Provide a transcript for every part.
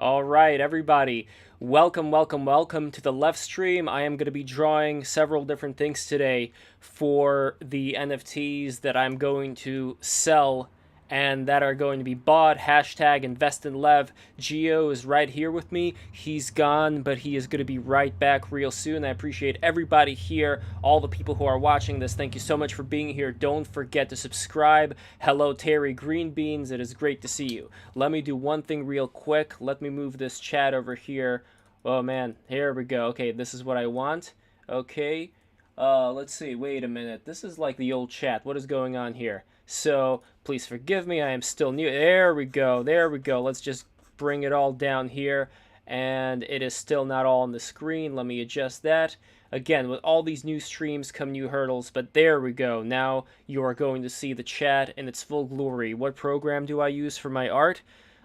All right, everybody. Welcome, welcome, welcome to the LEVSTREAM. I am going to be drawing several different things today for the NFTs that I'm going to sell and that are going to be bought. Hashtag invest in Lev. Geo is right here with me. He's gone, but he is going to be right back real soon. I appreciate everybody here, all the people who are watching this. Thank you so much for being here. Don't forget to subscribe. Hello, Terry Greenbeans. It is great to see you. Let me do one thing real quick. Let me move this chat over here. Oh, man. Here we go. Okay, this is what I want. Okay. Let's see. Wait a minute. This is like the old chat. What is going on here? So, please forgive me. I am still new. There we go. There we go. Let's just bring it all down here. And it is still not all on the screen. Let me adjust that. Again, with all these new streams come new hurdles, but there we go. Now you are going to see the chat in its full glory. What program do I use for my art?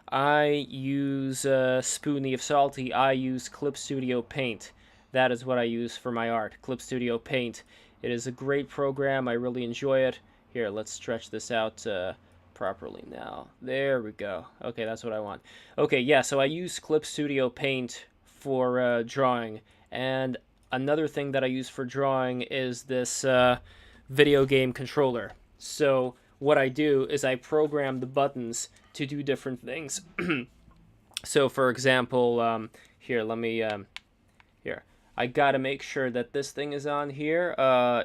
I use Spoony of Salty. I use Clip Studio Paint. That is what I use for my art, Clip Studio Paint. It is a great program. I really enjoy it. Here, let's stretch this out properly now. There we go. Okay, that's what I want. Okay, yeah, so I use Clip Studio Paint for drawing. And another thing that I use for drawing is this video game controller. So what I do is I program the buttons to do different things. So, for example, here, let me... here. I gotta make sure that this thing is on here.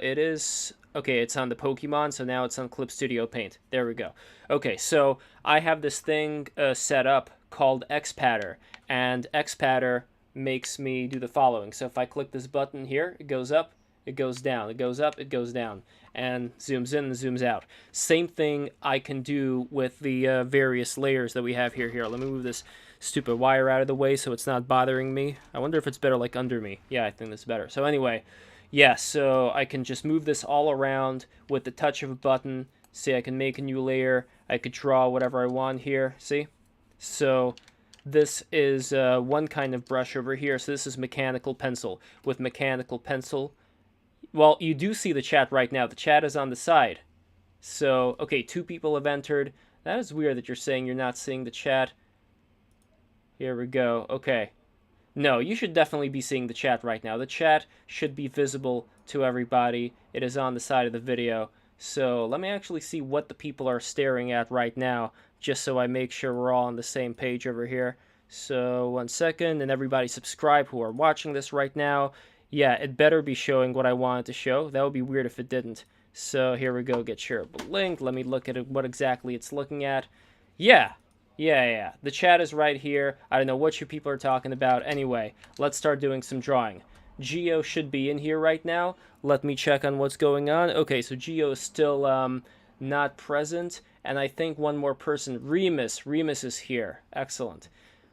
It is... Okay, it's on the Pokemon, so now it's on Clip Studio Paint. There we go. Okay, so I have this thing set up called Xpatter, and Xpatter makes me do the following. So if I click this button here, it goes up, it goes down, it goes up, it goes down, and zooms in and zooms out. Same thing I can do with the various layers that we have here. Here, let me move this stupid wire out of the way so it's not bothering me. I wonder if it's better like under me. Yeah, I think that's better. So anyway... yeah, so I can just move this all around with the touch of a button. See, I can make a new layer. I could draw whatever I want here. See? So this is one kind of brush over here. So this is mechanical pencil. With mechanical pencil, well, you do see the chat right now. The chat is on the side. So, okay, 2 people have entered. That is weird that you're saying you're not seeing the chat. Here we go. Okay. No, you should definitely be seeing the chat right now. The chat should be visible to everybody. It is on the side of the video. So let me actually see what the people are staring at right now, just so I make sure we're all on the same page over here. So 1 second, and everybody subscribe who are watching this right now. Yeah, it better be showing what I wanted to show. That would be weird if it didn't. So here we go, get shareable link. Let me look at what exactly it's looking at. Yeah. Yeah. The chat is right here. I don't know what you people are talking about. Anyway, let's start doing some drawing. Geo should be in here right now. Let me check on what's going on. Okay, so Geo is still not present. And I think one more person, Remus. Remus is here. Excellent.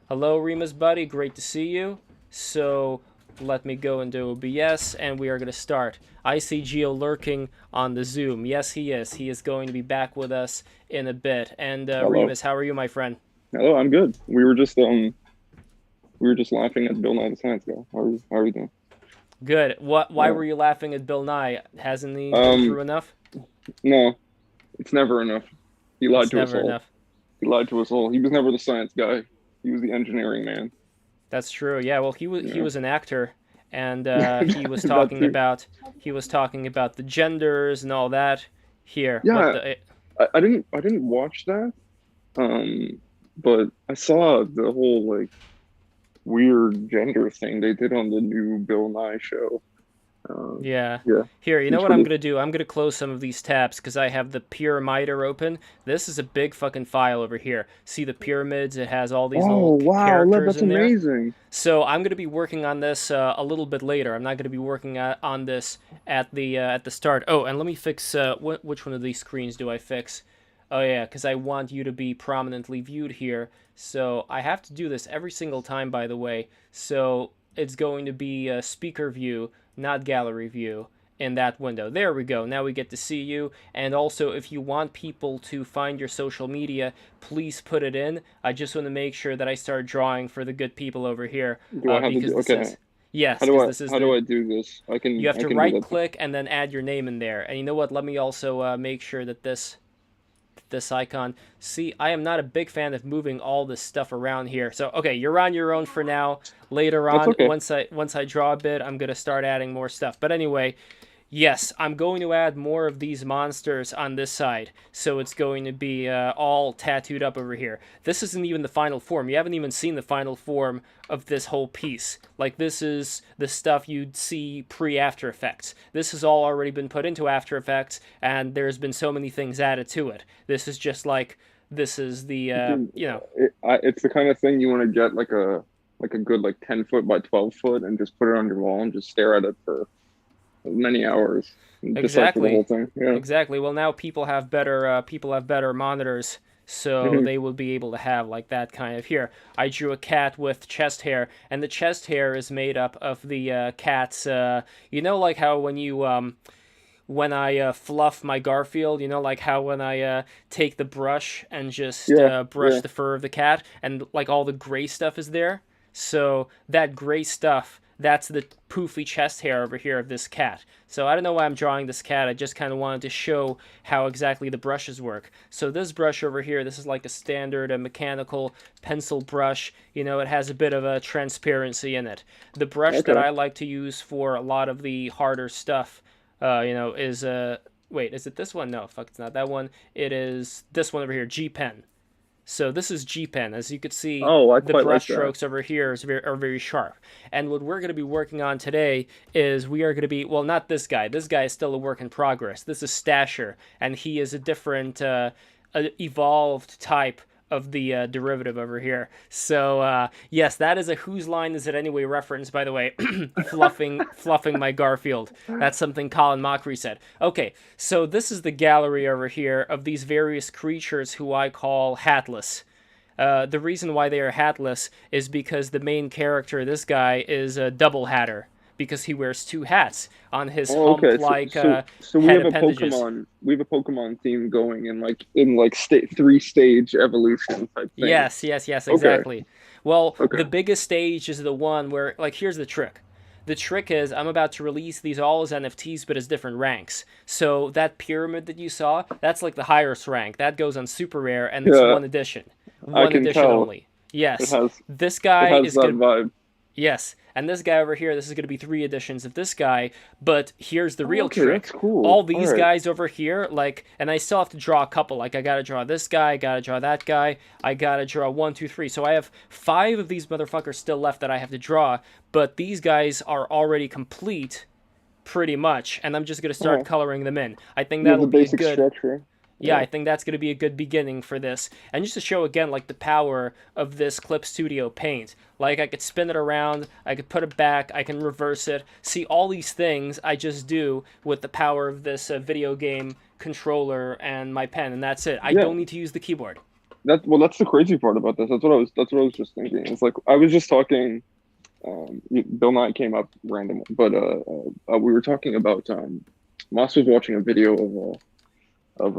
Hello, Remus, buddy. Great to see you. So let me go into OBS, and we are going to start. I see Geo lurking on the Zoom. Yes, he is. He is going to be back with us in a bit. And Remus, how are you, my friend? Hello, I'm good. We were just laughing at Bill Nye the Science Guy. How are you doing? Good. Why were you laughing at Bill Nye? Hasn't he been through enough? No, it's never enough. He lied It's to us never all. enough. He lied to us all. He was never the science guy. He was the engineering man. That's true. Yeah. Well, he was an actor, and he was That talking too. about the genders and all that. Here. Yeah, I didn't watch that. But I saw the whole like weird gender thing they did on the new Bill Nye show. Yeah. Yeah. Here, you know He's what I'm pretty- going to do? I'm going to close some of these tabs because I have the Pyramiter open. This is a big fucking file over here. See the pyramids? It has all these Oh little wow, characters that's in there. amazing. So I'm going to be working on this a little bit later. I'm not going to be working on this at the start. Oh, and let me fix which one of these screens do I fix? Oh yeah, because I want you to be prominently viewed here. So I have to do this every single time, by the way. So it's going to be speaker view, not gallery view, in that window. There we go. Now we get to see you. And also, if you want people to find your social media, please put it in. I just want to make sure that I start drawing for the good people over here. Do I have to do? Okay. Yes, How do I do this? You have I to can do right that. click and then add your name in there. And you know what? Let me also make sure that this this icon. See, I am not a big fan of moving all this stuff around here. So, okay, you're on your own for now. Later That's on, okay. once I draw a bit, I'm going to start adding more stuff. But anyway, yes, I'm going to add more of these monsters on this side, so it's going to be all tattooed up over here. This isn't even the final form. You haven't even seen the final form of this whole piece. Like, this is the stuff you'd see pre-After Effects. This has all already been put into After Effects, and there's been so many things added to it. This is just like, this is the, Dude, you know... it's the kind of thing you want to get like a good like 10 foot by 12 foot and just put it on your wall and just stare at it for many hours and decipher the Exactly. whole thing. Yeah. Exactly. Well, now people have better monitors, so Hmm. they will be able to have like that kind of here. I drew a cat with chest hair, and the chest hair is made up of the cat's. You know, like how when I fluff my Garfield, you know, like how when I take the brush and just Yeah. brush Yeah. the fur of the cat, and like all the gray stuff is there. So that gray stuff, that's the poofy chest hair over here of this cat. So I don't know why I'm drawing this cat. I just kind of wanted to show how exactly the brushes work. So this brush over here, this is like a standard mechanical pencil brush. You know, it has a bit of a transparency in it. The brush that Okay. I like to use for a lot of the harder stuff, you know, is wait, is it this one? No, fuck, it's not that one. It is this one over here, G Pen. So this is G Pen. As you can see, Oh, I the quite brush like that. strokes over here are very sharp. And what we're going to be working on today is we are going to be, well, not this guy. This guy is still a work in progress. This is Stasher, and he is a different, evolved type of the derivative over here. So yes, that is a Whose Line Is It Anyway reference, by the way. Fluffing my Garfield. That's something Colin Mockery said. Okay, so this is the gallery over here of these various creatures who I call hatless. The reason why they are hatless is because the main character, this guy, is a double hatter because he wears two hats on his Oh, okay. So, hump-like so, so we head have a appendages. Pokemon. We have a Pokemon theme going in like three-stage evolution type thing. Yes, yes, yes, Okay. exactly. Well, Okay. the biggest stage is the one where, like, here's the trick. The trick is I'm about to release these all as NFTs, but as different ranks. So that pyramid that you saw, that's like the highest rank. That goes on super rare, and it's Yeah, one edition, I one can edition tell. only. It Yes, has this it guy has is that good. vibe. Yes, and this guy over here, this is going to be three editions of this guy, but here's the Oh, real okay, that's trick. cool. All All these right. guys over here, like, and I still have to draw a couple. Like, I gotta draw this guy, I gotta draw that guy, I gotta draw one, two, three. So I have five of these motherfuckers still left that I have to draw, but these guys are already complete, pretty much, and I'm just gonna start Oh, coloring them in. I think you have that'll the be a basic good structure. yeah, Yeah. I think that's going to be a good beginning for this. And just to show again, like, the power of this Clip Studio paint. Like, I could spin it around, I could put it back, I can reverse it. See, all these things I just do with the power of this video game controller and my pen, and that's it. I Yeah. don't need to use the keyboard. That's the crazy part about this. That's what I was just thinking. It's like I was just talking. Bill Nye came up random, but we were talking about. Moss was watching a video of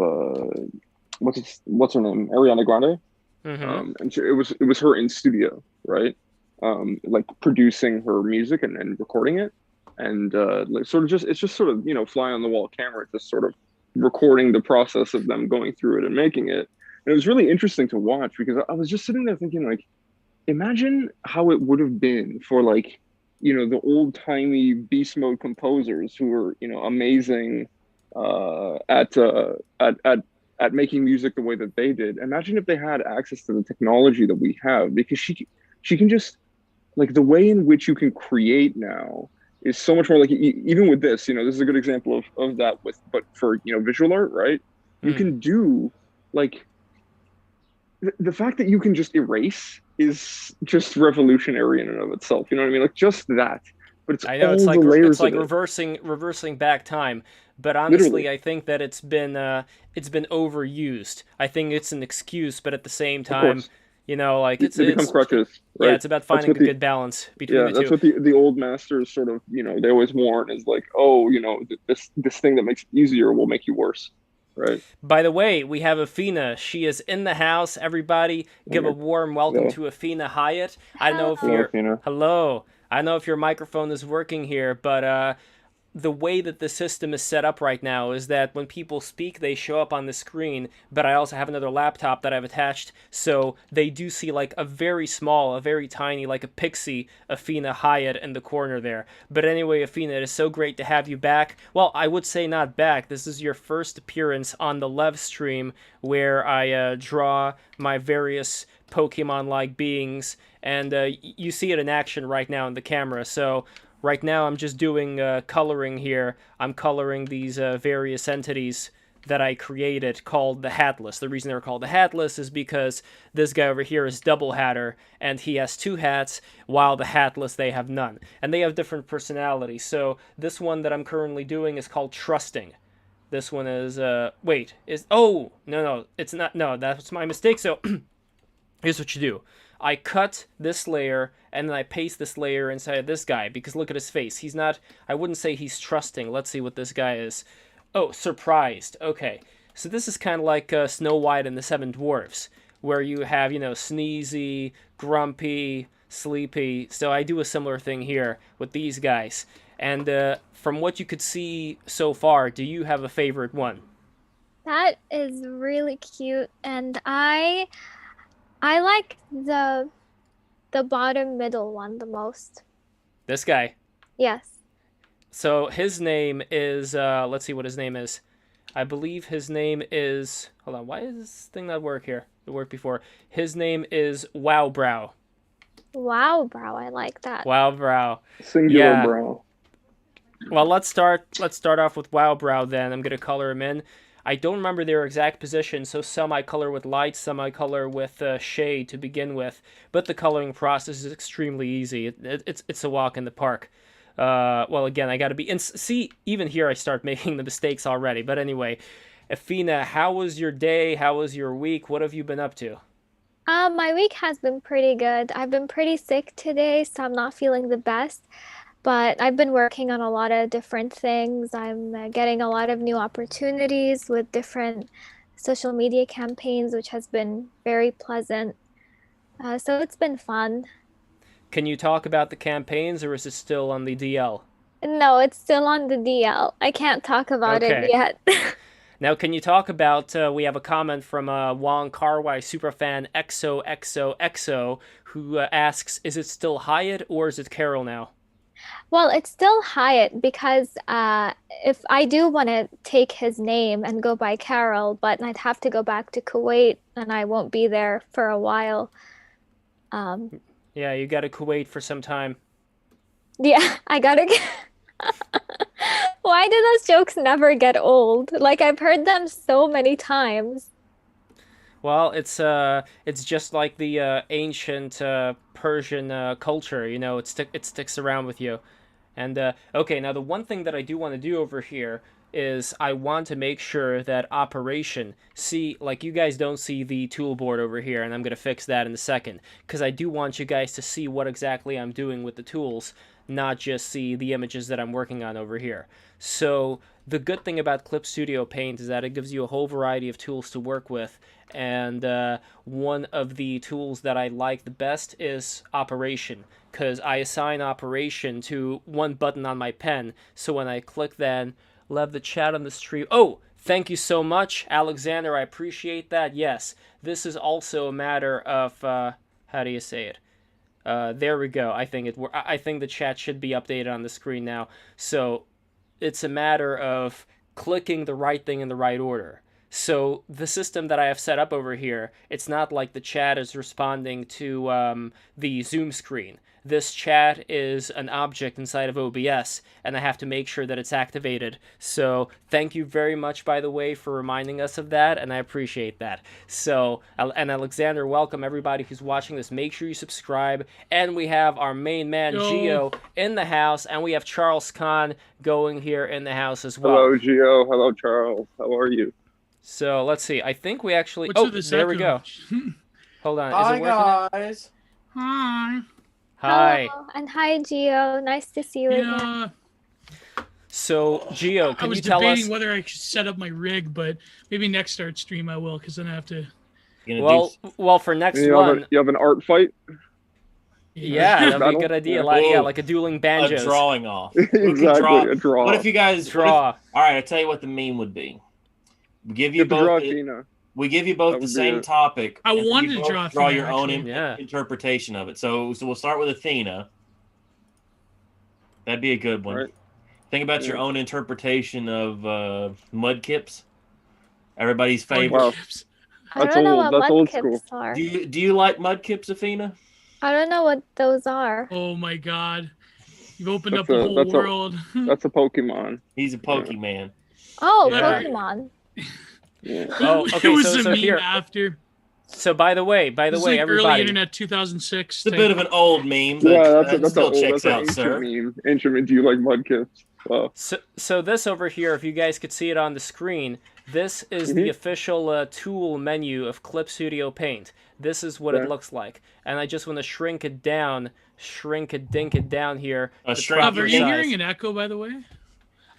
what's her name, Ariana Grande, Mm-hmm. and it was her in studio, right? Like producing her music and recording it, and like sort of just it's just sort of fly on the wall camera, just sort of recording the process of them going through it and making it. And it was really interesting to watch because I was just sitting there thinking like, imagine how it would have been for like, the old timey beast mode composers who were, amazing uh, at, uh, at at at making music the way that they did. Imagine if they had access to the technology that we have, because she can just like the way in which you can create now is so much more like even with this, this is a good example of that with but for visual art, right? You Mm. can do like the fact that you can just erase is just revolutionary in and of itself. You know what I mean? Like just that, but it's I know all the it's layers like of it. reversing back time, but Literally, honestly, I think that it's been overused. I think it's an excuse, but at the same of time, course, you know, like they become crutches, yeah, right? it's about That's finding what a the good balance between yeah, the that's two. what the old masters sort of they always warn is like, oh, this thing that makes it easier will make you worse, right? By the way, we have Effina. She is in the house. Everybody, Oh give a my, warm welcome yeah, to Effina Hyatt. I don't know if hello, you're Hello. Fina. hello. I don't know if your microphone is working here, but the way that the system is set up right now is that when people speak, they show up on the screen, but I also have another laptop that I've attached, so they do see like a very small, a very tiny, like a pixie Effina Hyatt in the corner there. But anyway, Effina, it is so great to have you back. Well, I would say not back. This is your first appearance on the LEVSTREAM, where I draw my various Pokemon-like beings, and you see it in action right now in the camera, so right now I'm just doing coloring here. I'm coloring these various entities that I created called the hatless. The reason they're called the hatless is because this guy over here is double hatter, and he has 2 hats, while the hatless, they have none. And they have different personalities. So this one that I'm currently doing is called trusting. This one is, oh, no, it's not, no, that's my mistake. So here's what you do. I cut this layer, and then I paste this layer inside of this guy, because look at his face. He's not, I wouldn't say he's trusting. Let's see what this guy is. Oh, surprised. Okay. So this is kind of like Snow White and the Seven Dwarfs, where you have, sneezy, grumpy, sleepy. So I do a similar thing here with these guys. And from what you could see so far, do you have a favorite one? That is really cute, and I like the bottom middle one the most. This guy. Yes. So his name is, let's see what his name is. I believe his name is, hold on, why does this thing not work here? It worked before. His name is Wowbrow. Wowbrow, I like that. Wowbrow. Singular brow. Well, let's start off with Wowbrow then. I'm going to color him in. I don't remember their exact position, so some I color with light, some I color with shade to begin with. But the coloring process is extremely easy. It's a walk in the park. Well, again, I got to be... See, even here I start making the mistakes already. But anyway, Effina, how was your day? How was your week? What have you been up to? My week has been pretty good. I've been pretty sick today, so I'm not feeling the best. But I've been working on a lot of different things. I'm getting a lot of new opportunities with different social media campaigns, which has been very pleasant. So it's been fun. Can you talk about the campaigns, or is it still on the DL? No, it's still on the DL. I can't talk about it Okay. yet. Now, can you talk about, we have a comment from Wong Kar-wai superfan XOXOXO, who asks, is it still Hyatt or is it Carol now? Well, it's still Hyatt because if I do want to take his name and go by Carol, but I'd have to go back to Kuwait and I won't be there for a while. Yeah, you got to Kuwait for some time. Yeah, I gotta get... Why do those jokes never get old? Like I've heard them so many times. Well, it's just like the ancient Persian culture, it sticks around with you. And okay, now the one thing that I do want to do over here is I want to make sure that operation, see, like you guys don't see the toolboard over here, and I'm going to fix that in a second, because I do want you guys to see what exactly I'm doing with the tools, not just see the images that I'm working on over here. So the good thing about Clip Studio Paint is that it gives you a whole variety of tools to work with, and one of the tools that I like the best is Operation, because I assign Operation to one button on my pen, so when I click that, love the chat on the stream. Oh, thank you so much, Alexander, I appreciate that. Yes, this is also a matter of, how do you say it? There we go. I think the chat should be updated on the screen now. So it's a matter of clicking the right thing in the right order. So the system that I have set up over here, it's not like the chat is responding to the Zoom screen. This chat is an object inside of OBS, and I have to make sure that it's activated. So thank you very much, by the way, for reminding us of that, and I appreciate that. So, and Alexander, welcome everybody who's watching this. Make sure you subscribe. And we have our main man, Gio, in the house, and we have Charles Khan going here in the house as well. Hello, Gio. Hello, Charles. How are you? So let's see. I think we actually... What's there we go. Hold on. Hi, is it working guys. Hi. Hi. Hello, and hi, Gio. Nice to see you again. So, Gio, can you tell us... I was debating whether I should set up my rig, but maybe next start stream I will, because then I have to... Well, for next one... You have an art fight? Yeah, that'd be a Battle? good idea. Yeah. Like a dueling banjos. A drawing off. Who can Exactly, a draw. What if you guys Draw. all right, I tell you what the meme would be. We give You you have to draw both. Effina. We give you both That the would be same it. topic. I and then wanted you to both draw draw Effina, your own actually. Yeah. interpretation of it. So we'll start with Athena. That'd be a good one. Right. Think about your Yeah. own interpretation of Mudkips. Everybody's favorite. Wow. I That's don't know old. what That's old mudkips are. Do you like Mudkips, Athena? I don't know what those are. Oh my God. You've opened That's up a a- whole that's a- world. That's a Pokemon. He's a Pokemon. Oh, Yeah. Pokemon. Yeah. Oh, It okay, was so a meme here. after. So by the way, This is like early everybody. internet 2006. It's a bit of an old meme, but Yeah, that that's still an old, checks that's an out, ancient sir. meme. Ancient meme. Do you like Mudkips? Wow. So this over here, if you guys could see it on the screen, this is the official tool menu of Clip Studio Paint. This is what Yeah. it looks like, and I just want to shrink it down here. A to shrink proper Are you size. hearing an echo, by the way?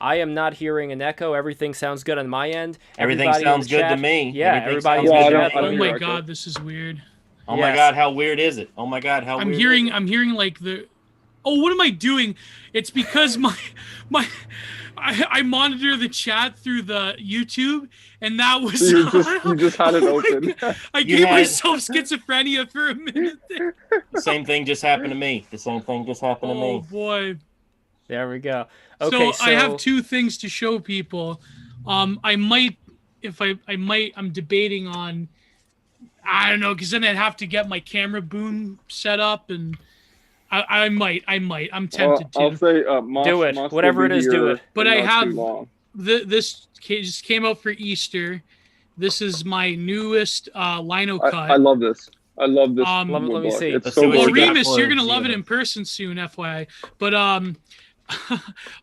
I am not hearing an echo. Everything sounds good on my end. Everything Everybody in sounds the good to chat- me. Yeah, Everything everybody's sounds Yeah, in I the don't- chat. I Oh don't my hear God, echo. this is weird. Oh my Yes. God, how weird is it? Oh my God, how I'm weird hearing is it? I'm hearing like the oh, what am I doing? It's because I monitor the chat through the YouTube, and that was You just had it Oh my open. God. I You gave had- myself schizophrenia for a minute there. The same thing just happened to me. The same thing just happened to Oh me. boy. There we go. Okay, So I have two things to show people. I might, I'm debating on, I don't know, because then I'd have to get my camera boom set up, and I might. I'm tempted I'll to. say Moss, Do it. Moss Whatever will it be is, do here it. But in I not have- too long. This just came out for Easter. This is my newest lino cut. I love this. I love this. Let me book. see. It's Let's so see what Well, you got gorgeous. Remus, for you're gonna love it Gina. in person soon, FYI. But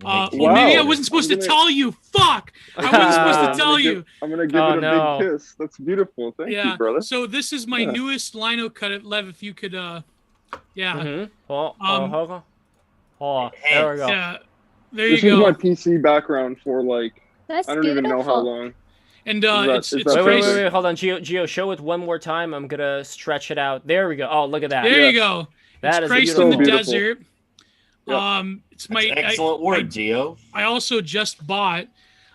Wow. well, maybe I Wow. wasn't supposed I'm to gonna- tell you. Fuck, I wasn't supposed to I'm tell gonna you. give- I'm gonna give Oh, it a no. big kiss. That's beautiful. Thank Yeah. you, brother. So this is my Yeah. newest lino cut. Lev, if you could, yeah, Mm-hmm. Hold Um, on. There we go. yeah. There This you is my go. PC background for like That's I don't beautiful. even know how long. And Is that- it's is it's that Wait, crazy. hold on, Geo, show it one more time. I'm gonna stretch it out. There we go. Oh, look at that. There Yeah. you go. That It's is Christ so in the beautiful. desert. Yeah. It's my That's excellent work, Gio. I also just bought.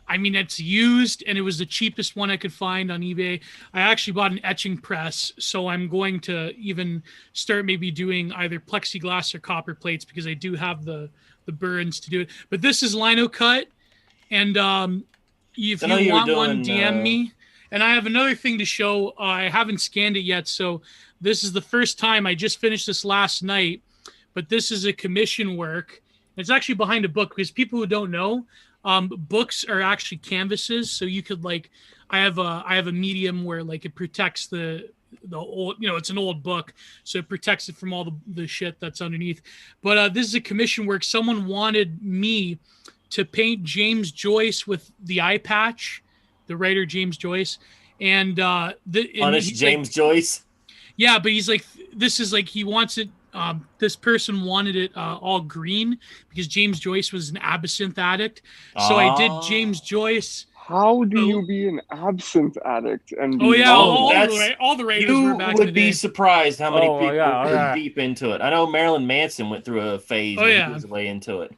I mean, it's used, and it was the cheapest one I could find on eBay. I actually bought an etching press, so I'm going to even start maybe doing either plexiglass or copper plates because I do have the burns to do it. But this is lino cut, and if I know you you were want one, doing, DM me. And I have another thing to show. I haven't scanned it yet, so this is the first time. I just finished this last night, but this is a commission work. It's actually behind a book because people who don't know, books are actually canvases. So you could like, I have a medium where like it protects the old, it's an old book, so it protects it from all the shit that's underneath. But this is a commission work. Someone wanted me to paint James Joyce with the eye patch, the writer James Joyce, and Punish he's James like, Joyce. yeah, but he's like, this is like he wants it. This person wanted it all green because James Joyce was an absinthe addict. So I did James Joyce. How do you be an absinthe addict and be Oh yeah, Oh, all the writers You were back in the would be day. surprised how many Oh my people God, are yeah. deep into it. I know Marilyn Manson went through a phase Oh, where yeah. he was way into it.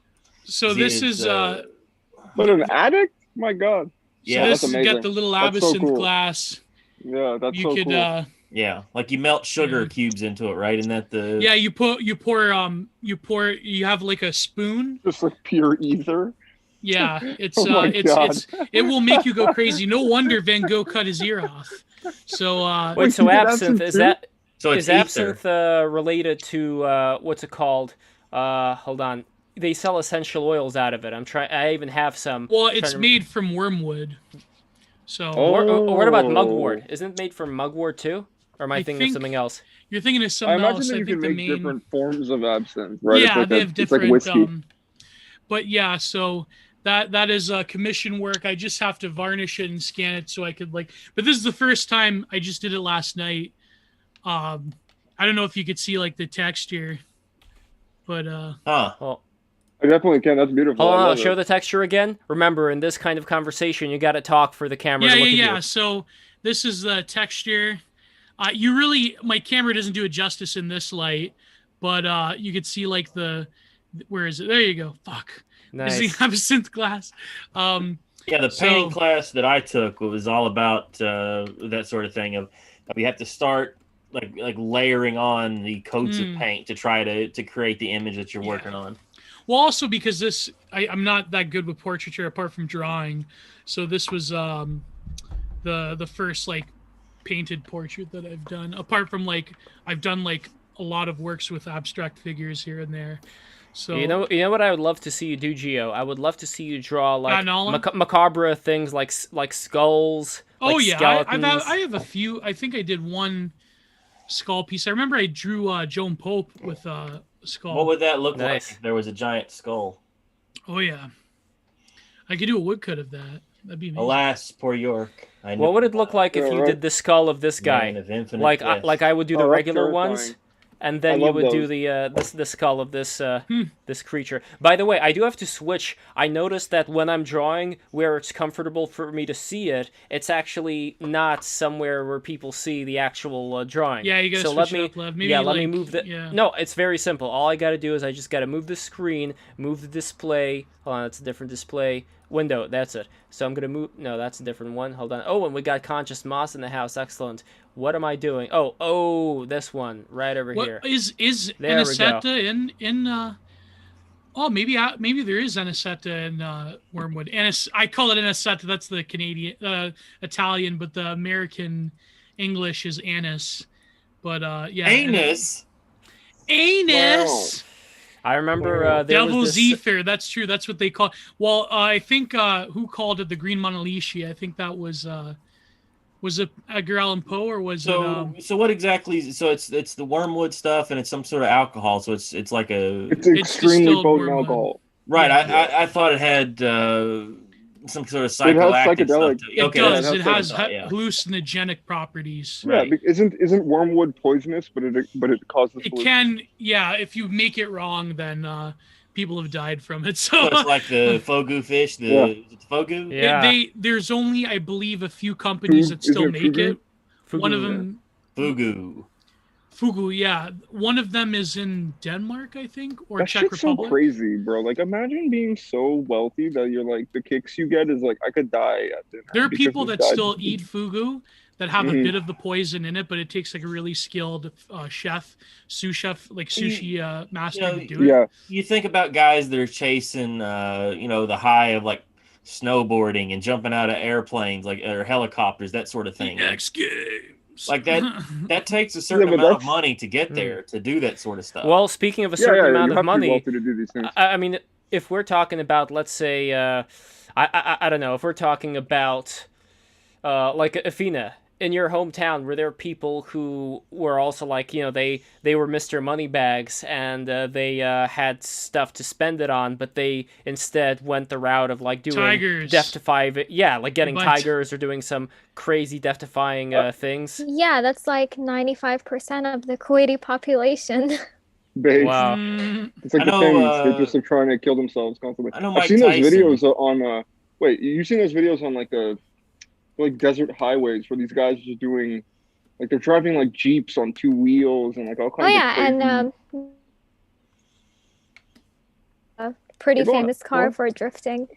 So He this is But an addict? My God. Yeah, so this that's has amazing. got the little That's so absinthe cool. glass. Yeah, that's You so could cool. yeah, like you melt sugar Yeah. cubes into it, right? Isn't that the Yeah, you pour you have like a spoon. Just like pure ether. Yeah, it's Oh my God. it will make you go crazy. No wonder Van Gogh cut his ear off. So Wait, so you did absinthe, absinthe is too? that So it's is absinthe ether. related to what's it called? Hold on. They sell essential oils out of it. I even have some. well, Trying it's to- made from wormwood. So Or what about Oh. mugwort? Isn't it made from mugwort too? Or am I I thinking think of something else? you're thinking of I something imagine else. that I you think can the make main different forms of absinthe, right? yeah, it's they like have it's different. like whiskey. But yeah, so that is commission work. I just have to varnish it and scan it so I could like. But this is the first time I just did it last night. I don't know if you could see like the texture, but Huh. Well, I definitely can. That's beautiful. hold on, I I'll love show it. the texture again. Remember, in this kind of conversation, you got to talk for the camera to look at yeah. you. So this is the texture. My camera doesn't do it justice in this light, but you could see like where is it? There you go. Fuck. Does he Nice. have a synth glass? Yeah, the painting class that I took was all about that sort of thing. Of we have to start like layering on the coats of paint to try to create the image that you're working on. Well, also because I'm not that good with portraiture apart from drawing, so this was the first like painted portrait that I've done. Apart from like I've done like a lot of works with abstract figures here and there. So You know what I would love to see you do, Gio? I would love to see you draw like Nolan? macabre things like skulls. Oh like yeah, skeletons. I have a few. I think I did one skull piece. I remember I drew Joan Pope with a skull. What would that look Nice. like if there was a giant skull? Oh yeah, I could do a woodcut of that. That'd be amazing. Alas, poor York. I What would it look like if you did the skull of this guy? Man of infinite Like jest. like I would do the Oh, that's regular ones, terrifying. and I then you love would do those. the skull of this this creature. By the way, I do have to switch. I noticed that when I'm drawing where it's comfortable for me to see it, it's actually not somewhere where people see the actual drawing. Yeah, you gotta so switch let me it up, Lev. Maybe let me like, move the. yeah. No, it's very simple. All I gotta do is I just gotta move the screen, move the display. Hold on, it's a different display. Window, that's it. So I'm gonna move. No, that's a different one. Hold on. Oh, and we got Conscious Moss in the house. Excellent. What am I doing? Oh, this one right over here. What is There we go. Anisetta in oh, maybe there is Anisetta in Wormwood. I call it Anisetta. That's the Canadian Italian, but the American English is Anise. But yeah, Anus. Anus. I remember there Devil's was this. Ether. That's true. That's what they call. Well, I think who called it the Green Monalishi? I think that was it Edgar Allan Poe or was it? So what exactly? So it's the wormwood stuff and it's some sort of alcohol. So it's like a It's extremely distilled potent wormwood. alcohol. right. Yeah. I thought it had some sort of It has psychoactive psychedelic- stuff. It Okay, does. that's It has what I thought, yeah. hallucinogenic properties. Right. Yeah, isn't wormwood poisonous? But it causes. It can, yeah. If you make it wrong, then people have died from it. So So it's like the fogu fish. Yeah. Is it the fogu? Yeah. there's only, I believe, a few companies that Is still it make Fugu? it. One of them, Fugu. Fugu, yeah. One of them is in Denmark, I think, or That Czech shit's so Republic. crazy, bro. Like, imagine being so wealthy that you're like the kicks you get is like I could die at dinner. There are because people this that guy still just- eat fugu that have a Mhm. bit of the poison in it, but it takes like a really skilled chef, sous chef, like sushi master You know, to do it. Yeah, You think about guys that are chasing, the high of like snowboarding and jumping out of airplanes, like or helicopters, that sort of thing. X Games. Like that. That takes a certain but amount of that's- money to get there to do that sort of stuff. Well, speaking of a yeah, certain yeah. amount You of have to be money, wealthy to do these things. I mean, if we're talking about, let's say, I don't know, if we're talking about, like Effina in your hometown, were there people who were also like, they were Mr. Moneybags and they had stuff to spend it on, but they instead went the route of like doing Tigers. like getting But- tigers or doing some crazy death-defying things. Yeah, that's like 95% of the Kuwaiti population. Babes. Wow. It's like I the know, things they just are trying to kill themselves constantly. I know I've Mike seen those Tyson. videos on wait, you've seen those videos on like desert highways where these guys are just doing like they're driving like Jeeps on two wheels and like all Oh kinds yeah, of and crazy... a pretty Go on, famous go car on. for drifting.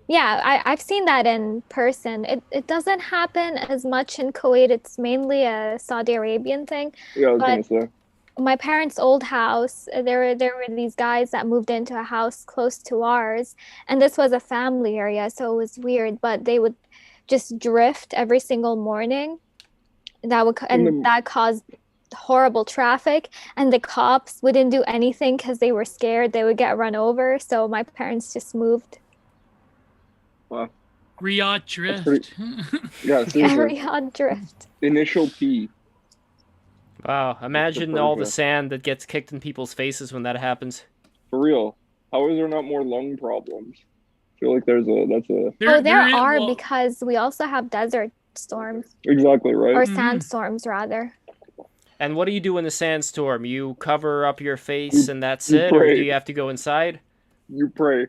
Yeah, I've seen that in person. It doesn't happen as much in Kuwait. It's mainly a Saudi Arabian thing. Yeah, I was but- gonna say. My parents' old house, there were these guys that moved into a house close to ours, and this was a family area, so it was weird, but they would just drift every single morning. That caused horrible traffic, and the cops wouldn't do anything because they were scared they would get run over, so my parents just moved. Riyadh Drift. pretty- Yeah, seriously. Riyadh drift. Initial P. Wow, imagine the all the progress. sand that gets kicked in people's faces when that happens. For real. How is there not more lung problems? I feel like there There are well, because we also have desert storms exactly right. or Mhm. sandstorms rather. And what do you do in the sandstorm? You cover up your face and that's you it? Or pray. do you have to go inside? You pray.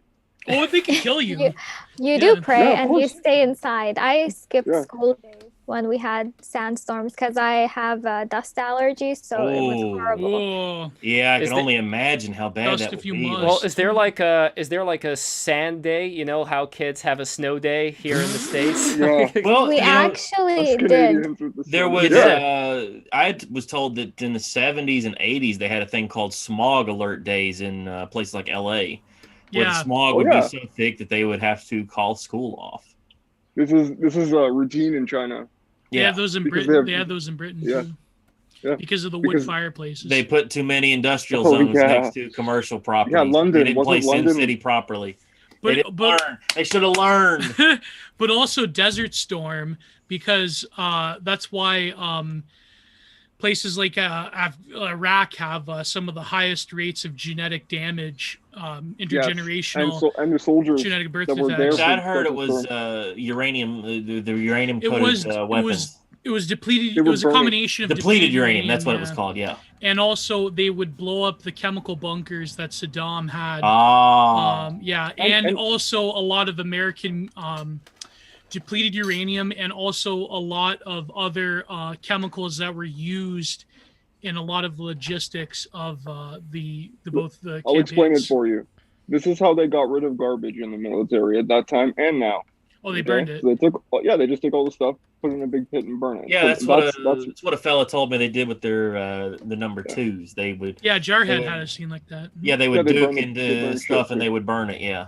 Oh, they can kill you. You Yeah. do pray Yeah, of and you course. stay inside. I skipped Yeah. school days. when we had sandstorms because I have a dust allergy, so it was Oh. horrible. Whoa. Yeah, I Is can the- only imagine how bad Dust that a would few be. months. Well, is there like a sand day? You know how kids have a snow day here in the States? Yeah. Well, We you know, Us actually did. Canadians with the there sun. was Yeah. I was told that in the 70s and 80s they had a thing called smog alert days in places like LA, where the Yeah. smog Oh, would yeah. be so thick that they would have to call school off. This is a routine in China. They Yeah, have those in Because Britain. they They have- have those in Britain Yeah. too. Yeah. Because of the wood Because fireplaces. they put too many industrial Oh, zones yeah. next to commercial properties. Yeah, London, They didn't wasn't play London- SimCity properly. They but didn't but learn. They should have learned. but also Desert Storm, because that's why places like Iraq have some of the highest rates of genetic damage, intergenerational and the soldiers genetic birth that were there defects. for- I'd heard it Desert was Storm. uranium, the uranium It coated was weapons. it was depleted. They It were was a burning. combination of Depleted uranium. That's what it was yeah. called. Yeah. And also they would blow up the chemical bunkers that Saddam had. Ah. Yeah, And- and also a lot of American depleted uranium, and also a lot of other chemicals that were used in a lot of logistics of the both the. I'll explain it campaigns. for you. This is how they got rid of garbage in the military at that time and now. Oh, they Okay? burned it. So they just took all the stuff, put it in a big pit, and burn it. Yeah, So that's what a fella told me they did with their the number twos. They would Yeah, Jarhead They- had a scene like that. they would they duke burn it- they into burn stuff shit, and too. they would burn it. Yeah.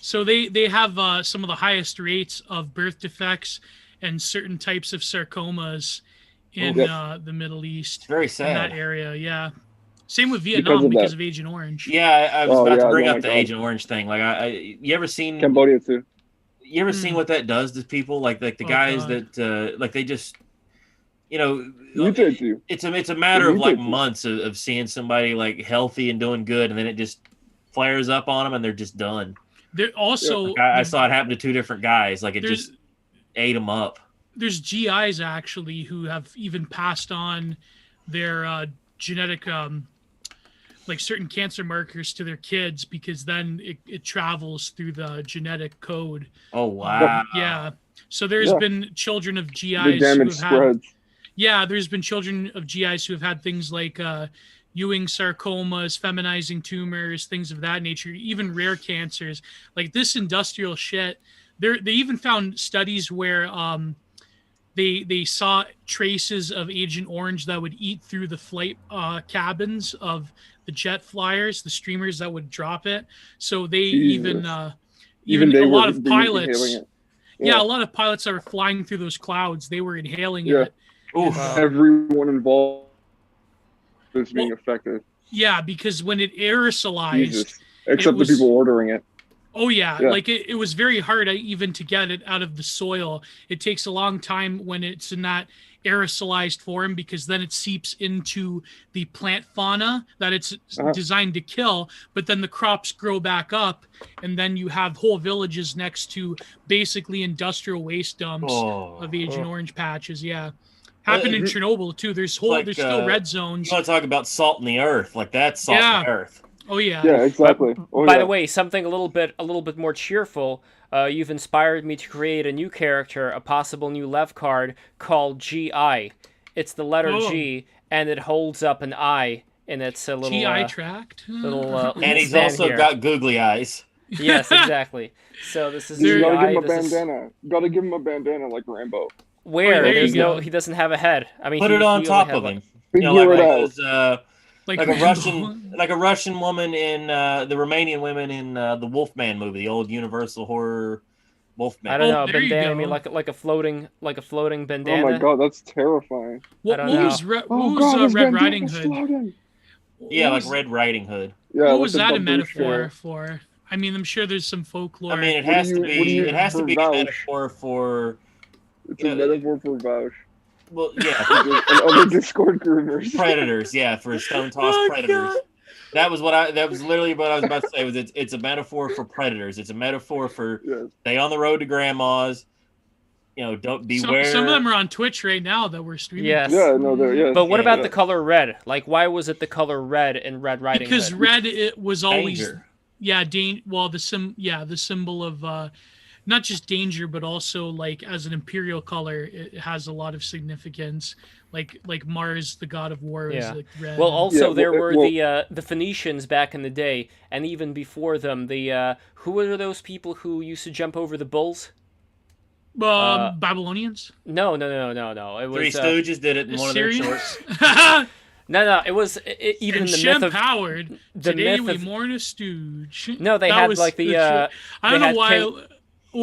So they have some of the highest rates of birth defects and certain types of sarcomas in Yes. the Middle East. It's very In that sad. area, yeah. Same with Vietnam of because that. of Agent Orange. Yeah, I was Oh, about to yeah, bring oh up my the God. Agent Orange thing. Like, you ever seen Cambodia too. seen what that does to people? Like the Oh, guys God. that like they just, you know, Mutate you. it's a matter of like mutate you. months of seeing somebody like healthy and doing good, and then it just flares up on them and they're just done. There also Like, I saw it happen to two different guys. Like it there's just ate them up. there's GIs actually who have even passed on their genetic like certain cancer markers to their kids, because then it travels through the genetic code. Oh wow! Yeah. So there's Yeah. been children of The GIs damage who have had spreads. Yeah, there's been children of GIs who have had things like Ewing sarcomas, feminizing tumors, things of that nature, even rare cancers. Like this industrial shit. They even found studies where they saw traces of Agent Orange that would eat through the flight cabins of the jet flyers, the streamers that would drop it. So they Jesus. even they a were lot of they were pilots. inhaling it. Yeah, a lot of pilots that were flying through those clouds, they were inhaling Yeah. it. Oof. Everyone involved is being affected. Yeah, because when it aerosolized, Jesus. Except was- the people ordering it. oh yeah, Yeah. like it was very hard even to get it out of the soil. It takes a long time when it's in that aerosolized form, because then it seeps into the plant fauna that it's Uh-huh. designed to kill, but then the crops grow back up, and then you have whole villages next to basically industrial waste dumps Oh. of Agent Orange patches. Yeah. Happened in Mhm. Chernobyl too. There's Like, there's still red zones. You want to talk about salt in the earth? Like that's salt in Yeah. the earth. Oh yeah. Yeah, exactly. Oh, By yeah. the way, something a little bit more cheerful. You've inspired me to create a new character, a possible new Levcard called GI. It's the letter Oh. G, and it holds up an I, and it's a little TI tract. little, And he's stand also here. got googly eyes. Yes, exactly. So this is You gotta GI. give him a This is bandana. Gotta give him a bandana like Rambo. where there you there's no. go. He doesn't have a head. I mean, Put he, it on he top only of had, him. Figure You know, it like out. those, like a Rambo. Russian woman in the Romanian women in the Wolfman movie, the old Universal horror Wolfman. I don't Oh, know, a there you bandana. I go. mean, like a floating Oh bandana. my god, that's terrifying. What, I don't what know. was, Re- what Oh was god, his Red bandana's Riding Hood? floating. Yeah, What like was- Red Riding Hood. Yeah, What like was that a babushka. metaphor for? I mean, I'm sure there's some folklore. I mean, it What do has you- to what do be. you It has to be a vouch? metaphor for. It's a Yeah. metaphor for Vouch. Well, yeah, and other Discord groomers. predators. Yeah, for stone toss Oh, predators. God. That was literally what I was about to say. It's a metaphor for predators. It's a metaphor for Yes. stay on the road to grandma's. You know, don't beware. Some of them are on Twitch right now that we're streaming. Yes. Yeah, no, there. Yes. But what about yeah. the color red? Like, why was it the color red in Red Riding Because Hood? red it was always danger. the symbol of not just danger, but also like as an imperial color, it has a lot of significance. Like Mars, the god of war, is like red. Well, also there were well, the Phoenicians back in the day, and even before them, the who were those people who used to jump over the bulls? Babylonians. No. It was Three Stooges did it in one of their shorts. No. It was even in the myth of Powered. the Today myth we of mourn a stooge. no. They That had was like the I don't know why.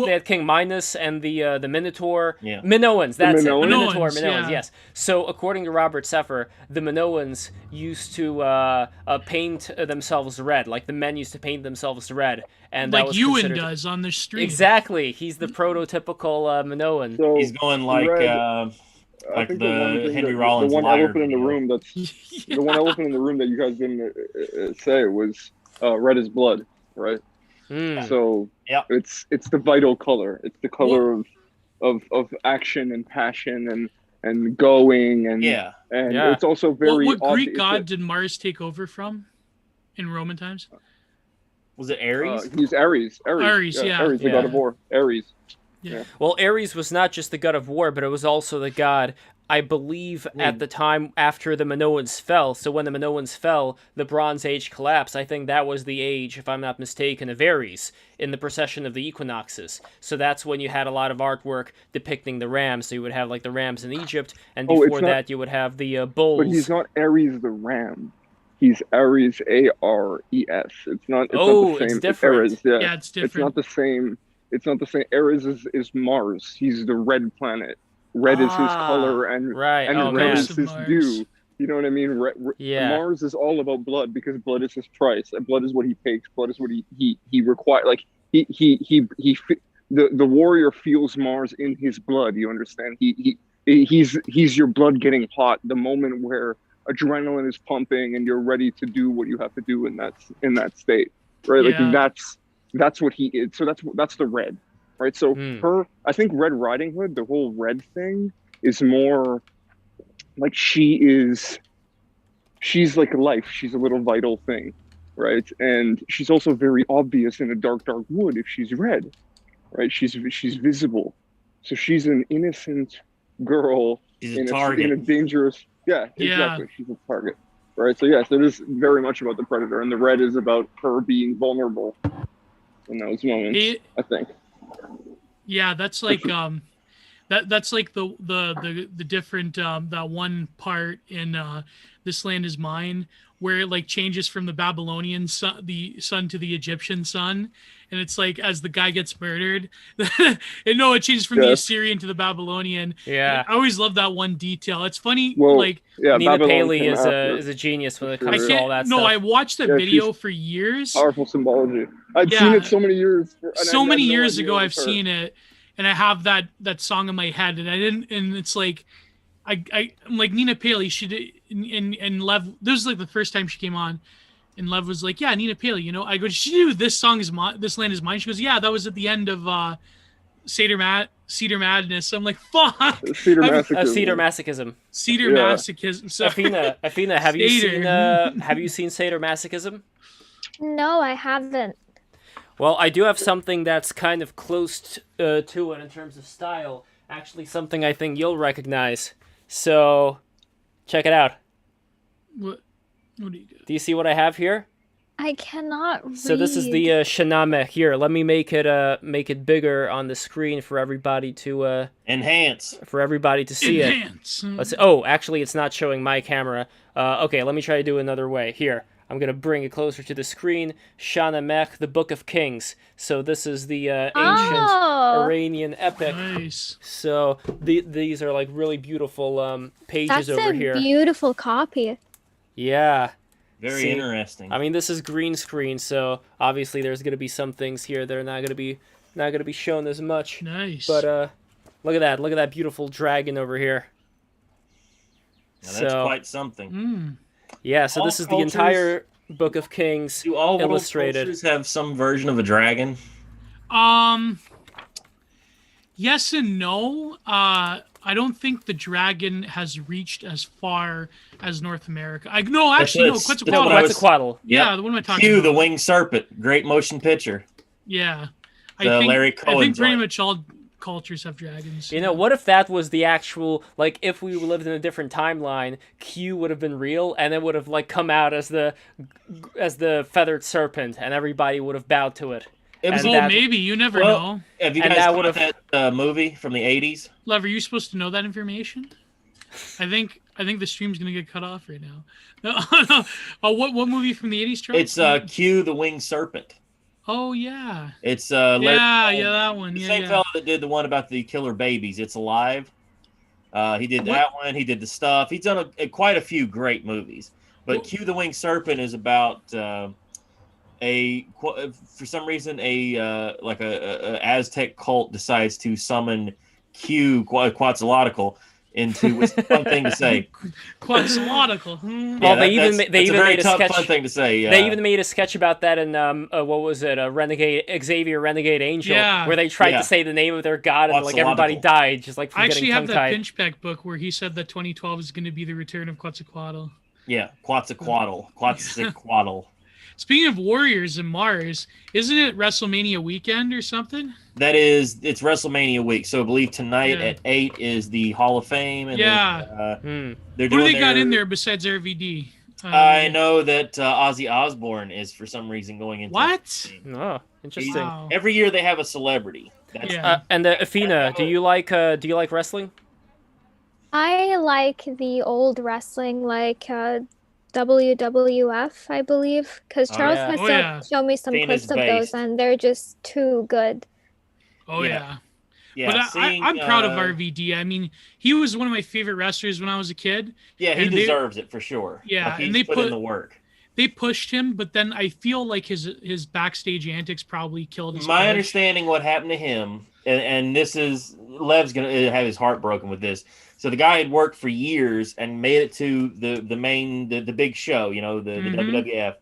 they had King Minos and the Minotaur. Yeah. Minoans, that's Minoans? it. Minotaur, Minoans, Minoans, yeah. yes. So according to Robert Seffer, the Minoans used to paint themselves red. Like the men used to paint themselves red, and that Like was Ewan considered... does on the street. Exactly. He's the prototypical Minoan. So He's going like red, I like think the one thing Henry that- Rollins the one liar elephant in the video. room that's Yeah. the one elephant in the room that you guys didn't say was red is blood, right? Mm. So Yep. it's the vital color. It's the color of action and passion and going and Yeah. Yeah. it's also very What Greek obvious god that, did Mars take over from in Roman times? Was it Ares? he's Ares. Ares, yeah. Ares, the Yeah. god of war. Ares. Well, Ares was not just the god of war, but it was also the god, I believe, at the time after the Minoans fell. So when the Minoans fell, the Bronze Age collapsed. I think that was the age, if I'm not mistaken, of Ares in the procession of the equinoxes. So that's when you had a lot of artwork depicting the rams. So you would have like the rams in Egypt, and Oh, it's before not- that you would have the bulls. But he's not Ares the ram. He's Ares, Ares. It's not Oh, the same. it's different. Ares, yeah. Yeah, it's It's different. not the same. It's not the same. Ares is Mars. He's the red planet. Red is his Ah, color, and right. and Oh, red man. is his Mars. due. You know what I mean? Yeah. Mars is all about blood because blood is his price. And blood is what he takes. Blood is what he requires. Like the warrior feels Mars in his blood. You understand? He's your blood getting hot. The moment where adrenaline is pumping and you're ready to do what you have to do in that state, right? Yeah. Like that's what he is. So that's the red, right? So I think Red Riding Hood, the whole red thing is more like she's like life. She's a little vital thing, right? And she's also very obvious in a dark wood if she's red, right? She's visible. So she's an innocent girl She's a in target. a dangerous, Yeah. exactly. She's a target, right? So yes, it is very much about the predator, and the red is about her being vulnerable in those moments. I think. Yeah, that's like that's like the different that one part in This Land Is Mine where it like changes from the Babylonian sun to the Egyptian sun, and it's like as the guy gets murdered, it changes from the Assyrian to the Babylonian. Yeah. I always love that one detail. It's funny, Well, like yeah, Nina Babylon Paley came is after. a genius when it For comes sure. to all that stuff. I watched that Yeah, video for years. Powerful symbology. I'd Yeah. seen it so many years. So many years ago I've seen it, and I have that song in my head, and I didn't, and it's like I'm like Nina Paley, she did, and Lev, this was like the first time she came on, and Lev was like, yeah, Nina Paley, I go, did she do This Song Is Mine, This Land Is Mine? She goes, yeah, that was at the end of Cedar Madness. I'm like, fuck. Cedar Masochism. Cedar Masochism. Cedar Yeah. Masochism. So, Effina, have you Seder. seen have you seen Cedar Masochism? No, I haven't. Well, I do have something that's kind of close to it in terms of style. Actually, something I think you'll recognize. So, check it out. what do you got? Do you see what I have here? I cannot read. So this is the Shaname. Here, let me make it bigger on the screen for everybody to Enhance. see it. Enhance. Actually, it's not showing my camera. Okay, let me try to do it another way. Here, I'm going to bring it closer to the screen. Shanamech, the Book of Kings. So this is the ancient Iranian epic. Nice. So these are like really beautiful pages That's over a here. beautiful copy. Yeah. Very See, interesting. I mean, this is green screen, so obviously there's going to be some things here that are not going to be shown as much. Nice. But look at that. Look at that beautiful dragon over here. Now, that's quite something. Yeah, so All this is the cultures- entire Book of Kings Do all world illustrated. cultures have some version of a dragon? Yes and no. I don't think the dragon has reached as far as North America. Actually, That's what No, I Quetzalcoatl. was- Quetzalcoatl. Yeah, Yep. what am I talking Hugh, about? the winged serpent. Great motion picture. Yeah. Larry I Cohen think pretty joint. much all cultures have dragons. You know, what if that was the actual, like, if we lived in a different timeline, Q would have been real, and it would have, like, come out as the feathered serpent, and everybody would have bowed to it. It was, And that- maybe. You never know. Have you And guys that caught would've- that movie from the 80s? Lev, are you supposed to know that information? I think the stream's gonna get cut off right now. No. What movie from the 80s, Charles? It's Q the Winged Serpent. Oh yeah. It's Larry Cohen, that one. the Yeah, same fellow that did the one about the killer babies. It's Alive. He did that one. He did The Stuff. He's done quite a few great movies. But Q the Winged Serpent is about for some reason a Aztec cult decides to summon Q Quetzalcoatl into, which is a fun thing to say. Quetzalcoatl. Well, they even made a sketch. Fun thing to say. They even made a sketch about that in what was it? Xavier Renegade Angel, where they tried to say the name of their god and like everybody died, just like from I getting actually have that tongue-tied. Pinchbeck book where he said that 2012 is going to be the return of Quetzalcoatl. Yeah, Quetzalcoatl. Speaking of Warriors and Mars, isn't it WrestleMania weekend or something? It's WrestleMania week. So I believe tonight at 8 is the Hall of Fame. And they're Who doing do they got in there besides RVD? I know that Ozzy Osbourne is for some reason going into what? Oh, interesting. Wow. Every year they have a celebrity. And Effina, do you like wrestling? I like the old wrestling, like WWF, I believe, because Charles has shown me some clips of those, and they're just too good. Oh yeah. Yeah, but I'm proud of RVD. I mean, he was one of my favorite wrestlers when I was a kid. Yeah, he deserves it for sure. Yeah, like, and they put in the work. They pushed him, but then I feel like his backstage antics probably killed his. My understanding, what happened to him, and this is Lev's gonna have his heart broken with this. So the guy had worked for years and made it to the big show, the WWF.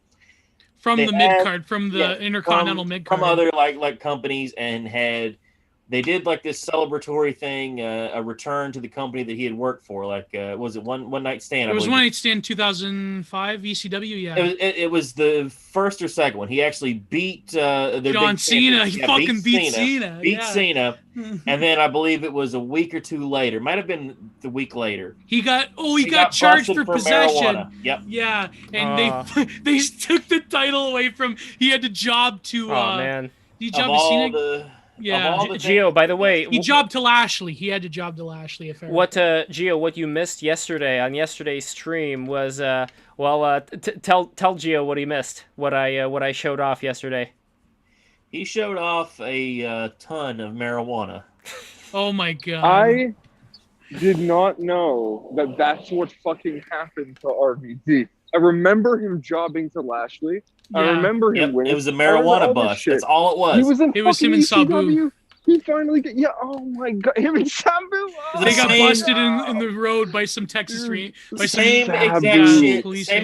From the mid card, from the Intercontinental mid card. From other like companies, and they did like this celebratory thing, a return to the company that he had worked for. Like, was it one night stand? It was one night stand 2005 ECW. Yeah, it was the first or second one. He actually beat John Cena. He fucking beat Cena. Beat Cena, and then I believe it was a week or two later. Might have been the week later. He got charged for possession. Marijuana. Yep. Yeah, and they took the title away from. He had to job to. Man. He jobbed to Cena. Yeah, Gio. By the way, he jobbed to Lashley. He had to job to Lashley. Gio? What you missed yesterday on yesterday's stream was tell Gio what he missed. What I showed off yesterday. He showed off a ton of marijuana. Oh my god! I did not know that that's what fucking happened to RVD. I remember him jobbing to Lashley. Yeah. I remember him winning. It was a marijuana bust. That's all it was. He was in it was him and Sabu. He finally got, oh my god, him and Sabu. Oh, they got busted in the road by some Texas Same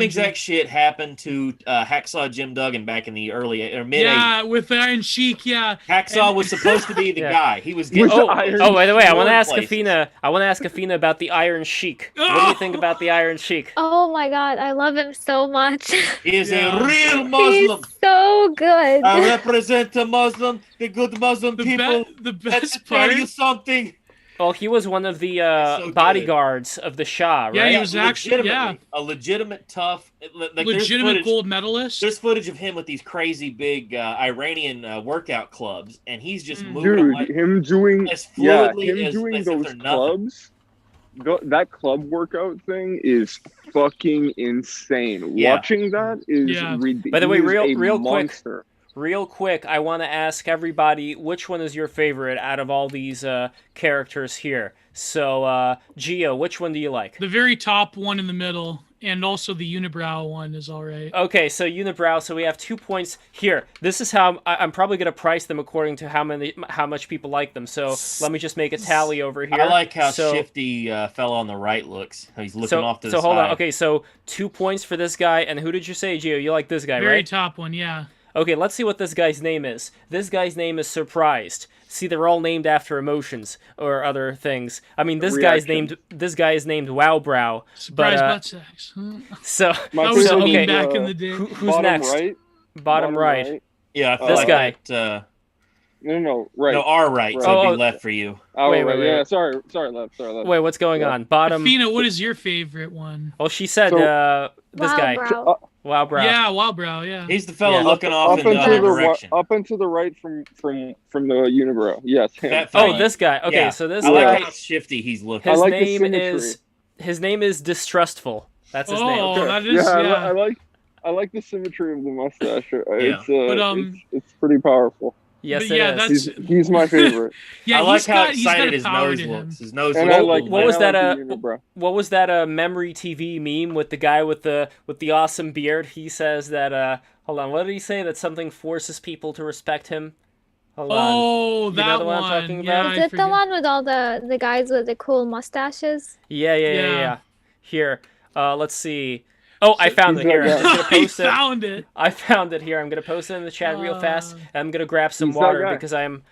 exact shit happened to Hacksaw Jim Duggan back in the early or mid 80s. Yeah, with Iron Sheik. Yeah, Hacksaw was supposed to be the guy. He was getting. By the way, I want to ask Effina about the Iron Sheik. What do you think about the Iron Sheik? Oh my god, I love him so much. He is a real Muslim. He's so good. I represent the Muslim, the good Muslim people. The best part. Tell you something. Well, he was one of the bodyguards of the Shah, right? Yeah, he was actually a legitimate tough, legitimate gold medalist. There's footage of him with these crazy big Iranian workout clubs, and he's just moving. Dude, him doing as fluidly doing those clubs. That club workout thing is fucking insane. Yeah. Watching that is ridiculous. By the way, real quick, I want to ask everybody which one is your favorite out of all these characters here. So, Gio, which one do you like? The very top one in the middle, and also the unibrow one is all right. Okay, so unibrow. So we have 2 points here. This is how I'm probably gonna price them according to how much people like them. So let me just make a tally over here. I like how Shifty fell on the right looks. He's looking off to the side. So hold on. Okay, so 2 points for this guy, and who did you say, Gio? You like this guy, right? Very top one, yeah. Okay, let's see what this guy's name is. This guy's name is Surprised. See, they're all named after emotions or other things. I mean, this guy is named Wowbrow. Surprise butt sex. So, okay, back in the day. Who's next? Right? Bottom right. Yeah, I feel this like guy. No, right. No, our right, Right. so it'd Oh, be left for you. Oh, Wait, right. wait, Yeah, wait. sorry, left. Wait, what's going Yeah. on? Bottom. Effina, what is your favorite one? Well, she said So- this Wow, guy. bro. Wow, bro. Yeah, Wowbrow, yeah. He's the fellow Yeah. looking off up in the and other to the direction. up and to the right from the unibrow. Yes, him. That Oh, fella. this guy. Okay, Yeah. so this I like guy. how shifty he's looking. His I like the name symmetry. his name is Distrustful. That's his name. Oh, Okay. that is, I like the symmetry of the mustache. Yeah. It's pretty powerful. Yes, But yeah, it is. that's- He's my favorite. Yeah, I like he's how got excited his power nose to him. looks. His nose And looks I like what was that, the unibrow. What was that memory TV meme with the guy with the awesome beard? He says that hold on, what did he say? That something forces people to respect him. Hold on. Oh, You that know the one I'm talking Yeah, about? Is I it the forget. one with all the guys with the cool mustaches? Yeah. Yeah. Here, let's see. Oh, I found it he's here. that I'm just gonna He post it. found it. I found it here. I'm gonna post it in the chat real fast. And I'm gonna grab some He's that water guy. because I am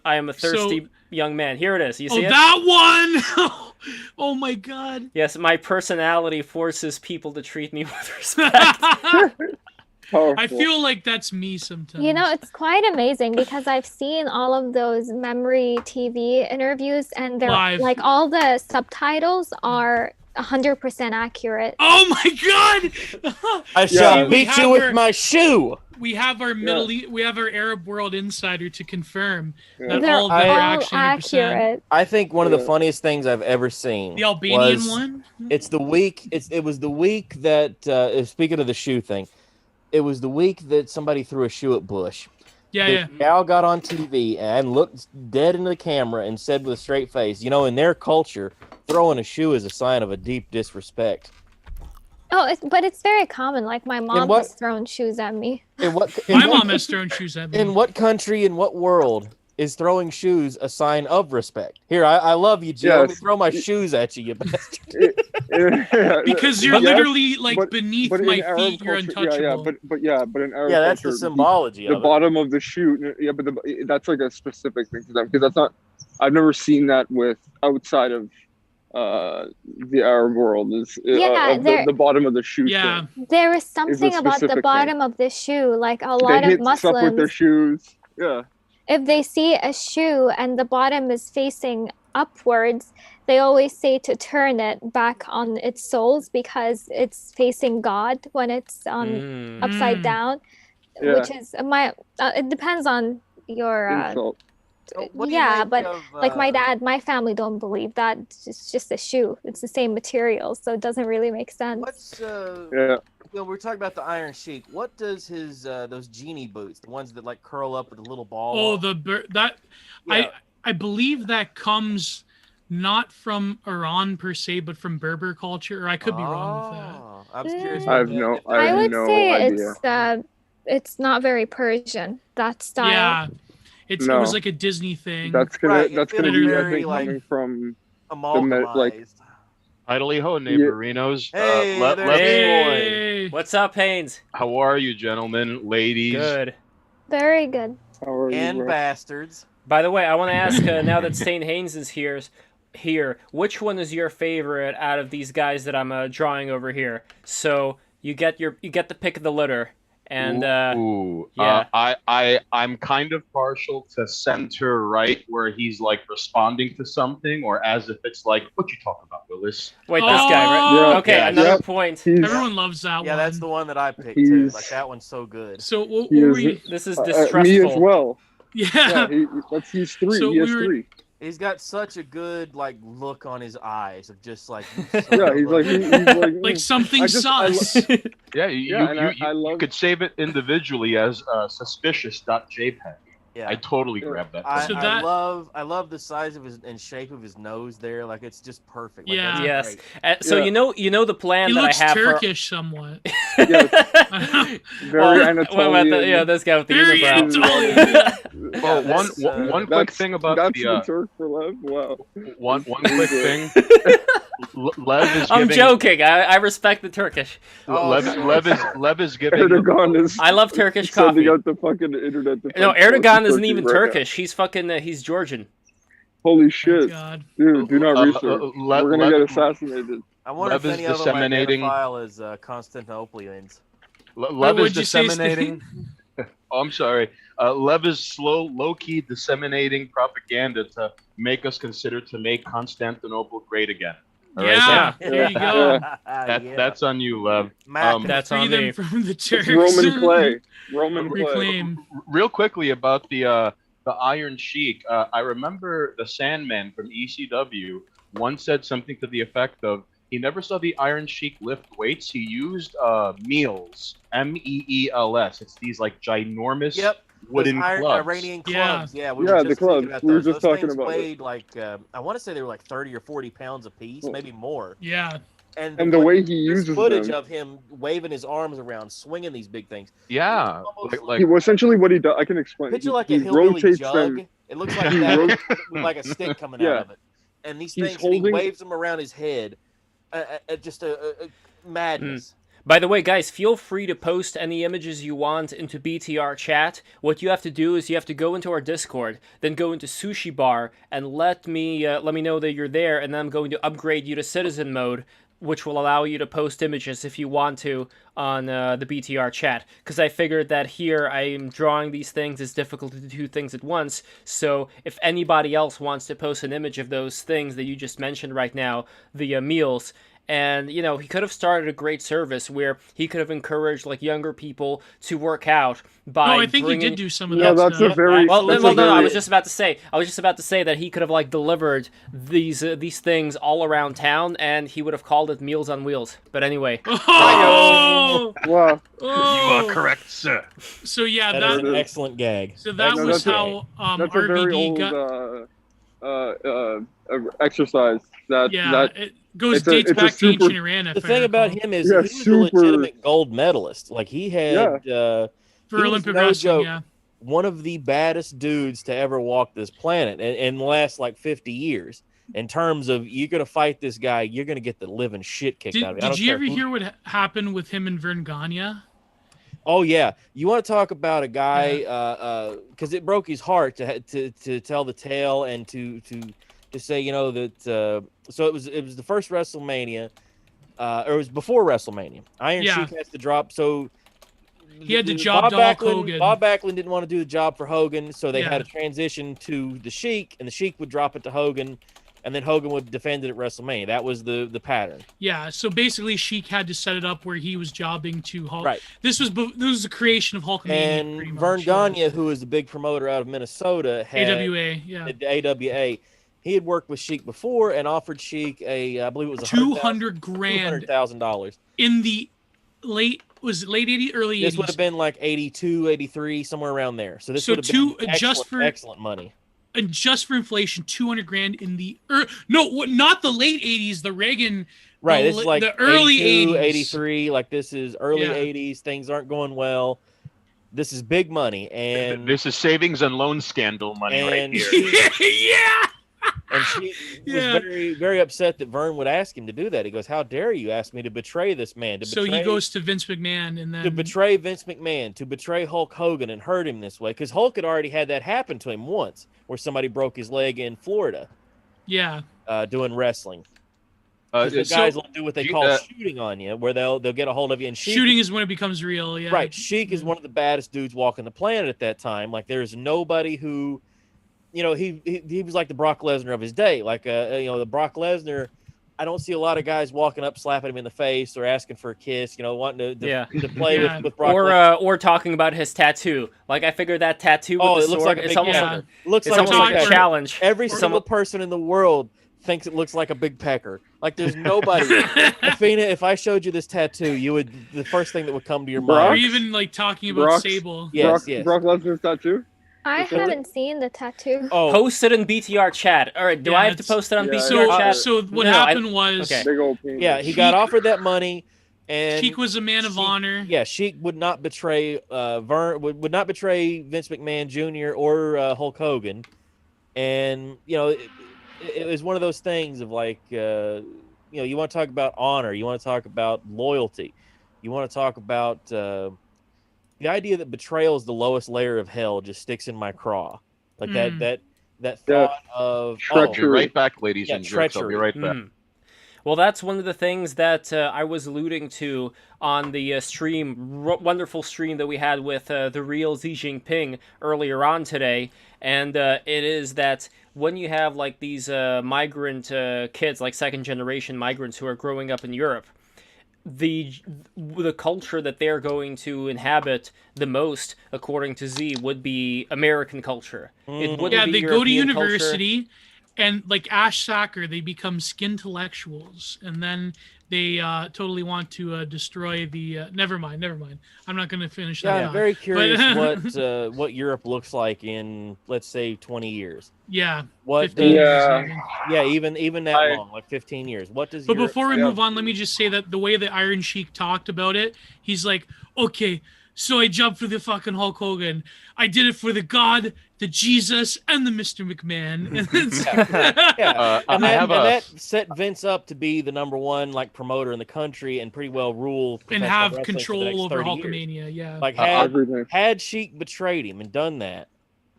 a thirsty young man. Here it is. You Oh, see it? that one! Oh my god. Yes, my personality forces people to treat me with respect. Powerful. I feel like that's me sometimes. You know, it's quite amazing because I've seen all of those memory TV interviews, and they're Live. like all the subtitles are 100% accurate. Oh my god! I shall See, we beat have you with our- my shoe. We have our we have our Arab world insider to confirm Yeah. that They're all of them are all actually 100%. accurate. I think one of the Yeah. funniest things I've ever seen. The Albanian was- one? It's the week. It was the week that speaking of the shoe thing, it was the week that somebody threw a shoe at Bush. Yeah, This yeah. gal got on TV and looked dead into the camera and said with a straight face, "You know, in their culture, throwing a shoe is a sign of a deep disrespect." Oh, but it's very common. Like my mom what- has thrown shoes at me. In what? My mom has thrown shoes at me. In what country? In what world is throwing shoes a sign of respect? Here, I love you, Jill. Let me Yes. throw my shoes at you, you bastard. Yeah, Because you're but yes, literally like but- beneath but in my Arab feet, you're culture- untouchable. but in Arab Yeah, that's the culture, symbology the of it. bottom of the shoe. Yeah, but that's like a specific thing to them because that's not. I've never seen that with outside of the Arab world. Is Yeah, of there- the bottom of the shoe. Yeah. thing. There is something about the specific thing. bottom of the shoe. Like a They lot of hit stuff with their Muslims, shoes. Yeah. if they see a shoe and the bottom is facing upwards, they always say to turn it back on its soles because it's facing God when it's on Mm. upside Mm. down, Yeah. which is it depends on your Insult. So what do you yeah, make but of, like my family don't believe that. It's just a shoe. It's the same material, so it doesn't really make sense. What's Yeah. Well, we're talking about the Iron Sheik. What does his those genie boots, the ones that like curl up with a little ball? Oh, on? that Yeah. I believe that comes not from Iran per se, but from Berber culture. Or I could be wrong with that. Oh, I was curious. Mm. about I have that. no- If I I have would no say idea. it's not very Persian, that style. Yeah, it No. was like a Disney thing. That's gonna Right, that's it's gonna gonna be be I very, think like- coming from Amalgamized. like- Idly ho, neighborinos. Hey, let, there's let's Hey. What's up, Haynes? How are you, gentlemen, ladies? Good. Very good. how are you, and bro? bastards. By the way, I want to ask now that Stain Haynes is here, which one is your favorite out of these guys that I'm drawing over here? So you get the pick of the litter, and Ooh, yeah. I'm kind of partial to center right, where he's like responding to something, or as if it's like, what you talking about, Willis? wait, this guy, right? Yeah, Okay, yeah, another yeah. point. He's, Everyone loves that Yeah, one. that's the one that I picked too. He's- Like that one's so good. So what He were is- we? This is me distrustful. as well. Yeah. Yeah, he's three. So he has we were- three. He's got such a good like look on his eyes of just like. Yeah, he's like he's like Like something I just- I sus. Yeah, Yeah, and I you love- could save it individually as suspicious.jpg. Yeah. I totally Yeah. grabbed that. I, So I that- love the size of his and shape of his nose there. Like it's just perfect. Like, Yeah. that's Yes. great. So Yeah. you know the plan He that looks I have Turkish somewhat. Yes, for. very What Anatolian. about the, this guy with the Very unibrow. Anatolian. Well, Yeah, that's, one quick thing about that's the Turk for Lev. Wow. one quick thing. Lev is I'm giving. joking. I respect the Turkish. Oh, Lev, sure. Lev is giving. Erdogan is I love Turkish sending coffee. out the fucking internet. to No, fuck Erdogan Turkey isn't even right now. Turkish. He's fucking. He's Georgian. Holy Oh, shit, God. dude! Do not research. Lev- We're gonna Lev- get assassinated. I wonder Lev if is any of them disseminating- identify as Constantinopolians. Lev is what'd you say, disseminating. Oh, I'm sorry. Lev is low-key disseminating propaganda to make us consider to make Constantinople great again. All right? Yeah, there you go. That's on you, Lev. That's Free on them me. from the It's Turks. Roman clay. Roman clay. Reclaim. Real quickly about the Iron Sheik. I remember the Sandman from ECW once said something to the effect of, he never saw the Iron Sheik lift weights. He used meals, MEELS. It's these like ginormous wooden clubs. Iranian Yeah. clubs. Yeah, we were just the clubs. speaking about We were those. just Those talking things about it. weighed like I want to say they were like 30 or 40 pounds a piece, maybe more. Yeah. And And the way he there's uses footage them, of him waving his arms around, swinging these big things. Yeah, Almost like he essentially what he does. I can explain. picture like he a hillbilly rotates jug. them. It looks like He that rot- with like a stick coming Yeah. out of it. And these He's things, and he holding- waves them around his head. Just a madness. By the way, guys, feel free to post any images you want into BTR chat. What you have to do is you have to go into our Discord, then go into Sushi Bar, and let me know that you're there, and then I'm going to upgrade you to Citizen mode, which will allow you to post images if you want to on the BTR chat. Because I figured that here I am drawing these things, it's difficult to do two things at once. So if anybody else wants to post an image of those things that you just mentioned right now, the meals. And, you know, he could have started a great service where he could have encouraged, like, younger people to work out by No, I think bringing... he did do some of No, that that's stuff. a very. Well, that's no, a no, I very- was just about to say that he could have, like, delivered these things all around town, and he would have called it Meals on Wheels. But anyway. Oh! Wow. Oh! correct, sir. So yeah, That is that an excellent gag. so that No, was that's a- how That's a very RVD old got. exercise. That Yeah, it goes it's a- dates it's a back to super- ancient Iran. The thing about him is Yeah, he was super- a legitimate gold medalist. Like he had for he was Olympic no wrestling, joke. yeah. One of the baddest dudes to ever walk this planet in the last like 50 years. In terms of you're gonna fight this guy, you're gonna get the living shit kicked out of you. I Did don't you care ever who- hear what happened with him and Vern Gagne? Oh yeah, you want to talk about a guy because it broke his heart to tell the tale and to say, you know, that so it was the first WrestleMania, or it was before WrestleMania. Iron Yeah. Sheik has to drop, so He had to the- job Bob dog Backlund, Hogan. Bob Backlund didn't want to do the job for Hogan, so they Yeah. had a transition to the Sheik, and the Sheik would drop it to Hogan, and then Hogan would defend it at WrestleMania. That was the pattern. Yeah, so basically Sheik had to set it up where he was jobbing to Hulk. Right. This was the creation of Hulkamania. pretty And much, Vern yeah. Gagne, who is the big promoter out of Minnesota, had AWA, yeah. the AWA. He had worked with Sheik before and offered Sheik I believe it was $200 grand $200,000. in the late 80s, early 80s. This would have been like 82, 83, somewhere around there. So this So would have been just excellent, for- excellent money. And just for inflation, $200 grand in the not the late 80s, the Reagan. Right, the, this is like the early 82, 80s. 83, like this is early Yeah. 80s, things aren't going well. This is big money, and This is savings and loan scandal money right And- here. yeah. and she Yeah. was very, very upset that Vern would ask him to do that. He goes, "How dare you ask me to betray this man? To So betray, he goes to Vince McMahon and then to betray Vince McMahon, to betray Hulk Hogan and hurt him this way, because Hulk had already had that happen to him once, where somebody broke his leg in Florida yeah. doing wrestling. The so- guys will do what they you- call shooting on you, where they'll get a hold of you and Shooting is when it becomes real. Yeah. Right, Sheik is one of the baddest dudes walking the planet at that time. Like, there's nobody who, you know, he was like the Brock Lesnar of his day. Like, you know, the Brock Lesnar. I don't see a lot of guys walking up, slapping him in the face, or asking for a kiss. You know, wanting to Yeah. to play Yeah. with Brock. Lesnar. Or talking about his tattoo. Like, I figured that tattoo with Oh, the it looks sword, like a it's big almost yeah. like, Looks it's like almost a like big a pecker. challenge. Every Or single someone- person in the world thinks it looks like a big pecker. Like, there's nobody. Effina, if I showed you this tattoo, you would, the first thing that would come to your Brock? Or mind. even like talking about Brock's- Sable. Yes, yes. Brock Lesnar's tattoo. I Is it- haven't seen the tattoo. Oh, Post it in BTR chat. All right, do Yeah, I have to it's- post it on Yeah, BTR So chat? so what No, happened was okay. Big old penis. yeah, he got Sheik- offered that money, and Sheik was a man of Sheik- honor. Yeah, Sheik would not betray would not betray Vince McMahon Jr. or Hulk Hogan, and you know it was one of those things of like you know, you want to talk about honor, you want to talk about loyalty, you want to talk about the idea that betrayal is the lowest layer of hell just sticks in my craw, like that Yeah. thought of I'll be Treachery. right back, ladies Yeah, and jerks. I'll be treachery. right back. Mhm. Well, that's one of the things that I was alluding to on the wonderful stream that we had with the real Xi Jinping earlier on today. And it is that when you have like these migrant kids, like second generation migrants who are growing up in Europe, the culture that they're going to inhabit the most, according to Z, would be American culture. It wouldn't Yeah, be they go to European university, culture. and like Ash Sacker, they become skintellectuals, and then they totally want to destroy the. Never mind. I'm not going to finish that. Yeah, I'm thought. very curious But- what Europe looks like in, let's say, 20 years. Yeah. What 15 years Yeah. even. Yeah, even that long, like 15 years. What does But Europe before we Yeah. move on, let me just say that the way that Iron Sheik talked about it, he's like, okay, so I jumped for the fucking Hulk Hogan. I did it for the God, the Jesus, and the Mr. McMahon. And it's- Yeah, and I that, have and a- that set Vince up to be the #1 like promoter in the country and pretty well rule and professional have wrestling for the control next over 30 years. Hulkamania, yeah. Like Everything. had Sheik betrayed him and done that,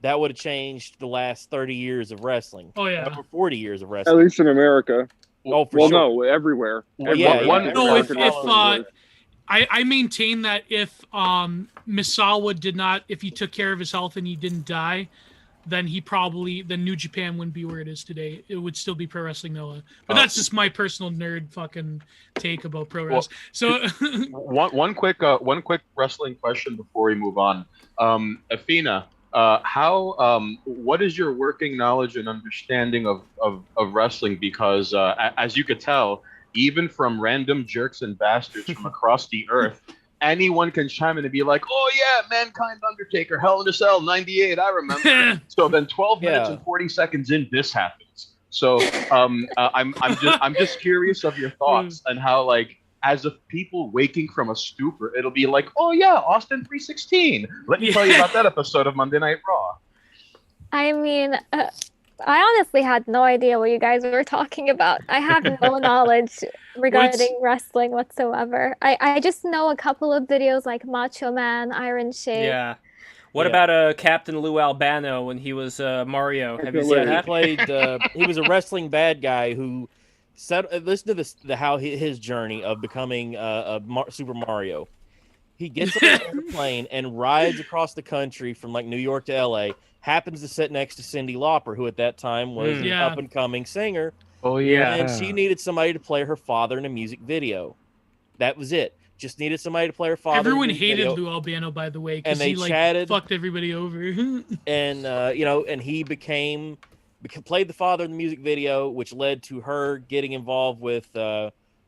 that would have changed the last 30 years of wrestling. Oh, yeah. Over 40 years of At wrestling. least in America. Oh, for Well, sure. no, everywhere. Well, yeah, Everywhere. yeah. No, if Wrestling is- I maintain that if Misawa did not, if he took care of his health and he didn't die, then then New Japan wouldn't be where it is today. It would still be Pro Wrestling Noah. But that's just my personal nerd fucking take about pro wrestling. So One quick wrestling question before we move on. Effina, what is your working knowledge and understanding of wrestling? Because as you could tell, even from random jerks and bastards from across the earth, anyone can chime in and be like, "Oh yeah, Mankind, Undertaker, Hell in a Cell, '98, I remember." So then 12 minutes Yeah. and 40 seconds in, this happens. So I'm just curious of your thoughts and how, like, as of people waking from a stupor, it'll be like, "Oh yeah, Austin 316. Let me tell you about that episode of Monday Night Raw." I mean, I honestly had no idea what you guys were talking about. I have no knowledge regarding wrestling whatsoever. I just know a couple of videos like Macho Man, Iron Sheik. Yeah. What Yeah. about Captain Lou Albano when he was Mario? Have you seen Yeah, he that? played. He was a wrestling bad guy who listen to this. His journey of becoming Super Mario. He gets on an airplane and rides across the country from like New York to L.A. Happens to sit next to Cyndi Lauper, who at that time was an Yeah. up and coming singer, Oh and she needed somebody to play her father in a music video. That was it. Just needed somebody to play her father. everyone in a hated video. Lou Albano, by the way, And because they he like chatted. fucked everybody over. And and he played the father in the music video, which led to her getting involved with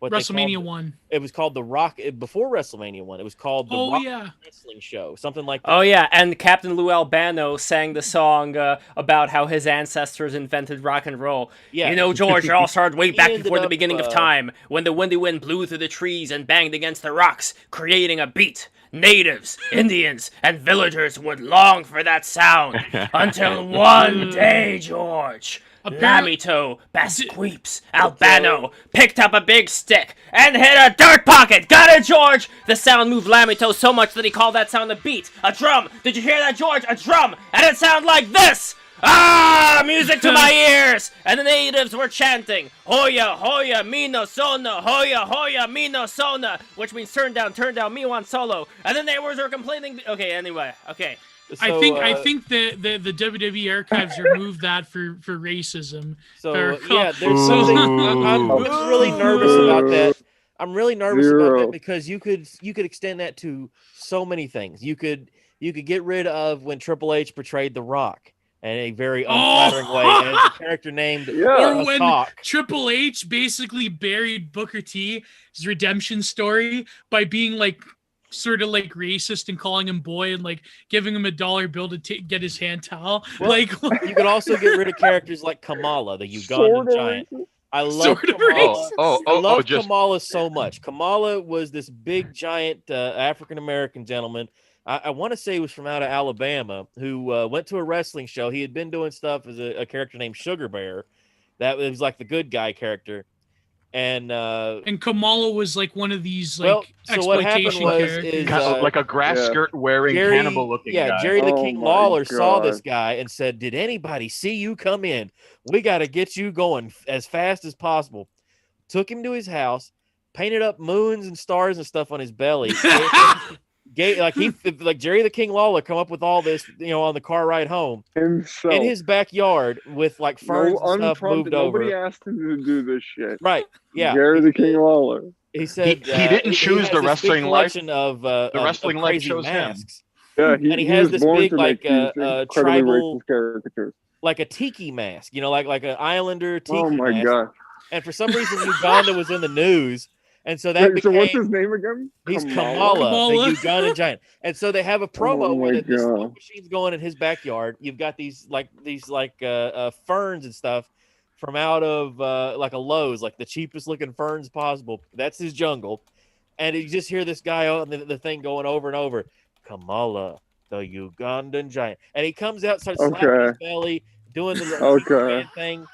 what they WrestleMania called- 1. It was called the Rock before WrestleMania 1. It was called the Oh Rock yeah. Wrestling Show, something like that. Oh yeah, and Captain Lou Albano sang the song about how his ancestors invented rock and roll. Yeah. You know, George, it all started way He back ended before the up, beginning of time, when the windy wind blew through the trees and banged against the rocks, creating a beat. Natives, Indians, and villagers would long for that sound until one day, George, Lamito, Basqueeps, Albano picked up a big stick and hit a dirt pocket. Got it, George? The sound moved Lamito so much that he called that sound a beat, a drum. Did you hear that, George? A drum, and it sounded like this. Ah, music to my ears! And the natives were chanting, Hoya, Hoya, Mino Sona, Hoya, Hoya, Mino Sona, which means turn down, me one solo. And the neighbors were complaining. Okay, anyway, okay. I So, think the WWE archives removed that for racism. So Or- yeah, there's Ooh. something. I'm really nervous about that. I'm really nervous about Zero. that because you could extend that to so many things. You could get rid of when Triple H portrayed The Rock in a very unflattering way as a character named Yeah. Or when Talk. Triple H basically buried Booker T's redemption story by being like sort of like racist and calling him boy and like giving him a $1 bill to get his hand towel. Well, like You could also get rid of characters like Kamala, the Ugandan Sort of giant. I love Sort of Kamala. racist. I love Kamala so much. Kamala was this big, giant African American gentleman. I want to say he was from out of Alabama who went to a wrestling show. He had been doing stuff as a character named Sugar Bear. That was like the good guy character. And Kamala was like one of these like well, so what happened exploitation was characters. is like a grass Yeah. skirt wearing cannibal looking guy. Jerry the Oh King my Lawler saw this God. guy and said, "Did anybody see you come in? We got to get you going as fast as possible." took him to his house, painted up moons and stars and stuff on his belly. Like Jerry the King Lawler come up with all this, on the car ride home himself in his backyard with like ferns and stuff moved over. Nobody asked him to do this shit. Right? Yeah. Jerry the King Lawler. He said he didn't choose the wrestling life. Of the wrestling life chose masks. him. Yeah, And he has was this born big to make these tribal racist caricatures. like a tiki mask, like an islander tiki Oh my mask. god! And for some reason, Uganda was in the news, and so that So what's his name again? He's Kamala. the Ugandan giant. And so they have a promo with this God. smoke machine's going in his backyard. You've got these ferns and stuff from out of like a Lowe's, like the cheapest looking ferns possible. That's his jungle. And you just hear this guy on the thing going over and over, Kamala, the Ugandan giant. And he comes out, starts slapping his belly, doing the thing.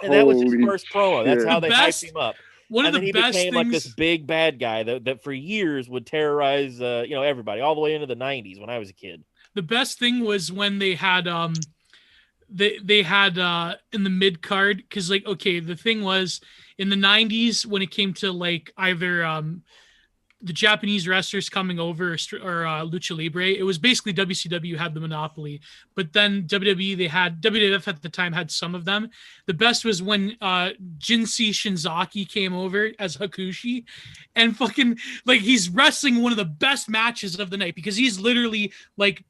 And that was his first promo. That's how they hyped him up. One of the best became things, like this big bad guy that for years would terrorize everybody all the way into the 90s when I was a kid. The best thing was when they had they had in the mid card, because the thing was in the 90s when it came to like either the Japanese wrestlers coming over or Lucha Libre, it was basically WCW had the monopoly, but then WWF at the time had some of them. The best was when Jinsei Shinzaki came over as Hakushi, and fucking like he's wrestling one of the best matches of the night because he's literally like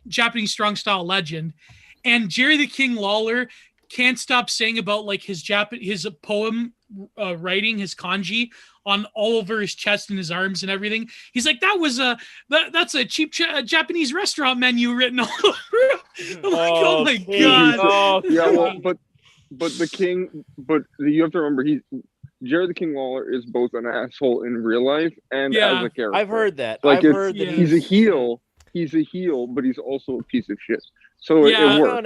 Japanese strong style legend. And Jerry the King Lawler can't stop saying about like his poem writing, his kanji on all over his chest and his arms and everything. He's like, that's a cheap Japanese restaurant menu written all over. I'm like, oh my god. Yeah, well, but you have to remember Jerry the King Lawler is both an asshole in real life and as a character. I've heard that. Like I've heard that he's a heel. He's a heel, but he's also a piece of shit. So it works.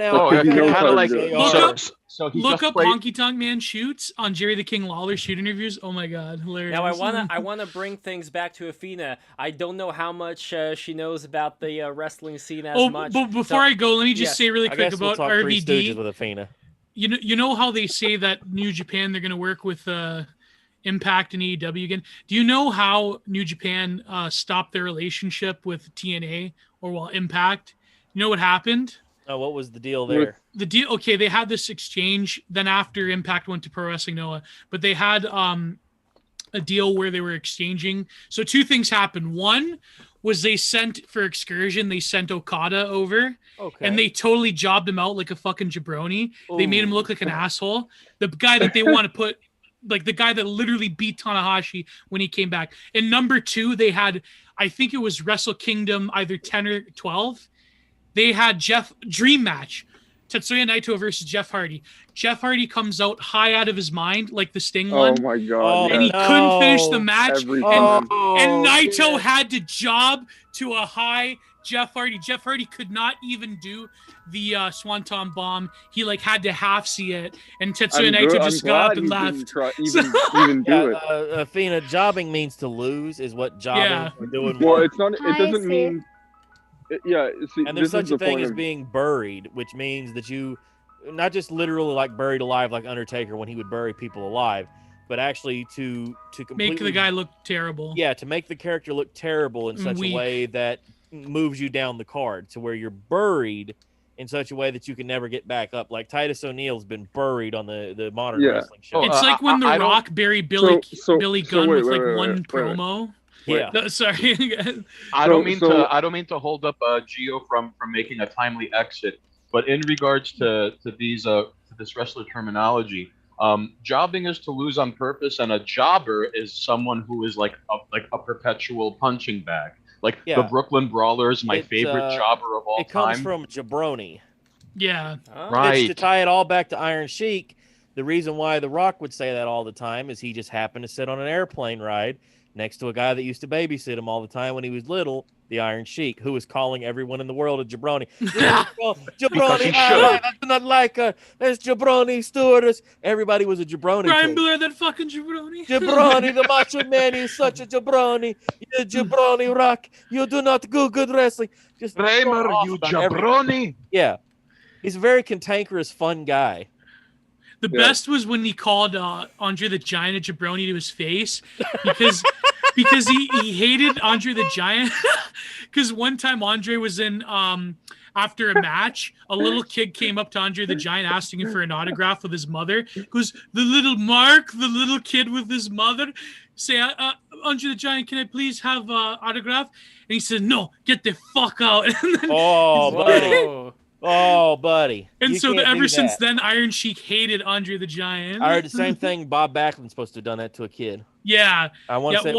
Look up Honky Tonk Man shoots on Jerry the King Lawler shoot interviews. Oh my god, hilarious! Now I wanna bring things back to Effina. I don't know how much she knows about the wrestling scene as much. But before I go, let me just say really quick about RVD. With Effina. You know how they say that New Japan they're gonna work with Impact and AEW again. Do you know how New Japan stopped their relationship with TNA or Impact? You know what happened? Oh, what was the deal there? The deal, okay, they had this exchange. Then after Impact went to Pro Wrestling Noah, but they had a deal where they were exchanging. So two things happened. One was they sent Okada over, and they totally jobbed him out like a fucking jabroni. Ooh. They made him look like an asshole. The guy that they want to put, like the guy that literally beat Tanahashi when he came back. And number two, they had, I think it was Wrestle Kingdom either 10 or 12. They had dream match, Tetsuya Naito versus Jeff Hardy. Jeff Hardy comes out high out of his mind, like the Sting one. Oh my god! And he couldn't finish the match, and Naito had to job to a high Jeff Hardy. Jeff Hardy could not even do the Swanton Bomb. He like had to half see it, and Tetsuya Naito just got up and left. Even do it. Effina, jobbing means to lose, is what jobbing we're doing. Well, it's not. It doesn't mean. See, and there's such a thing as being buried, which means that you not just literally like buried alive like Undertaker when he would bury people alive, but actually to completely make the guy look terrible. Yeah, to make the character look terrible in such a way that moves you down the card to where you're buried in such a way that you can never get back up. Like Titus O'Neil's been buried on the modern wrestling show. It's like when The Rock buried Billy Gunn with one promo. Yeah. No, sorry. I don't mean to hold up Gio from making a timely exit, but in regards to this wrestler terminology, jobbing is to lose on purpose, and a jobber is someone who is like a perpetual punching bag. Like the Brooklyn Brawlers, my favorite jobber of all time. It comes from jabroni. Yeah. Right. It's to tie it all back to Iron Sheik. The reason why The Rock would say that all the time is he just happened to sit on an airplane ride next to a guy that used to babysit him all the time when he was little, the Iron Sheik, who was calling everyone in the world a jabroni. Jabroni, I do not like her. There's jabroni stewardess. Everybody was a jabroni. Brian Blair, that fucking jabroni. Jabroni, the Macho Man is such a jabroni. You jabroni rock. You do not do good wrestling. Just Kramer, you jabroni. Yeah. He's a very cantankerous, fun guy. The best was when he called Andre the Giant a jabroni to his face because he hated Andre the Giant. Because one time Andre was in after a match, a little kid came up to Andre the Giant asking him for an autograph with his mother. Goes, the little kid with his mother, say, Andre the Giant, can I please have autograph? And he said, no, get the fuck out. And then, buddy. And so ever since then, Iron Sheik hated Andre the Giant. I heard the same thing. Bob Backlund's supposed to have done that to a kid. Yeah. I want to say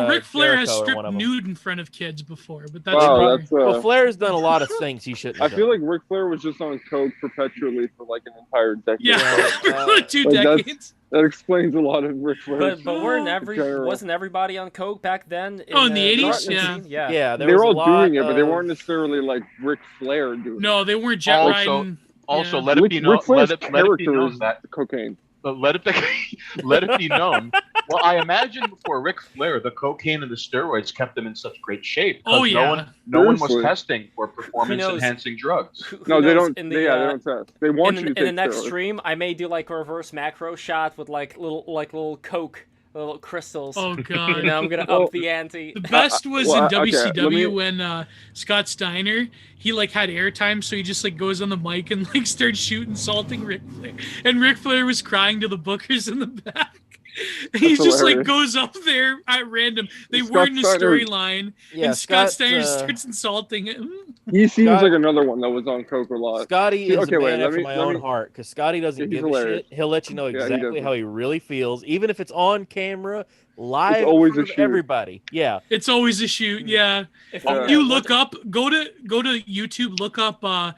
Ric Flair has Jericho stripped nude in front of kids before, but that's well, Flair's done a lot of things he shouldn't have I feel like Ric Flair was just on coke perpetually for like an entire decade. Yeah, 2 decades. That explains a lot of Ric Flair. But wasn't everybody on coke back then? In the 80s? Yeah. They were all doing it, but they weren't necessarily like Ric Flair doing it. No, they weren't jet riding. Also, let it be known that cocaine. Let it be known. Well, I imagine for Ric Flair, the cocaine and the steroids kept him in such great shape. Oh yeah, no one was testing for performance-enhancing drugs. No, they don't. They don't test. They want you to take in the next steroids. stream. I may do like a reverse macro shot with like little coke. Little crystals. Oh god! You know, I'm gonna up the ante. The best was in WCW when Scott Steiner he like had airtime, so he just like goes on the mic and like starts insulting Ric Flair, and Ric Flair was crying to the bookers in the back. He just like goes up there at random. They weren't in a storyline, and Scott Steiner starts insulting him. He seems like another one that was on coke a lot. Scotty is a man after my own heart because Scotty doesn't give a shit. He'll let you know exactly how he really feels, even if it's on camera, live always in front of everybody. Yeah, it's always a shoot. Yeah, you look up, go to YouTube, look up.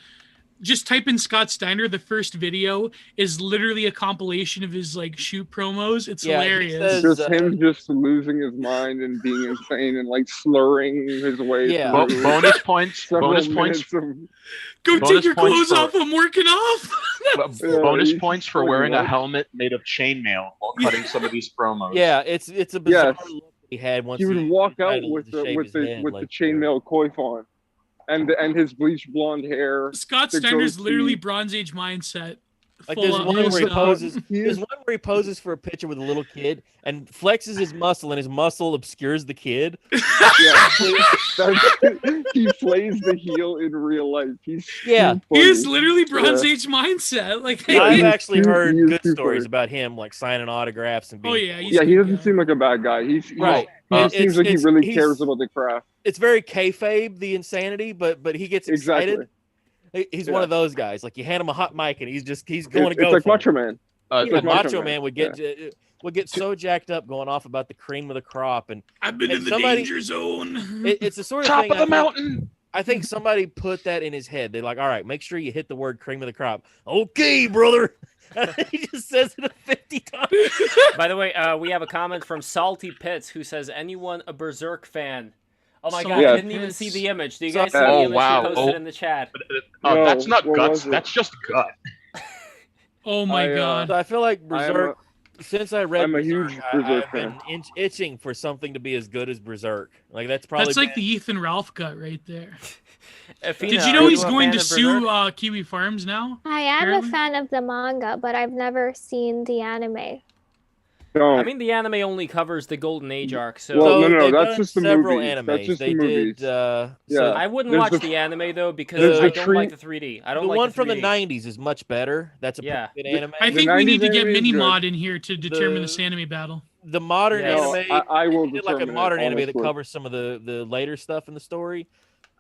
Just type in Scott Steiner. The first video is literally a compilation of his like shoot promos. It's hilarious. Just him just losing his mind and being insane and like slurring his way. Yeah. Bonus points. Go take your clothes off. I'm working off. Bonus points for wearing a helmet made of chainmail while cutting some of these promos. Yeah, it's a bizarre look he had once he would walk out with the chainmail coif on. And his bleached blonde hair. Scott Steiner's literally Bronze Age mindset. Like there's one where he poses for a picture with a little kid and flexes his muscle, and his muscle obscures the kid. He plays the heel in real life. He is literally Bronze Age mindset. Like I've actually heard good stories about him, like signing autographs and being. He doesn't seem like a bad guy. He's right. He seems like he really cares about the craft. It's very kayfabe, the insanity, but he gets excited. He's one of those guys. Like you hand him a hot mic and he's going to go. It's like Macho Man. Macho Man would get so jacked up going off about the cream of the crop, and I've been in the danger zone. It's the sort of top thing. Of the mountain. I think somebody put that in his head. They're like, all right, make sure you hit the word cream of the crop. Okay, brother. He just says it 50 times. By the way, we have a comment from Salty Pits who says, anyone a Berserk fan? Oh my god, I didn't even see the image. Do you guys see the image he posted in the chat? No, that's not guts. That's just gut. Oh my god. So I feel like Berserk, since I read I'm a huge Berserk I've been itching for something to be as good as Berserk. Like that's like the Ethan Ralph gut right there. Effina, did you know he's going to sue Kiwi Farms now? I am a fan of the manga, but I've never seen the anime. I mean, the anime only covers the Golden Age arc, so... Well, no, that's just the several movies. animes. That's just they the movies. Did, I wouldn't watch the anime, though, because I don't like the 3D. I don't like the one from the 3D. 90s is much better. That's a pretty good anime. I think we need to get Minimod in here to determine this anime battle. The modern anime, I will did like a modern anime that covers some of the later stuff in the story.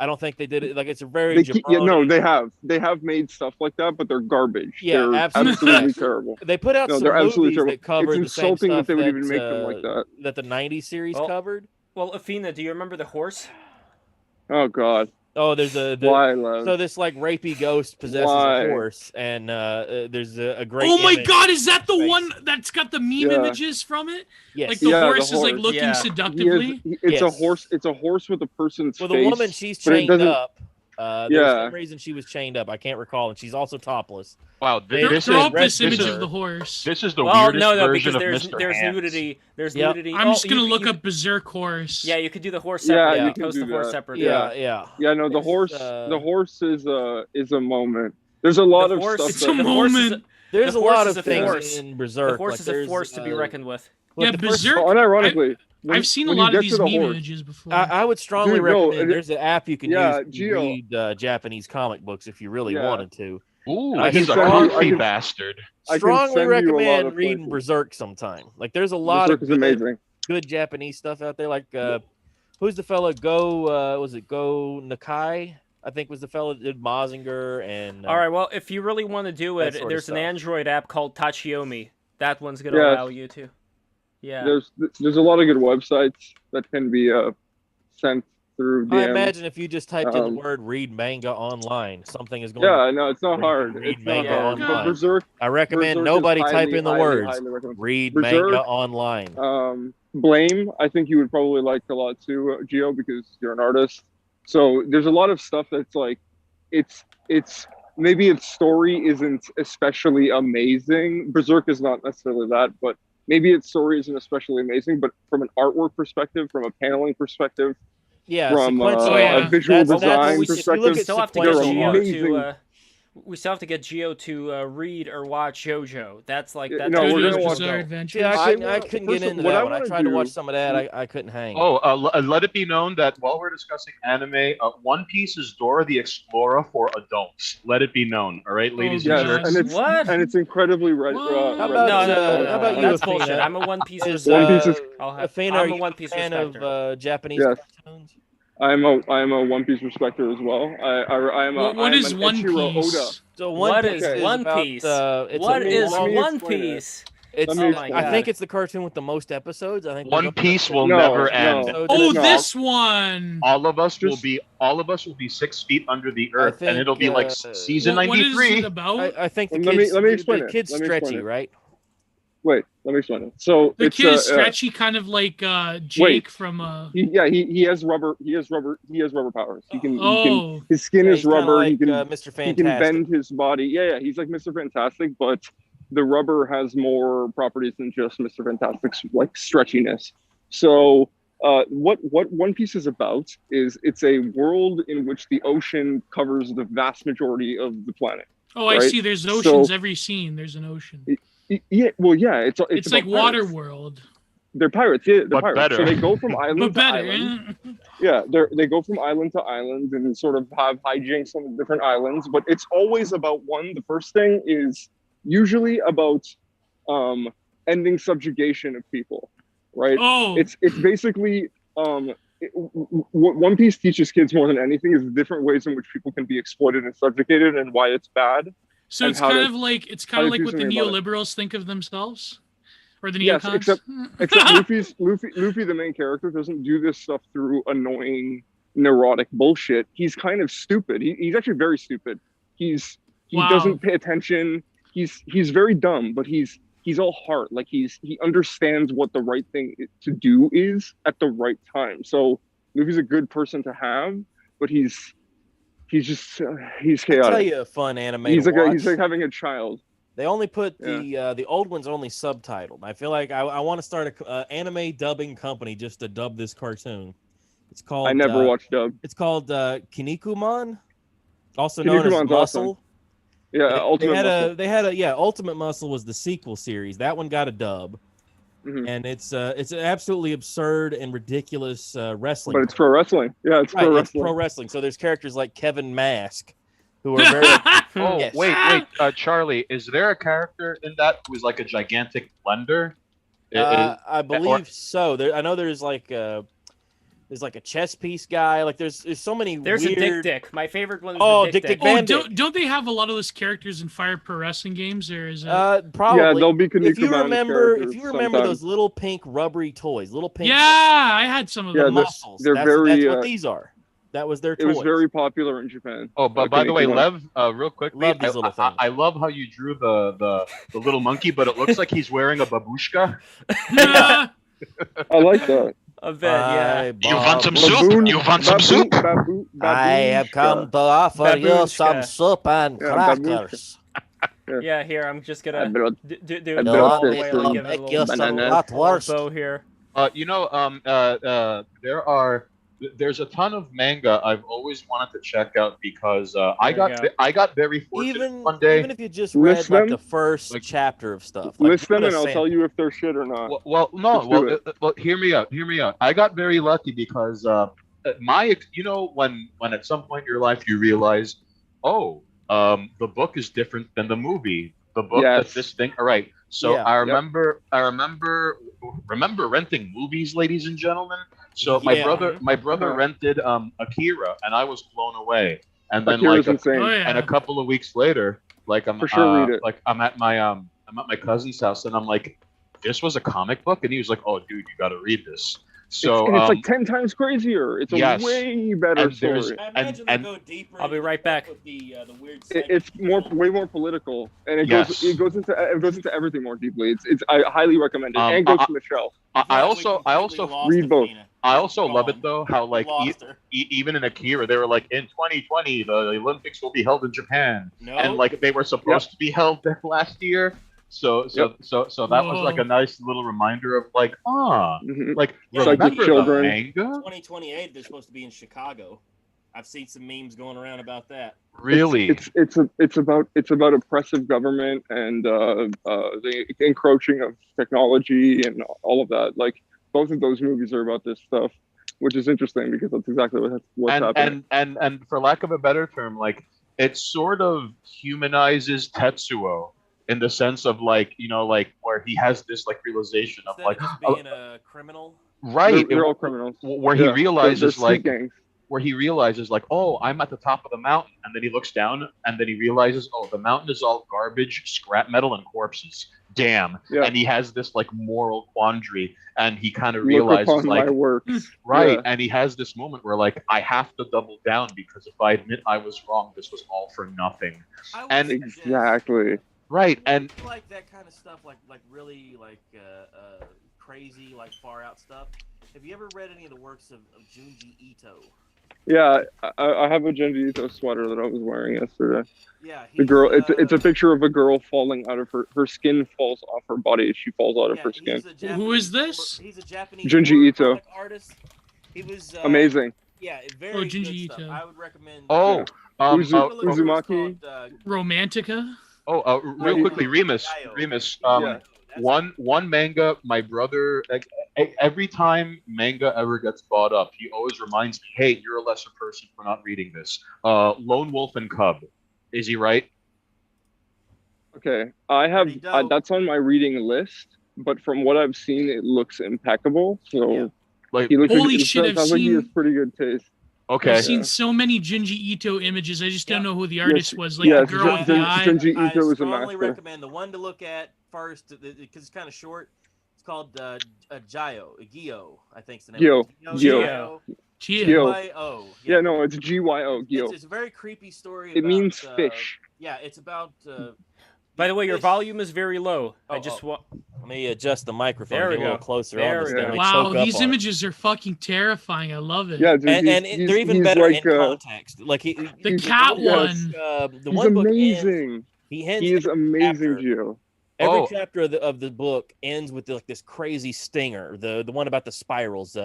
I don't think they did it. Like it's a very they have made stuff like that, but they're garbage. Yeah, they're absolutely terrible. They put out some movies that cover the same stuff that they would even make them like that. That the '90s series covered. Well, Effina, do you remember the horse? Oh God. Oh, there's so this like rapey ghost possesses a horse, and there's a great. Oh my God, is that the one that's got the meme images from it? Yes. Like the horse is like looking seductively. It's a horse. It's a horse with a person's face. Well, the woman, she's chained up. There's some reason she was chained up. I can't recall, and she's also topless. Wow, this image of the horse. This is the weirdest version of there's Mr. Hands. nudity. There's nudity. I'm just gonna look up Berserk horse. Yeah, you could do the horse separately. Yeah, post the horse separately. Yeah. No, the horse. The horse is a moment. There's a lot of stuff. It's a moment. There's The a horse lot is of a things force. in Berserk. The horse like is a there's, force to be reckoned with. Yeah, the first- Berserk. Unironically, I've seen a when you lot of get these to the meme horse- images before. I would strongly Dude, no, recommend. There's an app you can yeah, use to Gio. read Japanese comic books if you really Yeah. wanted to. Ooh, I he's a can send you- comfy I can- bastard. I can Strongly send you a lot recommend of reading places. Berserk sometime. Like there's a lot Berserk of is amazing. good Japanese stuff out there. Like who's the fella? Go Nakai? I think was the fella that did Mazinger and. All right, well, if you really want to do that it, sort of there's an stuff. Android app called Tachiomi. That one's gonna Yes. allow you to. Yeah. There's a lot of good websites that can be sent through I DM. imagine if you just typed in the Um, word "read manga online," something is going. Yeah, no, it's not Where you hard. can read It's not manga hard. But online. Berserk. I recommend Berserk is nobody type highly, in the highly, words highly recommended. "read Berserk, manga online." Blame, I think you would probably like a lot too, Gio, because you're an artist. So there's a lot of stuff that's like, it's maybe its story isn't especially amazing. Berserk is not necessarily that, but maybe its story isn't especially amazing. But from an artwork perspective, from a paneling perspective, Yeah, from sequential. a visual That's- design we perspective, still have to get they're Gio amazing. to. We still have to get Gio to read or watch JoJo. That's like Yeah, that's no, we're JoJo's gonna watch Bizarre that. Adventures. Yeah, I couldn't First get of- into what that I one. I wanna tried to watch do- some of that. I couldn't hang. Oh, let it be known that while we're discussing anime, One Piece is Dora the Explorer for adults. Let it be known, all right, ladies Yes, and Yes. gents. What? and it's incribly read. What? How No, about, no, how about you, That's Athena? bullshit. I'm a One Piece Is, One respecter. Piece is- I'll have, Athena, I'm are a you One a Piece fan respecter. of Japanese Yes. cartoons? I'm a One Piece respecter as well. What is an One Eiichiro Piece? Oda. So What One Piece is Okay. One about, Piece? it's What a is let me One explain it. Piece? It's, Let me Oh my explain I it. think it's the cartoon with the most episodes. I think One there's up to Piece will No, never no. end. episodes. Oh, No. this one. All of us will Just- be 6 feet under the I earth, and think, it'll be like season What is 93. it about? I think the Let me- kids. let me explain the it. kid's Let me explain stretchy, it. right? Wait, let me explain it. So The it's kid is stretchy, kind of like Jake from. he has rubber powers. He can Oh, his skin Yeah, is he's kinda rubber. like he can Mr. he Fantastic. can bend his body. Yeah, he's like Mr. Fantastic, but the rubber has more properties than just Mr. Fantastic's like stretchiness. So what One Piece is about is it's a world in which the ocean covers the vast majority of the planet. oh, I Right? see. There's oceans So- every scene. There's an ocean. Yeah, well, yeah, it's It's about like Water pirates. World, They're pirates. Yeah, they're But pirates. better. So they go from island but to better. island. eh? Yeah, they go from island to island and sort of have hijinks on the different islands. But it's always about one. The first thing is usually about ending subjugation of people, right? Oh, It's basically what One Piece teaches kids more than anything is the different ways in which people can be exploited and subjugated and why it's bad. so and it's how kind to- of like how to what do the something about it. neoliberals think of themselves, or the Yes, neocons. except Luffy, the main character, doesn't do this stuff through annoying, neurotic bullshit. He's kind of stupid. He's actually very stupid. He Wow. doesn't pay attention. He's very dumb, but he's all heart. Like he understands what the right thing to do is at the right time. So Luffy's a good person to have, but he's just he's I'll tell chaotic. you a fun anime. He's to like watch. he's like having a child. They only put the old ones only subtitled. I feel like I want to start a anime dubbing company just to dub this cartoon. It's called. I never watched dub. It's called Kinnikuman, also known as Kinnikuman's Muscle. awesome. Yeah, Ultimate Muscle. They had a Ultimate Muscle was the sequel series. That one got a dub, Mhm. and it's an absolutely absurd and ridiculous wrestling. But it's pro wrestling. Yeah, it's Right, pro it's wrestling. pro wrestling. So there's characters like Kevin Mask, who are very. Oh, Yes. wait, Charlie, is there a character in that who's like a gigantic blender? I believe so. I know there's like a chess piece guy. Like there's so many. There's weird... a Dick. My favorite one is Oh, the Dick Dick Dick. Oh, Bandit. don't they have a lot of those characters in Fire Pro Wrestling games? Or is it? Probably. Yeah, they'll be if you Kinnikuman remember characters those sometimes. little pink rubbery toys, little pink Yeah, I had some of Yeah, them. muscles. they're that's very, what these are. That was their It toys. was very popular in Japan. Oh, but by the way, Kinnikuman. Lev, real quickly, Love these little things. I love how you drew the little monkey, but it looks like he's wearing a babushka. Yeah. I like that. A bit, yeah. You want some Baboon- soup? You want some soup? I have come to offer you Babushka. some soup and Yeah, crackers. Yeah, here, I'm just I gonna brought- do I it brought the this whole way, to like give it a make you little some banana. hot worst. bow here. There are there's a ton of manga I've always wanted to check out because I There you got very fortunate Even one day. even if you just read List like them? the first Like, chapter of stuff, like List give them, it a and I'll tell sample. you if they're shit or not. No, Let's do it. hear me out. Hear me out. I got very lucky because when at some point in your life you realize, oh, the book is different than the movie. The book Yes. this thing. All right. So Yeah. I remember renting movies, ladies and gentlemen. So Yeah. my brother Uh-huh. rented Akira, and I was blown away. And then Akira's like insane. Oh, yeah. and a couple of weeks later, like I'm For sure read it. like I'm at my cousin's house, and I'm like, this was a comic book, and he was like, oh, dude, you got to read this. So And it's like 10 times crazier. It's a yes. way better And there's- story. I imagine and- they go deeper. I'll be into right the back. stuff with the weird. It's way more political, and it Yes. goes into everything more deeply. I highly recommend it. And Ghost in the Shell. I also read both. I also love it though how like lost her. even in Akira they were like in 2020 the Olympics will be held in Japan, No. and like they were supposed to be held there last year. So that was like a nice little reminder of like Mhm. like Yeah, Psychic remember children. the manga 2028, they're supposed to be in Chicago. I've seen some memes going around about that. really. It's about oppressive government and the encroaching of technology and all of that. Like both of those movies are about this stuff, which is interesting because that's exactly what's happening. And for lack of a better term, like it sort of humanizes Tetsuo in the sense of like like where he has this like realization of Instead like of just being a criminal. right They're all criminals. where Yeah, he realizes they're street like gangs. where he realizes like, oh, I'm at the top of the mountain, and then he looks down and then he realizes, oh, the mountain is all garbage, scrap metal, and corpses. Damn. Yeah. And he has this like moral quandary, and he kind of Look realizes upon like my works. right, Yeah. and he has this moment where like I have to double down because if I admit I was wrong, this was all for nothing. I would And- suggest- Right, If and you like that kind of stuff, like really like crazy, like far out stuff. Have you ever read any of the works of Junji Ito? Yeah, I have a Junji Ito sweater that I was wearing yesterday. Yeah, The girl, it's a picture of a girl falling out of her skin falls off her body. She falls out of her skin. Who is this? He's a Japanese Junji horror Ito. comic artist. He was amazing. Yeah, very Oh, good Junji stuff. Ito. I would recommend. oh, Uzumaki? Romantica? real quickly, Remus, Yeah. one manga my brother like every time manga ever gets brought up he always reminds me, hey, you're a lesser person for not reading this. Lone Wolf and Cub, is he right? Okay, I have Pretty dope. that's on my reading list, but from what I've seen, it looks impeccable. So Yeah. Like he looks. Holy it shit, sounds I've like he has seen- pretty good taste. okay, I've seen so many Junji Ito images. I just don't know who the artist was. Like yeah, the girl with the Junji- eye. Junji I Ito is a strongly master. recommend the one to look at first because it's kind of short. It's called Gyo, I think is the name. Gyo. of it. Gyo. Gio. Gyo. Gyo. Yeah, no, it's GYO. Gyo. It's a very creepy story. It about, means fish. Yeah, it's about. By the way, your fish. volume is very low. I Oh, just oh. want. Let me adjust the microphone. There we Get a little go. closer There on this we thing. go. I Wow, choke up these on it. images are fucking terrifying. I love it. Yeah, dude, And they're even he's better like, in context. Like The he's- cat yes. one. the He's one book ends. amazing. He ends. He is every amazing, chapter- Gio. Every Oh. chapter of the book ends with like this crazy stinger. The one about the spirals.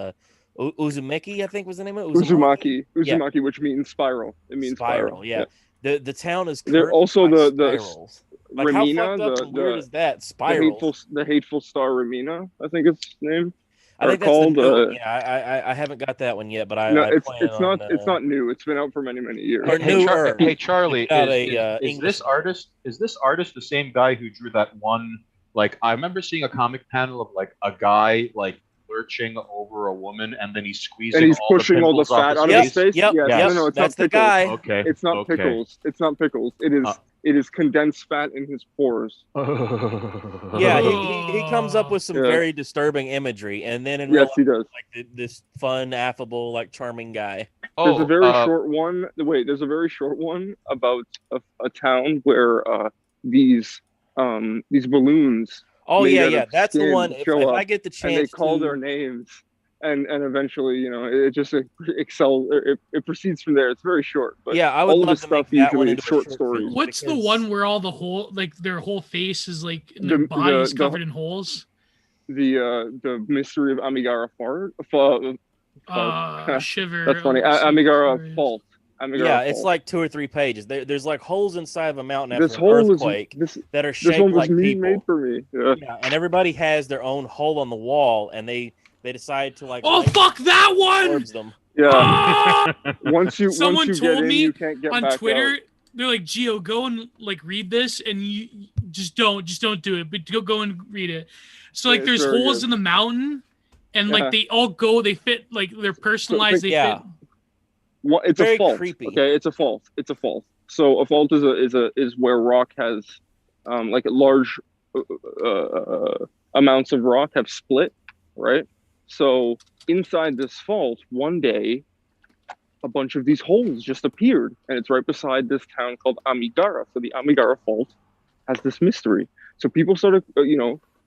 Uzumaki, I think was the name of it. Uzumaki, Yeah. which means spiral. It means spiral. Yeah. The town is. They're currently also by the spirals. Like how Ramina, fucked up and weird is that? the Spirals. hateful star Ramina. I think it's named. I think are that's called, the new one. Yeah, I haven't got that one yet, but I. No, I it's plan not on, it's not new. It's been out for many years. Or newer. Hey Charlie, Got is English- this artist the same guy who drew that one? Like I remember seeing a comic panel of like a guy like lurching over a woman and then he's squeezing And he's all pushing the all the pimples off fat out his of face. his face. Yep, Yes. yep, No, it's that's not the pickles. guy. Okay. It's not okay. pickles. It's not pickles. It is condensed fat in his pores. Yeah, he comes up with some Yeah. very disturbing imagery, and then in Yes, real he does. like this fun, affable, like charming guy. There's a very short one. Wait, there's a very short one about a town where these balloons Oh made yeah, out yeah, of that's the skin one. If show I up, get the chance and they call to, their names, and eventually, it just it proceeds from there. It's very short, but yeah, I would all of love the to make stuff that one usually into is a short short stories. film. What's the because- one where all the whole, like their whole face is like, and their The- body is the- covered in holes? The mystery of Amigara Shiver. That's funny. Amigara Fault. Amigara Yeah, it's Fault. like 2 or 3 pages. There's like holes inside of a mountain This after an hole is earthquake this. that are This shaped one was like made people. for me. Yeah. Yeah, and everybody has their own hole on the wall, and they decide to like. Oh light fuck that one! orbs them. Yeah. Ah! Once you Someone get told in, me you can't get on back Twitter, out. they're like, Gio, go and like read this, and you just don't do it, but go and read it. So like, Yeah, there's it's very holes good. in the mountain, and Yeah. like they all go, they fit, like they're personalized. They Yeah. fit. Well, it's Very a fault. creepy. Okay, it's a fault. It's a fault. So a fault is where rock has, like large amounts of rock have split, right? So inside this fault, one day, a bunch of these holes just appeared, and it's right beside this town called Amigara. So the Amigara Fault has this mystery. So people started,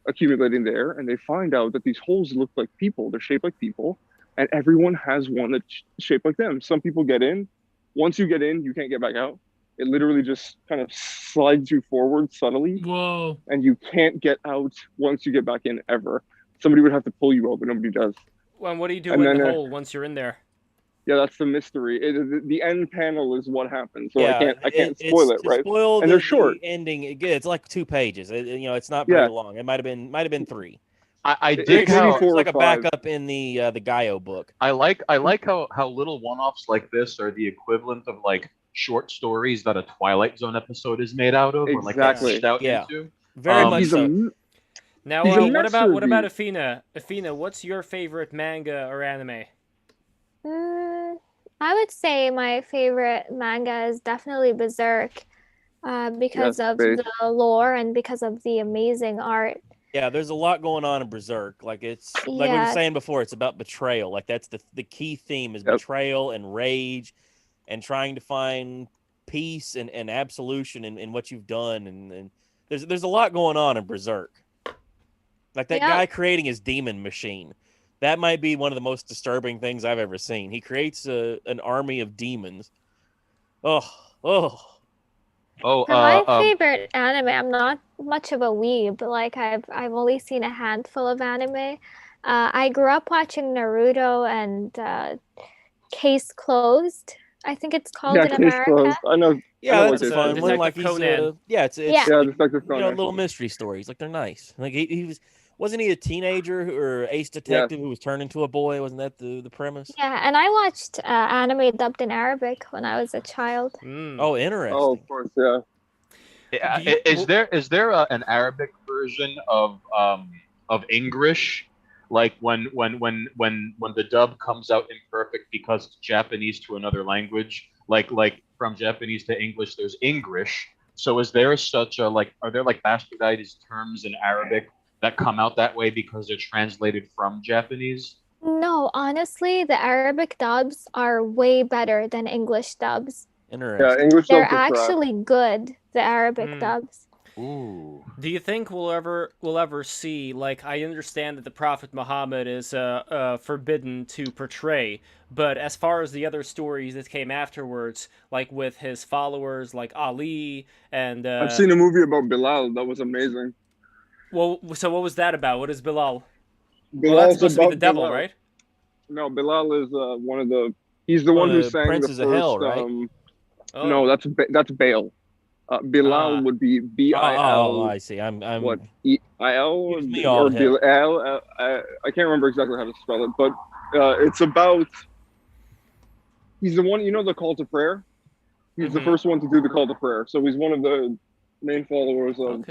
accumulating there, and they find out that these holes look like people. They're shaped like people, and everyone has one that's shaped like them. Some people get in. Once you get in, you can't get back out. It literally just kind of slides you forward subtly, Whoa. and you can't get out once you get back in ever. Somebody would have to pull you out, but nobody does. Well, what do you do And in then, the hole once you're in there? Yeah, that's the mystery. The end panel is what happens, so Yeah, I can't spoil it, to right? Spoil And they're short. The ending. It's like 2 pages. It's not very Yeah. long. It might have been 3. I It's dig maybe how 4 It's or like a 5. backup in the Gaio book. I like how little one-offs like this are the equivalent of like short stories that a Twilight Zone episode is made out of, or like Exactly. fleshed out Yeah. into. Very much He's so. a Now, He's a what about master Effina? Effina, what's your favorite manga or anime? I would say my favorite manga is definitely Berserk, because Yes, of based. the lore and because of the amazing art. Yeah, there's a lot going on in Berserk. Like it's like we were Yeah. saying before, it's about betrayal. Like that's the key theme is Yep. betrayal and rage and trying to find peace and absolution in what you've done. And there's a lot going on in Berserk. Like that Yeah. guy creating his demon machine. That might be one of the most disturbing things I've ever seen. He creates an army of demons. Oh. Oh, For my favorite anime, I'm not much of a weeb. Like I've only seen a handful of anime. I grew up watching Naruto and Case Closed, I think it's called in Case America. closed. I know. Yeah, know that's what a it fun is. one. Detective Like he's Conan. it's Yeah. Yeah, like, Detective Conan. little mystery stories. Like they're nice. Like he wasn't he a teenager or ace detective who was turned into a boy? Wasn't that the premise? Yeah, and I watched anime dubbed in Arabic when I was a child. Oh, interesting. Oh, of course, yeah. Is there an Arabic version of English, like when the dub comes out imperfect because it's Japanese to another language, like from Japanese to English, there's English. So is there such a are there like bastardized terms in Arabic that come out that way because they're translated from Japanese? No, honestly, the Arabic dubs are way better than English dubs. Interesting. Yeah, English They're dubs are trash. actually good, the Arabic dubs. Ooh. Do you think we'll ever see, like, I understand that the Prophet Muhammad is forbidden to portray, but as far as the other stories that came afterwards, like with his followers, like Ali and I've seen a movie about Bilal. That was amazing. well, so what was that about? What is Bilal? Well, Bilal's that's supposed to be about the devil, Bilal. right? No, Bilal is one of the. He's the One one of who the sang princes the of first. hell, right? Oh. No, that's Baal. Bilal would be Bil. Oh, I see. I'm What E-I-L Gives me all or the hell. Bilal? I can't remember exactly how to spell it, but it's about. He's the one, the call to prayer. He's the first one to do the call to prayer, so he's one of the main followers of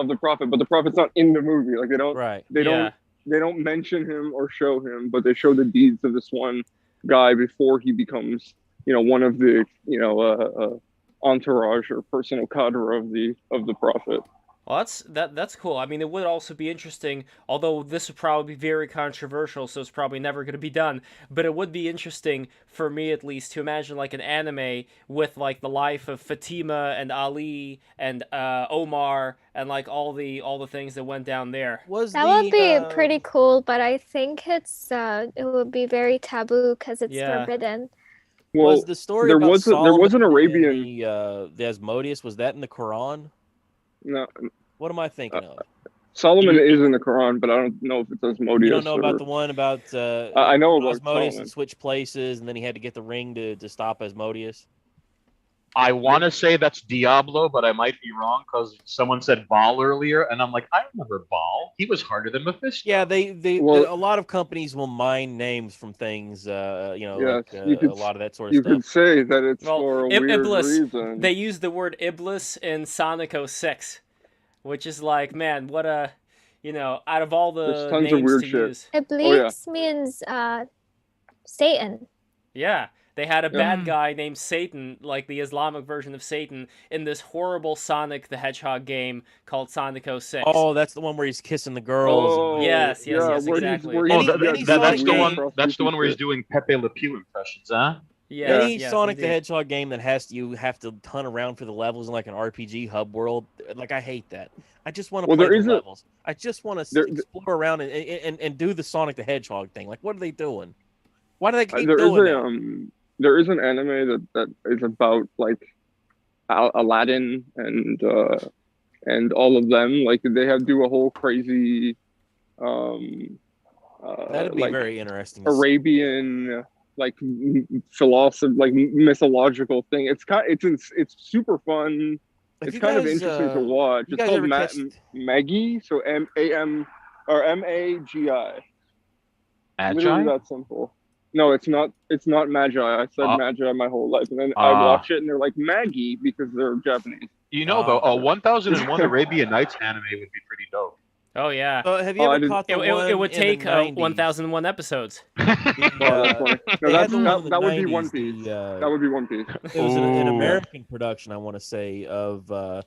the prophet. But the prophet's not in the movie. Like they don't mention him or show him, but they show the deeds of this one guy before he becomes, one of the, entourage or personal cadre of the prophet. Well, that's cool. I mean, it would also be interesting, although this would probably be very controversial, so it's probably never going to be done, but it would be interesting, for me at least, to imagine like an anime with like the life of Fatima and Ali and Omar and like all the things that went down there. That would be pretty cool, but I think it would be very taboo because it's forbidden. Well, was the story there about was an Solomon Arabian. and the Asmodeus, was that in the Quran? No. What am I thinking of? Solomon is in the Quran, but I don't know if it's Asmodeus. You don't know or... about the one about I know about Asmodeus Solomon. and switch places, and then he had to get the ring to stop Asmodeus. I want to say that's Diablo, but I might be wrong because someone said Baal earlier, and I'm like, I remember Baal. He was harder than Mephisto. Yeah, a lot of companies will mine names from things, Yes, a lot of that sort of You stuff. could say that it's for a weird Iblis. reason. They use the word Iblis in Sonic 06, which is like, man, what a, out of all There's the tons of names weird to shit. use. Iblis means Satan. Yeah, they had a bad guy named Satan, like the Islamic version of Satan, in this horrible Sonic the Hedgehog game called Sonic 06. Oh, that's the one where he's kissing the girls. Oh, Yes, yeah, exactly. That's the one. across That's the one where he's shit. doing Pepe Le Pew impressions, huh? Yeah, Any yes, Sonic the indeed. Hedgehog game that you have to hunt around for the levels in like an RPG hub world, like I hate that. I just want to play the levels. I just want to explore around and do the Sonic the Hedgehog thing. Like, what are they doing? Why do they keep doing that? There is an anime that is about like Aladdin and all of them. Like they do a whole crazy That'd be like very interesting. Arabian like philosophy, like mythological thing. It's super fun. It's kind of interesting to watch. It's called Magi, so Magi. Literally that simple. No, it's not. It's not Magi. I said Magi my whole life, and then I watch it, and they're like Maggie because they're Japanese. You know, though, a 1001 Arabian Nights anime would be pretty dope. Oh yeah. Have you ever caught the one it would in take the 90s? 1001 episodes. That would be One Piece. That would be One Piece. It was an American production, I want to say, of the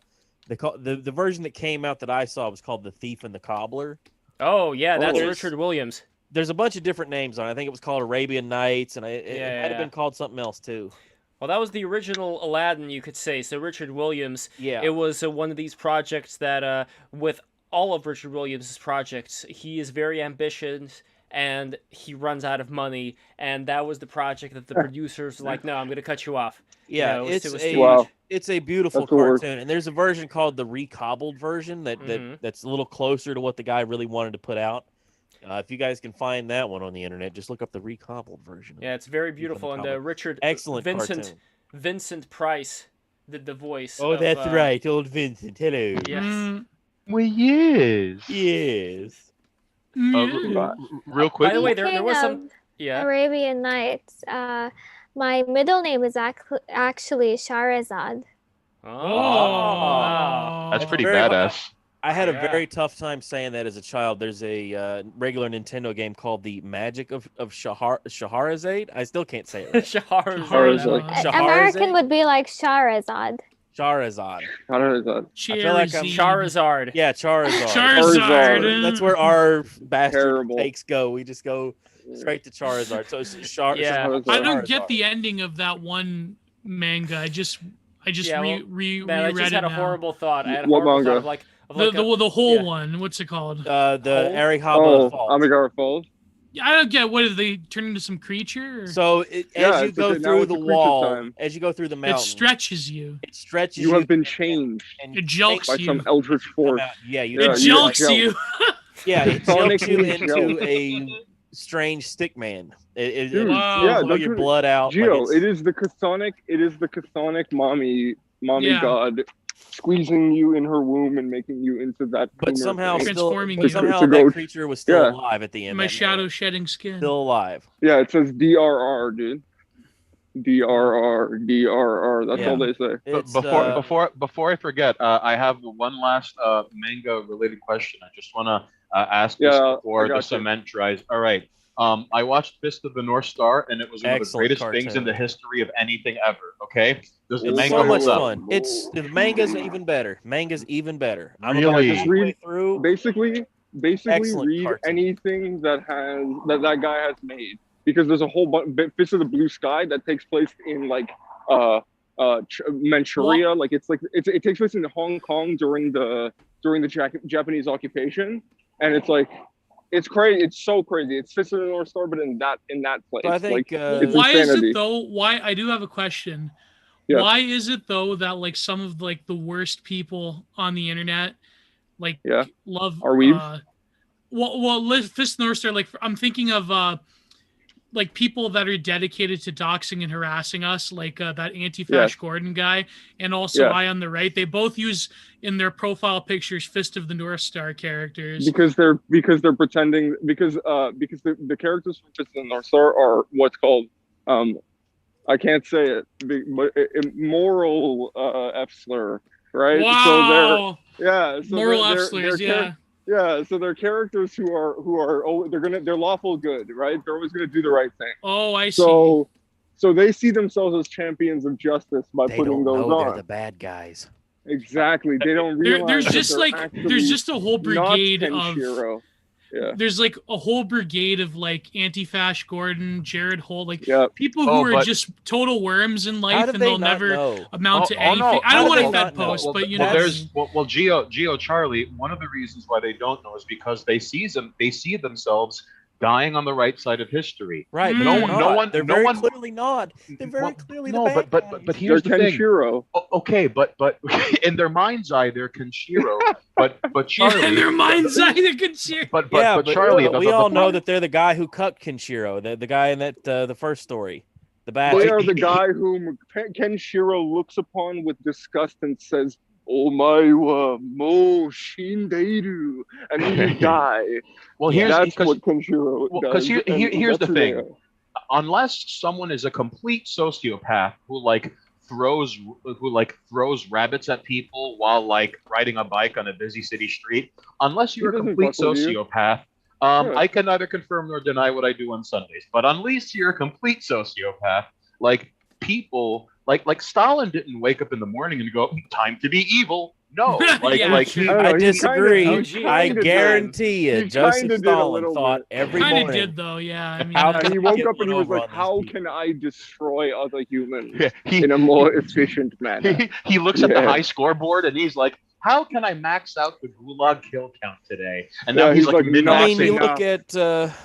version that came out that I saw was called The Thief and the Cobbler. Oh yeah, that's Richard Williams. There's a bunch of different names on it. I think it was called Arabian Nights, and it might have been called something else too. Well, that was the original Aladdin, you could say. So Richard Williams. Yeah. It was one of these projects that, with all of Richard Williams' projects, he is very ambitious and he runs out of money. And that was the project that the producers were like, no, I'm going to cut you off. Yeah, it's a beautiful cartoon, and there's a version called the recobbled version that's a little closer to what the guy really wanted to put out. If you guys can find that one on the internet, just look up the recobbled version. Yeah, it's very beautiful, and Vincent Price did the voice. Oh, that's right, old Vincent. Hello. Yes. Well, yes. Yes. Real quick. By the way, there was some. Yeah. Arabian Nights. My middle name is actually Shahrazad. Oh. That's pretty badass. I had a very tough time saying that as a child. There's a regular Nintendo game called The Magic of Shahrazad. I still can't say it right. Shahrazad. American would be like Shahrazad. Charizard. I feel like I'm Charizard. Yeah, Charizard. Charizard. That's where our bastard takes go. We just go straight to Charizard. So it's Charizard. I don't get the ending of that one manga. I just reread I just had a horrible thought. I had a What horrible manga? thought of the whole one. What's it called? The Arihaba Fault. Amigara Falls. I don't get. What did they turn into some creature? Or? So as you go through the wall, as you go through the mountain, it stretches you. It stretches you. You have been changed. It jolts by you. some eldritch force. It jolts you. Yeah, it jolts you into a strange stick man. It blow your blood out. Gio, it is the chthonic mommy god squeezing you in her womb and making you into that. But somehow transforming that creature was still alive at the end. My shadow shedding skin. Still alive. Yeah, it says DRR, dude. DRR. That's all they say. Before I forget, I have one last manga related question. I just want to ask this before the cement dries. All right. I watched Fist of the North Star, and it was one of the greatest things in the history of anything ever. Okay, does the manga so much fun? The manga's even better. I'm really through. Basically read anything that guy has made, because there's a whole Fist of the Blue Sky that takes place in like Manchuria. Like it takes place in Hong Kong during the Japanese occupation, and it's like. It's crazy. It's so crazy. It's Fist of the North Star, but in that place. So I think, why is it though? Why I do have a question. Yeah. Why is it though that like some of like the worst people on the internet like Yeah. love. Are we? Fist North Star. Like I'm thinking of like people that are dedicated to doxing and harassing us, like that Anti-Fash Gordon guy, and also I on the right. They both use in their profile pictures Fist of the North Star characters because they're pretending because the characters from Fist of the North Star are what's called I can't say it, but immoral F slur, right? Wow. So moral F slurs, yeah, so they're characters who are they're lawful good, right? They're always gonna do the right thing. Oh, I see. So they see themselves as champions of justice by putting those on. They're the bad guys. Exactly. They don't realize there's just a whole brigade of Yeah. There's like a whole brigade of like Anti-Fash Gordon, Jared Holt, like people who are just total worms in life and they'll never amount to anything. No. I don't want to Fed post, but you know. Geo Charlie, one of the reasons why they don't know is because they see themselves dying on the right side of history. Right. They're very clearly not. They're very clearly the bad guys. But here's the thing. Kenshiro. Okay, but in their mind's eye they're Kenshiro. But Charlie, in their mind's eye they're Kenshiro. But Charlie, we all know that they're the guy who cut Kenshiro, the guy in that the first story. They are the guy whom Kenshiro looks upon with disgust and says, "Omae mo shindeiru," and then you die. Well, that's what Kenshiro does. Because here's the thing: unless someone is a complete sociopath who throws rabbits at people while like riding a bike on a busy city street, unless you're a complete sociopath, I can neither confirm nor deny what I do on Sundays. But unless you're a complete sociopath, like people. Like Stalin didn't wake up in the morning and go, "Time to be evil." No, I disagree. I guarantee you, Joseph Stalin thought every morning. Kind of did though, yeah. I mean, and he woke up and he was like, "How can I destroy other humans in a more efficient manner?" He looks at the high scoreboard and he's like, "How can I max out the Gulag kill count today?" And now he's like, I mean, you look at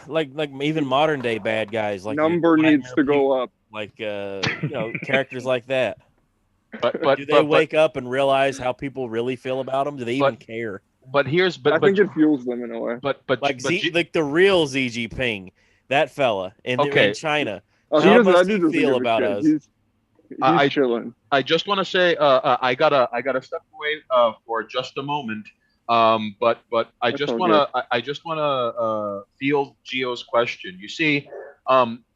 like even modern day bad guys, like number needs to go up. Like characters like that. But do they wake up and realize how people really feel about them? Do they even care? But I think it fuels them in a way. But like the real Xi Jinping, that fella in China. How does he feel about us? He's chilling. I just want to say I gotta step away for just a moment. But I just wanna field Gio's question. You see,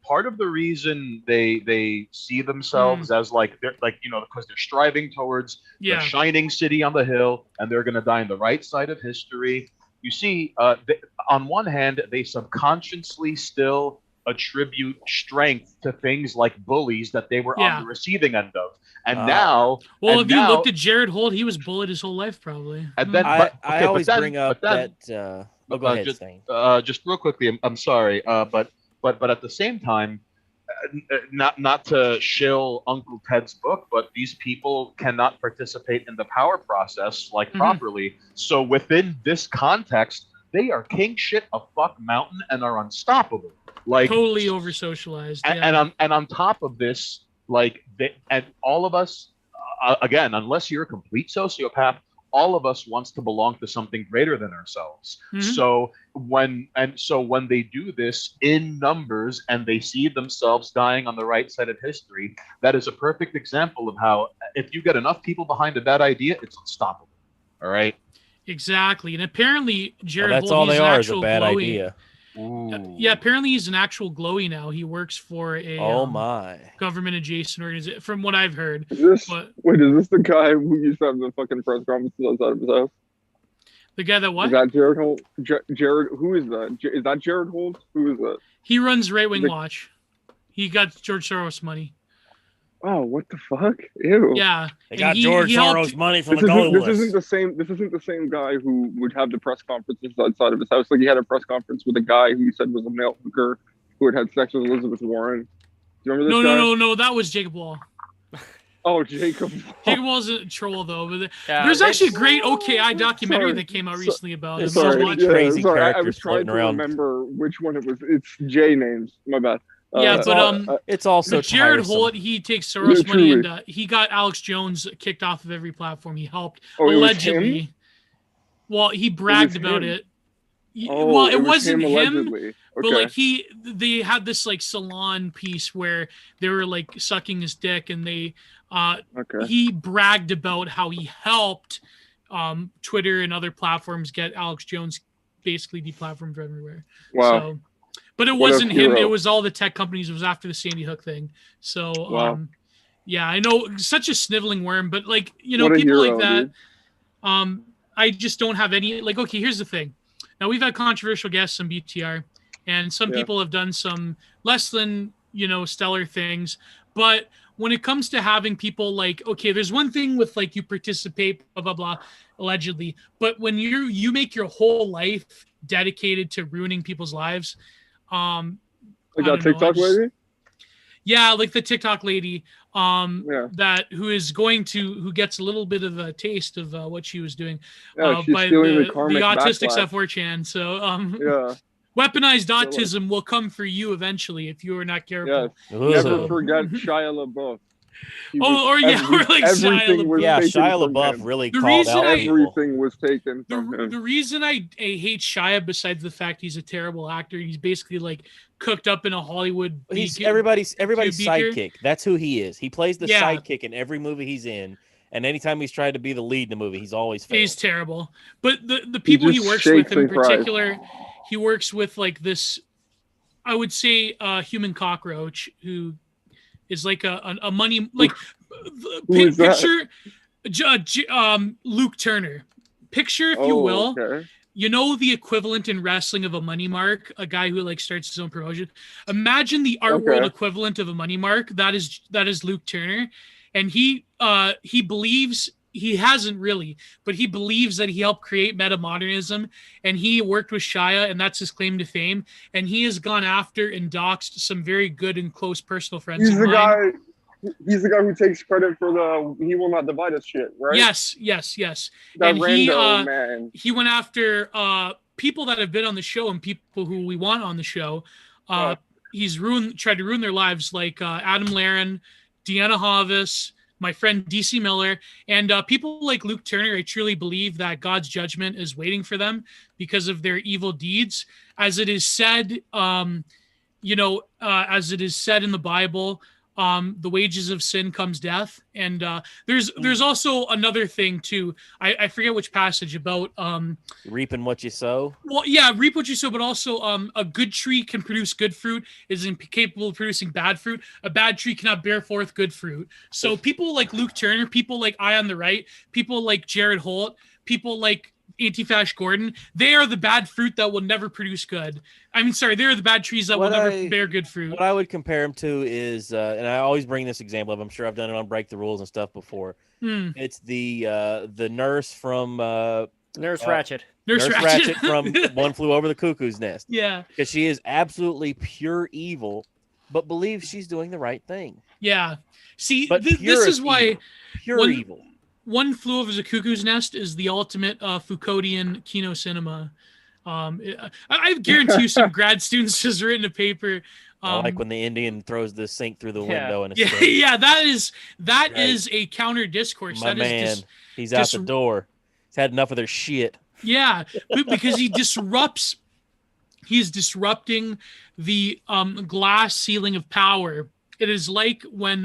part of the reason they see themselves as because they're striving towards the shining city on the hill and they're going to die on the right side of history. You see, on one hand, they subconsciously still attribute strength to things like bullies that they were on the receiving end of. And now... Well, if you looked at Jared Holt, he was bullied his whole life, probably. And then, I always bring up that... go ahead, just real quickly, I'm sorry, But at the same time, not to shill Uncle Ted's book, but these people cannot participate in the power process properly. So within this context, they are king shit of fuck mountain and are unstoppable. Like totally over socialized. And on top of this, and all of us, again, unless you're a complete sociopath, all of us wants to belong to something greater than ourselves. So when they do this in numbers and they see themselves dying on the right side of history, that is a perfect example of how if you get enough people behind a bad idea, it's unstoppable. All right. Exactly. And apparently Jared that's all they are is a bad idea. Yeah, apparently he's an actual glowy now. He works for a government adjacent organization, from what I've heard. Is this the guy who used to have the fucking press conferences outside of his house? The guy that what? Is that Jared Holt? Jared, who is that? Is that Jared Holt? Who is that? He runs Right Wing Watch. He got George Soros money. Oh, what the fuck? Ew. Yeah. They got George Soros money from the gold list. This isn't the same guy who would have the press conferences outside of his house. Like he had a press conference with a guy who he said was a male hooker who had sex with Elizabeth Warren. Do you remember this guy? No. That was Jacob Wall. Oh, Jacob Wall. Jacob Wall's a troll, though. But there's actually a great OKI documentary that came out recently about him. Crazy characters I was trying to remember which one it was. It's J names. My bad. It's also Jared Holt. He takes Soros money, and he got Alex Jones kicked off of every platform he helped. Allegedly, Well, he bragged about him. it. Oh, Well, it wasn't him, allegedly. but Okay. like they had this like salon piece where they were like sucking his dick, and Okay. he bragged about how he helped Twitter and other platforms get Alex Jones basically deplatformed from everywhere. Wow. So, but it What a wasn't him. hero. It was all the tech companies. It was after the Sandy Hook thing. So, Wow. yeah, I know, such a sniveling worm, but like, you know, What a people hero, like that, dude. I just don't have any, like, okay, here's the thing. Now we've had controversial guests on BTR, and some Yeah. people have done some less than, you know, stellar things. But when it comes to having people like, okay, there's one thing with like you participate, blah, blah, blah, allegedly. But when you make your whole life dedicated to ruining people's lives, Like that TikTok lady? Yeah, like the TikTok lady, Yeah. that who gets a little bit of a taste of what she was doing, Yeah, she's by feeling the the karmic autistics backlash. at 4chan. So, Yeah. weaponized like- autism will come for you eventually if you are not careful. Yes. Never So- forget Shia LaBeouf. He Oh, was or yeah, or like Shia everything was Yeah, taken Shia from LaBeouf him. really The called reason out I- people. Everything was taken from him. The reason I hate Shia, besides the fact he's a terrible actor, he's basically like cooked up in a Hollywood. He's beacon- everybody's beaker. sidekick. That's who he is. He plays the Yeah. sidekick in every movie he's in, and anytime he's tried to be the lead in the movie, he's always failed. He's terrible. But the people he just works with shakes in and cries. particular, he works with like this, I would say, human cockroach who is like a money like Who is that? picture Luke Turner. Picture, if you will, Okay. you know, the equivalent in wrestling of a money mark, a guy who like starts his own promotion. Imagine the art world Okay. equivalent of a money mark. That is Luke Turner, and he believes, he hasn't really, but he believes that he helped create metamodernism, and he worked with Shia, and that's his claim to fame. And he has gone after and doxed some very good and close personal friends He's of the mine. guy. He's the guy who takes credit for the "He will not divide us" shit, right? Yes. That And he, rando man. he went after people that have been on the show and people who we want on the show. Oh. He's tried to ruin their lives, like Adam Laren, Deanna Hovis, my friend DC Miller, and people like Luke Turner. I truly believe that God's judgment is waiting for them because of their evil deeds, as it is said. As it is said in the Bible. The wages of sin comes death, and there's also another thing too. I forget which passage about Reaping what you sow. well, yeah, reap what you sow, but also a good tree can produce good fruit, is incapable of producing bad fruit. A bad tree cannot bear forth good fruit. So people like Luke Turner, people like I on the right, people like Jared Holt, people like Anti-Fash Gordon, they are the bad fruit that will never produce good. I mean, sorry, they are the bad trees that will never bear good fruit. What I would compare him to is, and I always bring this example up. I'm sure I've done it on Break the Rules and stuff before. It's the nurse from Nurse Ratchet. Nurse Ratchet from One Flew Over the Cuckoo's Nest. Yeah. Because she is absolutely pure evil, but believes she's doing the right thing. Yeah. See, But this is why pure evil. One Flew Over the Cuckoo's Nest is the ultimate Foucauldian Kino cinema. I guarantee you some grad students has written a paper. I like when the Indian throws the sink through the window and yeah, that is Right. a counter discourse. My man, he's out the door. He's had enough of their shit. Yeah, because he disrupts. He's disrupting the glass ceiling of power. It is like when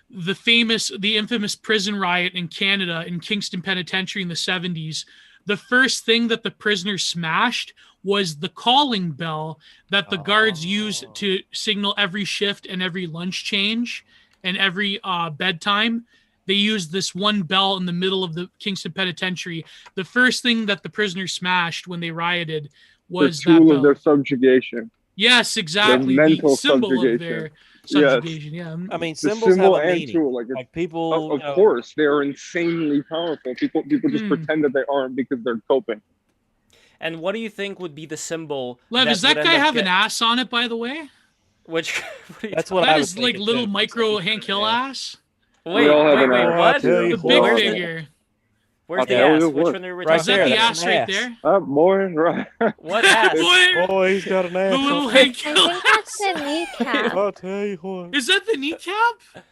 the infamous prison riot in Canada in Kingston Penitentiary in the 70s. The first thing that the prisoners smashed was the calling bell that the guards used to signal every shift and every lunch change and every bedtime. They used this one bell in the middle of the Kingston Penitentiary. The first thing that the prisoners smashed when they rioted was the that tool bell. of their subjugation. Yes, exactly. Their The mental symbol of subjugation. their subjugation. Yeah. I mean, The symbols symbol have a and meaning. tool, Like people, of course, they are insanely powerful. People just pretend that they aren't because they're coping. And what do you think would be the symbol? Lev, does that would guy end up have an ass on it, by the way? Which? That's what I That was is like thinking, little too. micro Hank Hill ass. Wait, all have an wait, ass. what? Hey, The boy. big Where's figure. Where's I'll the tell ass? you Which what. one are we Right Is talking that there, the about? that's ass an right ass. there? Boy, right. What ass? Boy, Boy, he's got an the ass. little Hank I Hill think that's ass. the kneecap. I'll tell you what. Is that the kneecap?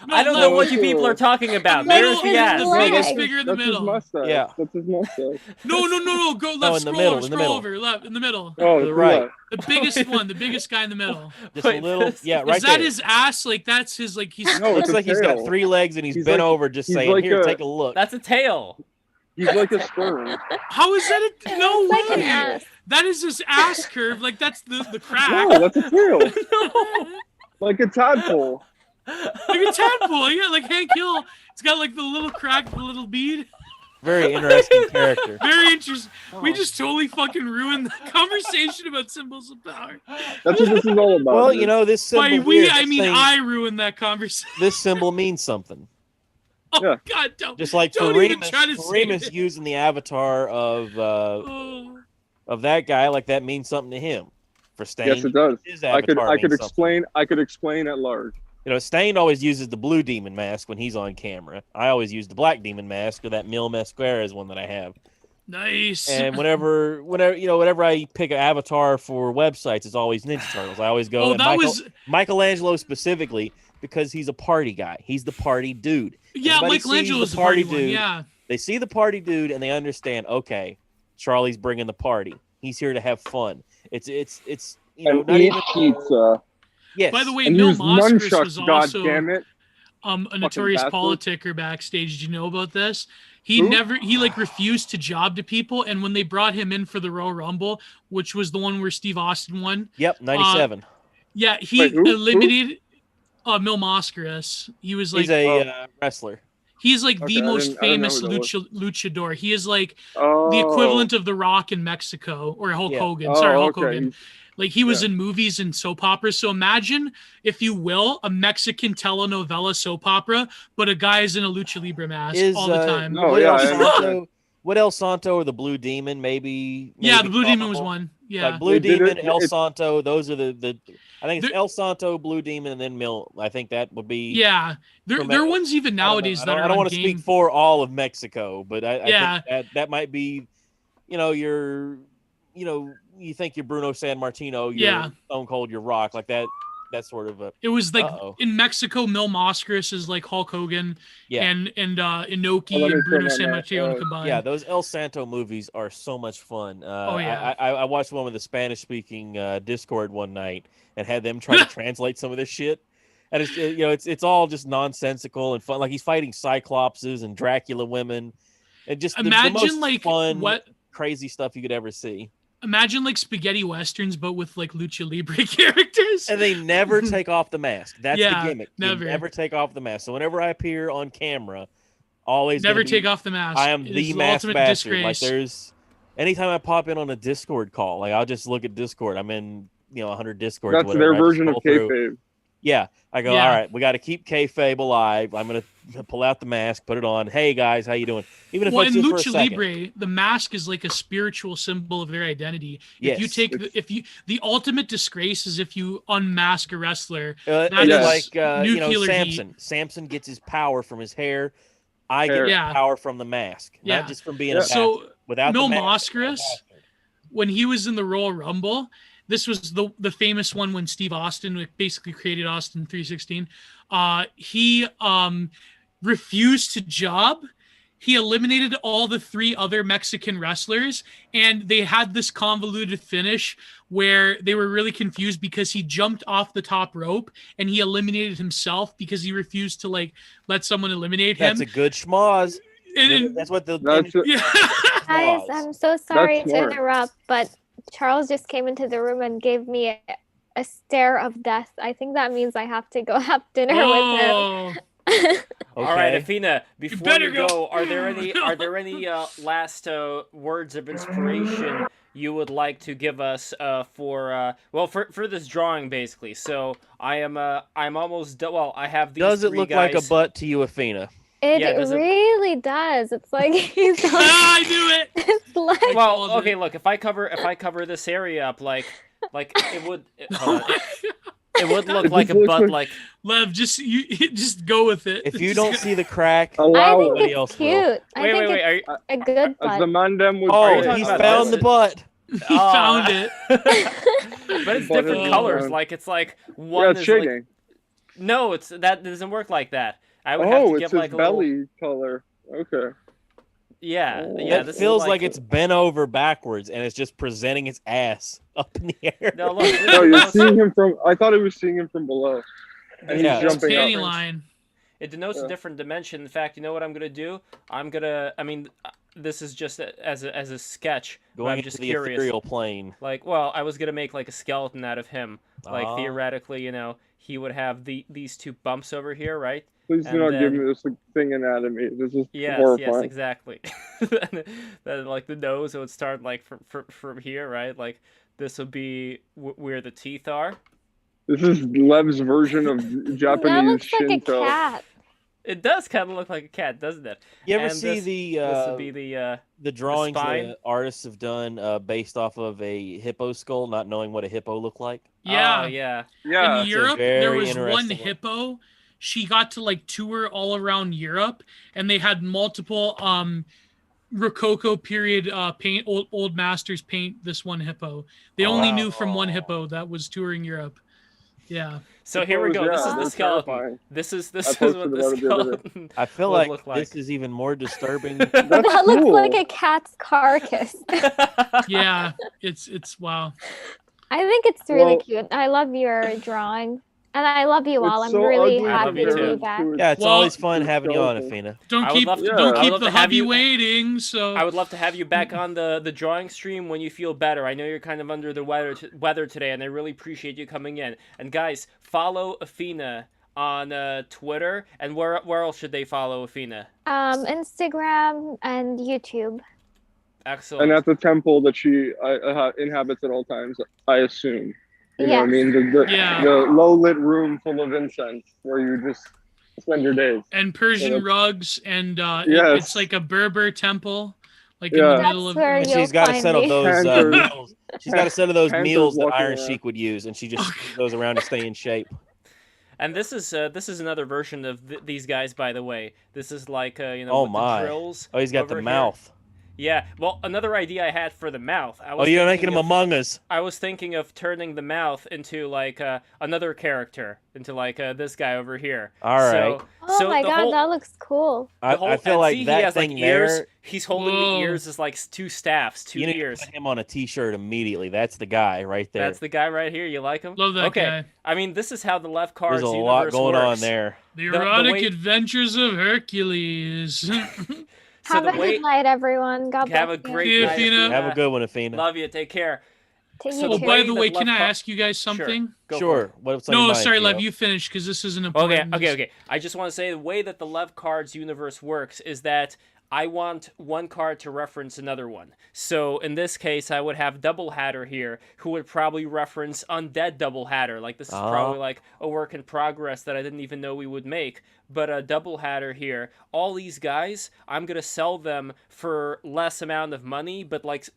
No, I don't know what you people are talking about. middle, Where's the ass? the No, biggest that's- finger in the That's his middle. mustache. Yeah. That's his mustache. No. Go left. No, in the Scroll middle, over. in the Scroll middle. over. Left in the middle. Oh, To the to right. left. The biggest one. The biggest guy in the middle. Just Wait, a little, this- yeah, right Is that there. his ass? Like that's his like he's. No, Looks it's a like he's got tail. 3 legs and he's He's bent like- over just he's saying, like here, a- take a look. That's a tail. He's like a sperm. How is that? No It's like an way. ass. That is his ass curve. Like that's the crack. No, that's a tail. No. Like a tadpole. Like a tadpole. Yeah, like Hank Hill. It's got like the little crack, the little bead. Very interesting character. Very interesting. We Oh. just totally fucking ruined the conversation about symbols of power. That's what this is all about. Well, dude. you know, this symbol By we, here, I this mean thing- I ruined that conversation. this symbol means something. Oh Yeah. God, don't. Just like for Don't even Remus, try to say Remus it. using the avatar Oh. of that guy, like that means something to him. For Stain, Yes, it does. his I could avatar means something. I could explain at large. You know, Stain always uses the blue demon mask when he's on camera. I always use the black demon mask, or that Mil Mascara is one that I have. Nice. And whenever I pick an avatar for websites, it's always Ninja Turtles. I always go. Oh, and that was Michelangelo specifically because he's a party guy. He's the party dude. yeah. Everybody Michelangelo sees was the the party party one. dude. Yeah. They see the party dude and they understand. Okay, Charlie's bringing the party. He's here to have fun. It's you know And not eat even pizza. yes. By the way, And Mil use Mascaris was nunchucks, also goddammit. a notorious bastard. politicker backstage. Did you know about this? He Who? like refused to job to people, and when they brought him in for the Royal Rumble, which was the one where Steve Austin won, Yep, 97. yeah, he Wait, who? eliminated Mil Mascaris. He was like He's a wrestler. he's like Okay, the I most didn't know famous who that was. luchador. He is like Oh. the equivalent of The Rock in Mexico or Hulk Yeah. Hogan. Oh, Sorry, Hulk okay. Hogan. Like he was Yeah. in movies and soap operas. So imagine, if you will, a Mexican telenovela soap opera, but a guy is in a lucha libre mask all the time. no, what yeah, El I Santo? understand. What El Santo or the Blue Demon? Maybe. Yeah, the Blue Demon was comparable. one. Yeah. Like Blue They did Demon, it- El it- Santo. Those are the. I think it's There- El Santo, Blue Demon, and then Mil. I think that would be. Yeah. There From are a- ones even nowadays I that don't, are I don't on want to game. speak for all of Mexico, but I Yeah. think that might be, you know, you think you're Bruno San Martino, you're Yeah. Stone Cold, you're Rock, like that sort of a It was like Uh-oh. in Mexico, Mil Mascaris is like Hulk Hogan Yeah. and Inoki Oh, let me and Bruno turn San my Martino mic. combined. yeah. Those El Santo movies are so much fun. Oh, yeah. I watched one with the Spanish speaking Discord one night and had them try to translate some of this shit. And it's all just nonsensical and fun. Like he's fighting Cyclopses and Dracula women, and just the Imagine most like fun, what crazy stuff you could ever see. imagine like spaghetti westerns but with like lucha libre characters. And they never take off the mask. That's Yeah, the gimmick. They never. never take off the mask. So whenever I appear on camera, always Never gonna be- take off the mask. I am It the is mask ultimate bastard. disgrace. Like anytime I pop in on a Discord call, like I'll just look at Discord. I'm in 100 Discords. That's whatever. their I just version of scroll through. kayfabe. Yeah, I go. Yeah. All right, we got to keep kayfabe alive. I'm gonna pull out the mask, put it on. Hey guys, how you doing? Even if Well, it's in just for a lucha second. libre, the mask is like a spiritual symbol of their identity. Yes. If you take the ultimate disgrace is if you unmask a wrestler. It's That is like nuclear Samson. heat. Samson gets his power from his hair. I get Hair. Yeah. power from the mask, Yeah. not just from being Yeah. a bastard. So Without Mil the mask, Mascaris, when he was in the Royal Rumble, this was the famous one when Steve Austin like, basically created Austin 316. He refused to job. He eliminated all the 3 other Mexican wrestlers, and they had this convoluted finish where they were really confused because he jumped off the top rope and he eliminated himself because he refused to like let someone eliminate That's him. a good schmoz. And- That's what the That's it. yeah. Guys, schmoz. I'm so sorry to smart. interrupt, but Charles just came into the room and gave me a stare of death. I think that means I have to go have dinner with Oh. him. All right, Okay. Athena. Before better you go, go. are there any last words of inspiration you would like to give us for this drawing basically? So I'm almost done. Well, I have these. Does it 3 look guys. like a butt to you, Athena? It Yeah, does it- really does. It's like he's Ah, I knew it. it's like Well, okay. Look, if I cover this area up, like it would. Hold on. It would look like a looks butt, like- like Lev, just go with it. If you don't see the crack, I Allow think Somebody it's else cute. will. I wait, think wait. it's a good As butt. the mandem would oh, talking he about found this? the butt. he found it. but it's different Oh. colors. Like it's like Yeah, one it's is like shading. No, that doesn't work like that. I would have to it's give his like a belly little. color. Okay. Yeah, Oh. yeah. It This feels is like it's bent over backwards and it's just presenting its ass up in the air. No, look. This No, is you're most- seeing him from. I thought he was seeing him from below. And Yeah. he's It's jumping panty up. line. It denotes a different dimension. In fact, you know what I'm gonna do? I mean, this is just as a sketch. But Going I'm into just the curious. ethereal plane. Like, well, I was gonna make like a skeleton out of him. Like Ah. theoretically, he would have these two bumps over here, right? Please do And not give then- me this thing anatomy. This is Yes, horrifying. exactly. Then like the nose would start like from here, right? Like this would be where the teeth are. This is Lev's version of That Japanese looks like a Shinto. cat. It does kind of look like a cat, doesn't it? You ever And see this would be the the drawings spine? that artists have done based off of a hippo skull, not knowing what a hippo looked like? Yeah. Oh, yeah. Yeah. In Europe, there very was one interesting one. hippo. She got to like tour all around Europe, and they had multiple Rococo period paint old masters paint this one hippo. They only knew from one hippo that was touring Europe. Yeah. So here we go. This is the they're skeleton. terrifying. This is I what posted the about it the other day. skeleton. I feel would like, look like. this is even more disturbing. That's That looks cool. like a cat's carcass. Yeah. It's wow. I think it's really Well- cute. I love your drawing. And I love you all. It's I'm so really ugly I love happy you to too. be back. Yeah, it's Well- always fun having you on, skeleton. Afina. Don't I would keep love to- Yeah. don't I would keep love the to have hubby you- waiting. So I would love to have you back on the drawing stream when you feel better. I know you're kind of under the weather today, and I really appreciate you coming in. And guys, follow Effina on Twitter, and where else should they follow Effina? Instagram and YouTube. Excellent. And at the temple that she inhabits at all times, I assume. You know what I Yes. mean? The Yeah. low lit room full of incense where you just spend your days. and Persian Yeah. rugs, and Yes. it's like a Berber temple, like Yeah. in the middle That's of. where And you'll she's got a find set of me. those Panthers. meals. She's got a set of those Panthers meals that walking Iron around. Sheik would use, and she just goes around to stay in shape. And this is another version of these guys, by the way. This is like Oh with my. the drills. Oh, he's got over the here. mouth. Yeah. Well, another idea I had for the mouth. Oh, you're making him Among Us. I was thinking of turning the mouth into like another character, into like this guy over here. All right. Oh my the god, whole- that looks cool. I feel and like see, he that has thing like ears. there. He's holding Whoa. the ears as like two staffs, two You need ears. to put him on a T-shirt immediately. That's the guy right there. That's the guy right here. You like him? Love that okay. guy. I mean, this is how the Levcards There's a universe lot going on works. there. The The erotic way- adventures of Hercules. So Have the a way, good night, everyone. God bless have a you. great See you, night. Effina. Have a good one, Afina. Love you. Take care. To So you the Oh, too. by way the that way, can I Levcar- ask you guys something? Go for Sure. it. What's on No, your mind, sorry, Gio? Lev, you finish because this is an Okay, important. okay. I just want to say the way that the Levcards universe works is that I want one card to reference another one. So in this case, I would have Double Hatter here, who would probably reference Undead Double Hatter. Like this is probably like a work in progress that I didn't even know we would make. But a Double Hatter here, all these guys, I'm gonna sell them for less amount of money, but like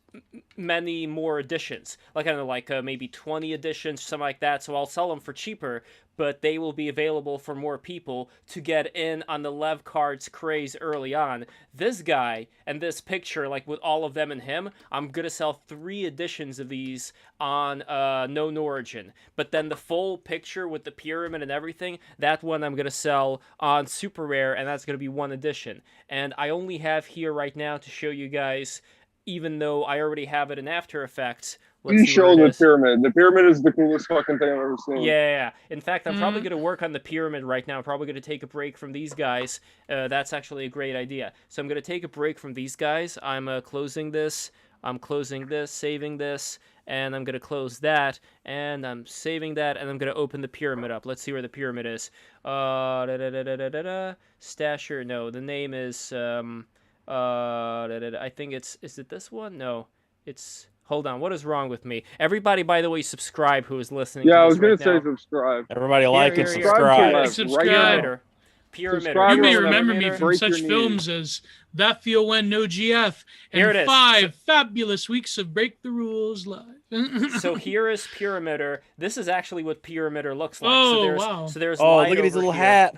many more editions. Like I don't know, like maybe 20 editions, something like that. So I'll sell them for cheaper, but they will be available for more people to get in on the Levcards craze early on. This guy and this picture, like with all of them and him, I'm gonna sell 3 editions of these on Knownorigin. But then the full picture with the pyramid and everything, that one I'm gonna sell on SuperRare, and that's gonna be 1 edition. And I only have here right now to show you guys, even though I already have it in After Effects. Let's You see where show it the is. pyramid. The pyramid is the coolest fucking thing I've ever seen. Yeah. In fact, I'm probably Mhm. going to work on the pyramid right now. I'm probably going to take a break from these guys. That's actually a great idea. So I'm going to take a break from these guys. I'm closing this. I'm closing this, saving this, and I'm going to close that, and I'm saving that, and I'm going to open the pyramid up. Let's see where the pyramid is. Stasher. No, the name is... I think it's... Is it this one? No. It's... Hold on, what is wrong with me? Everybody, by the way, subscribe who is listening Yeah, to I this was gonna right say now. subscribe. Everybody like here, and here. subscribe. Subscribe. Pyramider. Pyramider. Subscribe You may Pyramid. remember me from Break such your films as That Feel When No GF and Here it is. 5 fabulous weeks of Break the Rules Live. So here is Pyramider. This is actually what Pyramider looks like. Oh, so there's, wow. So there's Oh, light look at his over little here. hat.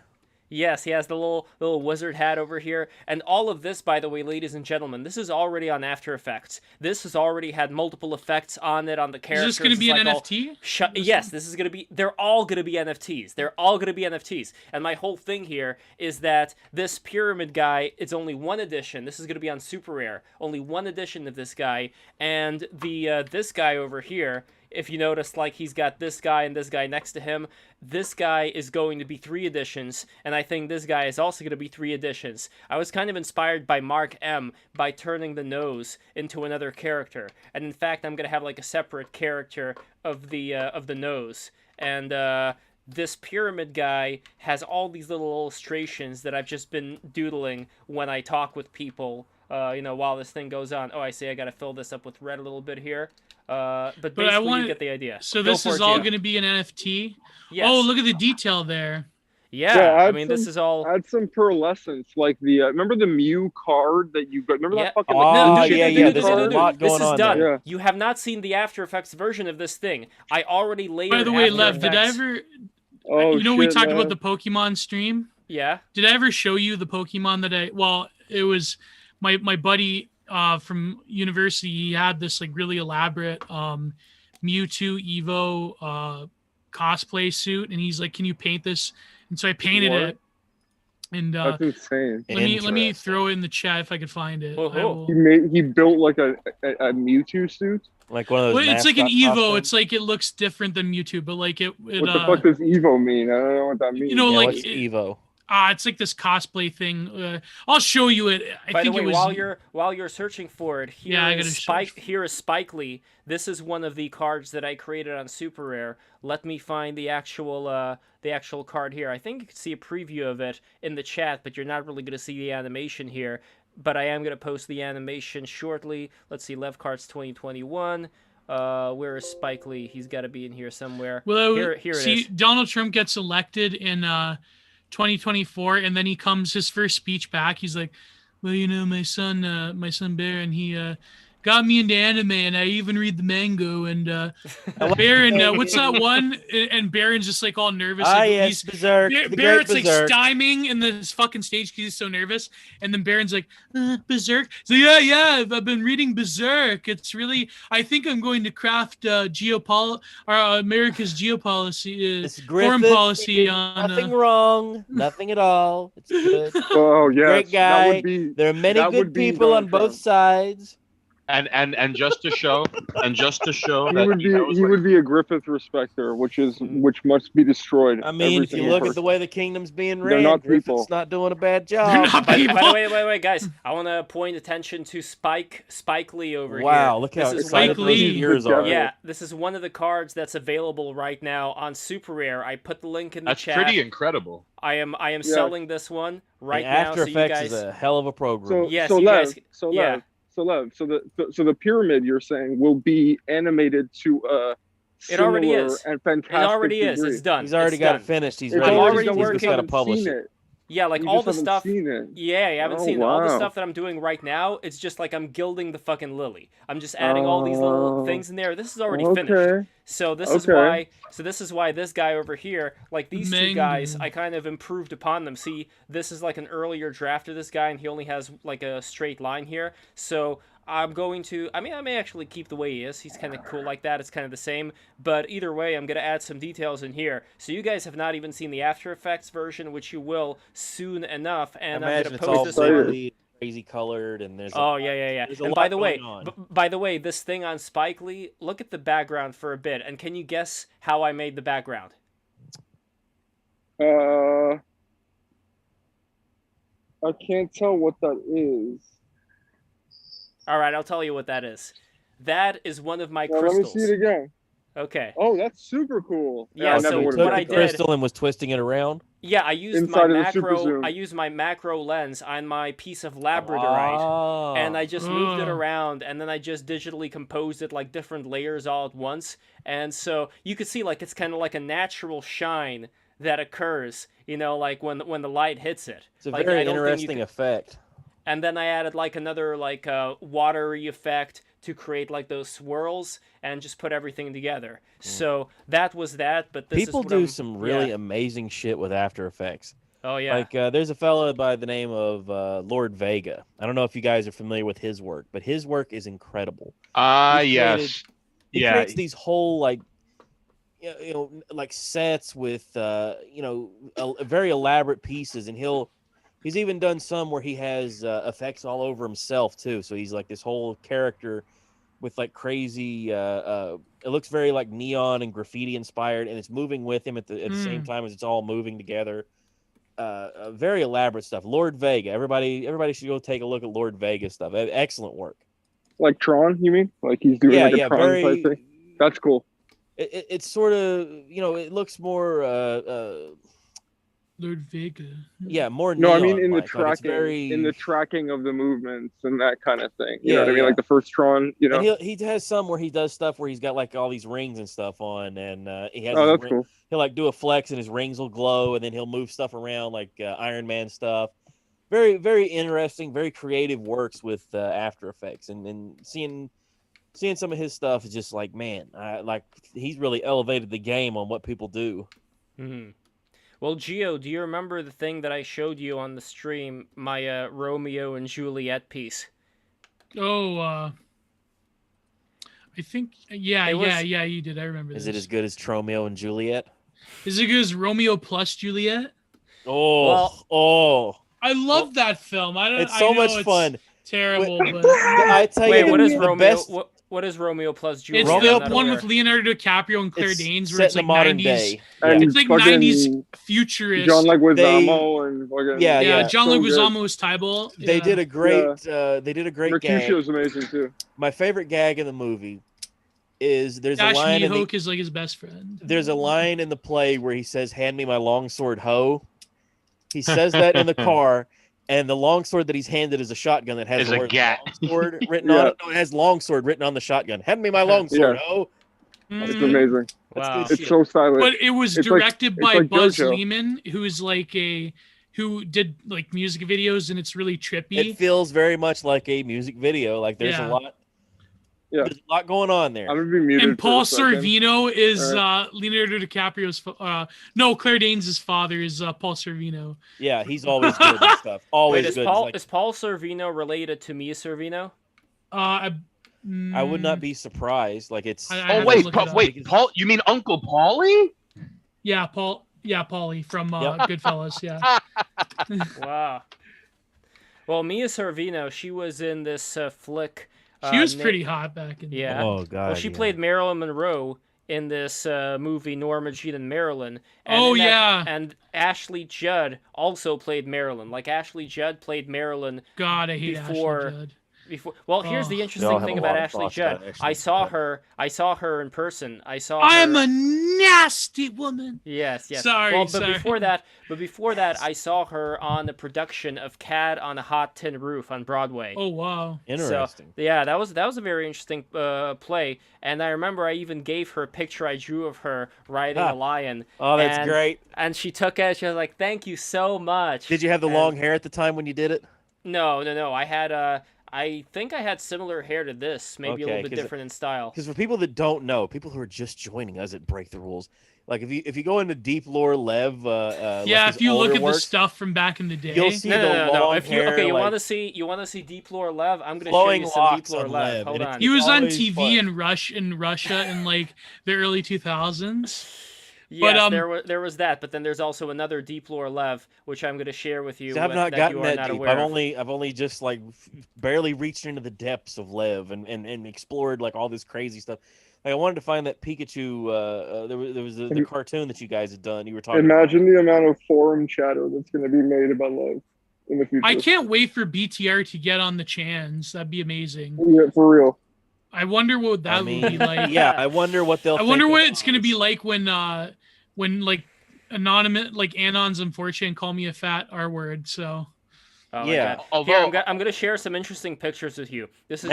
Yes, he has the little wizard hat over here. And all of this, by the way, ladies and gentlemen, this is already on After Effects. This has already had multiple effects on it, on the characters. Is this going to be an NFT? Yes, this is going to be... They're all going to be NFTs. They're all going to be NFTs. And my whole thing here is that this pyramid guy, it's only one edition. This is going to be on SuperRare. Only one edition of this guy. And this guy over here... If you notice, like, he's got this guy and this guy next to him. This guy is going to be 3 editions, and I think this guy is also going to be 3 editions. I was kind of inspired by Mark M. by turning the nose into another character. And in fact, I'm going to have, like, a separate character of the nose. And this pyramid guy has all these little illustrations that I've just been doodling when I talk with people, while this thing goes on. Oh, I see, I got to fill this up with red a little bit here. But basically, you get the idea. So this is all going to be an NFT? Yes. Oh, look at the detail there. Yeah, I mean, this is all... Add some pearlescence, like remember the Mew card that you got? Remember that fucking... There's a lot going on done. there. Yeah. You have not seen the After Effects version of this thing. I already layered By the way, After Lev, did I Effects. ever... Oh, you know, we talked man. about the Pokemon stream? Yeah. Did I ever show you the Pokemon that it was my buddy... from university, he had this like really elaborate Mewtwo Evo cosplay suit, and he's like, "Can you paint this?" And so I painted it. And that's insane. Let me throw it in the chat if I could find it. He built like a Mewtwo suit. Like one of those. Well, it's like an Evo. costumes? It's like it looks different than Mewtwo, but like it What the fuck does Evo mean? I don't know what that means. You know, like what's Evo? it's like this cosplay thing. I'll show you it. By the way, while you're searching for it, here is Spike Lee. This is one of the cards that I created on SuperRare. Let me find the actual card here. I think you can see a preview of it in the chat, but you're not really going to see the animation here. But I am going to post the animation shortly. Let's see, Levcards 2021. Where is Spike Lee? He's got to be in here somewhere. Well, here it is. Donald Trump gets elected in 2024, and then his first speech back, he's like, well, you know, my son Baron, he got me into anime, and I even read the manga, and Baron, what's that one? And Baron's just like all nervous. Yes, Berserk. Baron's like styming in this fucking stage because he's so nervous, and then Baron's like, Berserk. So yeah, I've been reading Berserk. It's really, I think I'm going to craft America's geopolicy, foreign policy on. Nothing wrong, nothing at all. It's good. Oh yeah, great guy. There are many good people on both sides. And just to show he would be a Griffith respecter, which must be destroyed. I mean, if you look at the way the kingdom's being ran, not Griffith's people. not doing a bad job. By the way, wait, guys! I want to point attention to Spike Lee over here. Wow, look how excited those ears are. Yeah, this is one of the cards that's available right now on SuperRare. I put the link in the chat. That's pretty incredible. I am selling this one right now. After Effects is a hell of a program. So the pyramid you're saying will be animated to it already is and fantastic. It already is. Degree. It's done. He's already got it finished. He's ready. He's got to publish it. Yeah, like you all just the haven't stuff. Seen it. Yeah, you haven't seen it. All the stuff that I'm doing right now. It's just like I'm gilding the fucking lily. I'm just adding all these little things in there. This is already finished. So this is why. So this is why this guy over here, like these two guys, I kind of improved upon them. See, this is like an earlier draft of this guy, and he only has like a straight line here. So I'm going to, I may actually keep the way he is. He's kind of cool like that. It's kind of the same. But either way, I'm going to add some details in here. So you guys have not even seen the After Effects version, which you will soon enough. And I'm going to post this really crazy colored, and there's yeah. And by the way, this thing on Spike Lee, look at the background for a bit. And can you guess how I made the background? I can't tell what that is. All right, I'll tell you what that is. That is one of my crystals. Let me see it again. Okay. Oh, that's super cool. Yeah, so you took the crystal and was twisting it around? Yeah, I used my macro lens on my piece of labradorite, and I just moved it around, and then I just digitally composed it like different layers all at once. And so you could see like it's kind of like a natural shine that occurs, you know, like when the light hits it. It's a very interesting effect. And then I added like another like watery effect to create like those swirls and just put everything together. So that was that. But this people do some really amazing shit with After Effects. Oh yeah. Like, there's a fella by the name of Lord Vega. I don't know if you guys are familiar with his work, but his work is incredible. Yes. He Yeah. creates these whole like, like sets with very elaborate pieces, and he's even done some where he has effects all over himself too. So he's like this whole character with like crazy. It looks very like neon and graffiti inspired, and it's moving with him at the same time as it's all moving together. Very elaborate stuff. Lord Vega. Everybody should go take a look at Lord Vega stuff. Excellent work. Like Tron, you mean? Like he's doing like a Tron type thing? That's cool. It's sort of, it looks more Lord Vega. Yeah, more No, I mean in the neon-like. tracking, in the tracking of the movements and that kind of thing. You know Yeah, what I mean? yeah. Like the first Tron, you know. And he has some where he does stuff where he's got like all these rings and stuff on, and he has Oh, his that's ring. cool. He'll like do a flex and his rings will glow, and then he'll move stuff around like Iron Man stuff. Very, very interesting, very creative works with After Effects, and seeing some of his stuff is just like, man, he's really elevated the game on what people do. Mm-hmm. Well, Gio, do you remember the thing that I showed you on the stream, my Romeo and Juliet piece? Oh, I think, yeah, you did. I remember Is this. it as good as Tromeo and Juliet? Is it good as Romeo plus Juliet? I love that film. It's so much fun. Terrible, but I tell Wait, you, what is the Romeo? best... What is Romeo plus Juliet? it's I'm the not one aware. with Leonardo DiCaprio and Claire Danes, where set it's in like the modern 90s. day. And It's like fucking 90s futurist. John Leguizamo and fucking yeah, John so Leguizamo was Tybalt. They did a great gag. Mercutio's amazing too. My favorite gag in the movie is there's Dash a line in Mihawk is like his best friend. there's a line in the play where he says, "Hand me my longsword, ho." He says that in the car, and the longsword that he's handed is a shotgun that has Is the a word gat. longsword written on it. No, it has longsword written on the shotgun. Hand me my longsword, ho. It's amazing. That's Wow. good It's shit. so stylish. But it was It's directed like by Buzz JoJo. Lehman, who's like who did like music videos, and it's really trippy. It feels very much like a music video. Like there's a lot. Yeah. There's a lot going on there. I'm gonna be muted. And Paul for a second. Sorvino is All Leonardo DiCaprio's. No, Claire Danes' father is Paul Sorvino. Yeah, he's always good and stuff. Always Wait, good. is Paul Sorvino related to Mia Sorvino? I would not be surprised. Like it's. Wait, Paul? You mean Uncle Paulie? Yeah, Paul. Yeah, Paulie from Goodfellas. Yeah. Wow. Well, Mia Sorvino, she was in this flick. She was pretty hot back in. Yeah. Oh god. Well, she played Marilyn Monroe in this movie Norma Jean and Marilyn. And Ashley Judd also played Marilyn. Like Ashley Judd played Marilyn. God, I hate Ashley Judd. Well, here's the interesting thing about Ashley Judd. I saw her in person. I'm a nasty woman. Yes. Sorry. Before that, I saw her on the production of Cad on a Hot Tin Roof on Broadway. Oh wow. Interesting. So, yeah, that was a very interesting play, and I remember I even gave her a picture I drew of her riding a lion. Oh, that's great. And she took it. She was like, "Thank you so much." Did you have the long hair at the time when you did it? No. I had I think I had similar hair to this, maybe a little bit different in style. Because for people that don't know, people who are just joining us at Break the Rules, like if you go into deep lore Lev, if you look at the stuff from back in the day, you'll see the long hair. You want to see Deep Lore Lev? I'm gonna show you some Deep Lore Lev. Hold on. He was on TV in Russia in like the early 2000s. Yes, there was that, but then there's also another Deep Lore Lev, which I'm going to share with you. I've not gotten that deep. Aware I've only just like barely reached into the depths of Lev and explored like all this crazy stuff. Like I wanted to find that Pikachu. There was the cartoon that you guys had done. You were talking. Imagine the amount of forum chatter that's going to be made about Lev in the future. I can't wait for BTR to get on the Chans. That'd be amazing. Yeah, for real. I wonder what that would be like. Yeah, I wonder what they'll. I wonder what it's gonna be like when like anonymous, like Anons and 4chan call me a fat R word. So. Oh yeah. Here, I'm gonna share some interesting pictures with you. This is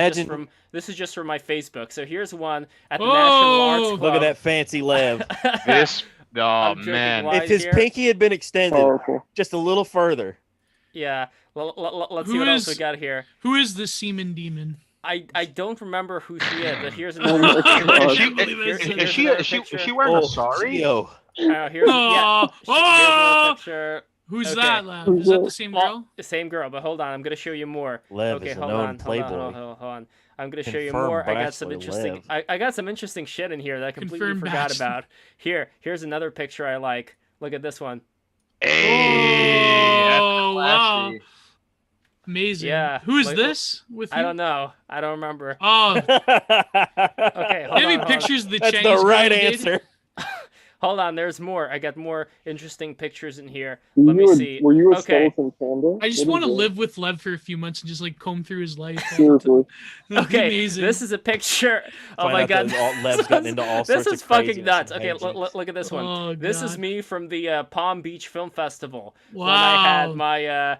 just from my Facebook. So here's one at the National Arts Club. Look at that fancy Lev. Man! If his pinky had been extended just a little further. Yeah. Well, let's see what else we got here. Who is the semen demon? I don't remember who she is, but here's another Is she wearing a sari? Here's another picture. Who's Okay. that, Lev? Is that the same Well, girl? the same girl, but hold on, I'm gonna show you more. Lev Okay, is a hold known on, playboy. hold on. I'm gonna show you Confirmed more. I got some bachelor interesting. Lev. I got some interesting shit in here that I completely Confirmed forgot bachelor. about. Here's another picture I like. Look at this one. Hey, that's Oh, wow. classy. Amazing. Yeah, Who is like- this with you? I don't know. I don't remember. Oh, Okay, hold maybe on, hold on. pictures of the That's Chinese the right girl did? answer. Hold on, there's more. I got more interesting pictures in here. Were Let me you a- see. Were you a Okay. skeleton panda? I just What want to is it? live with Lev for a few months and just like comb through his life. Seriously. That'd be Okay, amazing. this is a picture. Oh Find my out god, that Lev's gotten into all this sorts is of fucking craziness nuts. and Okay, hijinks. look at this one. Oh, This is God. me from the Palm Beach Film Festival Wow. when I had my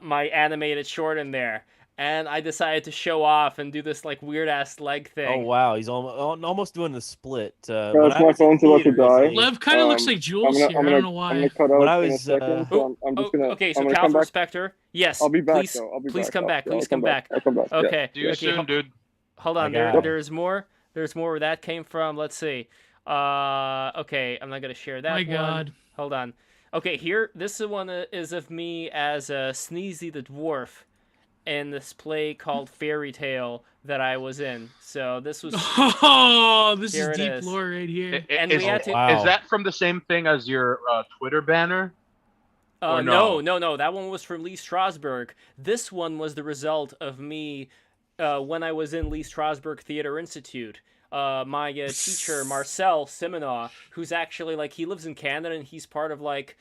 my animated short in there, and I decided to show off and do this like weird ass leg thing. Oh wow, he's almost doing the split. Guys, when I my was in phone's about to theaters, die. Lev kind of looks like Jules here. I don't know I'm why. gonna cut When out I in a was, second, so I'm just gonna. Okay, so I'm gonna Cal come back. Spectre. Yes, I'll be back please, though. I'll be please back. come back. I'll Please come back. I'll come back. Yeah. Okay. See you okay, soon, dude. Hold I on, got it. there's more. There's more where that came from. Let's see. Okay, I'm not gonna share that My one. God. Hold on. Okay, here, this one is of me as Sneezy the Dwarf in this play called Fairy Tale that I was in. So this was... Oh, this Here is it deep is. lore right here. And is, we had to... Wow. is that from the same thing as your Twitter banner? or no, no? no. That one was from Lee Strasberg. This one was the result of me when I was in Lee Strasberg Theater Institute. My teacher, Marcel Simonow, who's actually, like, he lives in Canada, and he's part of, like,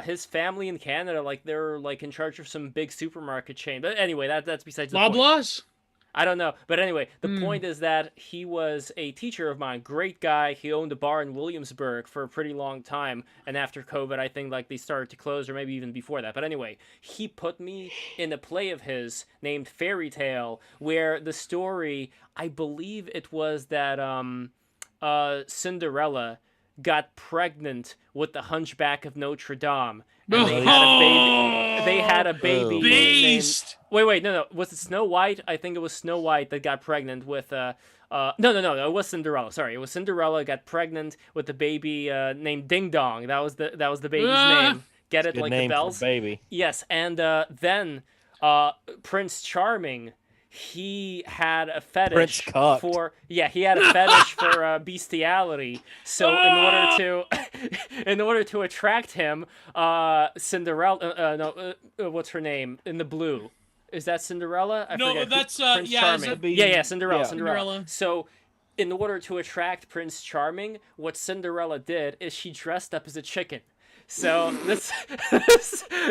his family in Canada, like, they're, like, in charge of some big supermarket chain. But anyway, that's besides the point. Loblaws? I don't know. But anyway, the point is that he was a teacher of mine. Great guy. He owned a bar in Williamsburg for a pretty long time. And after COVID, I think like they started to close, or maybe even before that. But anyway, he put me in a play of his named Fairy Tale, where the story, I believe it was that Cinderella got pregnant with the Hunchback of Notre Dame. And they had a baby. They had a baby. Beast! Wait, no. Was it Snow White? I think it was Snow White that got pregnant with no. It was Cinderella. Sorry, it was Cinderella got pregnant with a baby named Ding Dong. That was the baby's name. Get it, Good like name the for bells? baby. Yes, and then Prince Charming, he had a fetish Prince cucked. for he had a fetish for bestiality. So in order to attract him, Cinderella, what's her name in the blue? Is that Cinderella? I No, forget. that's, Prince yeah, is Charming. it- Yeah, Cinderella. Yeah. Cinderella. So, in order to attract Prince Charming, what Cinderella did is she dressed up as a chicken. So this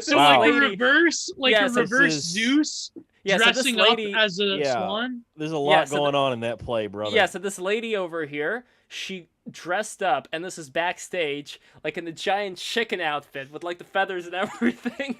So Wow. like a lady, reverse, Yes, a reverse this is- Zeus yeah, so this dressing lady, up as a Yeah. swan? There's a lot Yeah, so going on in that play, brother. yeah, so this lady over here, she dressed up, and this is backstage, like in a giant chicken outfit with like the feathers and everything.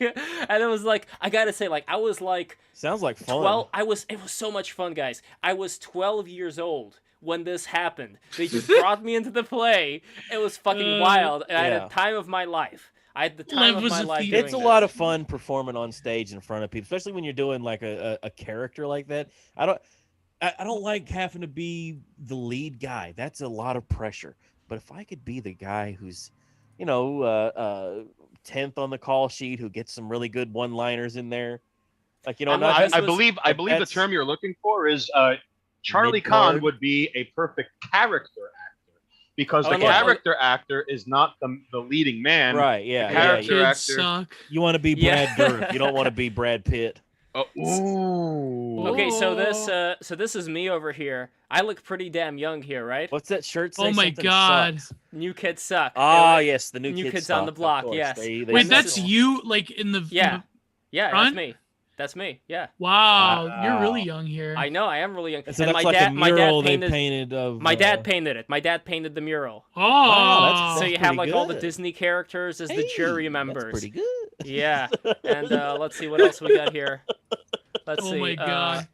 And it was like, I gotta say, like I was like Sounds like fun. 12. It was so much fun, guys. I was 12 years old when this happened. They just brought me into the play. It was fucking wild, and I had Yeah. the time of my life. I had the time Lev of was my a life. thief. doing It's a this. lot of fun performing on stage in front of people, especially when you're doing like a character like that. I don't like having to be the lead guy. That's a lot of pressure. But if I could be the guy who's, 10th on the call sheet, who gets some really good one-liners in there, like I'm not not- just I was- believe the that's- term you're looking for is Charlie Mid-card. Khan would be a perfect character actor because Oh, the look. character actor is not the leading man. right. Yeah, the yeah, character yeah. Kids actor. suck. You want to be Yeah. Brad Dourif. You don't want to be Brad Pitt. Ooh. Okay, so Oh. this is me over here. I look pretty damn young here, right? What's that shirt say? Oh my Something God. sucks. New kids suck. Ah, It- yes, the new Kids on the suck, of Block, course. yes. They Wait, this that's is- you, like in the Yeah. Yeah, Front? that's me. That's me. Yeah. Wow, you're really Wow. young here. I know. I am really young. And so and that's my like dad, a mural my dad they painted. painted of. My dad painted it. My dad painted the mural. Oh, So That's you have pretty like all the good. Disney characters as the jury members. That's pretty good. Yeah. And let's see what else we got here. Let's oh see. my God.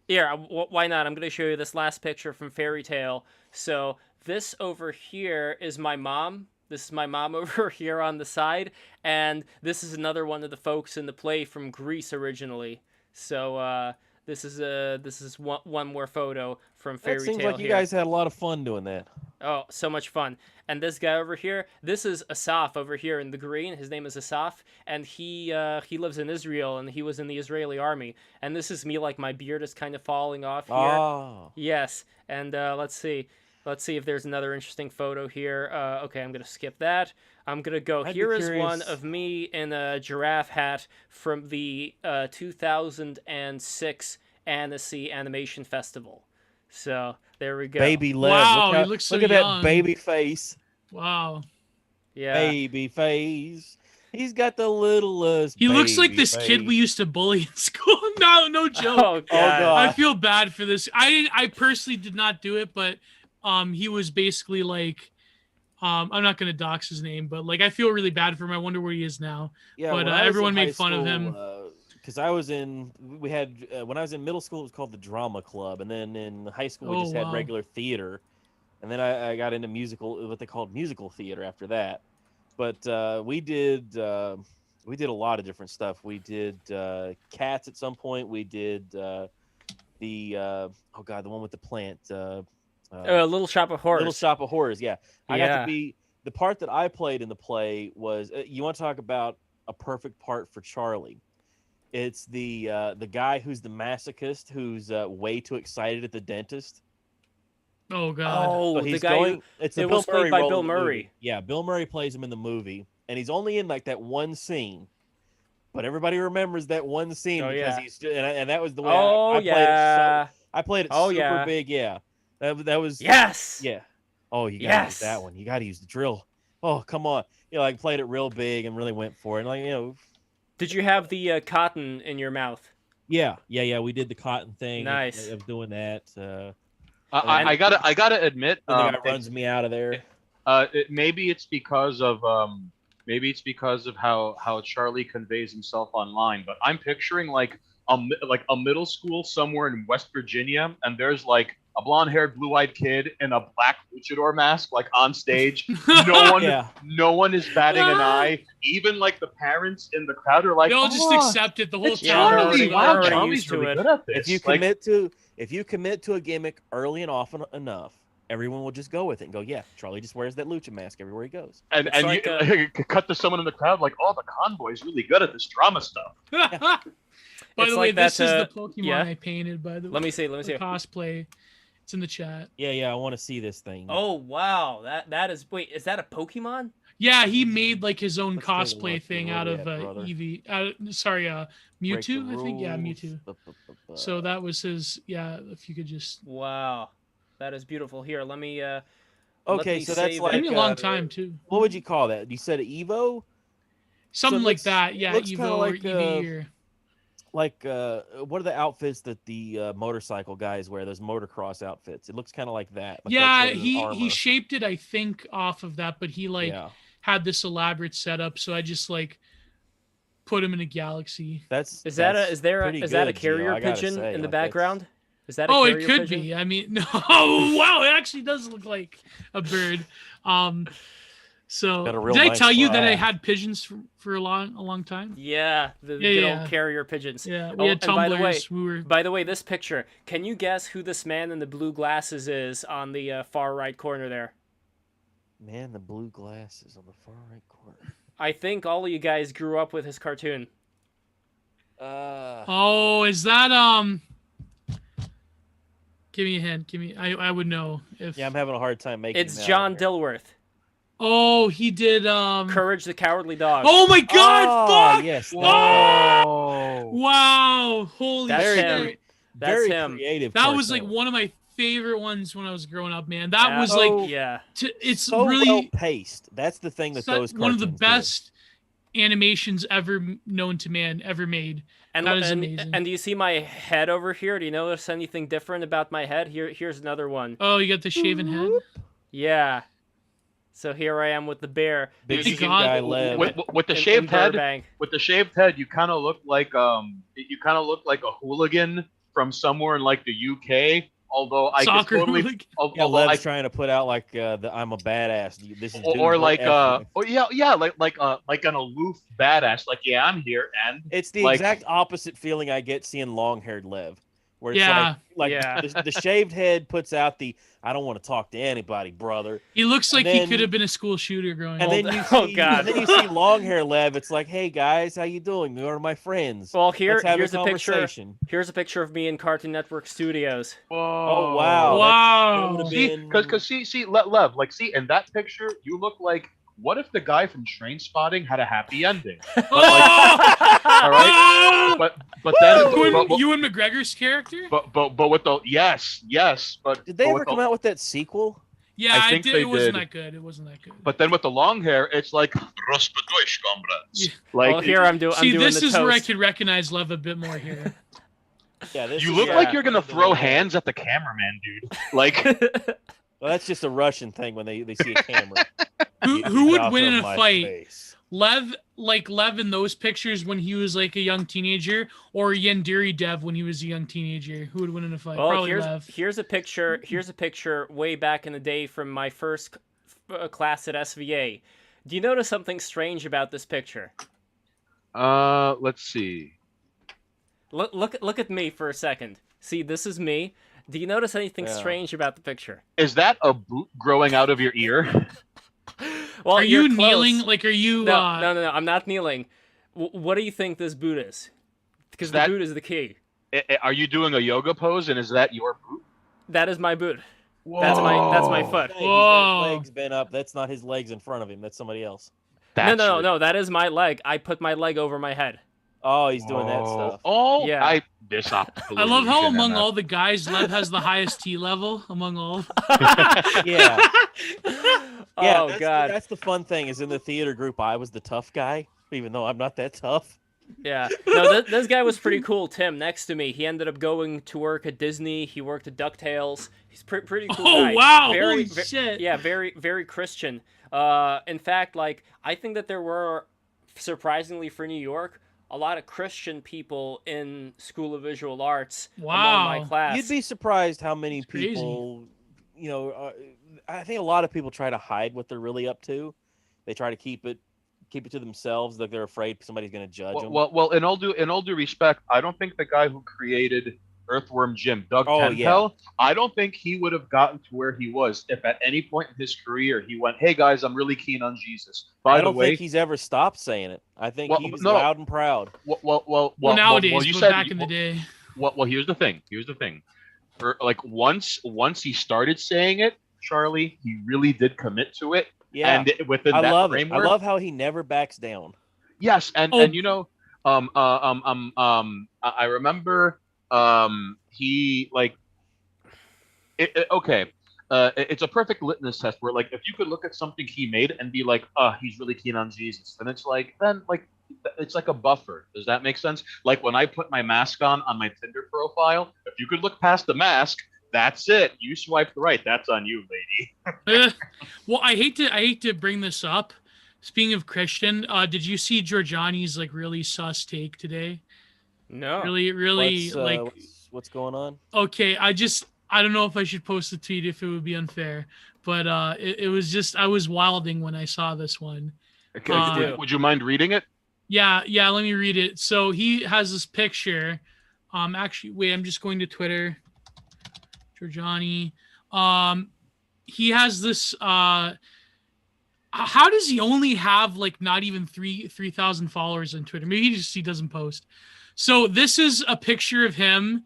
Here, why not? I'm going to show you this last picture from Fairy Tale. So this over here is my mom. This is my mom over here on the side. And this is another one of the folks in the play from Greece originally. So this is one more photo from Fairy That Tale seems like you here. guys had a lot of fun doing that. Oh, so much fun. And this guy over here, this is Asaf over here in the green. His name is Asaf, and he lives in Israel, and he was in the Israeli army. And this is me, like my beard is kind of falling off here. Oh. Yes, and let's see. Let's see if there's another interesting photo here. Okay, I'm going to skip that. I'm going to go. I'd be Here is curious. one of me in a giraffe hat from the 2006 Annecy Animation Festival. So there we go. Baby Lev. Wow, look, he looks so look at young. that baby face. Wow. Yeah. Baby face. He's got the littlest. He looks like baby this kid face. we used to bully in school. No joke. Oh god. God. I feel bad for this. I personally did not do it, but he was basically like I'm not gonna dox his name, but like I feel really bad for him. I wonder where he is now. Yeah, but when I was everyone in high made fun of him. Because I was in, we had when I was in middle school, it was called the drama club, and then in high school we Oh, just had wow. regular theater, and then I got into what they called musical theater after that. But we did a lot of different stuff. We did Cats at some point. We did the one with the plant. Little Shop of Horrors. Little Shop of Horrors. Yeah, I got Yeah. to be the part that I played in the play was. You want to talk about a perfect part for Charlie? It's the guy who's the masochist who's way too excited at the dentist. Oh god. Oh, So the he's guy going. It's the it Bill was played Murray by role Bill in the movie. Murray. Yeah, Bill Murray plays him in the movie, and he's only in like that one scene. But everybody remembers that one scene Oh, because yeah. he's and that was the way Oh I played yeah. it. I played it Oh, super yeah. big. Yeah, that was Yes. yeah. Oh, you got to Yes. use that one. You got to use the drill. Oh, come on. Like played it real big and really went for it. And Did you have the cotton in your mouth? yeah. We did the cotton thing. Nice. Of doing that. I gotta admit, The guy runs me out of there. maybe it's because of how Charlie conveys himself online. But I'm picturing like a middle school somewhere in West Virginia, and there's like a blonde-haired, blue-eyed kid in a black luchador mask, like on stage. No one is batting an eye. Even like the parents in the crowd are like, They all just "Oh, accept it. The whole it's Yeah, they're town. already- Charlie. Wow, already Charlie's used to really it. good at this." If you commit to a gimmick early and often enough, everyone will just go with it and go, yeah, Charlie just wears that lucha mask everywhere he goes. and It's like you cut to someone in the crowd like, "Oh, the convoy's really good at this drama stuff." By It's the way, like this that, is the Pokemon yeah. I painted. By the way, Let me see. the cosplay. It's in the chat. Yeah, I want to see this thing. Oh wow, that is. Wait, is that a Pokemon? Yeah, he made like his own Let's take a cosplay look. thing Where out we of at, brother? Eevee. Break Mewtwo. the I think yeah, rules. Mewtwo. Ba-ba-ba-ba. So that was his. Yeah, if you could just. Wow, that is beautiful. Here, let me. Okay, so that's save like Took me a long uh, time too. what would you call that? You said Evo? Something it like looks- that. it Yeah, looks Evo kinda or like, Eevee or. Like what are the outfits that the motorcycle guys wear? Those motocross outfits. It looks kind of like that. Like Yeah, that sort of armor. he shaped it, I think, off of that, but he like yeah. had this elaborate setup, so I just like put him in a galaxy. That's Is that a? that's Is there a? pretty Is that a good, Gio, carrier I gotta pigeon say. in the Like, that's- background? Is that a Oh, carrier it could pigeon? be. I mean, no. Oh, wow, it actually does look like a bird. So Got a real did I nice tell you that I flag. had pigeons for a long time? Yeah, the Yeah, good yeah. old carrier pigeons. Yeah, Oh, we had and by the way- tumblers. We were By the way, this picture. Can you guess who this man in the blue glasses is on the far right corner there? Man, the blue glasses on the far right corner. I think all of you guys grew up with his cartoon. Oh, is that Give me a hint. Give me. I would know if. Yeah, I'm having a hard time making. It's him out John here. Dilworth. Oh, he did. Courage the Cowardly Dog. Oh my God! Oh, Fuck! yes. Oh! Wow! Holy That's shit! him. That's Very him. creative. That was like cartoon. one of my favorite ones when I was growing up, man. That Yeah. was Oh, like, Yeah. it's so really well paced. That's the thing that those one of the cartoons do. best animations ever known to man, ever made. And, That is and, amazing. and do you see my head over here? Do you notice anything different about my head? Here's another one. Oh, you got the shaven head. Yeah. So here I am with the bear. Big Thank skin God. guy Lev. With the in shaved head, Burbank. you kind of look like a hooligan from somewhere in like the UK. Although I could Soccer totally, hooligan. Yeah, although I Lev's trying to put out like the I'm a badass. This is or doing like effort. like an aloof badass, like, yeah, I'm here, and It's the like- exact opposite feeling I get seeing long-haired Lev. where it's Yeah. the shaved head puts out the I don't want to talk to anybody, brother. He looks like then- he could have been a school shooter growing up. And then you Oh, see, God. and then you see long hair Lev. It's like, hey guys, how you doing? You're my friends. Well, Let's have here's a picture. conversation. Here's a picture of me in Cartoon Network Studios. Oh wow! Wow. See, because see, Lev, like, see, in that picture, you look like. What if the guy from Train Spotting had a happy ending? Oh! All right, but then Ewan McGregor's character. but with the yes, but Did they but ever with come the, out with that sequel? Yeah, I think it they wasn't did. that good. It wasn't that good. But then with the long hair, it's like Rozpaduj, comrades. Yeah. Like Well, here I'm doing. See, I'm doing this the is where I toast. could recognize Lev a bit more here. Yeah, this you is- look yeah. like you're gonna throw hands at the cameraman, dude. Like Well, that's just a Russian thing when they see a camera. Who would Off win in of a my fight? face. Lev in those pictures when he was like a young teenager, or Yandere Dev when he was a young teenager? Who would win in a fight? Well, Probably Lev. here's a picture. Here's a picture way back in the day from my first class at SVA. Do you notice something strange about this picture? let's see. Look at me for a second. See, this is me. Do you notice anything Yeah. strange about the picture? Is that a boot growing out of your ear? Well, Are you you're close. kneeling? Like, are you? No, no, I'm not kneeling. What do you think this boot is? Because the That- boot is the key. Are you doing a yoga pose and is that your boot? That is my boot. That's my foot. Hey, he's got Whoa. his legs bent up. That's not his legs in front of him. That's somebody else. No. That is my leg. I put my leg over my head. Oh, he's doing that stuff. Oh, Yeah. this optical I love how illusion among and all the guys, Lev has the highest T level among all. Yeah. Yeah, Oh God. that's the fun thing is in the theater group I was the tough guy, even though I'm not that tough. Yeah. No, this guy was pretty cool. Tim, next to me, he ended up going to work at Disney. He worked at DuckTales. He's pretty cool Oh guy. wow! Very, Holy shit! Yeah, very Christian. In fact, like I think that there were, surprisingly for New York, a lot of Christian people in School of Visual Arts among my Wow. class. You'd be surprised how many It's crazy. people, I think a lot of people try to hide what they're really up to. They try to keep it to themselves, like they're afraid somebody's going to judge them. well, in all due respect, I don't think the guy who created Earthworm Jim, Doug Oh, Tenpel, I don't think he would have gotten to where he was if at any point in his career he went, "Hey guys, I'm really keen on Jesus." By I the don't way, think he's ever stopped saying it. I think Well, he was no. loud and proud. well, Nowadays, you but said, back in the day. Well, here's the thing. Like once he started saying it, Charlie, he really did commit to it. Yeah, And within I that love it. framework, I love how he never backs down. yes, and Oh. and you know, I remember he like okay. It's a perfect litmus test where, like, if you could look at something he made and be like, he's really keen on Jesus, then it's like a buffer. Does that make sense? Like when I put my mask on my Tinder profile, if you could look past the mask, that's it. You swiped right. That's on you, lady. Well, I hate to bring this up. Speaking of Christian, did you see Giorgiani's like really sus take today? No. Really What's going on? okay. I don't know if I should post the tweet if it would be unfair, but it was just I was wilding when I saw this one. Okay, would you mind reading it? Yeah, let me read it. So he has this picture. Actually, wait, I'm just going to Twitter. Giorgiani. He has this. How does he only have like not even 3,000 followers on Twitter? Maybe he doesn't post. So this is a picture of him,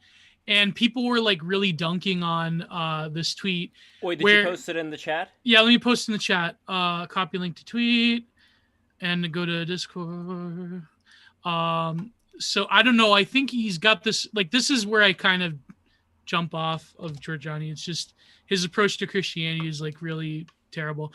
and people were like really dunking on this tweet. Wait, did you post it in the chat? Yeah, let me post in the chat. Copy link to tweet and go to Discord. So I don't know. I think he's got this. Like, this is where I kind of jump off of Giorgiani. It's just his approach to Christianity is like really terrible.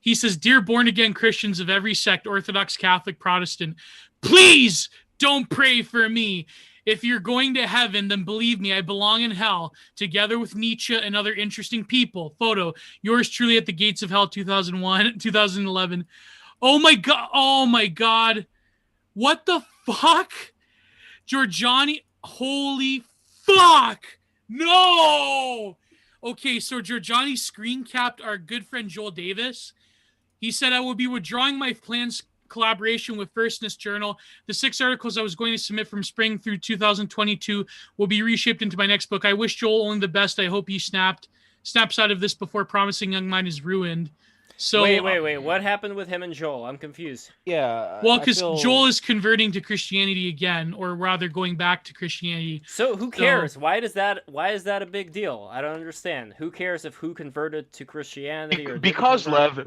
He says, "Dear born again Christians of every sect, Orthodox, Catholic, Protestant, please don't pray for me. If you're going to heaven, then believe me, I belong in hell, together with Nietzsche and other interesting people." Photo, yours truly at the gates of hell, 2011. Oh my God. What the fuck? Giorgiani, holy fuck. No. Okay, so Giorgiani screen capped our good friend Joel Davis. He said, "I will be withdrawing my plans collaboration with Firstness Journal. The 6 articles I was going to submit from spring through 2022 will be reshaped into my next book. I wish Joel only the best. I hope he snaps out of this before Promising Young Mind is ruined. So wait. What happened with him and Joel? I'm confused. Yeah. Well, because Joel is converting to Christianity again, or rather going back to Christianity. So who cares? Why is that a big deal? I don't understand. Who cares if who converted to Christianity or because Lev,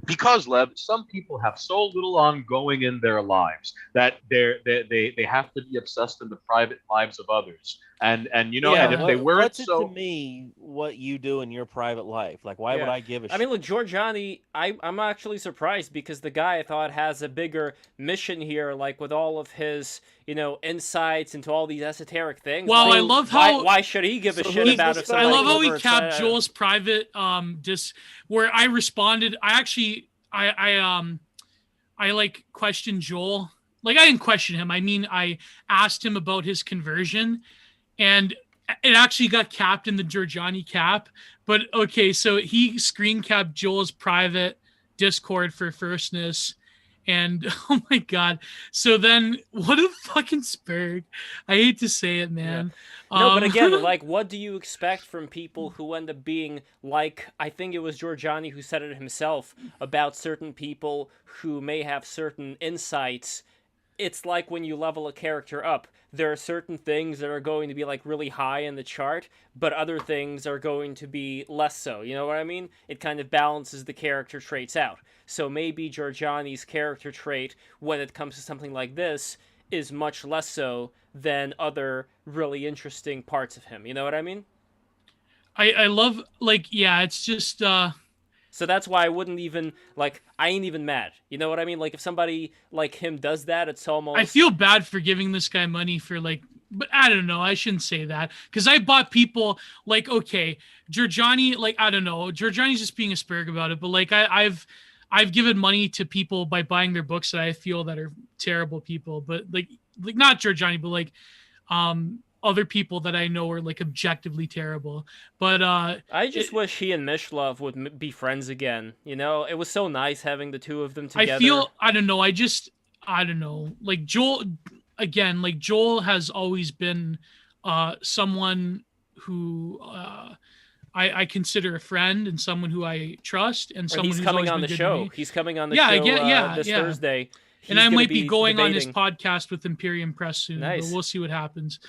some people have so little ongoing in their lives that they have to be obsessed in the private lives of others. And you know, and if they weren't what's it to me what you do in your private life? Like, why would I give a shit? I mean, look, Giorgiani, I'm actually surprised because the guy I thought has a bigger mission here, like with all of his, insights into all these esoteric things. Well, I love how why should he give a shit about if somebody I love how he converts, capped Joel's private where I responded. I like questioned Joel. Like, I didn't question him. I mean, I asked him about his conversion. And it actually got capped in the Giorgiani cap. But okay, so he screen capped Joel's private Discord for Firstness. And oh my God. So then what a fucking spurg. I hate to say it, man. Yeah. No, but again, like, what do you expect from people who end up being like, I think it was Giorgiani who said it himself, about certain people who may have certain insights. It's like when you level a character up, there are certain things that are going to be like really high in the chart, but other things are going to be less so. You know what I mean? It kind of balances the character traits out. So maybe Giorgiani's character trait, when it comes to something like this, is much less so than other really interesting parts of him. You know what I mean? I love, like, yeah, it's just... So that's why I wouldn't even, like, I ain't even mad. You know what I mean? Like, if somebody like him does that, it's almost... I feel bad for giving this guy money for, like... But I don't know. I shouldn't say that. Because I bought people, like, okay, Giorgiani, like, I don't know. Giorgiani's just being a spurg about it. But, like, I've given money to people by buying their books that I feel that are terrible people. But, like not Giorgiani, but, like... other people that I know are like objectively terrible. But I just wish he and Mishlove would be friends again. You know, it was so nice having the two of them together. I don't know. Like Joel has always been someone who I consider a friend and someone who I trust and someone who's coming on the show. He's coming on the show this Thursday. And I might be going on his podcast with Imperium Press soon. Nice. But we'll see what happens.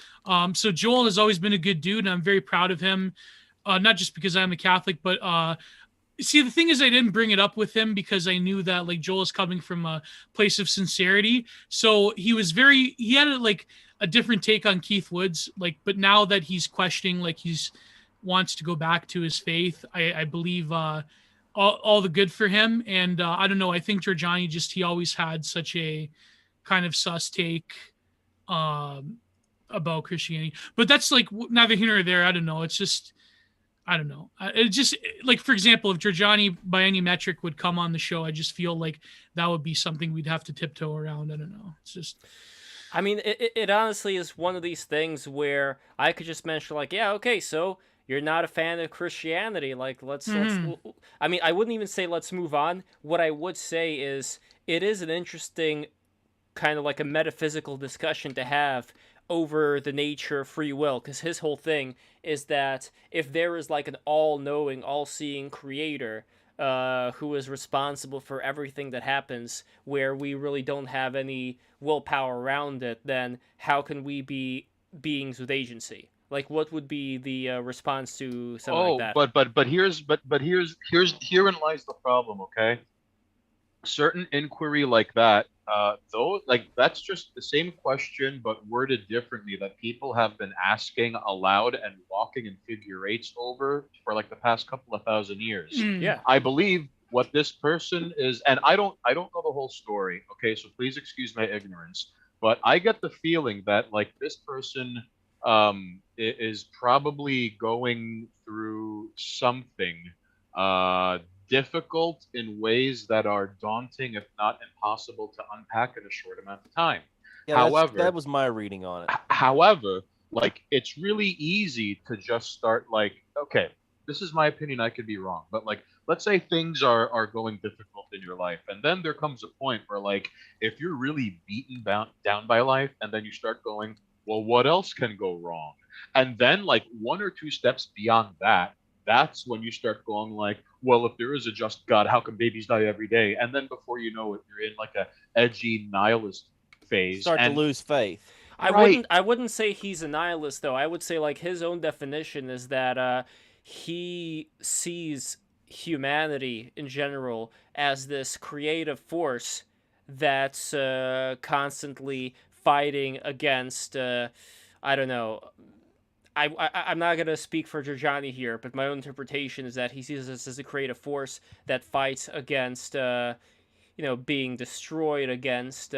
So Joel has always been a good dude, and I'm very proud of him. Not just because I'm a Catholic, but see, the thing is, I didn't bring it up with him because I knew that like Joel is coming from a place of sincerity. So he had a different take on Keith Woods. Like, but now that he's questioning, like wants to go back to his faith, I believe. All the good for him. And I don't know. I think Giorgiani he always had such a kind of sus take about Christianity. But that's like neither here nor there. I don't know. It's just, I don't know. It just, like, for example, if Giorgiani by any metric would come on the show, I just feel like that would be something we'd have to tiptoe around. I don't know. It's just... I mean, it honestly is one of these things where I could just mention like, yeah, okay, so you're not a fan of Christianity. Like, let's, I mean, I wouldn't even say let's move on. What I would say is it is an interesting kind of like a metaphysical discussion to have over the nature of free will. Because his whole thing is that if there is like an all-knowing, all-seeing creator who is responsible for everything that happens, where we really don't have any willpower around it, then how can we be beings with agency? Like, what would be the response to something like that? But herein lies the problem. Okay, certain inquiry like that, though, like that's just the same question but worded differently that people have been asking aloud and walking in figure eights over for like the past couple of thousand years. Yeah, I believe what this person is, and I don't know the whole story. Okay, so please excuse my ignorance, but I get the feeling that like this person is probably going through something difficult in ways that are daunting, if not impossible, to unpack in a short amount of time. Yeah, however, that was my reading on it. However, like it's really easy to just start like, okay, this is my opinion, I could be wrong, but like, let's say things are going difficult in your life, and then there comes a point where like, if you're really beaten down by life, and then you start going, well, what else can go wrong? And then like one or two steps beyond that, that's when you start going like, well, if there is a just God, how come babies die every day? And then before you know it, you're in like a edgy nihilist phase. Start to lose faith. I wouldn't say he's a nihilist though. I would say like his own definition is that he sees humanity in general as this creative force that's constantly fighting against I don't know. I'm not going to speak for Giorgiani here, but my own interpretation is that he sees this as a creative force that fights against, being destroyed, against,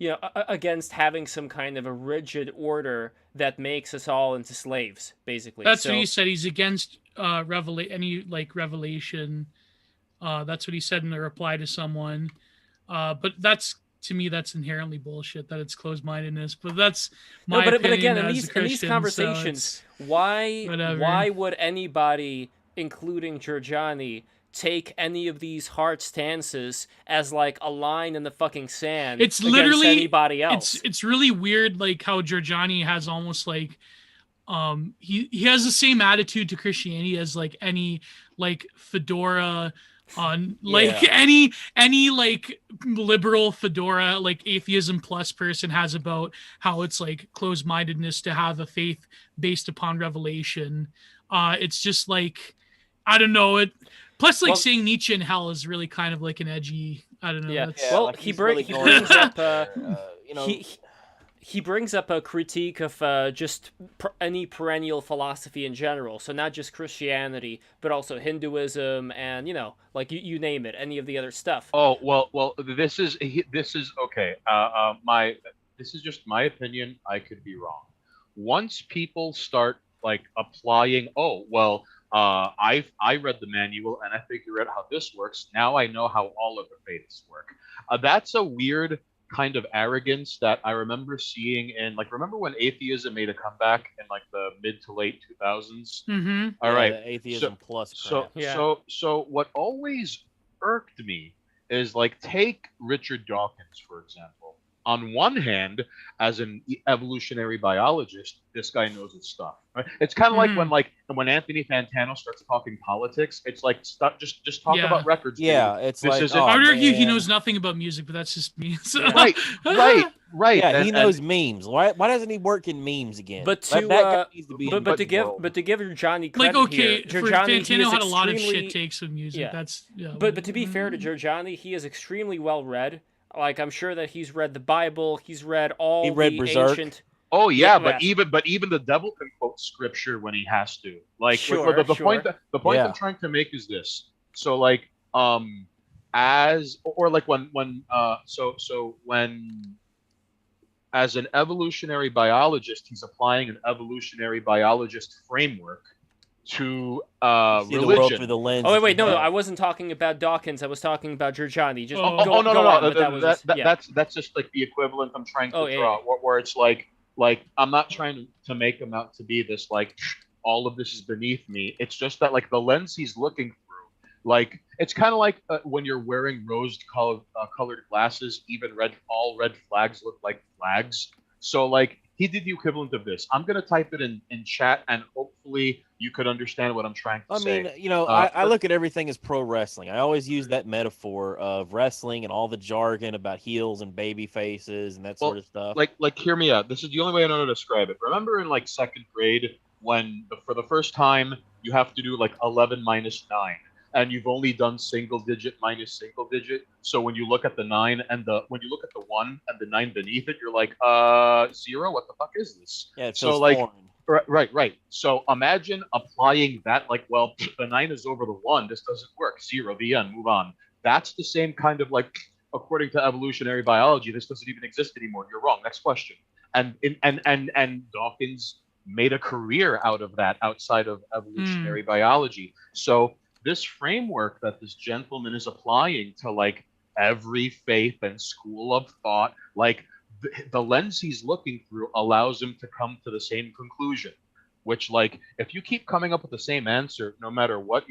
against having some kind of a rigid order that makes us all into slaves, basically. That's what he said. He's against revelation. That's what he said in a reply to someone. But to me, that's inherently bullshit, that it's closed-mindedness. But that's my opinion. But again, in these conversations, why would anybody, including Giorgiani, take any of these hard stances as like a line in the fucking sand? It's literally anybody else. It's really weird, like how Giorgiani has almost like he has the same attitude to Christianity as like any like fedora on like any like liberal fedora like atheism plus person has about how it's like closed-mindedness to have a faith based upon revelation. It's just like, I don't know, it plus like saying Nietzsche in hell is really kind of like an edgy, I don't know. Well, like he brings up he brings up a critique of just any perennial philosophy in general. So not just Christianity, but also Hinduism and, like you name it, any of the other stuff. Oh, well, this is okay. This is just my opinion. I could be wrong. Once people start like applying, I read the manual and I figured out how this works. Now I know how all of the faiths work. That's a weird kind of arrogance that I remember seeing in like, remember when atheism made a comeback in like the mid to late 2000s? Mm-hmm. All right, the atheism plus crap. So what always irked me is like, take Richard Dawkins, for example. On one hand, as an evolutionary biologist, this guy knows his stuff. Right? It's kind of like when Anthony Fantano starts talking politics. It's like just talk about records. Yeah, dude. it's this like I would argue he knows nothing about music, but that's just me. So. Right. Yeah, he knows memes. Why doesn't he work in memes again? But to to give Johnny credit Fantano had a lot of shit takes with music. Yeah. That's But to be fair to Giorgiani, he is extremely well read. Like, I'm sure that he's read the Bible. He's read all the Berserk. ancient. Oh yeah, but even the devil can quote scripture when he has to. Like the point I'm trying to make is this. So like as an evolutionary biologist, he's applying an evolutionary biologist framework to religion. The world through the lens. Oh wait, no, I wasn't talking about Dawkins. I was talking about Giorgiani. Just no. That's just like the equivalent I'm trying to draw. Where it's like I'm not trying to make him out to be this like all of this is beneath me. It's just that like the lens he's looking through, like it's kind of like when you're wearing rose-colored glasses. Even all red flags look like flags. So like. He did the equivalent of this. I'm going to type it in chat, and hopefully you could understand what I'm trying to say. I mean, I look at everything as pro wrestling. I always use that metaphor of wrestling and all the jargon about heels and baby faces and that sort of stuff. Like, hear me out. This is the only way I know how to describe it. Remember in like second grade when for the first time you have to do like 11 minus 9. And you've only done single digit minus single digit. So when you look at the 9 and when you look at the 1 and the 9 beneath it, you're like, 0. What the fuck is this? Yeah, it feels foreign. Right. So imagine applying that. Like, well, the 9 is over the 1. This doesn't work. 0. The end. Move on. That's the same kind of like, according to evolutionary biology, this doesn't even exist anymore. You're wrong. Next question. And Dawkins made a career out of that outside of evolutionary biology. So this framework that this gentleman is applying to like every faith and school of thought, like the lens he's looking through allows him to come to the same conclusion. which like if you keep coming up with the same answer, no matter what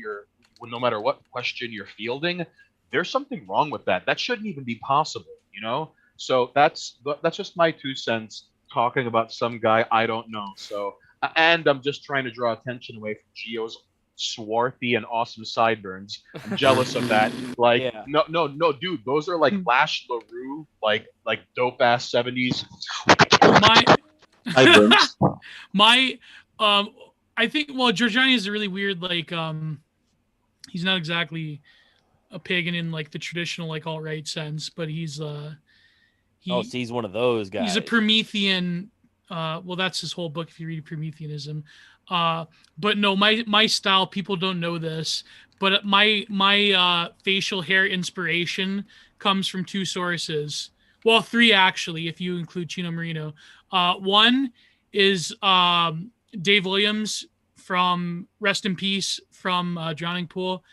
question you're fielding, there's something wrong with that. That shouldn't even be possible, you know? So that's just my 2 cents talking about some guy I don't know. So, and I'm just trying to draw attention away from Gio's swarthy and awesome sideburns. I'm jealous of that. Like, Yeah. no, dude, those are like Lash LaRue, like dope ass 70s My sideburns. my I think Giorgiani is a really weird like he's not exactly a pagan in like the traditional like alt-right sense, but he's so he's one of those guys. He's a Promethean. Well, that's his whole book if you read Prometheanism. But no, my style, people don't know this, but my facial hair inspiration comes from 2 sources. Well, 3 actually, if you include Chino Marino. One is Dave Williams from Rest in Peace from Drowning Pool,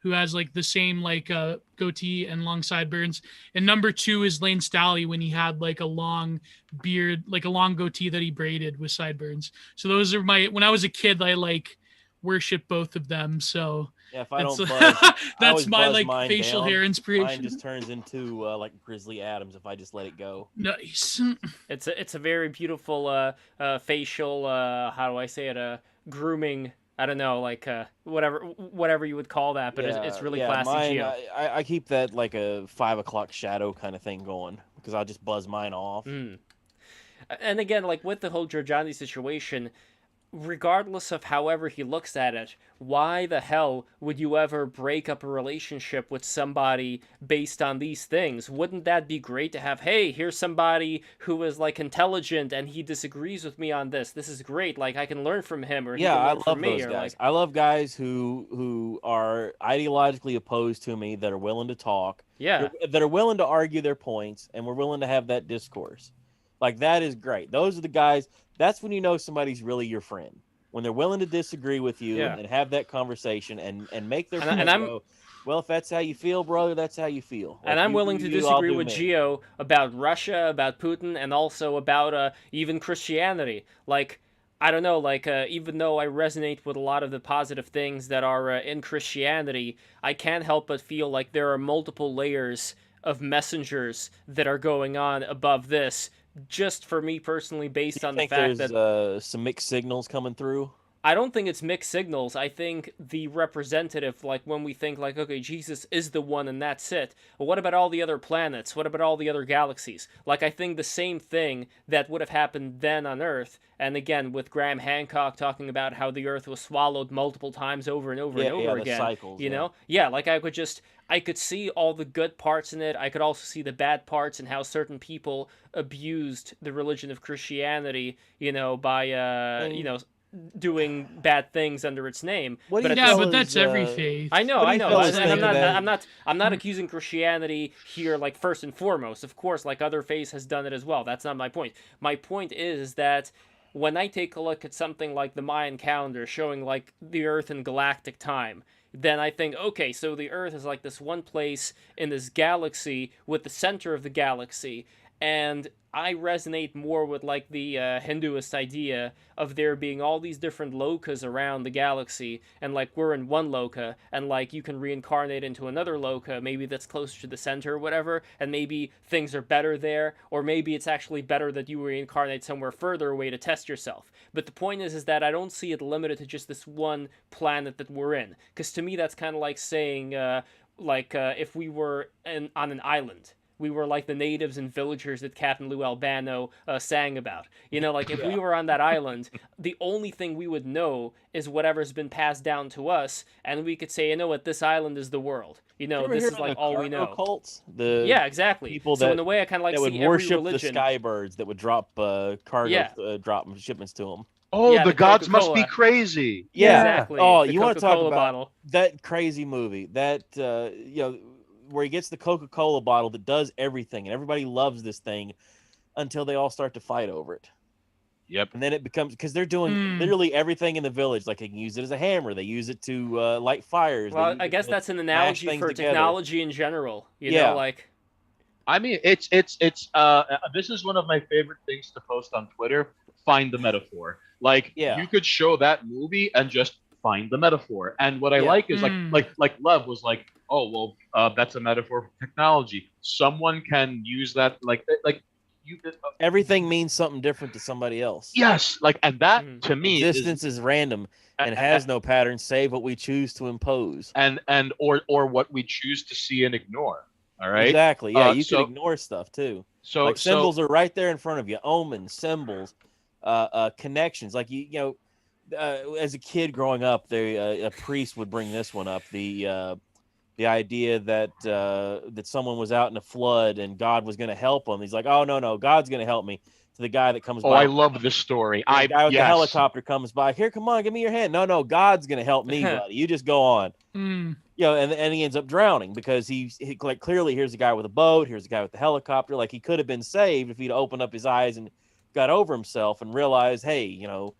who has like the same like goatee and long sideburns. And number 2 is Lane Staley when he had like a long beard, like a long goatee that he braided with sideburns. So those are when I was a kid, I like worship both of them. So yeah, if I don't buzz, that's my like facial hair inspiration. Mine just turns into like Grizzly Adams if I just let it go. Nice. It's a very beautiful facial how do I say it, grooming. I don't know, like whatever you would call that, but it's really classy. Mine, Gio. I keep that like a 5 o'clock shadow kind of thing going because I'll just buzz mine off. And again, like with the whole Giorgiani situation, regardless of however he looks at it, why the hell would you ever break up a relationship with somebody based on these things? Wouldn't that be great to have, hey, here's somebody who is like intelligent and he disagrees with me on this. This is great. Like I can learn from him, or he can I learn love from me. those Or guys. like, I love guys who are ideologically opposed to me that are willing to talk. Yeah. That are willing to argue their points, and we're willing to have that discourse. Like that is great. Those are the guys. That's when you know somebody's really your friend. When they're willing to disagree with you and have that conversation and make their point go, well, if that's how you feel, brother, that's how you feel. And I'm willing to disagree with Gio about Russia, about Putin, and also about even Christianity. Like, I don't know, like, even though I resonate with a lot of the positive things that are in Christianity, I can't help but feel like there are multiple layers of messengers that are going on above this. Just for me personally, based on the fact that there's some mixed signals coming through. I don't think it's mixed signals. I think the representative, like when we think like, okay, Jesus is the one and that's it. But what about all the other planets? What about all the other galaxies? Like, I think the same thing that would have happened then on Earth, and again, with Graham Hancock talking about how the Earth was swallowed multiple times over and over and over again. Cycles, you know? Yeah, like I could see all the good parts in it. I could also see the bad parts and how certain people abused the religion of Christianity, you know, by, you know, doing bad things under its name. But that's every faith. I know. And I'm not accusing Christianity here, like, first and foremost. Of course, like other faiths has done it as well. That's not my point. My point is that when I take a look at something like the Mayan calendar showing like the Earth in galactic time, then I think, okay, so the Earth is like this one place in this galaxy with the center of the galaxy, and I resonate more with like the Hinduist idea of there being all these different lokas around the galaxy, and like we're in one loka, and like you can reincarnate into another loka, maybe that's closer to the center or whatever, and maybe things are better there, or maybe it's actually better that you reincarnate somewhere further away to test yourself. But the point is that I don't see it limited to just this one planet that we're in, because to me that's kind of like saying if we were on an island. We were like the natives and villagers that Captain Lou Albano sang about. You know, like if we were on that island, the only thing we would know is whatever's been passed down to us, and we could say, you know what, this island is the world. You know, this is like all we know. Cults? Yeah, exactly. People so in a way, I kind of like that would see worship every religion. the skybirds that would drop cargo, drop shipments to them. Oh, Yeah, the the gods Coca-Cola. must be crazy. Yeah. Exactly. Oh, The you want to talk Coca-Cola about bottle. that crazy movie? That you know, where he gets the Coca-Cola bottle that does everything, and everybody loves this thing until they all start to fight over it. Yep. And then it becomes, because they're doing literally everything in the village. Like they can use it as a hammer. They use it to light fires. Well, I guess that's an analogy things for together. technology in general. You Yeah. know, like. I mean, it's this is one of my favorite things to post on Twitter. find the metaphor. Like Yeah. you could show that movie and just find the metaphor. And what I Yeah. like is like Lev was like, oh well, that's a metaphor for technology. Someone can use that like you. Everything means something different to somebody else. Yes, like, and that to me Existence is random and has no pattern save what we choose to impose. and or what we choose to see and ignore. All right. Exactly. Yeah, you could ignore stuff too. So like symbols are right there in front of you. Omens, symbols, connections. Like you know, as a kid growing up, a priest would bring this one up. The idea that that someone was out in a flood and God was going to help him. He's like, oh no, God's going to help me. To the guy that comes by. Oh, I love this story. The guy with the helicopter comes by. Here, come on, give me your hand. No, God's going to help me, buddy. You just go on. You know, and he ends up drowning because he like clearly here's a guy with a boat. Here's a guy with the helicopter. Like he could have been saved if he'd opened up his eyes and got over himself and realized, hey, you know,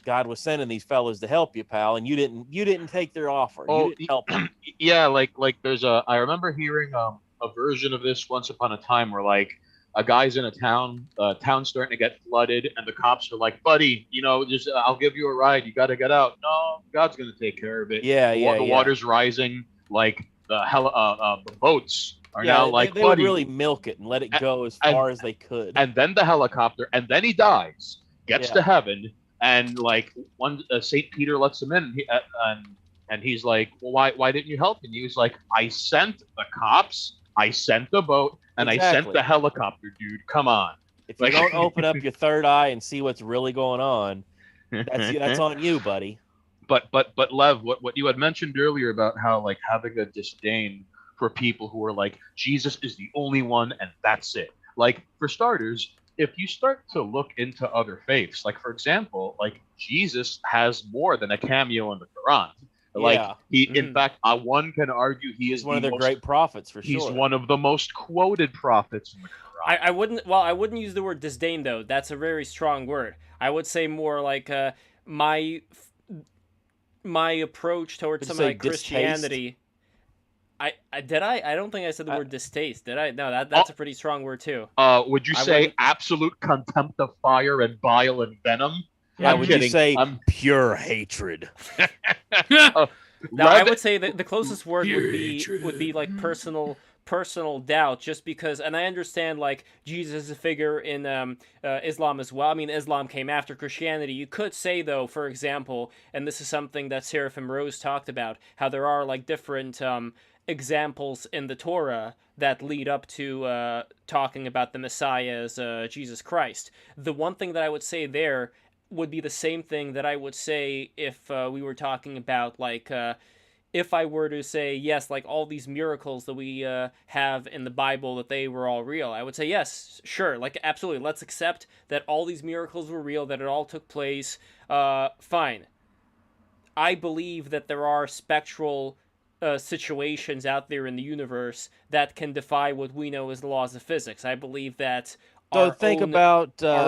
God was sending these fellas to help you, pal, and you didn't take their offer. Oh, you didn't help them. Yeah, like there's I remember hearing a version of this once upon a time where like a guy's in a town's starting to get flooded, and the cops are like, buddy, you know, just I'll give you a ride. You got to get out. No, God's gonna take care of it. The water's rising. Like the boats are now like they would really milk it and let it go as far as they could. And then the helicopter, and then he dies, gets to heaven. And like Saint Peter lets him in, and he's like, "Well, why didn't you help?" And he was like, "I sent the cops, I sent the boat, and I sent the helicopter, dude. Come on." If you don't open up your third eye and see what's really going on, that's on you, buddy. But Lev, what you had mentioned earlier about how like having a disdain for people who are like, Jesus is the only one, and that's it. Like for starters, if you start to look into other faiths, like for example, like Jesus has more than a cameo in the Quran. Like he, in fact, one can argue he is one of their great prophets for sure. He's one of the most quoted prophets in the Quran. I wouldn't use the word disdain though. That's a very strong word. I would say more like my approach towards something like Christianity. I don't think I said the word distaste. Did I? No, that's a pretty strong word too. Would you say absolute contempt of fire and bile and venom? Yeah, would you say pure hatred? No, I would say that the closest word would be like personal doubt, just because, and I understand like Jesus is a figure in Islam as well. I mean, Islam came after Christianity. You could say though, for example, and this is something that Seraphim Rose talked about, how there are like different examples in the Torah that lead up to talking about the Messiah as Jesus Christ. The one thing that I would say there would be the same thing that I would say if we were talking about like if I were to say yes, like all these miracles that we have in the Bible, that they were all real. I would say yes, sure, like absolutely. Let's accept that all these miracles were real, that it all took place. Fine. I believe that there are spectral situations out there in the universe that can defy what we know as the laws of physics. I believe that our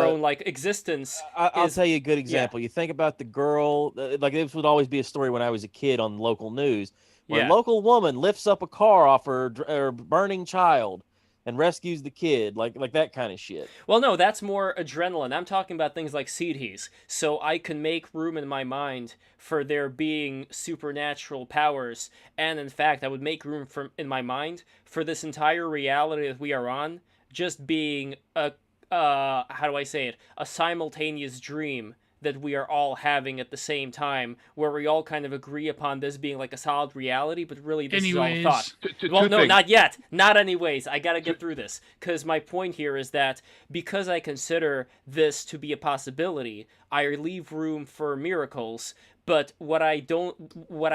own like existence. I'll tell you a good example. You think about the girl, like this would always be a story when I was a kid on local news, where a local woman lifts up a car off her burning child and rescues the kid, like that kind of shit. Well, no, that's more adrenaline. I'm talking about things like Siddhis. So I can make room in my mind for there being supernatural powers, and in fact, I would make room in my mind for this entire reality that we are on just being a how do I say it? A simultaneous dream that we are all having at the same time, where we all kind of agree upon this being like a solid reality, but really this is all thought. Well, no, not yet. Not anyways. I gotta get through this, because my point here is that because I consider this to be a possibility, I leave room for miracles. But what I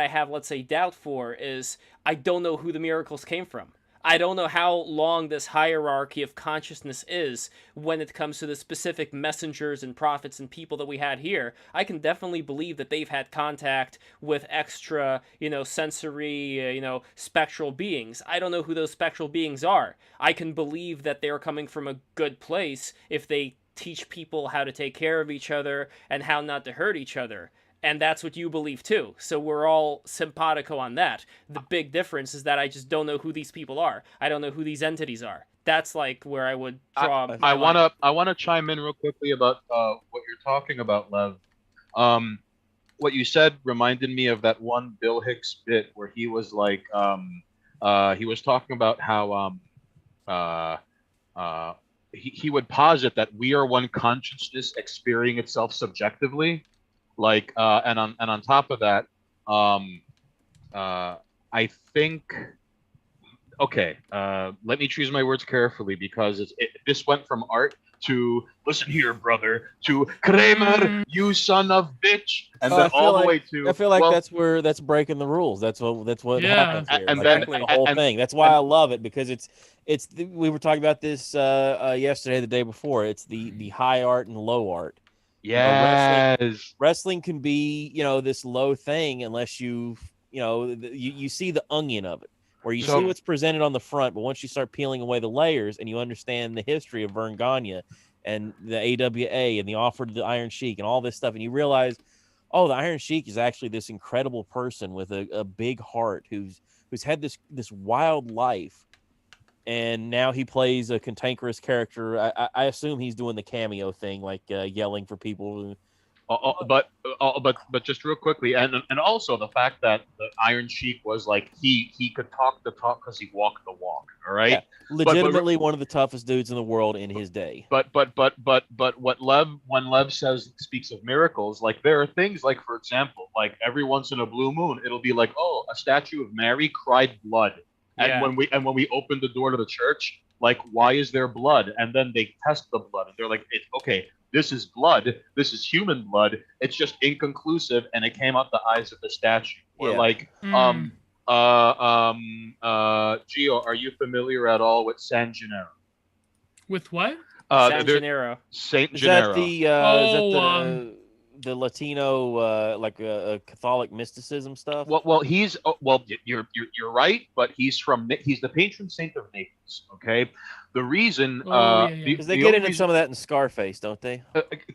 have, let's say, doubt for is I don't know who the miracles came from. I don't know how long this hierarchy of consciousness is when it comes to the specific messengers and prophets and people that we had here. I can definitely believe that they've had contact with extra, sensory, spectral beings. I don't know who those spectral beings are. I can believe that they're coming from a good place if they teach people how to take care of each other and how not to hurt each other. And that's what you believe too. So we're all simpatico on that. The big difference is that I just don't know who these people are. I don't know who these entities are. that's like where I would draw. I wanna chime in real quickly about what you're talking about, Lev. What you said reminded me of that one Bill Hicks bit where he was like, he was talking about how he would posit that we are one consciousness experiencing itself subjectively, like, and on top of that, I think. Okay, let me choose my words carefully because this went from art to listen here, brother, to Kramer, you son of bitch, and then all the way to. I feel like that's breaking the rules. That's what happens here. And like, then the whole thing. That's why I love it, because we were talking about this yesterday, the day before. It's the high art and low art. Yes, wrestling can be this low thing unless you see the onion of it. Where you see what's presented on the front, but once you start peeling away the layers and you understand the history of Vern Gagne and the AWA and the offer to the Iron Sheik and all this stuff, and you realize, oh, the Iron Sheik is actually this incredible person with a big heart who's had this wild life, and now he plays a cantankerous character. I assume he's doing the cameo thing, like yelling for people. But just real quickly, and also the fact that the Iron Sheik was like he could talk the talk because he walked the walk. All right, yeah, legitimately one of the toughest dudes in the world in his day. But what when Lev speaks of miracles, like there are things like, for example, like every once in a blue moon, it'll be like, oh, a statue of Mary cried blood, and when we open the door to the church, like, why is there blood? And then they test the blood, and they're like, it's okay. This is blood. This is human blood. It's just inconclusive, and it came out the eyes of the statue. Or like, Gio, are you familiar at all with San Gennaro? With what? San Gennaro. Saint Gennaro. Is that the Latino like Catholic mysticism stuff? Well, you're right, but he's the patron saint of Naples. Okay, the reason because they get into some of that in Scarface, don't they?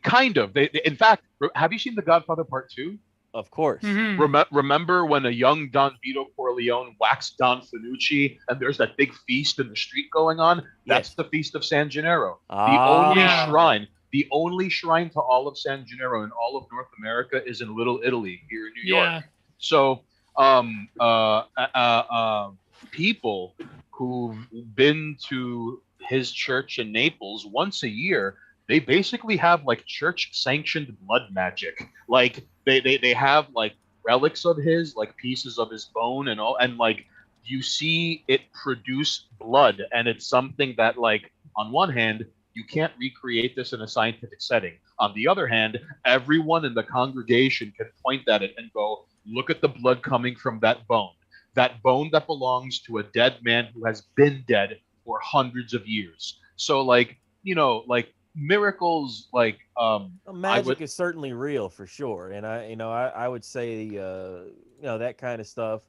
Kind of. They in fact, have you seen The Godfather Part 2? Of course. Mm-hmm. Remember when a young Don Vito Corleone waxed Don Fanucci, and there's that big feast in the street going on? That's the Feast of San Gennaro. The only shrine to all of San Gennaro in all of North America is in Little Italy here in New York. So, people who've been to his church in Naples once a year, they basically have like church sanctioned blood magic. Like they have like relics of his, like pieces of his bone and all, and like you see it produce blood, and it's something that, like, on one hand, you can't recreate this in a scientific setting. On the other hand, everyone in the congregation can point at it and go, look at the blood coming from that bone that belongs to a dead man who has been dead for hundreds of years. So, like, like miracles, like magic is certainly real for sure. And I would say, that kind of stuff,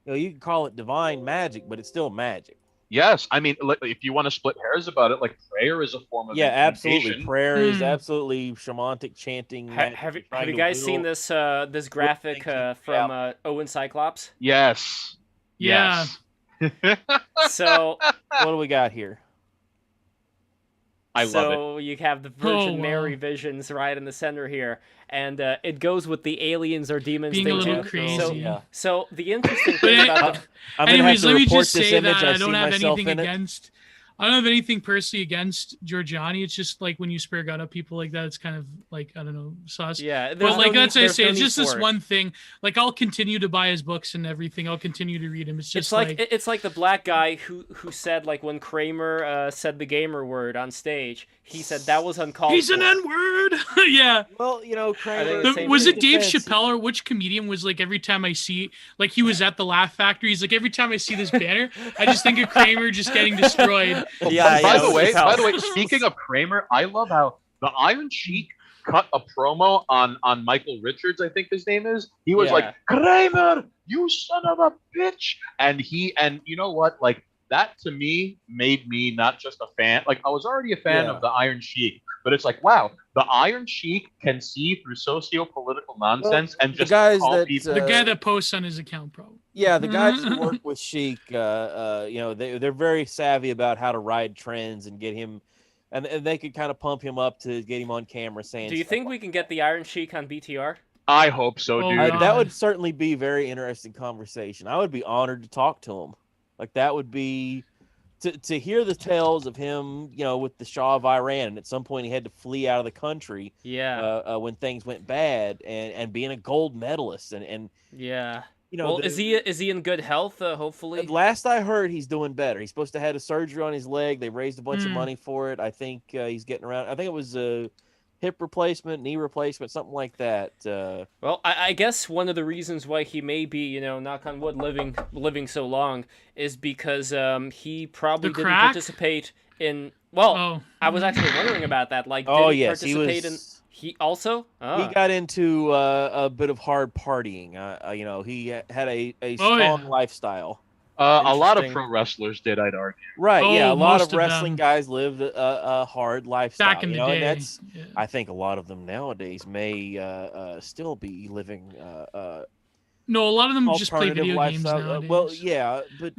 you can call it divine magic, but it's still magic. Yes, I mean, if you want to split hairs about it, like prayer is a form of absolutely. Prayer is absolutely shamanic chanting. Have you guys seen this this graphic from Owen Cyclops? Yes. Yeah. Yes. So what do we got here? I love it. So you have the Virgin Mary visions right in the center here, and it goes with the aliens or demons being thing a little too. crazy. So the interesting thing about anyways, let me just say that I don't have anything against. I don't have anything personally against Giorgiani. It's just like when you spare God up people like that, it's kind of like, I don't know, sauce. Yeah, but like that's what I say. It's just this one thing. Like, I'll continue to buy his books and everything. I'll continue to read him. It's just it's like the black guy who said, like, when Kramer said the gamer word on stage, he said that was uncalled for. He's an N-word. Yeah. Well, Kramer. Was it Dave Chappelle or which comedian was like, every time I see, like, he was at the Laugh Factory, he's like, every time I see this banner, I just think of Kramer just getting destroyed. By the way, speaking of Kramer, I love how the Iron Sheik cut a promo on Michael Richards, I think his name is. He was like, Kramer, you son of a bitch. And you know what? Like, that to me made me not just a fan. Like, I was already a fan of the Iron Sheik, but it's like, wow, the Iron Sheik can see through socio-political nonsense and just call people. The guy that posts on his account, probably. Yeah, the guys who work with Sheik, you know, they're very savvy about how to ride trends and get him, and they could kind of pump him up to get him on camera saying. Do you think we can get the Iron Sheik on BTR? I hope so, Oh, dude. God. That would certainly be a very interesting conversation. I would be honored to talk to him. Like that would be to hear the tales of him, you know, with the Shah of Iran, and at some point he had to flee out of the country. Yeah. When things went bad, and being a gold medalist, and Yeah. you know, Well, is he in good health? Hopefully. last I heard, he's doing better. He's supposed to have had a surgery on his leg. They raised a bunch of money for it. I think he's getting around. I think it was a hip replacement, knee replacement, something like that. Well, I guess one of the reasons why he may be, you know, knock on wood, living so long is because he probably The didn't crack? participate in. Well, Oh. I was actually wondering about that. Like, did Oh, he yes, he participate in? was. He also. Oh. He got into a bit of hard partying. You know, he had a strong yeah. lifestyle. A lot of Interesting. pro wrestlers did, I'd argue. Right? Oh, yeah, a lot most of of wrestling them. guys lived a hard lifestyle. Back in you the know, day. and that's. Yeah. I think a lot of them nowadays may still be living No, a lot of them just play alternative video games lifestyle. nowadays. Well, yeah, but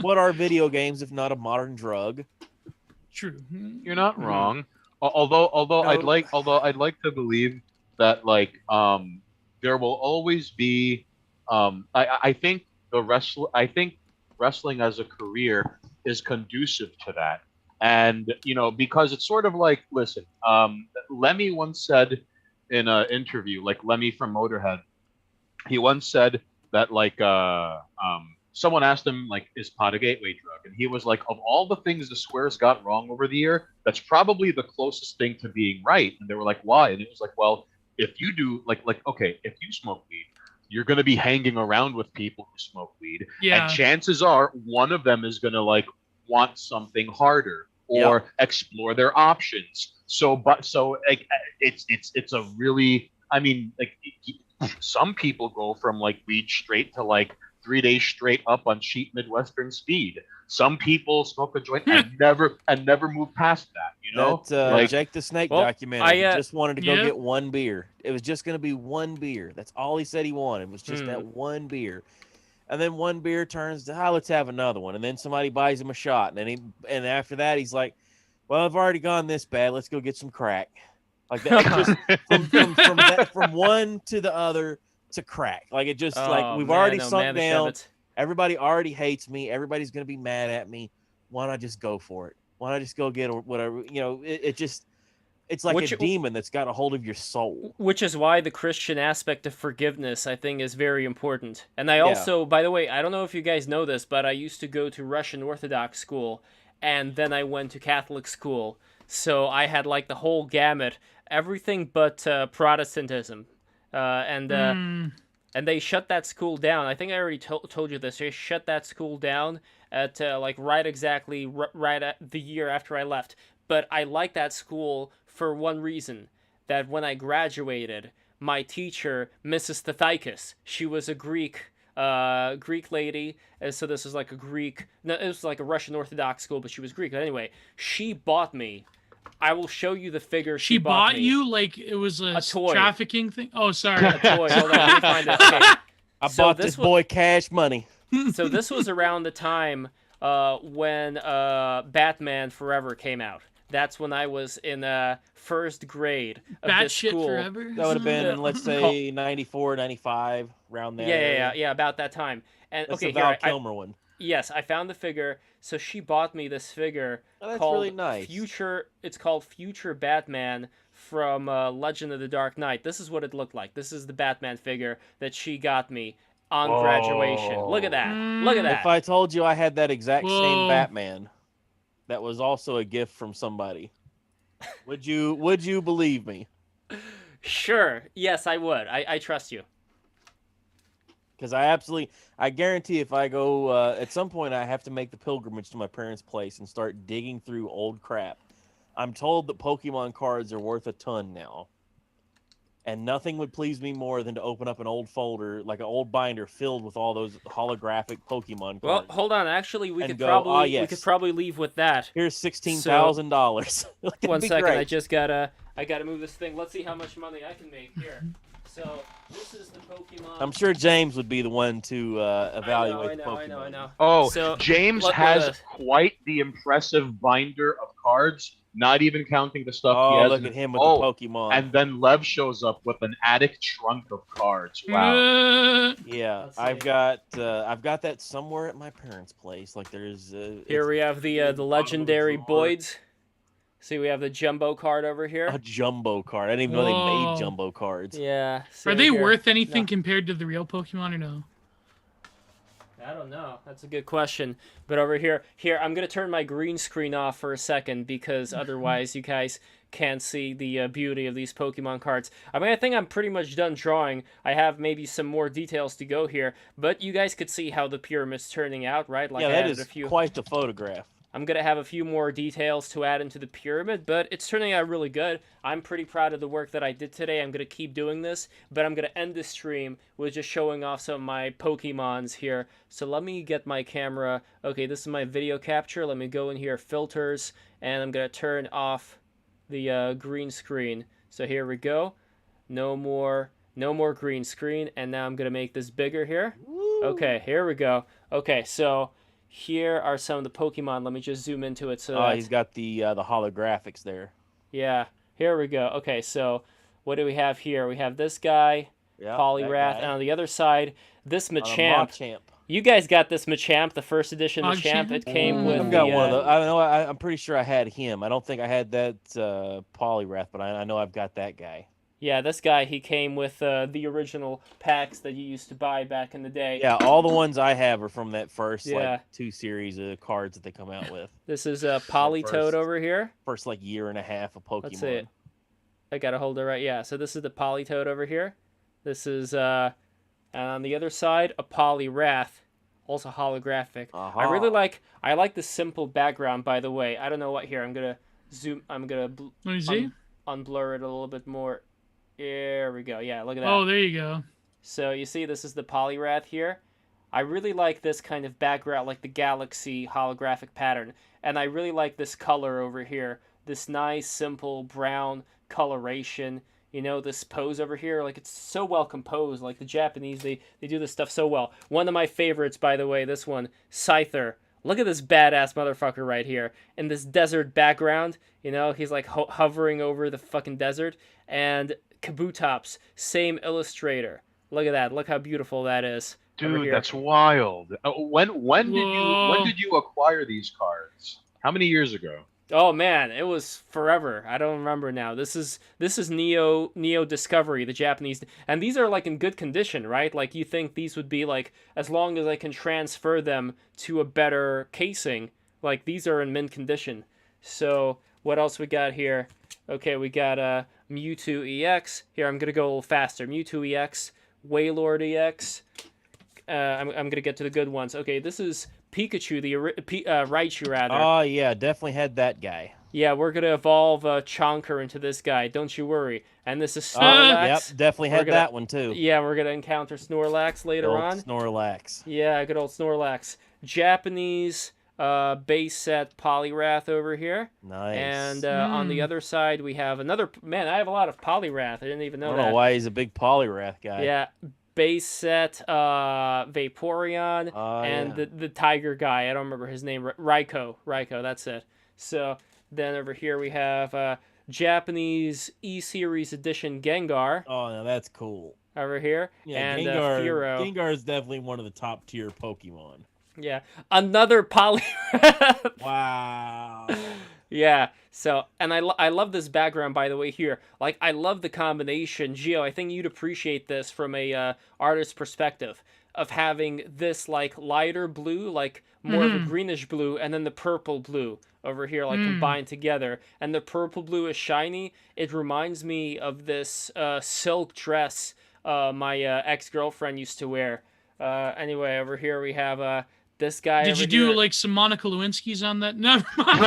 what are video games if not a modern drug? True. You're not wrong. Although No. I'd like to believe that there will always be I think wrestling as a career is conducive to that. And you know, because it's sort of like, listen, Lemmy once said in an interview, like Lemmy from Motorhead, he once said that someone asked him, like, is pot a gateway drug? And he was like, of all the things the Squares got wrong over the year, that's probably the closest thing to being right. And they were like, why? And it was like, well, if you do okay, if you smoke weed, you're going to be hanging around with people who smoke weed, Yeah. and chances are one of them is going to want something harder or explore their options. So it's a really, I mean, some people go from weed straight to 3 days straight up on cheap Midwestern speed. Some people smoke a joint and never move past that. You know, that Jake the Snake Well, documentary. I, He just wanted to go yeah. get one beer. It was just going to be one beer. That's all he said he wanted. Was just Hmm. that one beer. And then one beer turns to, let's have another one. And then somebody buys him a shot. And after that, he's like, well, I've already gone this bad. Let's go get some crack. Like that, just from one to the other to crack. Like it just we've already sunk down. Everybody already hates me. Everybody's going to be mad at me. Why don't I just go for it? Why don't I just go get whatever? You know, it's like a demon that's got a hold of your soul. Which is why the Christian aspect of forgiveness, I think, is very important. And I also, by the way, I don't know if you guys know this, but I used to go to Russian Orthodox school, and then I went to Catholic school. So I had the whole gamut, everything but Protestantism. And they shut that school down. I think I already told you this. They shut that school down at right at the year after I left. But I liked that school for one reason, that when I graduated, my teacher, Mrs. Stathikis, she was a Greek lady, and so this was it was like a Russian Orthodox school, but she was Greek. But anyway, she bought me. I will show you the figure She bought me. you like it was a toy. trafficking thing? Oh, sorry. A toy. Hold on, let me find it. Okay. I bought this boy cash money. So this was around the time when Batman Forever came out. That's when I was in first grade of this school. Forever? That would have been, let's say, 94, 95, around there. Yeah, about that time. And That's okay, the Val here, Kilmer one. Yes, I found the figure. So she bought me this figure that's called really nice. Future. It's called Future Batman from Legend of the Dark Knight. This is what it looked like. This is the Batman figure that she got me on graduation. Look at that. Look at that. If I told you I had that exact Whoa. same Batman, that was also a gift from somebody, would you believe me? Sure. Yes, I would. I trust you. Because I guarantee if I go, at some point I have to make the pilgrimage to my parents' place and start digging through old crap. I'm told that Pokemon cards are worth a ton now. And nothing would please me more than to open up an old folder, like an old binder filled with all those holographic Pokemon Well, cards. hold on. Actually, we And could go, probably "Ah, we could yes. probably leave with that. Here's $16,000. One second, I just gotta move this thing. Let's see how much money I can make here. So this is the Pokemon. I'm sure James would be the one to evaluate the Pokemon. I know. Oh, So, James look, has quite the impressive binder of cards, not even counting the stuff he Oh, has. look at him with Oh, the Pokemon. And then Lev shows up with an attic trunk of cards. Wow. Yeah, Let's see. I've got that somewhere at my parents' place. Like there's Here we have the legendary Boyds. See, we have the jumbo card over here. a jumbo card. I didn't even know they Whoa. made jumbo cards. Yeah. see Are right they here. worth anything No. compared to the real Pokemon or no? I don't know. That's a good question. But over here, I'm gonna turn my green screen off for a second because otherwise you guys can't see the beauty of these Pokemon cards. I mean, I think I'm pretty much done drawing. I have maybe some more details to go here, but you guys could see how the pyramid's turning out, right? Like Yeah, I that added is a few. quite the photograph. I'm gonna have a few more details to add into the pyramid, but it's turning out really good. I'm pretty proud of the work that I did today. I'm gonna keep doing this, but I'm gonna end this stream with just showing off some of my Pokemons here. So let me get my camera. Okay, this is my video capture. Let me go in here, filters, and I'm gonna turn off the green screen. So here we go. No more green screen, and now I'm gonna make this bigger here. Woo. Okay, here we go. Okay, so here are some of the Pokemon. Let me just zoom into it. So He's got the holographics there. yeah, here we go. Okay, so what do we have here? We have this guy, Yeah, Poliwrath, and on the other side, this Machamp. You guys got this Machamp, the first edition Machamp. It came with I've got one of those. I know. I'm pretty sure I had him. I don't think I had that Poliwrath, but I know I've got that guy. Yeah, this guy, he came with the original packs that you used to buy back in the day. Yeah, all the ones I have are from that first Yeah. like 2 series of cards that they come out with. This is Politoed over here. First like year and a half of Pokemon. Let's see it. I gotta hold it right. Yeah, so this is the Politoed over here. This is, and on the other side, a Poliwrath, also holographic. Uh-huh. I like the simple background, by the way. I don't know what here. I'm gonna zoom. I'm gonna Let me see. unblur it a little bit more. There we go. Yeah, look at that. Oh, there you go. So you see, this is the Poliwrath here. I really like this kind of background, like the galaxy holographic pattern. And I really like this color over here. This nice, simple brown coloration. You know, this pose over here, like it's so well composed. Like the Japanese, they do this stuff so well. One of my favorites, by the way, this one, Scyther. Look at this badass motherfucker right here. In this desert background, you know, he's like hovering over the fucking desert. And Kabutops, same illustrator. Look at that. Look how beautiful that is. Dude, that's wild. When did you acquire these cards? How many years ago? Oh man, it was forever. I don't remember now. This is Neo Discovery, the Japanese, and these are like in good condition, right? Like you think these would be like, as long as I can transfer them to a better casing, like these are in mint condition. So what else we got here? Okay, we got Mewtwo EX. Here, I'm gonna go a little faster. Mewtwo EX, Wailord EX. I'm gonna get to the good ones. Okay, this is Pikachu, the Raichu rather. Oh yeah, definitely had that guy. Yeah, we're gonna evolve Chonker into this guy. Don't you worry. And this is Snorlax. Yep, definitely had that one too. Yeah, we're gonna encounter Snorlax later Old on. Snorlax. Yeah, good old Snorlax. Japanese base set Poliwrath over here. Nice. And on the other side we have another. Man, I have a lot of Poliwrath. I didn't even know I that. don't know why he's a big Poliwrath guy. Yeah. Base set Vaporeon and yeah. the tiger guy. I don't remember his name. Raikou, that's it. So then over here we have Japanese E-Series edition Gengar Oh, now that's cool. over here. Yeah, and Gengar. Fearow. Gengar is definitely one of the top tier Pokemon. Yeah, another Poliwrath. Wow. Yeah, so, and I love this background, by the way, here. Like, I love the combination. Gio, I think you'd appreciate this from a artist's perspective, of having this, like, lighter blue, like, more of a greenish blue, and then the purple blue over here, like, combined together. And the purple blue is shiny. It reminds me of this silk dress my ex-girlfriend used to wear. Anyway, over here we have This guy Did over you do here- like some Monica Lewinsky's on that? Never mind.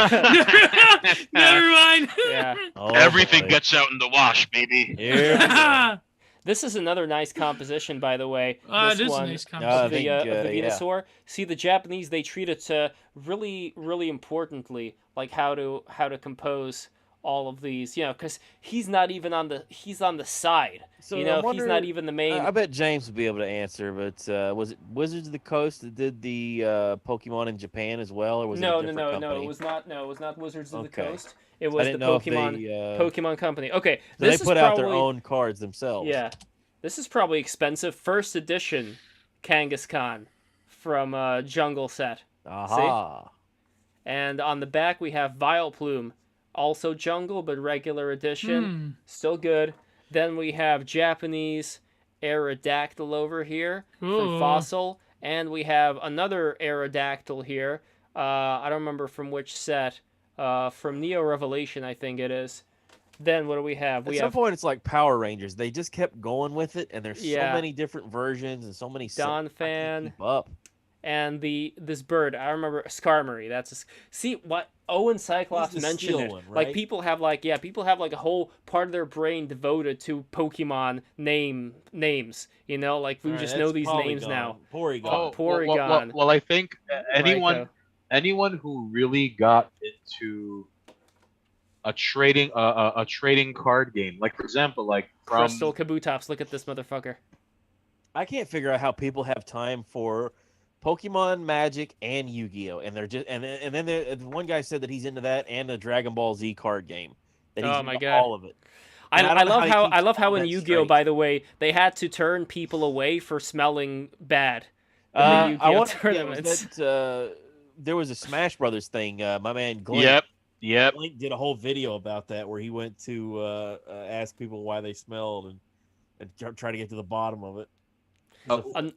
Never mind. Yeah. Oh, Everything boy. gets out in the wash, baby. Here we go. This is another nice composition, by the way. It This is a one nice I of composition. think, the yeah. Venusaur. See, the Japanese, they treat it really, really importantly, like how to compose all of these, because he's not even he's on the side. So he's I not wonder- even the main. I bet James would be able to answer, but was it Wizards of the Coast that did the Pokemon in Japan as well, or was it a different company? It was not. No, it was not Wizards of the Okay. Coast. It I was the didn't know if Pokemon they, Pokemon Company. Okay, so this they put is out their probably- own cards themselves. Yeah, this is probably expensive. First edition Kangaskhan from Jungle Set. Aha. And on the back we have Vileplume, also Jungle but regular edition, still good. Then we have Japanese Aerodactyl over here Ooh. from Fossil, and we have another Aerodactyl here. I don't remember from which set. From Neo Revelation, I think it is. Then what do we have? At some point, it's like Power Rangers. They just kept going with it, and there's Yeah. so many different versions and so many. Don I can't Fan. keep up. And this bird, I remember Skarmory. See what Owen Cyclops He's the mentioned steel it. one, Like right? people have like a whole part of their brain devoted to Pokemon names. Like we All right, just know that's these names now. Porygon. Porygon. Well, I think Raikou. anyone who really got into a trading card game, like for example, like from Crystal Kabutops. Look at this motherfucker. I can't figure out how people have time for Pokemon, Magic, and Yu-Gi-Oh, and they're just and then one guy said that he's into that and a Dragon Ball Z card game. That he's Oh my into God. all of it. And I don't know love he how keeps I love how all in that Yu-Gi-Oh, straight. by the way, they had to turn people away for smelling bad. In the I Yu-Gi-Oh wonder tournaments. that there was a Smash Brothers thing. My man Glenn, Yep. Link did a whole video about that where he went to ask people why they smelled and try to get to the bottom of it.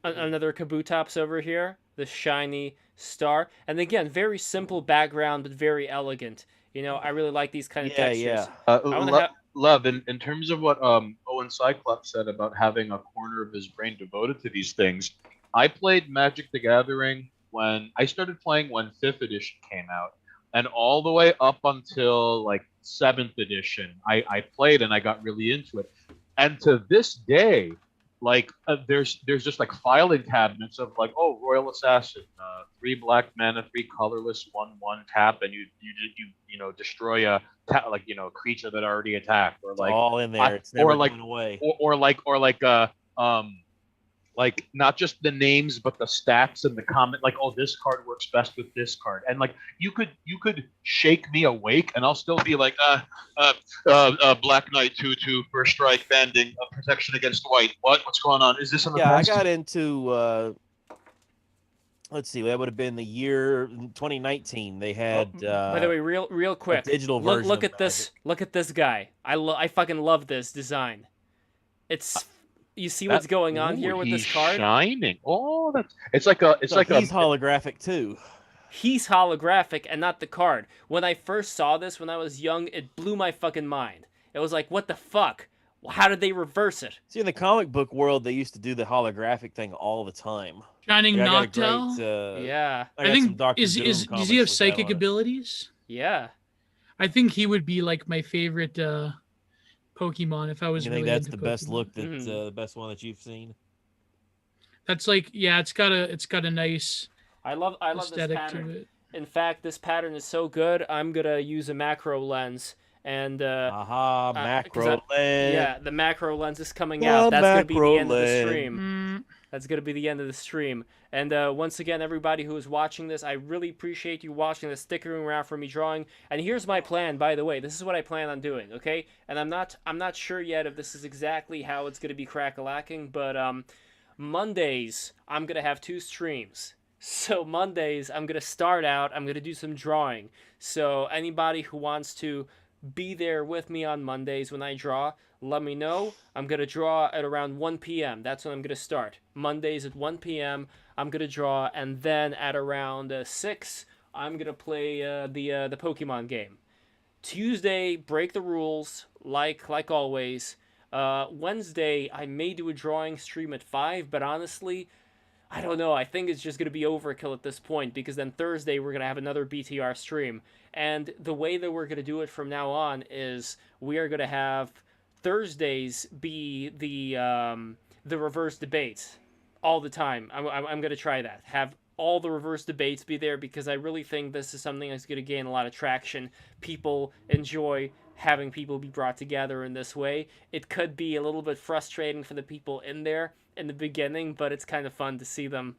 Another Kabutops over here, the shiny star, and again, very simple background but very elegant. I really like these kind of textures. Yeah. wanna have- Love, in terms of what Owen Cyclops said about having a corner of his brain devoted to these things, I played Magic the Gathering when I started playing when 5th edition came out, and all the way up until like 7th edition, I played and I got really into it. And to this day, like there's just like filing cabinets of like, oh, Royal Assassin, 3 black mana, 3 colorless, 1/1 tap, and you destroy a creature that already attacked, or It's like all in there. It's never going away. like not just the names but the stats and the comment, like, oh, this card works best with this card, and like you could shake me awake and I'll still be like Black Knight 2/2 first strike banding protection against white. What's going on? Is this in the Yeah, I past? got into. Let's see, that would have been the year 2019. They had. By the way, real quick, digital look version of at this. Look at this guy. I fucking love this design. You see what's going on here with this card? Shining. Oh, it's he's holographic holographic too. He's holographic and not the card. When I first saw this when I was young, it blew my fucking mind. It was like, what the fuck? How did they reverse it? See, in the comic book world, they used to do the holographic thing all the time. Shining I got a Noctowl. great, Yeah, I I got think some Dr. does Doom he comics have with that psychic on it. abilities? yeah. I think he would be like my favorite Pokemon if I was. You think really that's into the best Pokemon. look? That Mhm. the best one that you've seen? That's like, yeah, it's got a nice I love this aesthetic pattern. to it. In fact, this pattern is so good, I'm gonna use a macro lens and Aha, 'cause macro lens. yeah, the macro lens is coming The out. That's gonna be the macro end of the lens. stream. Mm, That's going to be the end of the stream. And once again, everybody who is watching this, I really appreciate you watching this, sticking around for me drawing. And here's my plan, by the way. This is what I plan on doing, okay? And I'm not sure yet if this is exactly how it's going to be crack-a-lacking, but Mondays, I'm going to have 2 streams. So Mondays, I'm going to start out, I'm going to do some drawing. So anybody who wants to be there with me on Mondays when I draw, let me know. I'm going to draw at around 1 p.m. That's when I'm going to start. Mondays at 1 p.m. I'm going to draw, and then at around 6, I'm going to play the Pokemon game. Tuesday, break the rules, like always. Wednesday, I may do a drawing stream at 5, but honestly, I don't know. I think it's just going to be overkill at this point because then Thursday we're going to have another BTR stream. And the way that we're going to do it from now on is we are going to have Thursdays be the reverse debates all the time. I'm going to try that. Have all the reverse debates be there because I really think this is something that's going to gain a lot of traction. People enjoy having people be brought together in this way. It could be a little bit frustrating for the people in there in the beginning, but it's kind of fun to see them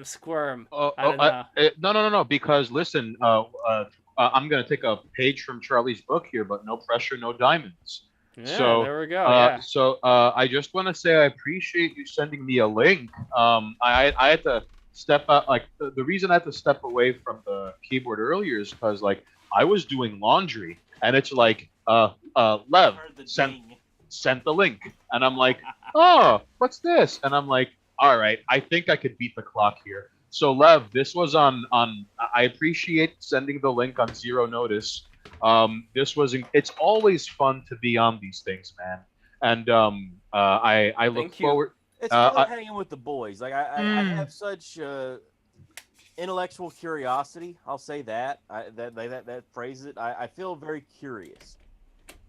squirm. I don't know. No. Because listen, I'm gonna take a page from Charlie's book here, but no pressure, no diamonds. Yeah, So there we go. Yeah. So I just want to say I appreciate you sending me a link. I had to step out. Like the reason I had to step away from the keyboard earlier is because like I was doing laundry, and it's like Lev sent the link, and I'm like, oh, what's this? And I'm like, all right, I think I could beat the clock here. So Lev, this was on. I appreciate sending the link on zero notice. It's always fun to be on these things, man. And I look forward. It's fun hanging with the boys. Like I have such intellectual curiosity. I'll say that. That phrases it. I feel very curious,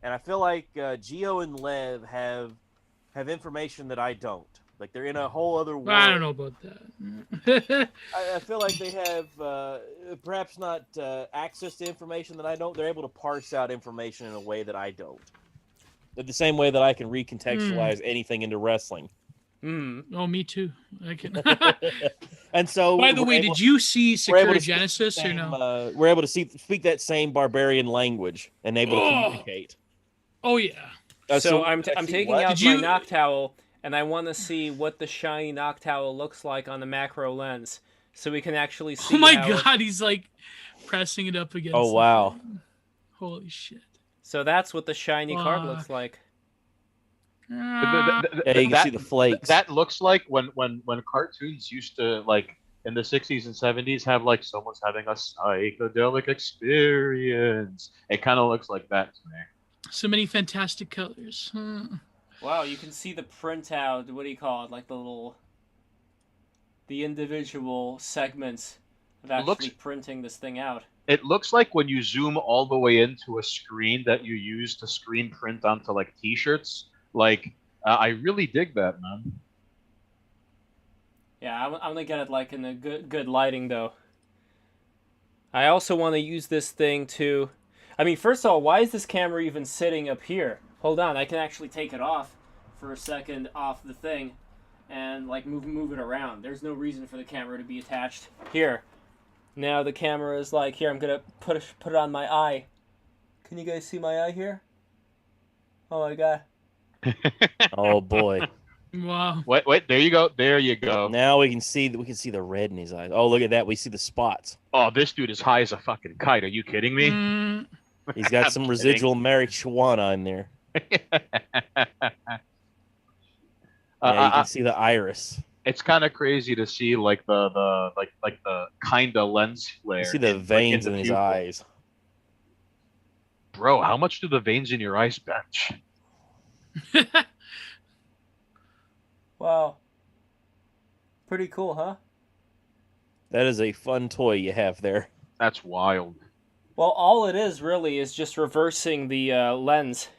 and I feel like Gio and Lev have information that I don't. Like they're in a whole other world. I don't know about that. I feel like they have perhaps not access to information that I don't. They're able to parse out information in a way that I don't. The same way that I can recontextualize anything into wrestling. Oh, me too. I can. And so, by the way, did you see Secure Genesis or no? We're able to speak that same barbarian language and able to communicate. Oh yeah. So I'm taking out my knock towel. And I want to see what the shiny knock towel looks like on the macro lens, so we can actually see. Oh my god, he's like pressing it up against. Oh wow! Holy shit! So that's what the shiny card looks like. Yeah, you can see the flakes. That looks like when cartoons used to like in the 60s and 70s have like someone's having a psychedelic experience. It kind of looks like that to me. So many fantastic colors. Wow, you can see the printout, what do you call it, like the individual segments of actually printing this thing out. It looks like when you zoom all the way into a screen that you use to screen print onto like t-shirts. Like, I really dig that, man. Yeah, I'm gonna get it like in a good lighting though. I also want to use this thing to, I mean, first of all, why is this camera even sitting up here? Hold on, I can actually take it off for a second off the thing and like move it around. There's no reason for the camera to be attached here. Now the camera is like here. I'm gonna put it on my eye. Can you guys see my eye here? Oh my god. Oh boy. Wow. Wait, there you go. There you go. Now we can see the red in his eyes. Oh, look at that. We see the spots. Oh, this dude is high as a fucking kite. Are you kidding me? He's got some residual marijuana in there. Yeah, you can see the iris. It's kind of crazy to see like the kind of lens flare. You see the veins in his eyes. Bro, how much do the veins in your eyes bench? Wow. Pretty cool, huh? That is a fun toy you have there. That's wild. Well, all it is really is just reversing the lens.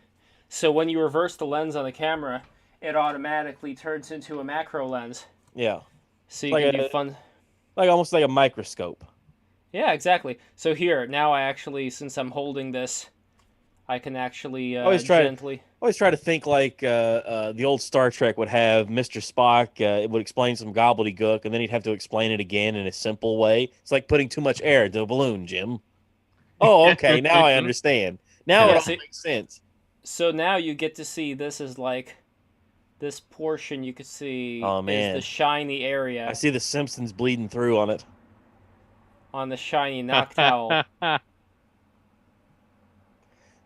So when you reverse the lens on the camera, it automatically turns into a macro lens. Yeah. So you can do fun. Like almost like a microscope. Yeah, exactly. So here, now I actually, since I'm holding this, I can actually always try to think like the old Star Trek would have Mr. Spock. It would explain some gobbledygook, and then he'd have to explain it again in a simple way. It's like putting too much air into a balloon, Jim. Oh, okay. Now I understand. Now it all makes sense. So now you get to see this is like this portion you could see is the shiny area. I see the Simpsons bleeding through on it. On the shiny knock towel.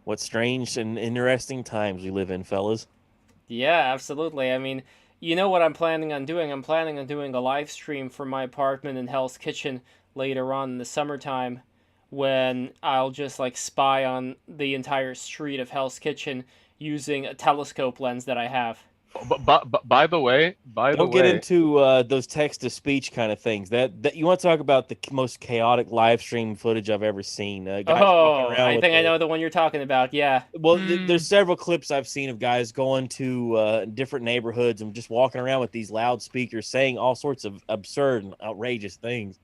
What strange and interesting times we live in, fellas. Yeah, absolutely. I mean, you know what I'm planning on doing? I'm planning on doing a live stream from my apartment in Hell's Kitchen later on in the summertime, when I'll just like spy on the entire street of Hell's Kitchen using a telescope lens that I have. But by the way, Don't get into those text to speech kind of things. That you want to talk about the most chaotic live stream footage I've ever seen. Guys walking around I with think I know the one you're talking about. Yeah. Well, there's several clips I've seen of guys going to different neighborhoods and just walking around with these loudspeakers, saying all sorts of absurd and outrageous things,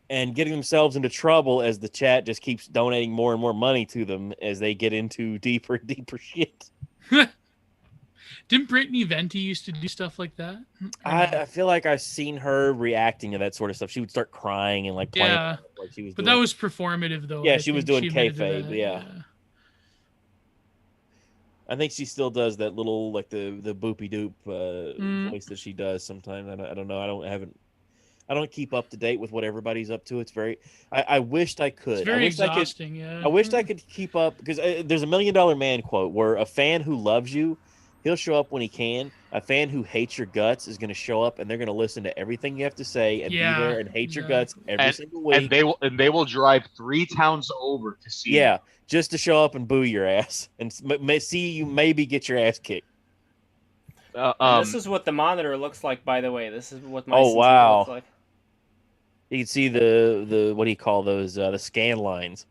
and getting themselves into trouble as the chat just keeps donating more and more money to them as they get into deeper and deeper shit. Didn't Brittany Venti used to do stuff like that? I feel like I've seen her reacting to that sort of stuff. She would start crying and like playing. Yeah, like she was but doing. that was performative though. Yeah, she was doing kayfabe. That, yeah. I think she still does that little like the boopy doop voice that she does sometimes. I don't know. I don't keep up to date with what everybody's up to. It's very. I wished I could. It's very I wished exhausting. Yeah. I wished I could keep up because there's a $1 Million Man quote where a fan who loves you, he'll show up when he can. A fan who hates your guts is going to show up, and they're going to listen to everything you have to say and be there and hate your guts every single week. And they will drive 3 towns over to see. Yeah, just to show up and boo your ass and see you maybe get your ass kicked. This is what the monitor looks like, by the way. This is what my wow looks like. You can see the what do you call those? The scan lines.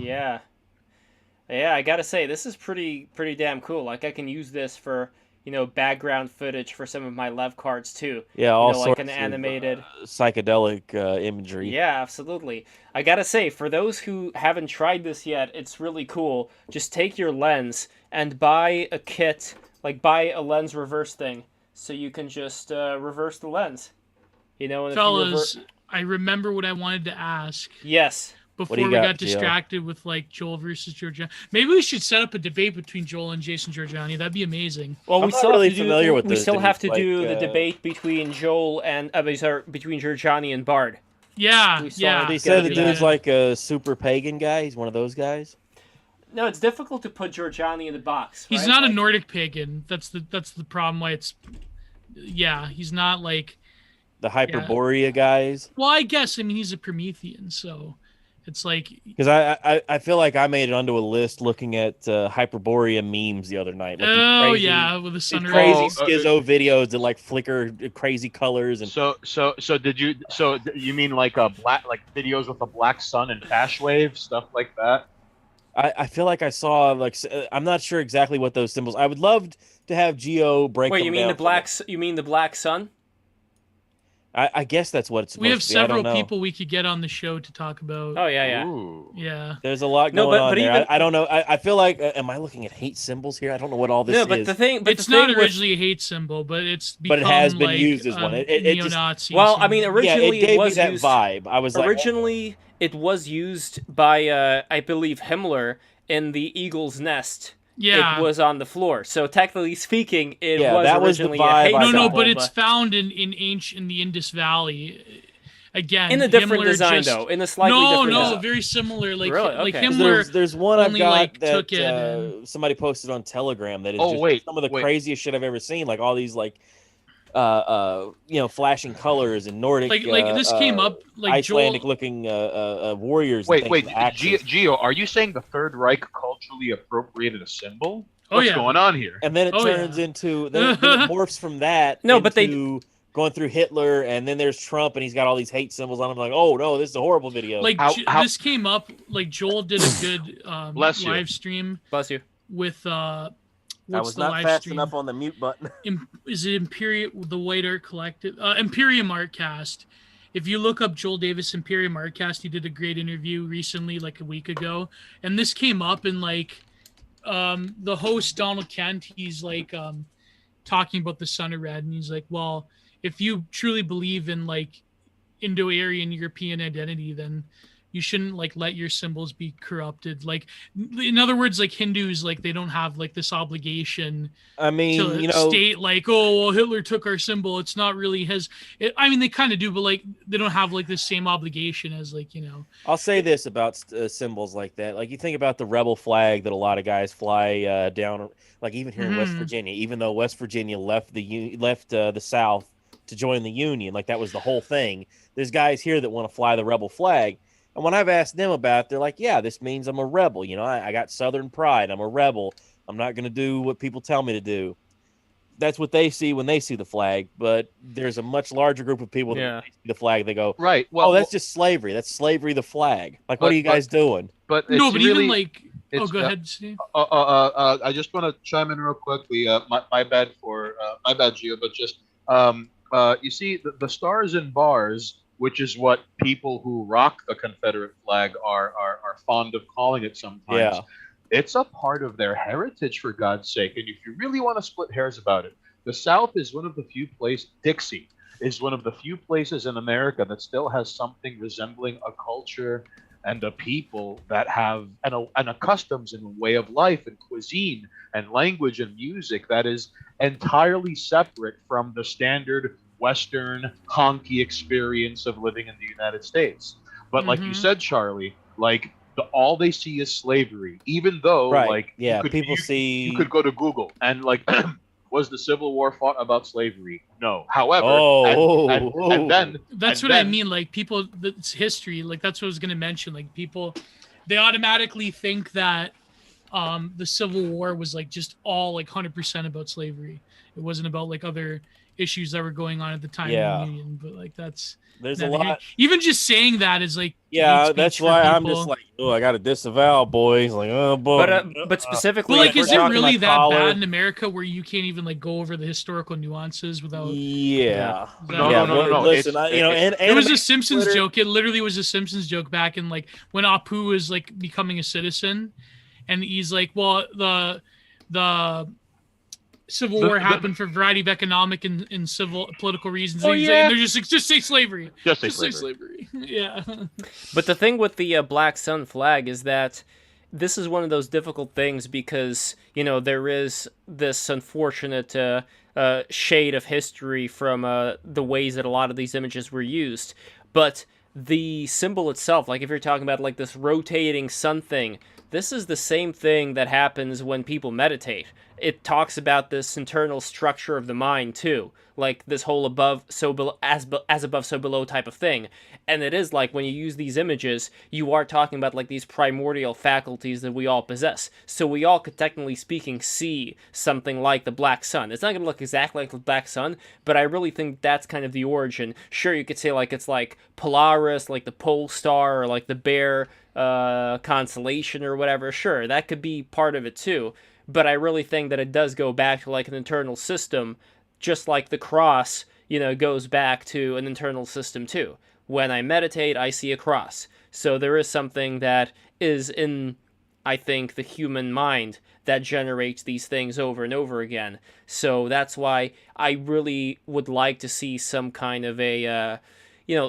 Yeah. Yeah, I gotta say, this is pretty damn cool. Like, I can use this for, background footage for some of my Levcards, too. Yeah, all sorts like an animated... of psychedelic imagery. Yeah, absolutely. I gotta say, for those who haven't tried this yet, it's really cool. Just take your lens and buy a kit, like buy a lens reverse thing, so you can just reverse the lens. And Fellas, I remember what I wanted to ask. Yes. Before we got distracted with like Joel versus Giorgiani. Maybe we should set up a debate between Joel and Jason Giorgiani. That'd be amazing. Well, I'm not really familiar with this. We still have to do the debate between Joel and between Giorgiani and Bard. Yeah, They said the dude's like a super pagan guy. He's one of those guys. No, it's difficult to put Giorgiani in the box. He's not a Nordic pagan. That's the problem. Why it's he's not like the Hyperborea guys. Well, I guess he's a Promethean, so. It's like because I feel like I made it onto a list looking at Hyperborea memes the other night. Like with the sun crazy schizo videos that like flicker crazy colors and so you mean like videos with a black sun and hash wave stuff like that? I feel like I saw I'm not sure exactly what those symbols. I would love to have Geo break. Wait, you mean You mean the black sun? I guess that's what it's supposed to be. We have several know. people we could get on the show to talk about. Oh, yeah. Ooh. Yeah. There's a lot going on there. I don't know. I feel like, am I looking at hate symbols here? I don't know what all this is. No, but the thing... It's not originally a hate symbol, but it's become, but it has been used as one. Neo-Nazi. Well, originally it gave was me that used, vibe. I was originally, it was used by, I believe, Himmler in the Eagle's Nest. Yeah. It was on the floor. So technically speaking, it was originally a hate symbol. No, but it's found in the Indus Valley. Again, in a different design, though. In a slightly different design. No, very similar. Like, really? like okay. Himmler. There's one I've got that took it somebody posted on Telegram that is some of the craziest shit I've ever seen. Like all these flashing colors and Nordic like this came up like Icelandic looking warriors. Wait, Gio, are you saying the Third Reich culturally appropriated a symbol? What's going on here? And then it turns into then it morphs from that. But going through Hitler, and then there's Trump, and he's got all these hate symbols on him. Like, oh no, this is a horrible video. Like this came up. Like Joel did a good live stream. Bless you. With I was not fast enough on the mute button. Is it the White Art Collective? Imperium Artcast. If you look up Joel Davis Imperium Artcast, he did a great interview recently, like a week ago, and this came up in the host Donald Kent. He's talking about the Son of Red, and he's like, well, if you truly believe in Indo-Aryan European identity, then you shouldn't let your symbols be corrupted. In other words, Hindus, they don't have this obligation. to state Hitler took our symbol. It's not really his. They kind of do, but they don't have the same obligation as I'll say this about symbols like that. You think about the rebel flag that a lot of guys fly down, even here in West Virginia. Even though West Virginia left the South to join the Union, that was the whole thing. There's guys here that want to fly the rebel flag. And when I've asked them about it, they're like, yeah, this means I'm a rebel. I got Southern pride. I'm a rebel. I'm not going to do what people tell me to do. that's what they see when they see the flag. But there's a much larger group of people that when they see the flag, they go, Right. "Oh, that's just slavery. That's slavery. The flag. Like, what are you guys doing?" But No, it's but really, even like, oh, it's, go ahead, Steve. I just want to chime in real quickly. My bad for my bad, Gio. But just you see, the stars and bars, which is what people who rock the Confederate flag are fond of calling it sometimes. Yeah. It's a part of their heritage, for God's sake. And if you really want to split hairs about it, the South is one of the few places. Dixie is one of the few places in America that still has something resembling a culture and a people that have and a customs and way of life and cuisine and language and music that is entirely separate from the standard Western honky experience of living in the United States. But like you said, Charlie, like all they see is slavery, even though like you could go to Google and like was the Civil War fought about slavery? No. However, and then that's what I mean. Like people, that's history. Like that's what I was going to mention. Like people, they automatically think that the Civil War was like just all like 100% about slavery. It wasn't about like other issues that were going on at the time in the Union. But like there's a lot. Even just saying that is like that's why I'm just like, oh, I got to disavow, boys. Like, oh boy. But specifically, like, is it really that bad in America where you can't even like go over the historical nuances without? No. Listen, it was a Simpsons joke. It literally was a Simpsons joke back in like when Apu was like becoming a citizen, and he's like, well, the Civil War happened for a variety of economic and civil political reasons. And they're just like, just say slavery. Just say slavery. Yeah. But the thing with the Black Sun flag is that this is one of those difficult things because, there is this unfortunate shade of history from the ways that a lot of these images were used. But the symbol itself, like if you're talking about like this rotating sun thing, this is the same thing that happens when people meditate. It talks about this internal structure of the mind too, like this whole above so below, as above so below type of thing. And it is like when you use these images, you are talking about like these primordial faculties that we all possess. So we all could, technically speaking, see something like the Black Sun. It's not going to look exactly like the Black Sun, but I really think that's kind of the origin. Sure, you could say like it's like Polaris, like the pole star, or like the bear constellation or whatever. Sure, that could be part of it too. But I really think that it does go back to like an internal system, just like the cross, goes back to an internal system too. When I meditate, I see a cross. So there is something that is in, I think, the human mind that generates these things over and over again. So that's why I really would like to see some kind of a,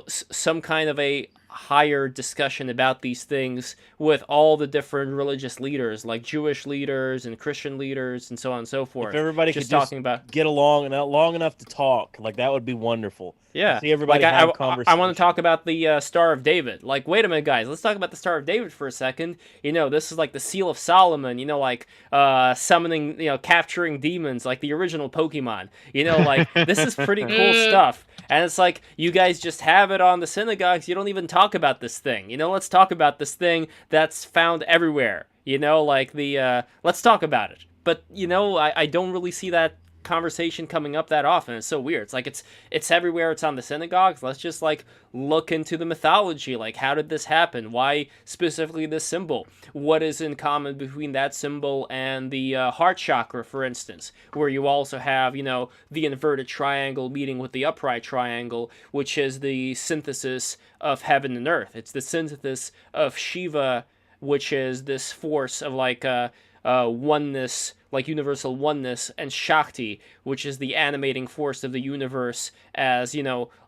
some kind of a higher discussion about these things with all the different religious leaders, like Jewish leaders and Christian leaders and so on and so forth. If everybody could just get along and long enough to talk, like that would be wonderful. Yeah. See everybody have a conversation. I want to talk about the Star of David. Like, wait a minute, guys. Let's talk about the Star of David for a second. This is like the Seal of Solomon, like summoning, capturing demons, like the original Pokemon. Like, this is pretty cool stuff. And it's like, you guys just have it on the synagogues. You don't even talk about this thing. Let's talk about this thing that's found everywhere. Like let's talk about it. But, I don't really see that conversation coming up that often. It's so weird. It's like it's everywhere. It's on the synagogues. Let's just like look into the mythology. Like, how did this happen? Why specifically this symbol? What is in common between that symbol and the heart chakra, for instance, where you also have the inverted triangle meeting with the upright triangle, which is the synthesis of heaven and earth. It's the synthesis of Shiva, which is this force of like oneness, like universal oneness, and Shakti, which is the animating force of the universe as,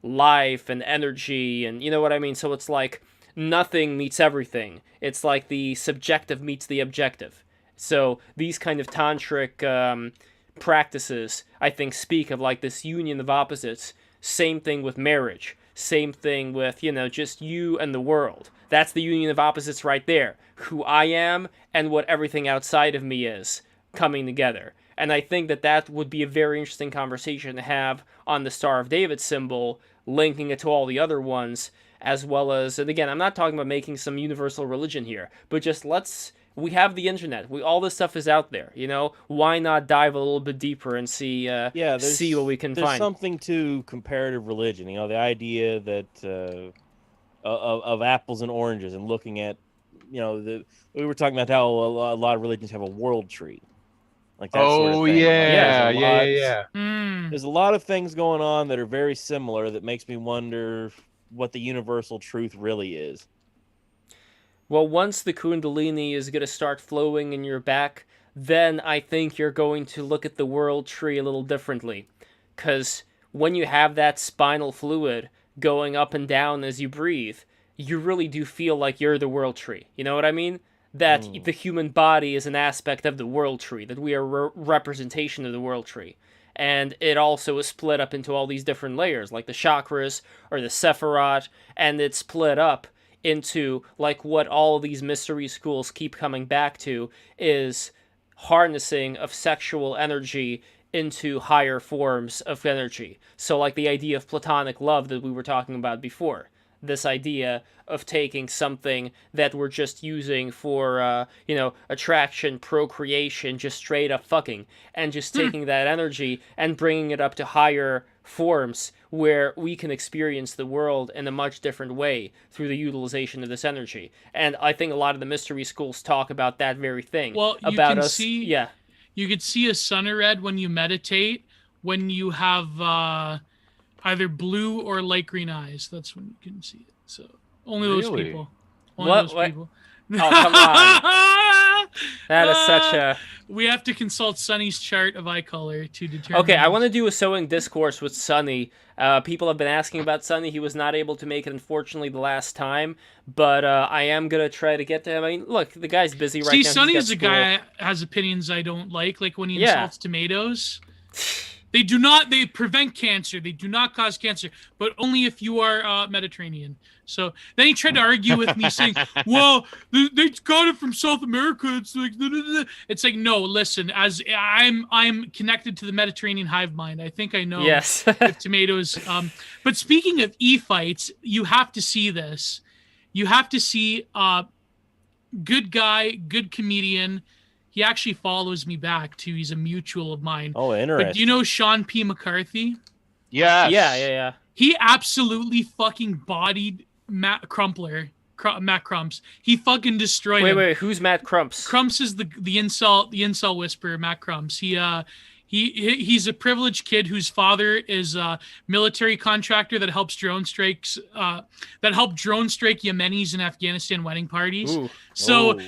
life and energy, and you know what I mean? So it's like nothing meets everything. It's like the subjective meets the objective. So these kind of tantric practices, I think, speak of like this union of opposites. Same thing with marriage. Same thing with, just you and the world. That's the union of opposites right there. Who I am and what everything outside of me is coming together. And I think that would be a very interesting conversation to have on the Star of David symbol, linking it to all the other ones, as well as, and again, I'm not talking about making some universal religion here, but just let's we have the internet. All this stuff is out there. You know, why not dive a little bit deeper and see see what we can there's find. something to comparative religion. You know, the idea that of apples and oranges, and looking at, you know, we were talking about how a lot of religions have a world tree, like that sort of thing. Yeah. There's a lot of things going on that are very similar that makes me wonder what the universal truth really is. Well, once the Kundalini is going to start flowing in your back, then I think you're going to look at the world tree a little differently. Because when you have that spinal fluid going up and down as you breathe, you really do feel like you're the world tree. You know what I mean? That the human body is an aspect of the world tree, that we are a representation of the world tree. And it also is split up into all these different layers, like the chakras or the Sephiroth, and it's split up into, like, what all of these mystery schools keep coming back to is harnessing of sexual energy into higher forms of energy. So, like, the idea of platonic love that we were talking about before. This idea of taking something that we're just using for, attraction, procreation, just straight up fucking, and just taking that energy and bringing it up to higher forms where we can experience the world in a much different way through the utilization of this energy. And I think a lot of the mystery schools talk about that very thing. Well, you about can us, see, yeah. You could see a sun red when you meditate, when you have either blue or light green eyes. That's when you can see it. So only those people. Only those people. Oh, come on. That is such a... We have to consult Sunny's chart of eye color to determine... Okay, I want to do a sewing discourse with Sunny. People have been asking about Sunny. He was not able to make it, unfortunately, the last time. But I am going to try to get to him. I mean, look, the guy's busy right now. See, Sunny is a guy has opinions I don't like when he insults tomatoes. They prevent cancer. They do not cause cancer, but only if you are Mediterranean. So then he tried to argue with me saying, well, they got it from South America. It's like, it's like, no, listen, as I'm connected to the Mediterranean hive mind. I think I know if tomatoes. But speaking of e-fights, you have to see this. You have to see good guy, good comedian. He actually follows me back too. He's a mutual of mine. Oh, interesting. But do you know Sean P. McCarthy? Yes. Yeah. He absolutely fucking bodied Matt Crumps. He fucking destroyed him. Wait, who's Matt Crumps? Crumps is the incel whisperer, Matt Crumps. He's a privileged kid whose father is a military contractor that helps drone strike Yemenis in Afghanistan wedding parties. Ooh. So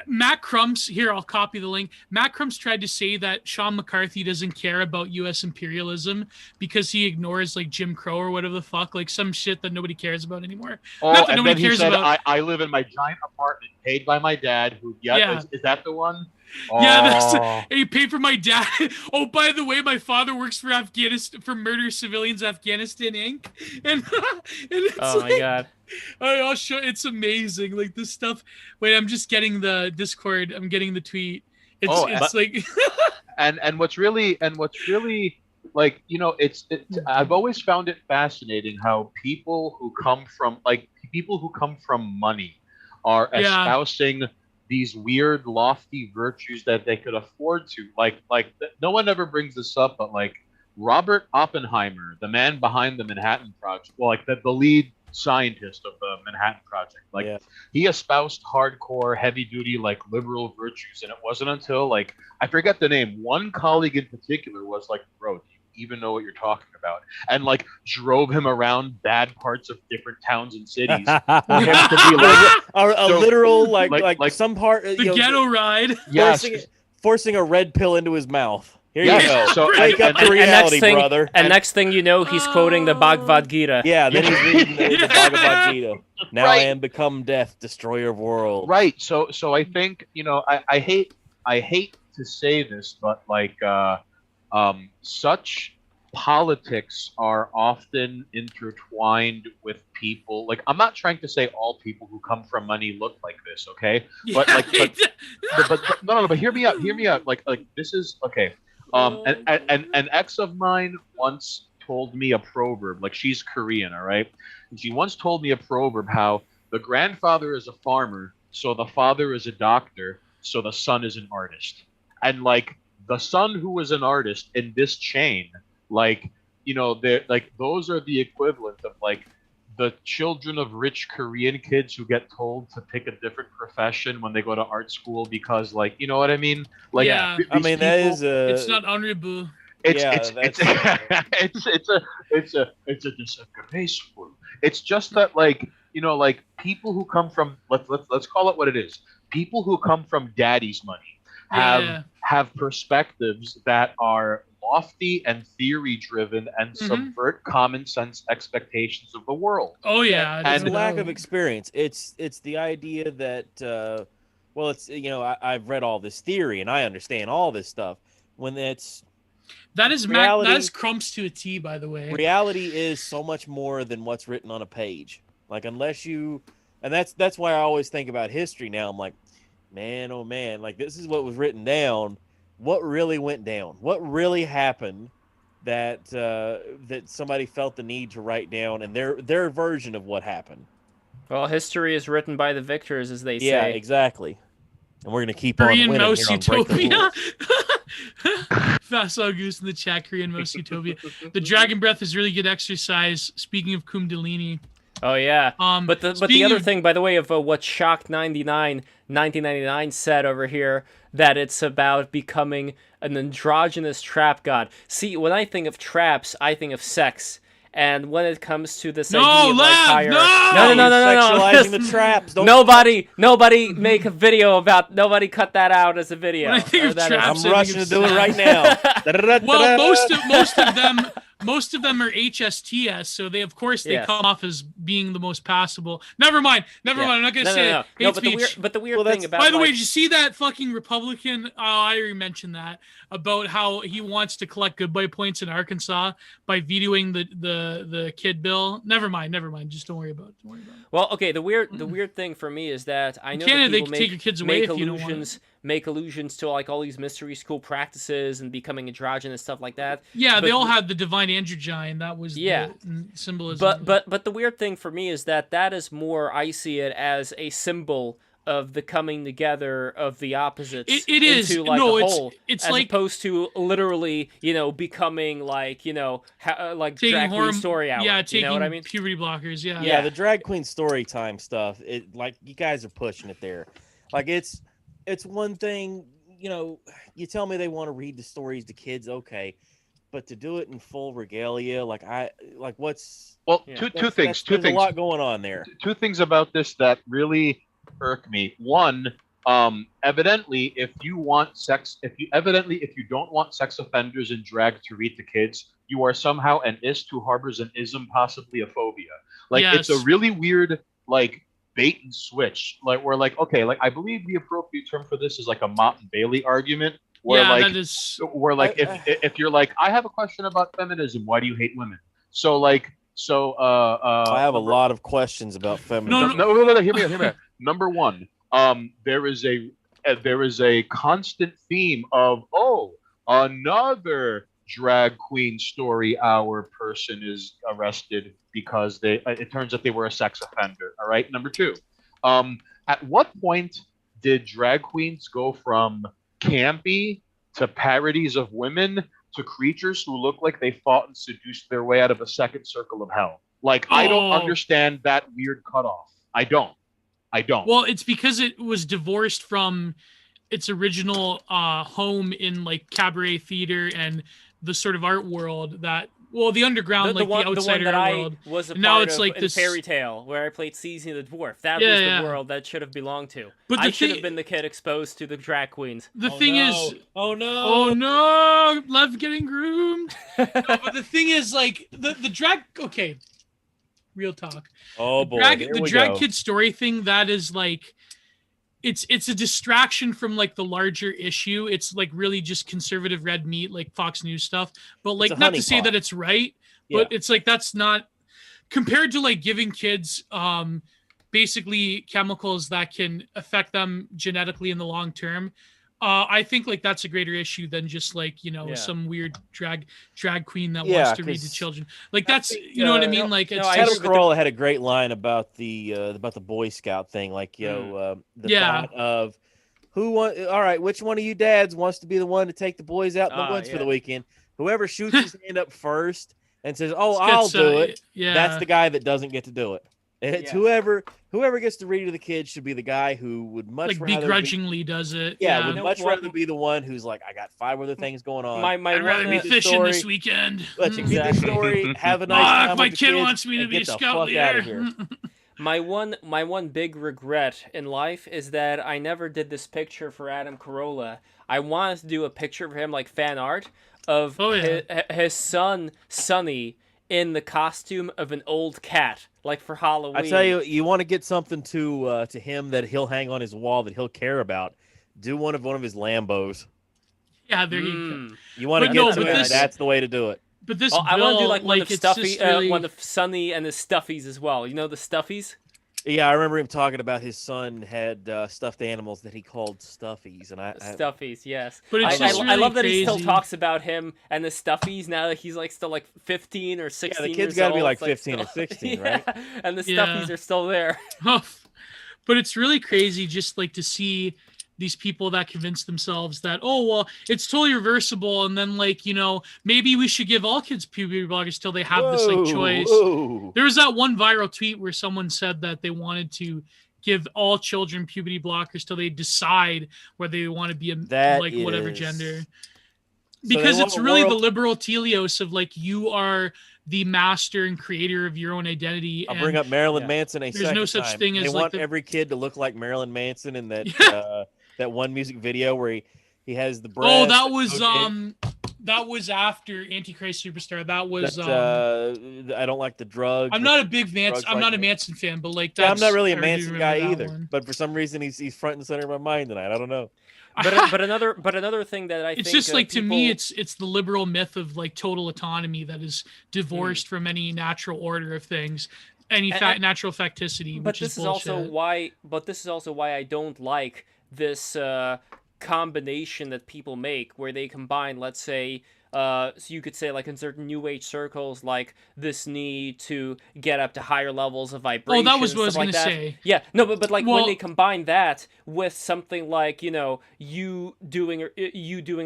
Matt Crumps, here, I'll copy the link. Matt Crumps tried to say that Sean McCarthy doesn't care about U.S. imperialism because he ignores, like, Jim Crow or whatever the fuck, like some shit that nobody cares about anymore. Oh, Not that and nobody then he cares said, about. I live in my giant apartment paid by my dad, is that the one? Yeah, he paid for my dad. Oh, by the way, my father works for Murder Civilians Afghanistan Inc. And it's my god. I'll show. It's amazing. Like this stuff. Wait, I'm just getting the Discord. I'm getting the tweet. It's like. and what's really like, you know, I've always found it fascinating how people who come from money are espousing these weird, lofty virtues that they could afford to. Like no one ever brings this up, but like Robert Oppenheimer, the man behind the Manhattan Project, well, like the lead scientist of the Manhattan Project, he espoused hardcore, heavy-duty, like liberal virtues, and it wasn't until like I forget the name. One colleague in particular was like, "Bro, do you even know what you're talking about?" And like drove him around bad parts of different towns and cities for him to be like a literal like some part the ghetto ride. Yes. Forcing a red pill into his mouth. Here Yes. you go. So- Wake up to reality, brother. And next thing you know, he's quoting the Bhagavad Gita. Yeah, then he's reading the Bhagavad Gita. Now Right. I am become death, destroyer of worlds. Right. So I think, you know, I hate to say this, but like such politics are often intertwined with people. Like, I'm not trying to say all people who come from money look like this, okay? But but hear me out. Like this is okay. An ex of mine once told me a proverb. Like, she's Korean, all right? And she once told me a proverb how the grandfather is a farmer, so the father is a doctor, so the son is an artist. And like the son who was an artist in this chain, like, you know, they're like those are the equivalent of like the children of rich Korean kids who get told to pick a different profession when they go to art school because, like, you know what I mean? Like, Yeah. I mean, that is It's not honorable. It's disgraceful. It's just that, like, you know, like people who come from let's call it what it is. People who come from daddy's money have perspectives that are lofty and theory driven and subvert common sense expectations of the world. Oh yeah, and it's lack of experience. It's the idea that well, it's, you know, I've read all this theory and I understand all this stuff when it's that is reality, that is Crumps to a T, by the way. Reality is so much more than what's written on a page. Like, unless you, and that's why I always think about history now. I'm like, man, oh man, like this is what was written down. What really went down? What really happened that that somebody felt the need to write down, and their version of what happened? Well, history is written by the victors, as they say. Yeah, exactly. And we're gonna keep Korean on winning Mouse here on Break the Utopia. Rules. Fast Goose in the chat, Korean Mouse Utopia. The Dragon Breath is really good exercise. Speaking of Kundalini. Oh yeah. But the other thing, by the way, of what Shocked 1999 said over here, that it's about becoming an androgynous trap god. See, when I think of traps, I think of sex. And when it comes to this idea of like higher, no, sexualizing the traps. Nobody make a video about. Nobody cut that out as a video. When I think of traps, I'm rushing to do it right now. Well, most of them are HSTS, so they come off as being the most passable. Never mind. I'm not gonna say it. No, but the weird thing about, by the way, did you see that fucking Republican? Oh, I already mentioned that about how he wants to collect goodbye points in Arkansas by vetoing the kid bill. Never mind. Just don't worry about it. Well, okay. The weird thing for me is that I know Canada, that people they can take your kids away if you don't want make allusions to like all these mystery school practices and becoming androgynous stuff like that. Yeah, they all had the divine androgyne. That was the symbolism. But the weird thing for me is that is more, I see it as a symbol of the coming together of the opposites. It is into like no, a whole, it's as like opposed to literally, you know, becoming like, you know, like drag queen story hour. Yeah, taking you know what I mean? puberty blockers. Yeah, the drag queen story time stuff. It, like, you guys are pushing it there. Like, it's one thing, you know, you tell me they want to read the stories to kids, okay, but to do it in full regalia, what's two things. There's a lot going on there. Two things about this that really irk me. One, evidently, if you don't want sex offenders in drag to read to kids, you are somehow an ist who harbors an ism, possibly a phobia. Like, it's a really weird, like, bait and switch. Like, we're like, okay, like, I believe the appropriate term for this is like a Mott and Bailey argument. Where if you're like, I have a question about feminism, why do you hate women? I have a lot of questions about feminism. No, hear me out. Number one, there is a constant theme of, another drag queen story hour person is arrested because it turns out they were a sex offender. All right. Number two, at what point did drag queens go from campy to parodies of women to creatures who look like they fought and seduced their way out of a second circle of hell? Like, I don't understand that weird cutoff. I don't. Well, it's because it was divorced from its original home in like cabaret theater and the sort of art world that, well, the underground, the outsider the one that world. I was a now part it's of like in this Fairy Tale where I played Season the Dwarf. That was the world that should have belonged to. But I should have been the kid exposed to the drag queens. The thing is, oh no, Lev getting groomed. No, but the thing is, like, the drag. Okay, real talk. Oh boy, the drag kid story thing, that is like, it's a distraction from like the larger issue. It's like really just conservative red meat, like Fox News stuff. But like, not to say that it's right, but it's like, that's not compared to like giving kids basically chemicals that can affect them genetically in the long term. I think like that's a greater issue than just like, you know, Yeah. some weird drag queen that Yeah, wants to read to 'cause children. Like that's, think, you know what I uh, mean? No, Like no, it's I Adam agree, but Carolla had a great line about the Boy Scout thing, like the Yeah. thought of all right, which one of you dads wants to be the one to take the boys out in the Ah, woods for yeah. the weekend? Whoever shoots his hand up first and says, "Oh, It's- I'll do it," Yeah. that's the guy that doesn't get to do it. It's Yeah. whoever gets to read to the kids should be the guy who would much like rather begrudgingly does it. would You know, much well, rather be the one who's like, I got 5 other things going on. my I'd rather one, be read the fishing this story. weekend. Let's read Exactly. the story, have a nice Fuck, time my with the kid kids, wants me to and be a get the scout fuck out of leader. here. my one big regret in life is that I never did this picture for Adam Carolla. I wanted to do a picture of him, like fan art, of his son Sonny in the costume of an old cat, like for Halloween. I tell you, you want to get something to him that he'll hang on his wall that he'll care about. Do one of his Lambos. Yeah, there you go. Mm. You want to But get no, to but it. this- That's the way to do it. But this Oh, I want to do bill, like one of it's Stuffy, just really... one of Sonny and his Stuffies as well. You know the Stuffies? Yeah, I remember him talking about his son had stuffed animals that he called Stuffies, and I Stuffies, yes. But it's I just I love that really he still crazy. talks about him and the Stuffies now that he's like still like 15 or 16 the kid's years gotta be old. like It's 15 or still- 16, Yeah, right? And the Yeah. Stuffies are still there. But it's really crazy just like to see these people that convince themselves that, oh, well, it's totally reversible. And then like, you know, maybe we should give all kids puberty blockers till they have this like choice. Whoa. There was that one viral tweet where someone said that they wanted to give all children puberty blockers till they decide whether they want to be That like whatever is- gender. So they Because want it's a really the world- liberal Telios of like, you are the master and creator of your own identity. I'll and bring up Marilyn Yeah. Manson a There's second no such time. thing They as, like, want the- every kid to look like Marilyn Manson in that Yeah. that one music video where he has the Oh, breasts. that was after Antichrist Superstar. That was I don't like the drugs. I'm not a big Manson. drugs I'm like not a that. Manson fan, but like Yeah, I'm that's, not really a I already Manson remember guy that either. one. But for some reason, he's front and center of my mind tonight. I don't know. But another thing that I It's think just like to me, people- it's the liberal myth of like total autonomy that is divorced from any natural order of things, any And- natural facticity. But Which this is is also bullshit. why. But this is also why I don't like this combination that people make, where they combine, let's say, so you could say like in certain New Age circles, like this need to get up to higher levels of vibration. Oh, that was what I was stuff like gonna that. say. Yeah, no, but like Well- when they combine that with something like, you know, you doing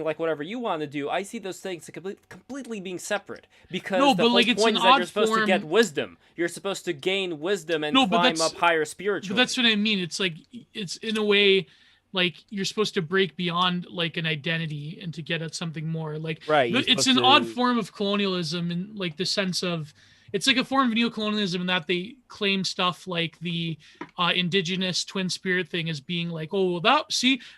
like whatever you want to do, I see those things completely being separate, because No, the but, whole like, it's point an is that you're odd supposed to form- get wisdom. You're supposed to gain wisdom and No, but climb that's- up higher But spiritually. that's what I mean. It's like it's in a way like you're supposed to break beyond like an identity and to get at something more. Like Right, you're it's supposed an odd to- form of colonialism in like the sense of it's like a form of neocolonialism in that they claim stuff like the indigenous twin spirit thing as being like, oh, well,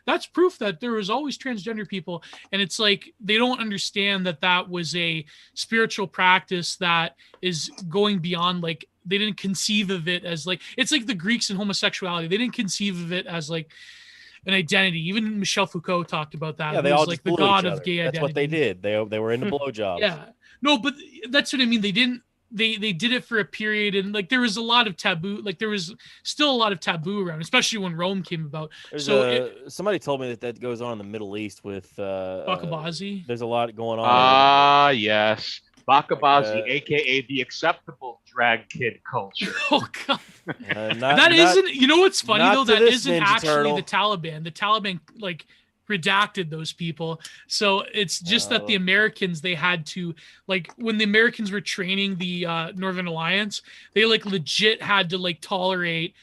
that's proof that there was always transgender people. And it's like they don't understand that that was a spiritual practice that is going beyond like they didn't conceive of it as like it's like the Greeks and homosexuality. They didn't conceive of it as like an identity. Even Michel Foucault talked about that. Yeah, they He was all like just the blew god each of other. gay That's identity. what they did. They were into blowjobs. Yeah. No, but that's what I mean. They didn't. They did it for a period, and like there was a lot of taboo. Like there was still a lot of taboo around, especially when Rome came about. Somebody told me that goes on in the Middle East with Bakabazi. There's a lot going on. Ah, yes. Bakabazi, Uh, aka the acceptable drag kid culture. Oh god. Not, That isn't. You know what's funny not though? to That this isn't Ninja actually Turtle. the Taliban. The Taliban like redacted those people. So it's just that the Oh. Americans, they had to like when the Americans were training the Northern Alliance, they like legit had to like tolerate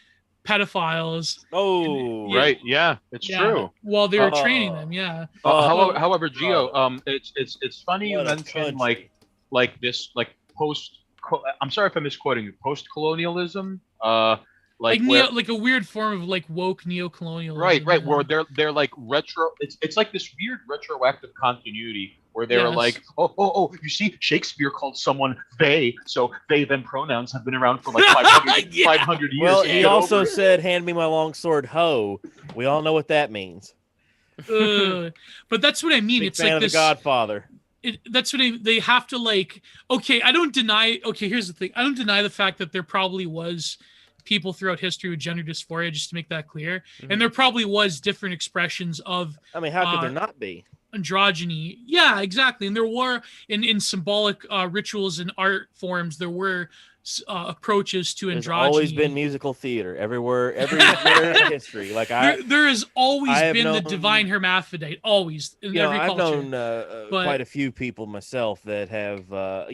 pedophiles. Oh, Yeah. Right? Yeah, it's true. While they were Oh. training them. Yeah. However, Gio, it's funny you What a mentioned country. like this like post. I'm sorry if I'm misquoting you. Post colonialism. Like where, like a weird form of like woke neocolonialism. right, yeah. where they're like retro. It's like this weird retroactive continuity where they're Yes. like, oh, you see, Shakespeare called someone they, so they them pronouns have been around for like 500, Yeah. 500 years. Well, Get he over also it. said, "Hand me my long sword, ho." We all know what that means. But that's what I mean. Big It's fan like of this. The Godfather. That's what they have to like. Okay, I don't deny. Okay, here's the thing. I don't deny the fact that there probably was people throughout history with gender dysphoria, just to make that clear. Mhm. And there probably was different expressions of I mean, how could there not be? androgyny. Yeah, exactly. And there were in symbolic rituals and art forms, there were approaches to There's androgyny. always been musical theater everywhere in history. Like there has always I have been the known- divine hermaphrodite, always in every I've culture. known But- quite a few people myself that have, I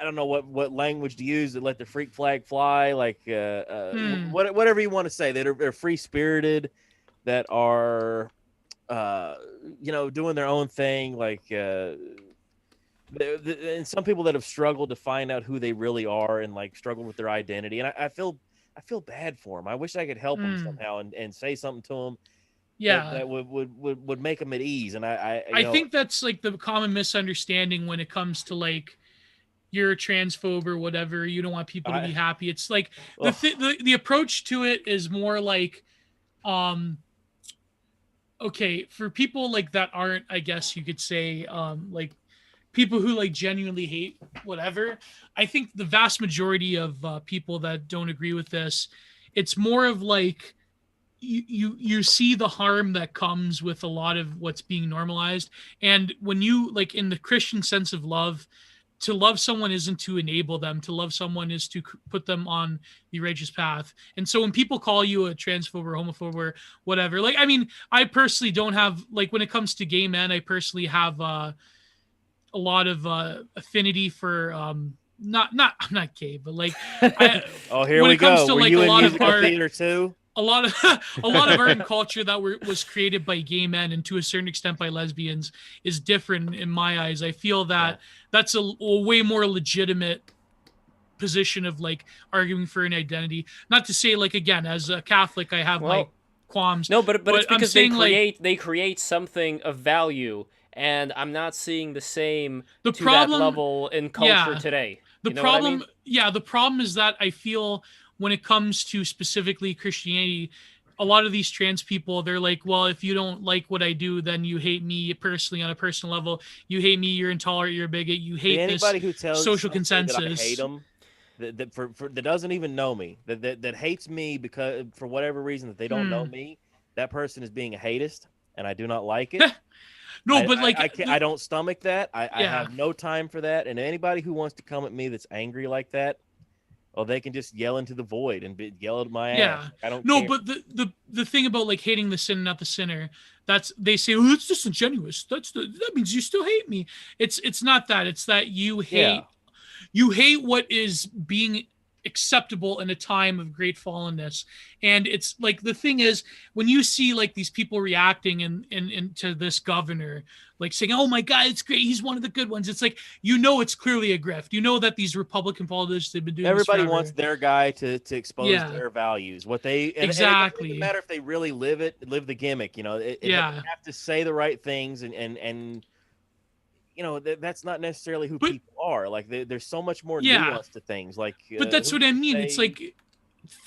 don't know what language to use that let the freak flag fly, like whatever you want to say. That are free spirited, that are, doing their own thing. Like, and some people that have struggled to find out who they really are and like struggled with their identity. And I feel bad for them. I wish I could help them somehow and say something to them. Yeah, that would make them at ease. And I think that's like the common misunderstanding when it comes to like you're a transphobe or whatever. You don't want people to be happy. It's like the approach to it is more like, okay, for people like that aren't, I guess you could say, like people who like genuinely hate whatever. I think the vast majority of people that don't agree with this, it's more of like you see the harm that comes with a lot of what's being normalized. And when you like in the Christian sense of love, to love someone isn't to enable them. To love someone is to put them on the righteous path. And so when people call you a transphobe or homophobe or whatever, like, I mean, I personally don't have, like, when it comes to gay men, I personally have a lot of affinity for, I'm not gay, but like, here when we it comes go. to Were like you a in lot of musical art, theater too? a lot of art and culture that was created by gay men and to a certain extent by lesbians is different in my eyes. I feel that that's a way more legitimate position of like arguing for an identity. Not to say like, again, as a Catholic, I have my qualms. No, but it's I'm because saying, they create something of value, and I'm not seeing the same The to problem- that level in culture today. The You know what I problem, mean? the problem is that I feel when it comes to specifically Christianity, a lot of these trans people, they're like, well, if you don't like what I do, then you hate me personally on a personal level. You hate me, you're intolerant, you're a bigot, you hate Anybody this who tells social me that I consensus. hate them, that doesn't even know me, that hates me because for whatever reason that they don't know me, that person is being a hatist, and I do not like it. I don't stomach that. I have no time for that. And anybody who wants to come at me that's angry like that, well, they can just yell into the void and yell at my ass. I don't care. But the thing about like hating the sin, not the sinner, that's they say, oh, it's disingenuous. That means you still hate me. It's not that. It's that you hate what is being acceptable in a time of great fallenness. And it's like the thing is when you see like these people reacting and to this governor, like saying, oh my God, it's great, he's one of the good ones. It's like, it's clearly a grift. You know that these Republican politicians have been doing everybody this wants their guy to expose their values. What they exactly. And it doesn't matter if they really live the gimmick, you have to say the right things and that's not necessarily who people are. Like there's so much more nuance to things. Like, but that's what I mean. It's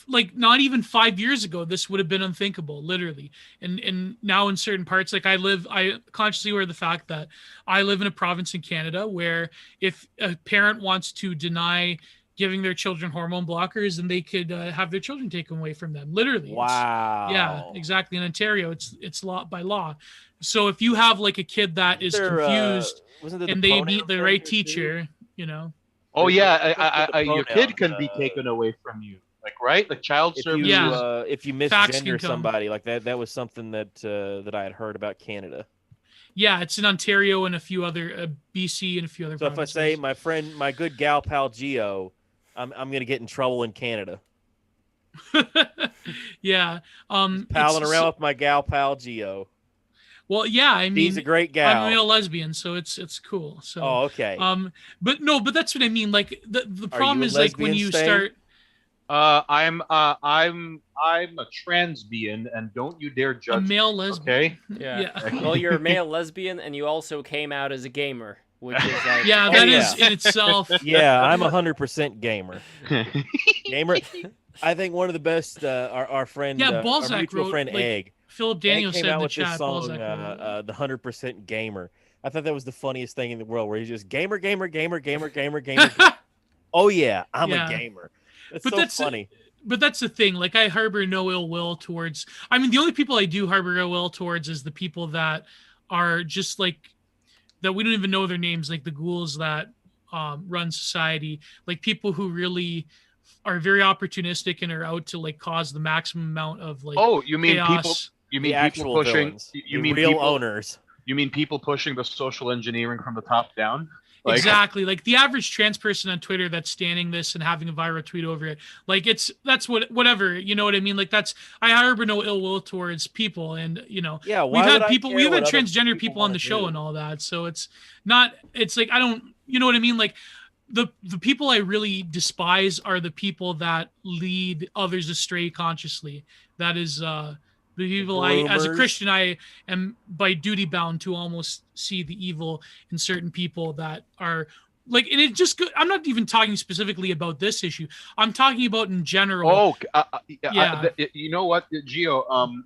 like not even 5 years ago, this would have been unthinkable, literally. And now in certain parts, like I consciously aware of the fact that I live in a province in Canada where if a parent wants to deny giving their children hormone blockers, and they could have their children taken away from them. Literally. Wow. Exactly. In Ontario, it's law by law. So if you have like a kid that is confused and they meet the right teacher, Oh yeah, your kid can be taken away from you. Like, right? Like child service. If you misgender somebody, like that was something that I had heard about Canada. Yeah, it's in Ontario and a few other BC and a few other. So provinces. If I say my good gal pal Geo, I'm gonna get in trouble in Canada. Yeah, palling around with my gal pal Geo. Well, yeah, I mean, he's a great gal. I'm a male lesbian, so it's cool. So, okay. But that's what I mean. Like the problem is like when you start. I'm a transbian, and don't you dare judge. A male lesbian. Okay. Yeah. Well, you're a male lesbian, and you also came out as a gamer, which is like. Yeah, that is in itself. Yeah, I'm 100% gamer. Gamer. I think one of the best. Our friend. Yeah, our Balzac mutual wrote. friend Egg. Philip Daniel said in the chat. Song, the 100% gamer. I thought that was the funniest thing in the world, where he's just gamer. Oh yeah, I'm a gamer. It's But so that's funny. But that's the thing. Like, I harbor no ill will towards. I mean, the only people I do harbor ill will towards is the people that are just like that. We don't even know their names, like the ghouls that run society, like people who really are very opportunistic and are out to like cause the maximum amount of like Oh, you mean people? chaos. You The mean people actual pushing? villains. You the mean real people? owners. You mean people pushing the social engineering from the top down? Like, Exactly. Like the average trans person on Twitter that's standing this and having a viral tweet over it. Like that's whatever, you know what I mean? Like I harbor no ill will towards people. And Yeah, we've why would had I people, care we've had what other transgender people on wanna the show do? and all that. So it's like, I don't, you know what I mean? Like the people I really despise are the people that lead others astray consciously. That is, the evil. As a groomers. Christian, I am by duty bound to almost see the evil in certain people that are like, and it just. I'm not even talking specifically about this issue. I'm talking about in general. oh, Yeah. you know what, Gio?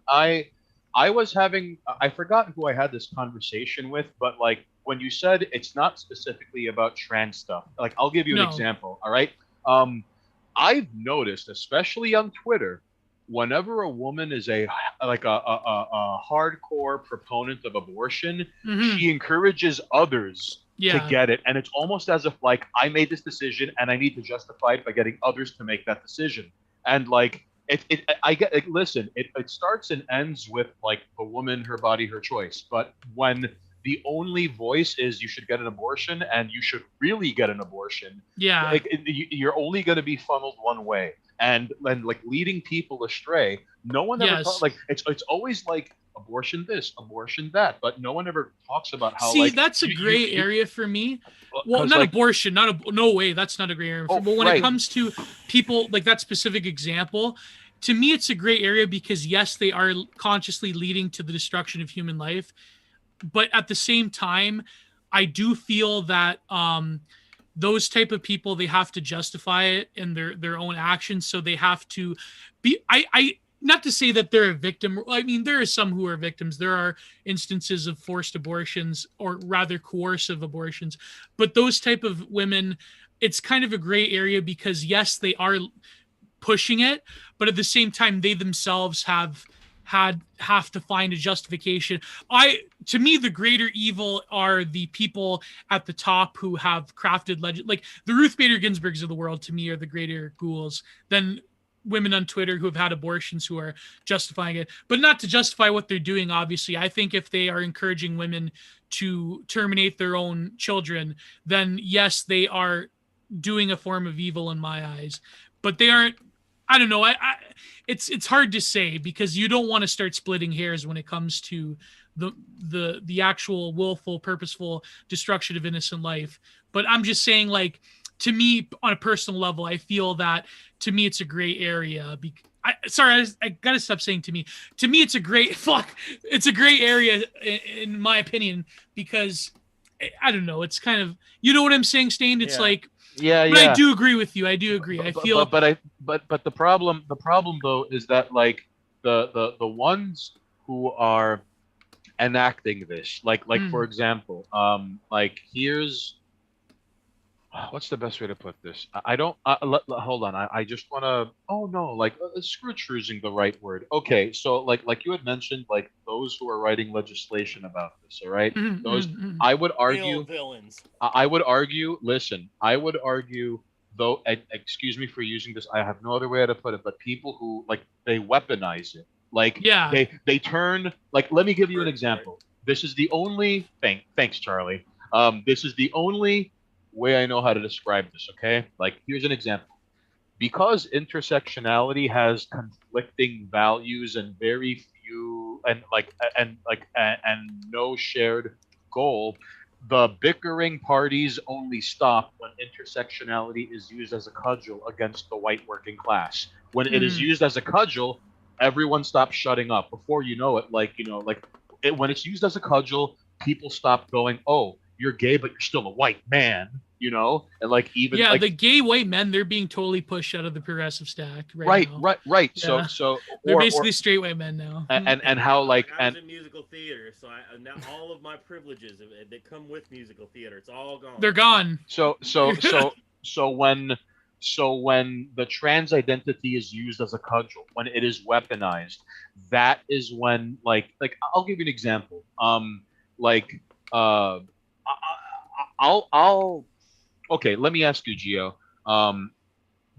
I was having, I forgot who I had this conversation with, but like when you said it's not specifically about trans stuff, like I'll give you an No. example. All right. I've noticed, especially on Twitter, whenever a woman is a hardcore proponent of abortion, Mhm. she encourages others Yeah. to get it, and it's almost as if like I made this decision and I need to justify it by getting others to make that decision. And like I get like, listen, it starts and ends with like the woman, her body, her choice. But when the only voice is you should get an abortion and you should really get an abortion, Yeah. like you're only going to be funneled one way, and like leading people astray. No one ever Yes. like it's always like abortion this, abortion that, but no one ever talks about how See, like that's a gray area for me. Well, 'cause, not like, abortion, no way, that's not a gray area. Oh, But when right. it comes to people like that specific example, to me, it's a gray area because yes, they are consciously leading to the destruction of human life, but at the same time, I do feel that those type of people, they have to justify it in their own actions, so they have to be. I not to say that they're a victim. I mean, there are some who are victims. There are instances of forced abortions, or rather coercive abortions. But those type of women, it's kind of a gray area because yes, they are pushing it, but at the same time, they themselves have to find a justification. To me, the greater evil are the people at the top who have crafted legend, like the Ruth Bader Ginsburgs of the world. To me, are the greater ghouls than women on Twitter who have had abortions who are justifying it, but not to justify what they're doing. Obviously, I think if they are encouraging women to terminate their own children, then yes, they are doing a form of evil in my eyes. But they aren't. I don't know. It's hard to say because you don't want to start splitting hairs when it comes to the actual willful, purposeful destruction of innocent life. But I'm just saying, like, to me, on a personal level, I feel that to me it's a gray area. I gotta stop saying to me. To me, it's a gray It's a gray area in my opinion because I don't know. It's kind of, you know what I'm saying, Stained. It's like. Yeah, But I do agree with you. I do agree. I feel, but the problem though is that like the ones who are enacting this, like for example, like here's what's the best way to put this? I don't hold on. I just want to. Oh no, like screw choosing the right word. Okay, so like you had mentioned, like those who are writing legislation about this. All right, those I would argue. Real villains. I would argue. Listen, I would argue. Though, excuse me for using this. I have no other way to put it. But people who like they weaponize it. Like Yeah. they turn. Like let me give you an example. This is the only thing. Thanks, Charlie. This is the only way I know how to describe this, okay? Like here's an example. Because intersectionality has conflicting values and very few and no shared goal, the bickering parties only stop when intersectionality is used as a cudgel against the white working class. When it is used as a cudgel, everyone stops shutting up. Before you know it, when it's used as a cudgel, people stop going, "Oh, you're gay, but you're still a white man," you know, and like even yeah, like, the gay white men, they're being totally pushed out of the progressive stack right now. right. Yeah. So They're basically straight white men now. and how like I was and in musical theater, so now all of my privileges that come with musical theater, it's all gone. They're gone. so when So when the trans identity is used as a cudgel, when it is weaponized, that is when like I'll give you an example. Like uh, I'll okay. Let me ask you, Gio.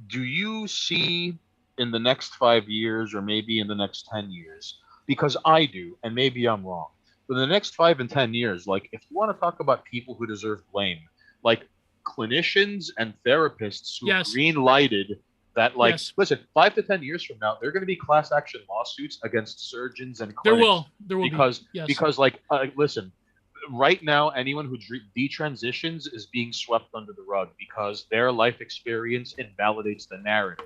Do you see in the next 5 years, or maybe in the next 10 years? Because I do, and maybe I'm wrong. But in the next 5 and 10 years, like if you want to talk about people who deserve blame, like clinicians and therapists who Yes. green lighted that, like, Yes. listen, 5 to 10 years from now, there are going to be class action lawsuits against surgeons and There clinics will because be. Yes. because like listen, right now anyone who detransitions is being swept under the rug because their life experience invalidates the narrative.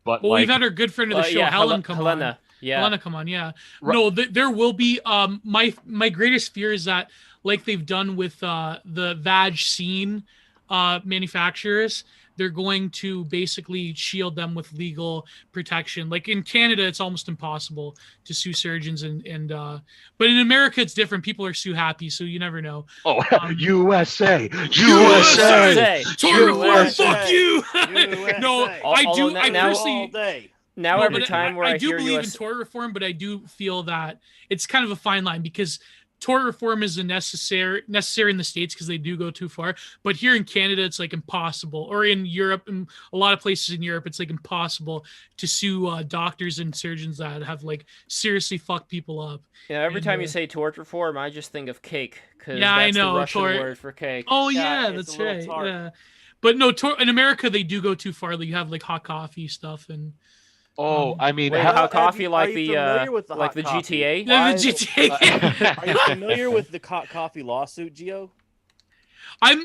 But Well, like, we've had our good friend of the show, yeah, Helen, come Helena. on. Yeah. Helena, come on. Yeah. Right. No, there will be. My greatest fear is that, like they've done with the vag scene manufacturers, they're going to basically shield them with legal protection. Like in Canada, it's almost impossible to sue surgeons, but in America, it's different. People are sue happy, so you never know. oh, USA! USA. Tort reform, USA. fuck you! USA. No, I do. I now- personally. all day. Now No, every but time where I do hear believe US in tort reform, but I do feel that it's kind of a fine line because tort reform is necessary in the States because they do go too far. But here in Canada, it's like impossible. Or in Europe, and a lot of places in Europe, it's like impossible to sue doctors and surgeons that have like seriously fucked people up. Yeah, every And, time you say tort reform, I just think of cake because Yeah, I that's know, the Russian tort. word for cake. Oh Yeah, yeah, it's that's a little right. tart. Yeah, but no, in America they do go too far. Like, you have like hot coffee stuff and. Oh, I mean, Wait, Well, how have coffee you- like are you the familiar with the like hot the coffee? GTA? Yeah, the Why- GTA. Are you familiar with the hot coffee lawsuit, Gio? I'm.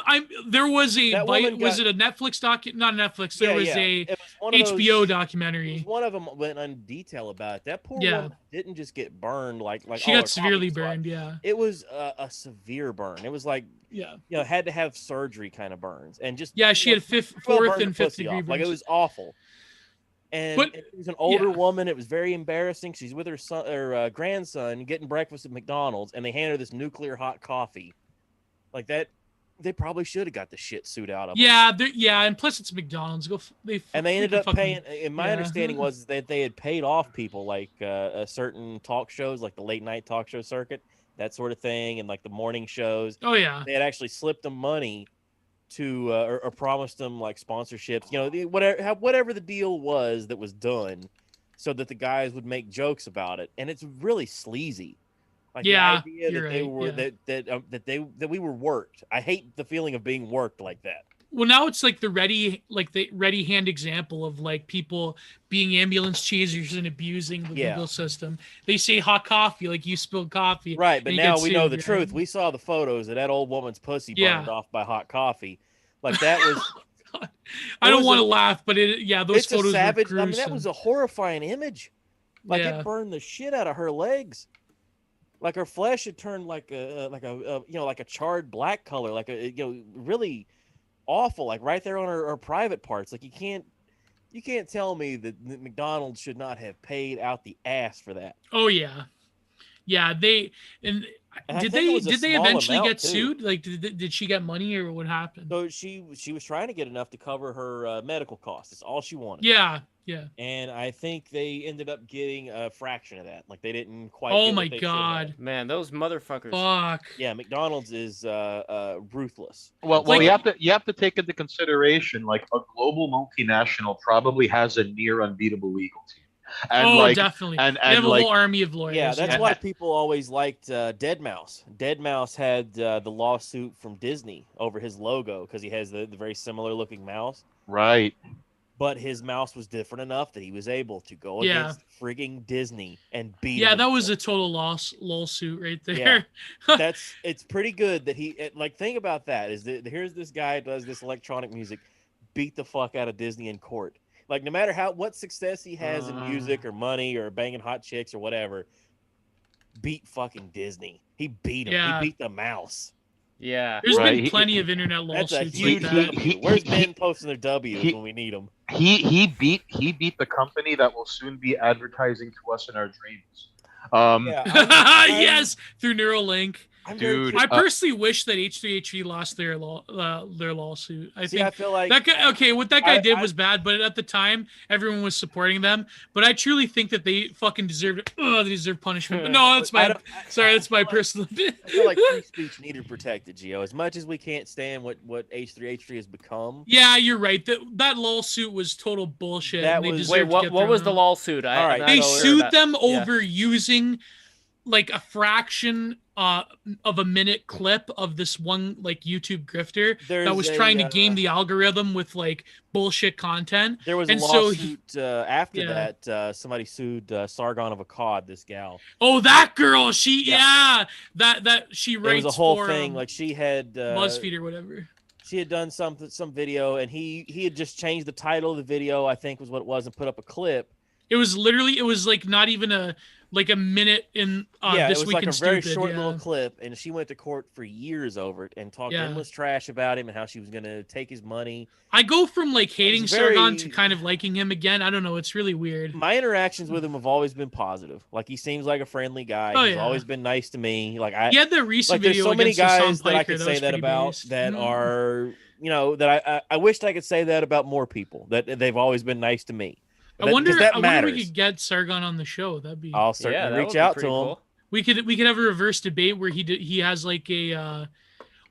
There was a That bite. woman Was got- it a Netflix Not Netflix. There was a It was one of those- HBO it was documentary. one of them went in detail about it. That poor Yeah. woman didn't just get burned like She oh, her got coffee severely was hot. burned. Yeah. It was a severe burn. It was like, Yeah. you know, had to have surgery kind of burns, and just Yeah. She you know, had fifth, well fourth, burned her and fifth pussy degree off. Like, it burns. was awful. And But- it was an older yeah. woman. It was very embarrassing. She's with her son or grandson getting breakfast at McDonald's, and they hand her this nuclear hot coffee. Like that, they probably should have got the shit suit out of them. Yeah. And plus, it's McDonald's. And they ended up fucking- paying. And my yeah. understanding was that they had paid off people like certain talk shows, like the late night talk show circuit, that sort of thing, and like the morning shows. Oh yeah. They had actually slipped them money to or promised them like sponsorships, you know, whatever the deal was that was done, so that the guys would make jokes about it. And it's really sleazy. Like, Yeah, the idea you're that they right, were yeah. that we were worked. I hate the feeling of being worked like that. Well, now it's like the ready hand example of like people being ambulance chasers and abusing the Yeah. legal system. They say hot coffee, like you spilled coffee. Right, but and you now get we know sued, the right? truth. We saw the photos of that old woman's pussy Yeah. burned off by hot coffee. Like, that was I don't was want to a- laugh, but those it's a photos savage. were I mean, that gruesome. was a horrifying image. Like, Yeah. it burned the shit out of her legs. Like, her flesh had turned like a like a charred black color, like really awful. Like, right there on her private parts. Like, you can't tell me that McDonald's should not have paid out the ass for that. Oh yeah, yeah. And I Did think it was a they small eventually amount, get too. sued? Like, did she get money or what happened? So she was trying to get enough to cover her medical costs. That's all she wanted. Yeah. And I think they ended up getting a fraction of that. Like, they didn't quite. Oh get my what they should have. god. Man, those motherfuckers. Fuck. Yeah, McDonald's is ruthless. well, Like- you have to take into consideration, like, a global multinational probably has a near unbeatable legal team, and Oh, like, definitely. and They have a like, whole army of lawyers. Yeah, that's yeah. why people always liked Dead Mouse. Dead Mouse had the lawsuit from Disney over his logo because he has the very similar looking mouse. right. But his mouse was different enough that he was able to go Yeah. against frigging Disney and beat. Yeah, him that in was a court. total lawsuit right there. Yeah. It's pretty good that like, think about that. Here's this guy does this electronic music, beat the fuck out of Disney in court. Like, no matter what success he has in music or money or banging hot chicks or whatever, beat fucking Disney. He beat him. Yeah. He beat the mouse. Yeah. There's Right. been plenty of internet That's a lawsuits huge like that. W. Where's Ben posting their W's when we need them? He beat the company that will soon be advertising to us in our dreams. Yeah, Yes, through Neuralink. Dude, I personally wish that H3H3 lost their lawsuit. I think I feel like that guy, what that guy did was bad, but at the time everyone was supporting them. But I truly think that they fucking deserved it. They deserve punishment. But no, that's that's my personal opinion. I feel like free speech needed protected, Gio. As much as we can't stand what H3H3 has become. Yeah, you're right. That lawsuit was total bullshit. What was the lawsuit? They sued them over using like a fraction of a minute clip of this one like YouTube grifter that was trying to game the algorithm with like bullshit content. There was a lawsuit after that. Somebody sued Sargon of Akkad, this gal. Oh, that girl. She that she writes. It was a whole thing. Like she had BuzzFeed or whatever. She had done some video, and he had just changed the title of the video, I think was what it was, and put up a clip. It was like not even a minute in This Week in Stupid. It was like a very short little clip, and she went to court for years over it and talked endless trash about him and how she was going to take his money. I go from like hating Sargon to kind of liking him again. I don't know. It's really weird. My interactions with him have always been positive. Like he seems like a friendly guy. He's always been nice to me. Like he had the recent video. There's so many guys that I could say that about that are that I wished I could say that about more people. That they've always been nice to me. I wonder if we could get Sargon on the show. That'd be. I'll certainly reach out to him. Cool. We could have a reverse debate where he has like a.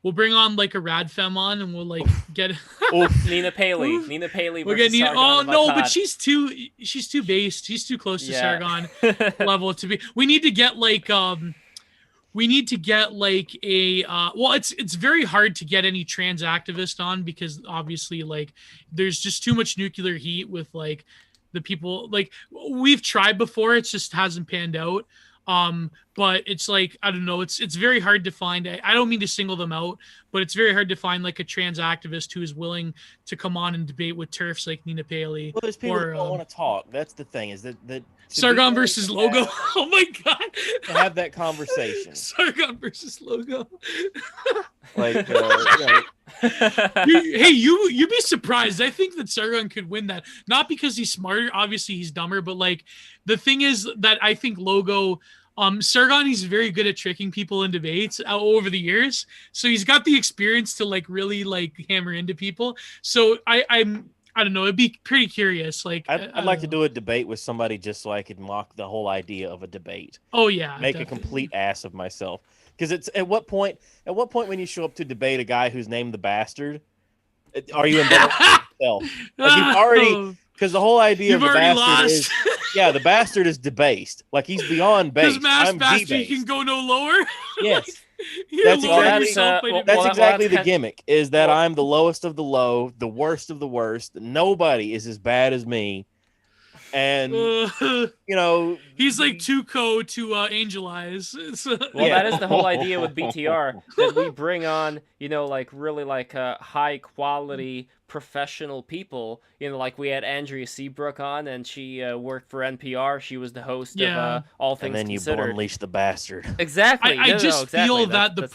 We'll bring on like a Radfem on, and we'll like get Nina Paley. Nina Paley. We'll get Nina. Oh no, but she's too based. She's too close to Sargon level to be. We need to get like We need to get like a well, it's very hard to get any trans activist on because obviously like there's just too much nuclear heat with like the people like we've tried before, it just hasn't panned out. But it's like I don't know, it's very hard to find. I don't mean to single them out, but it's very hard to find like a trans activist who is willing to come on and debate with TERFs like Nina Paley. Well, there's people who don't want to talk. That's the thing, is that Sargon versus Logo. Oh my god! To have that conversation. Sargon versus Logo. Like, hey, you'd be surprised. I think that Sargon could win that, not because he's smarter. Obviously, he's dumber. But like, the thing is that I think Logo, Sargon, he's very good at tricking people in debates over the years. So he's got the experience to like really like hammer into people. So I don't know. It'd be pretty curious. Like, I'd like to do a debate with somebody just so I could mock the whole idea of a debate. Oh yeah, make a complete ass of myself. Because it's at what point when you show up to debate a guy who's named the Bastard, are you embarrassed yourself? Like you've already, because the whole idea of the Bastard is, the Bastard is debased. Like he's beyond base. Does Mass Bastard can go no lower? Yes. That's exactly the gimmick, is that I'm the lowest of the low, the worst of the worst. Nobody is as bad as me. And, he's like Tuco to Angel Eyes. Well, that is the whole idea with BTR, that we bring on, like really like high quality professional people. Like we had Andrea Seabrook on, and she worked for NPR. She was the host of All Things Considered. And then Considered. you unleash the bastard. Exactly. I just feel that the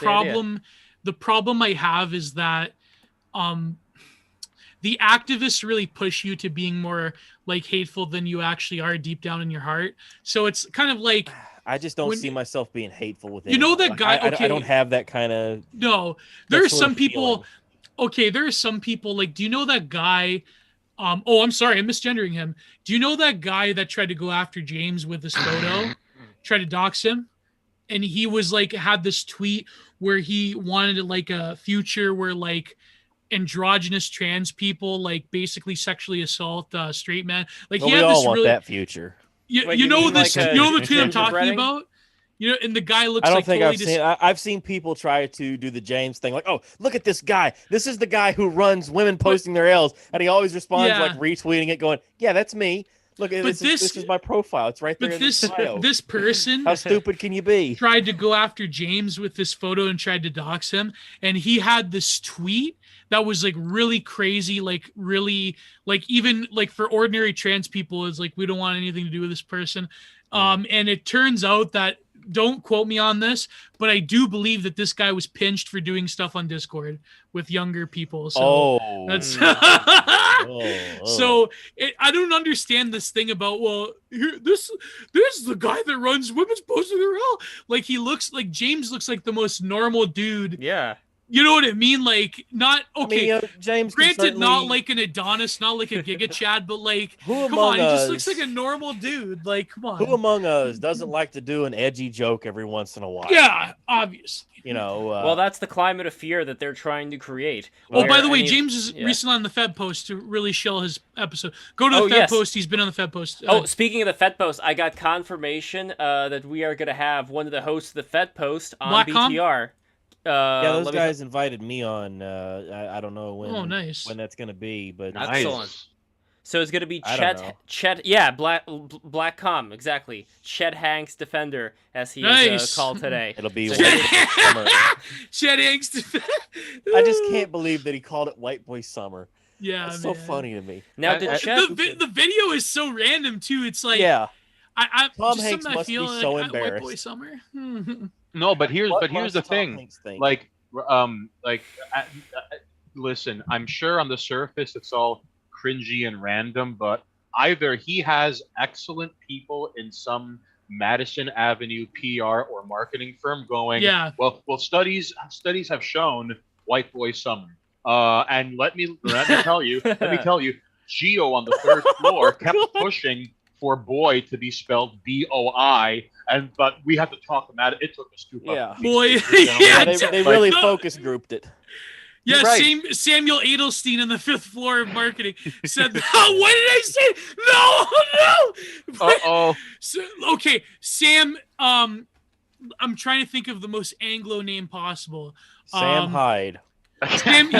problem I have is that the activists really push you to being more like hateful than you actually are deep down in your heart. So it's kind of like, I just don't see myself being hateful with it. You know that guy? I don't have that kind of. No, there are some people. Okay, there are some people like. Do you know that guy? Oh, I'm sorry, I'm misgendering him. Do you know that guy that tried to go after James with this photo, tried to dox him, and he was like had this tweet where he wanted like a future where like androgynous trans people like basically sexually assault straight men. Like he had all this want really that future. You know this. Like you know the tweet I'm talking about. And the guy looks. I don't think I've seen people try to do the James thing, like, oh, look at this guy. This is the guy who runs women posting their L's, and he always responds like retweeting it, going, yeah, that's me. Look, this is my profile. It's right there. But this person, how stupid can you be? Tried to go after James with this photo and tried to dox him, and he had this tweet that was like really crazy, like really like even like for ordinary trans people is like we don't want anything to do with this person. And it turns out that don't quote me on this, but I do believe that this guy was pinched for doing stuff on Discord with younger people. So that's so I don't understand this thing about, well, this is the guy that runs Women's Post of the Real. Like, he looks like James looks like the most normal dude. Yeah. You know what I mean? Like, not okay. I mean, James, granted, not like an Adonis, not like a Giga Chad, but like, come on, he just looks like a normal dude. Like, come on. Who among us doesn't like to do an edgy joke every once in a while? Yeah, obviously. You know. Well, that's the climate of fear that they're trying to create. Oh, by the way, James is recently on the Fed Post to really shill his episode. Go to the Fed Post. He's been on the Fed Post. Speaking of the Fed Post, I got confirmation that we are going to have one of the hosts of the Fed Post on BTR. Those guys invited me on. I don't know when. Oh, nice. When that's gonna be, but excellent. So it's gonna be Chet. Yeah, Black Com, exactly. Chet Hanks Defender, as he is called today. It'll be Chet Hanks Defender. I just can't believe that he called it White Boy Summer. Yeah, it's so funny to me. Now, the video is so random too. It's like, Tom Hanks must be so embarrassed. White Boy Summer. No, but here's the thing. Like, listen, I'm sure on the surface it's all cringy and random, but either he has excellent people in some Madison Avenue PR or marketing firm going, well, studies have shown White Boy Summer. And let me tell you, Gio on the third floor kept pushing for boy to be spelled B-O-I, but we had to talk about it. It took us 2 bucks. Boy, they really focus grouped it. Yeah, Samuel Edelstein on the 5th floor of marketing said, "Oh, what did I say? No." Uh-oh. So, okay, Sam. I'm trying to think of the most Anglo name possible. Sam Hyde. Sam,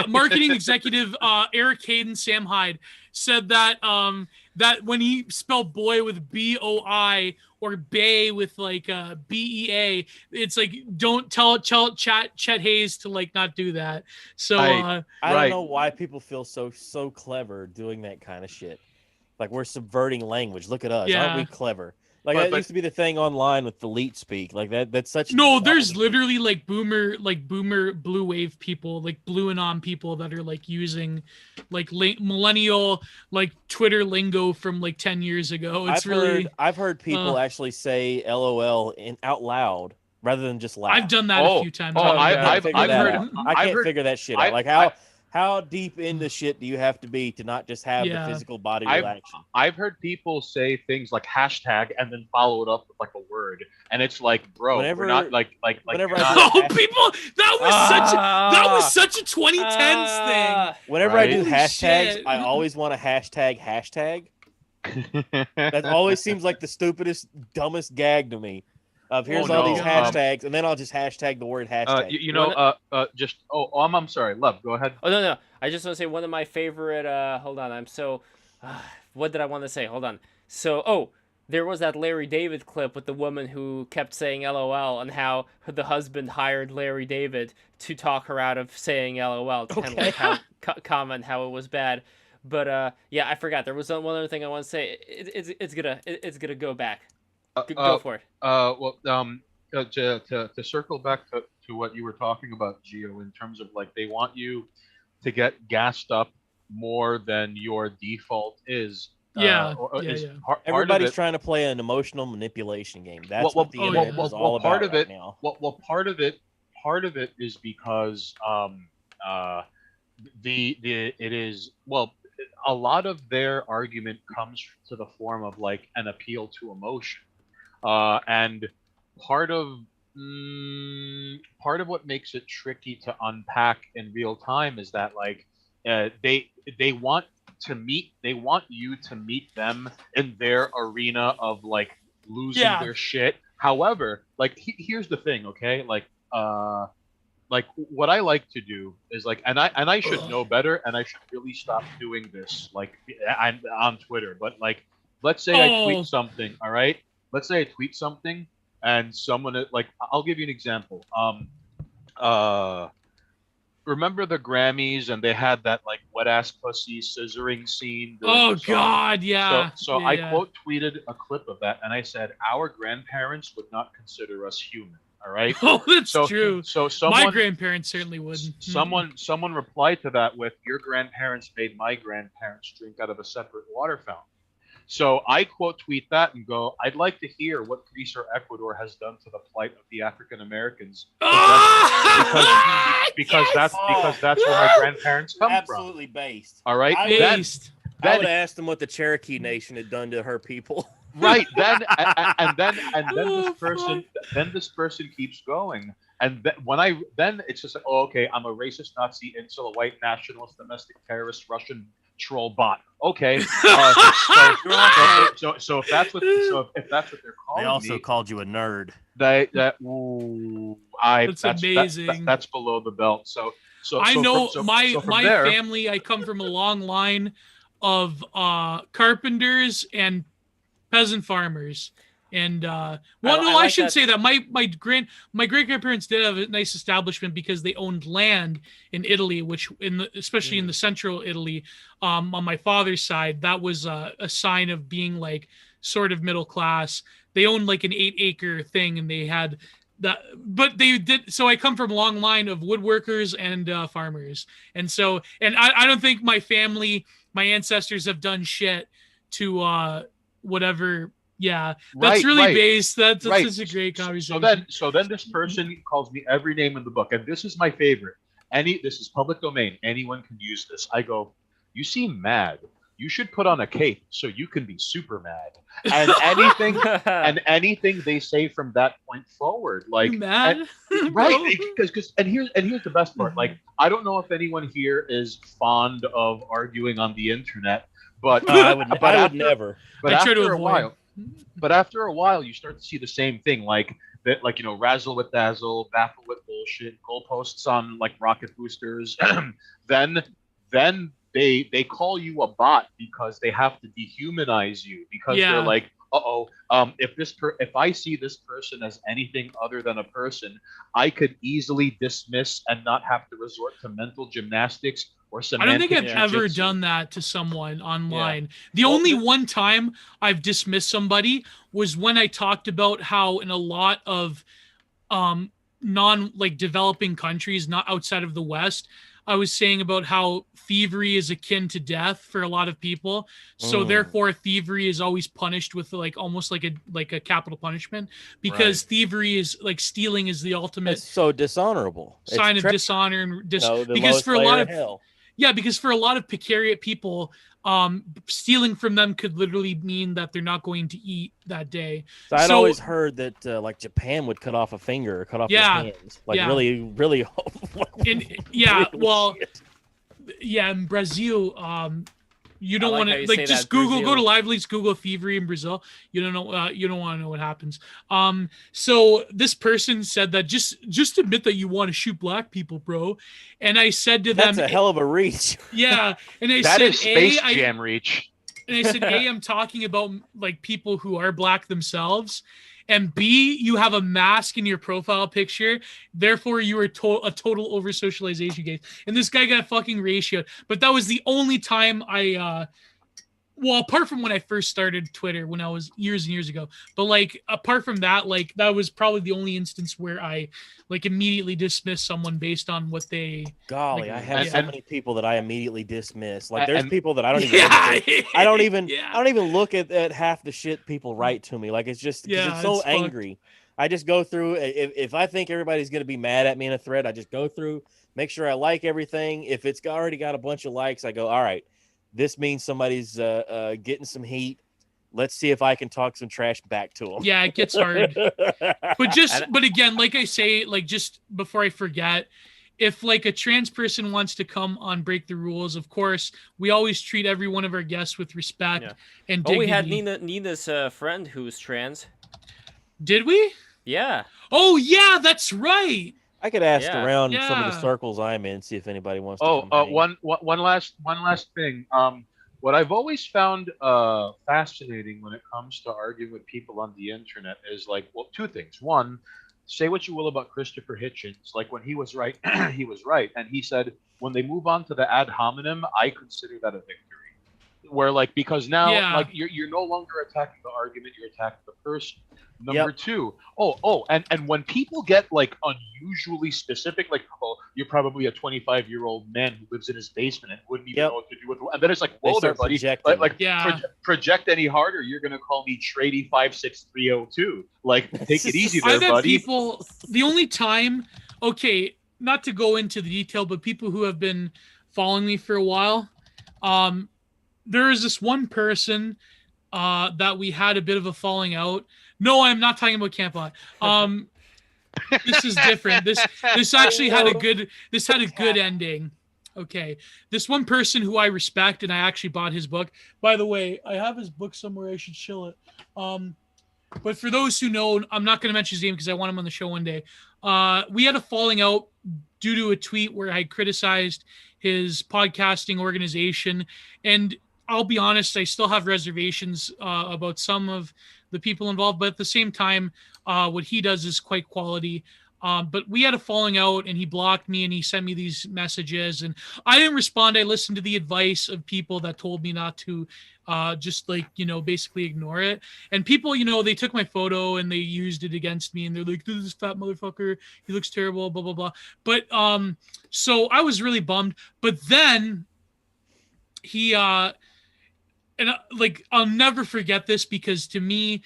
marketing executive Eric Hayden, Sam Hyde, said that that when he spelled boy with B-O-I or bay with like B-E-A, it's like, don't tell Chet Hayes to like not do that. So I don't know why people feel so clever doing that kind of shit. Like, we're subverting language. Look at us. Aren't we clever? Like, that used to be the thing online with the elite speak. Like, that's such... No, there's literally, like, boomer blue wave people, like, blue anon people that are, like, using, like, millennial, like, Twitter lingo from, like, 10 years ago. I've heard people actually say LOL out loud rather than just laugh. I've done that a few times. I can't figure that shit out. Like, how deep into shit do you have to be to not just have the physical body reaction? I've heard people say things like hashtag and then follow it up with like a word, and it's like, bro, we're not like. People, that was such a 2010s thing. Whenever I do hashtags, I always want to hashtag. That always seems like the stupidest, dumbest gag to me. Here's all these hashtags, and then I'll just hashtag the word hashtag. I'm sorry, Love, go ahead. Oh, no. I just want to say one of my favorite, hold on, what did I want to say? Hold on. So, there was that Larry David clip with the woman who kept saying LOL and how the husband hired Larry David to talk her out of saying LOL to kind of like comment how it was bad. But, I forgot. There was one other thing I want to say. It's gonna go back. Go for it. To circle back to what you were talking about, Gio, in terms of like they want you to get gassed up more than your default is. Everybody's trying to play an emotional manipulation game. That's what the internet is all about right now. Part of it is because a lot of their argument comes to the form of like an appeal to emotion. And part of what makes it tricky to unpack in real time is that like they want you to meet them in their arena of like losing their shit. However, like here's the thing, okay? Like what I like to do is like, and I should know better, and I should really stop doing this. Like I'm on Twitter, but like let's say I tweet something, all right? Let's say I tweet something and someone like, I'll give you an example. remember the Grammys and they had that like wet ass pussy scissoring scene during Oh the song? God, yeah. So yeah, I yeah. quote tweeted a clip of that and I said our grandparents would not consider us human. All right. Oh, that's So true. so My someone grandparents certainly wouldn't. someone replied to that with your grandparents made my grandparents drink out of a separate water fountain. So I quote tweet that and go, I'd like to hear what Greece or Ecuador has done to the plight of the African Americans because that's where my grandparents come Absolutely from. based. All right, Based. I would have asked them what the Cherokee Nation had done to her people. right then Oh, this person keeps going, and then it's just like, oh, okay, I'm a racist Nazi incel, a white nationalist, domestic terrorist, Russian troll bot. Okay, so if that's what they're calling They also me, called you a nerd. that's amazing. That's below the belt. So I know from my there, family. I come from a long line of carpenters and peasant farmers. And I like should that. say that my great grandparents did have a nice establishment because they owned land in Italy, which especially in the central Italy, on my father's side, that was a sign of being like sort of middle class. They owned like an 8-acre thing, and they had that, but they did. So I come from a long line of woodworkers and farmers, and so I don't think my family, my ancestors have done shit to whatever. Yeah, that's really based. That's such a great conversation. So then this person calls me every name in the book, and this is my favorite. This is public domain. Anyone can use this. I go, you seem mad. You should put on a cape so you can be super mad. And anything they say from that point forward, like mad, right? Because here's the best part. Like, I don't know if anyone here is fond of arguing on the internet, but I would never. But I try to after a avoid. while. But after a while, you start to see the same thing, like that, like, you know, razzle with dazzle, baffle with bullshit, goalposts on like rocket boosters. then they call you a bot because they have to dehumanize you because they're like, if I see this person as anything other than a person, I could easily dismiss and not have to resort to mental gymnastics or semantic. I don't think I've ever jujitsu. done that to someone online. The only one time I've dismissed somebody was when I talked about how in a lot of developing countries, not outside of the West, I was saying about how thievery is akin to death for a lot of people. So therefore thievery is always punished with like almost like a capital punishment, because thievery is like stealing is the ultimate. It's so dishonorable. Sign of dishonor and because for a lot of hell. Yeah, because for a lot of precariat people, stealing from them could literally mean that they're not going to eat that day. So I'd always heard that like Japan would cut off a finger or cut off his hands. Like really, really. In Brazil, you don't want to just Google. Go to Lively's Google thievery in Brazil. You don't know. You don't want to know what happens. So this person said that just admit that you want to shoot black people, bro. And I said to them, that's a hell of a reach. Yeah, and I that said, is Space Jam reach. And I said, A, I'm talking about like people who are black themselves. And B, you have a mask in your profile picture. Therefore, you are a total over socialization case. And this guy got fucking ratioed. But that was the only time apart from when I first started Twitter, when I was years and years ago. But like, apart from that, like that was probably the only instance where I like immediately dismissed someone based on what they. Golly, like, I have so many people that I immediately dismiss. Like there's people that I don't even. I don't even look at half the shit people write to me. Like it's just because it's so angry. I just go through. If I think everybody's gonna be mad at me in a thread, I just go through, make sure I like everything. If it's already got a bunch of likes, I go, all right. This means somebody's getting some heat. Let's see if I can talk some trash back to them. Yeah, it gets hard. but again, like I say, like just before I forget, if like a trans person wants to come on Break the Rules, of course, we always treat every one of our guests with respect and dignity. Oh, we had Nina's friend who's trans. Did we? Yeah. Oh, yeah, that's right. I could ask around some of the circles I'm in, see if anybody wants to come one last thing. What I've always found fascinating when it comes to arguing with people on the internet is like, well, two things. One, say what you will about Christopher Hitchens. Like when he was right, he was right, and he said when they move on to the ad hominem, I consider that a victory. Where like because now like you're no longer attacking the argument, you're attacking the person. Number two, and when people get like unusually specific, like, oh, you're probably a 25-year-old man who lives in his basement and wouldn't even know what to do with, and then it's like, whoa there, buddy, project any harder, you're gonna call me Trady 56302. Like, take it easy there, I've had buddy. people. The only time, okay, not to go into the detail, but people who have been following me for a while, there is this one person that we had a bit of a falling out. No, I'm not talking about Campbell. This is different. This actually had a good ending. Okay. This one person who I respect, and I actually bought his book. By the way, I have his book somewhere. I should show it. But for those who know, I'm not going to mention his name because I want him on the show one day. We had a falling out due to a tweet where I criticized his podcasting organization. And I'll be honest, I still have reservations about some of the people involved, but at the same time, what he does is quite quality. But we had a falling out, and he blocked me, and he sent me these messages, and I didn't respond. I listened to the advice of people that told me not to just like, basically ignore it. And people, they took my photo and they used it against me, and they're like, this is fat motherfucker, he looks terrible, blah, blah, blah. But so I was really bummed. But then he and like, I'll never forget this, because to me,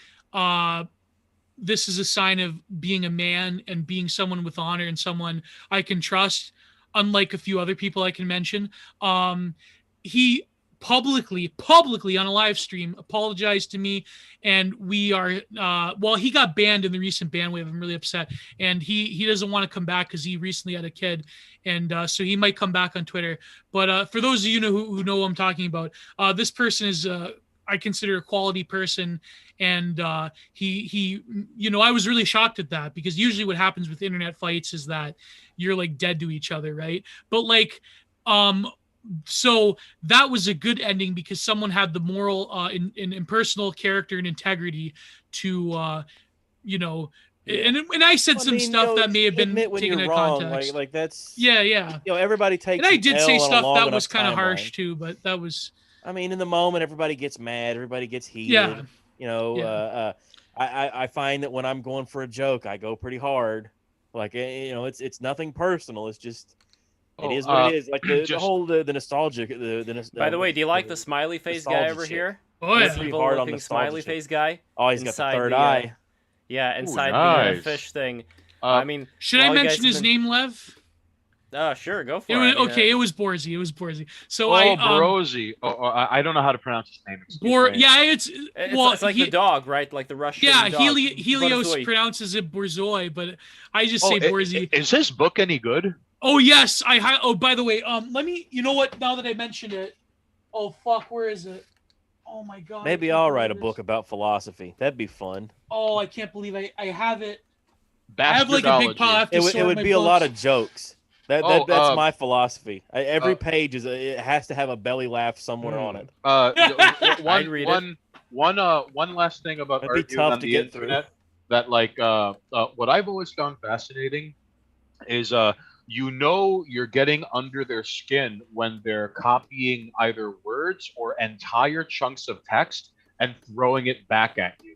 this is a sign of being a man and being someone with honor and someone I can trust, unlike a few other people I can mention. He publicly on a live stream apologized to me, and we are he got banned in the recent ban wave. I'm really upset, and he doesn't want to come back because he recently had a kid, and so he might come back on Twitter. But for those of you who know what I'm talking about, this person is I consider a quality person, and he I was really shocked at that, because usually what happens with internet fights is that you're like dead to each other, right? But like so that was a good ending, because someone had the moral and personal character and integrity to and I said some stuff that may have been taken out of context. Like that's everybody takes. And I did say stuff that was kind of harsh too, but that was. I mean, in the moment, everybody gets mad, everybody gets heated. I find that when I'm going for a joke, I go pretty hard. Like, it's nothing personal. It's just. It is what it is. Like the whole the nostalgic. By the way, do you like the smiley face guy over here? Oh yeah, pretty hard on the smiley face guy. Oh, he's got the third eye. Yeah, inside the fish thing. I mean, should I mention his name, Lev? Sure, go for it. Okay, it was Borzy. So Borozy. I don't know how to pronounce his name. It's like the dog, right? Like the Russian. Yeah, dog. Helios pronounces it Borzoi, but I just say Borzy. Is his book any good? Oh yes, by the way, let me. You know what? Now that I mentioned it, oh fuck, where is it? Oh my god. Maybe I'll write a book about philosophy. That'd be fun. Oh, I can't believe I have it. I have like a big pile. It would be a lot of jokes. That's my philosophy. Every page it has to have a belly laugh somewhere on it. One last thing about art tough to get internet that what I've always found fascinating is you're getting under their skin when they're copying either words or entire chunks of text and throwing it back at you.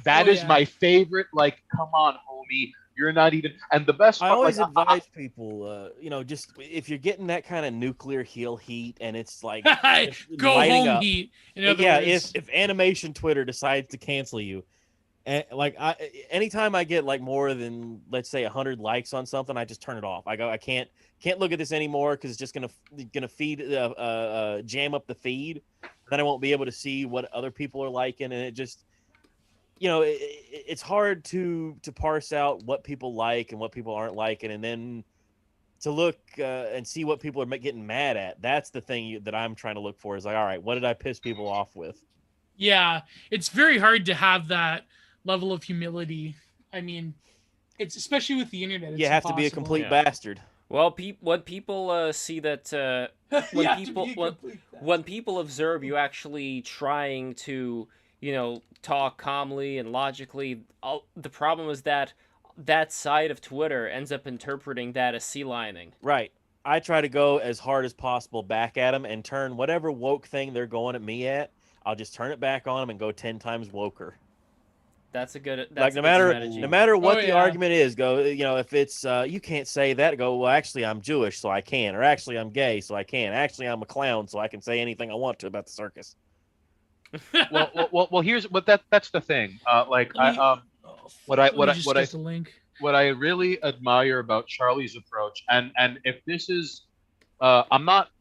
That is my favorite. Like, come on, homie. You're not even. And the best part, I always advise people, just if you're getting that kind of nuclear heel heat, and it's like go home up, heat. If animation Twitter decides to cancel you, and anytime I get like more than, let's say, 100 likes on something, I just turn it off. I go, I can't look at this anymore, because it's just gonna feed jam up the feed. Then I won't be able to see what other people are liking, and it just. It's hard to parse out what people like and what people aren't liking, and then to look and see what people are getting mad at. That's the thing that I'm trying to look for, is like, all right, what did I piss people off with? Yeah, it's very hard to have that level of humility. I mean, it's especially with the internet. It's you have to be a complete bastard. Well, when people see that when people observe you actually trying to talk calmly and logically, the problem is that that side of Twitter ends up interpreting that as sea lining. Right. I try to go as hard as possible back at them and turn whatever woke thing they're going at me at. I'll just turn it back on them and go 10 times woker. That's a good. That's Like a good strategy. no matter what Oh, the yeah. argument is, go. If it's you can't say that, go. Well, actually, I'm Jewish, so I can, or actually, I'm gay, so I can. Actually, I'm a clown, so I can say anything I want to about the circus. Well. Here's what that's the thing. What I really admire about Charlie's approach, and if this is, I'm not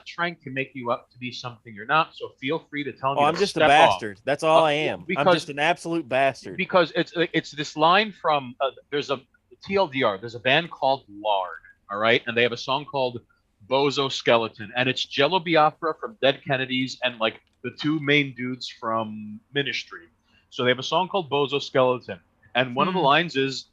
trying to make you up to be something you're not. So feel free to tell me. Oh, I'm just a bastard. That's all I am. I'm just an absolute bastard. Because it's this line from there's a TLDR. There's a band called Lard, all right, and they have a song called Bozo Skeleton, and it's Jello Biafra from Dead Kennedys and like the two main dudes from Ministry. So they have a song called Bozo Skeleton, and one of the lines is,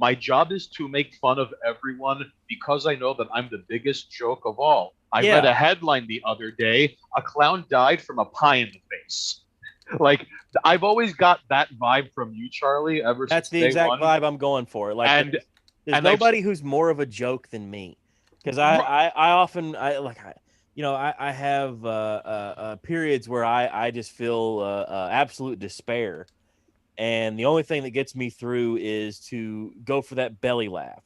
my job is to make fun of everyone because I know that I'm the biggest joke of all. I read a headline the other day, a clown died from a pie in the face. Like, I've always got that vibe from you, Charlie, ever since That's the day exact one. vibe I'm going for. Like, And there's nobody who's more of a joke than me. Because I often have periods where I just feel absolute despair. And the only thing that gets me through is to go for that belly laugh,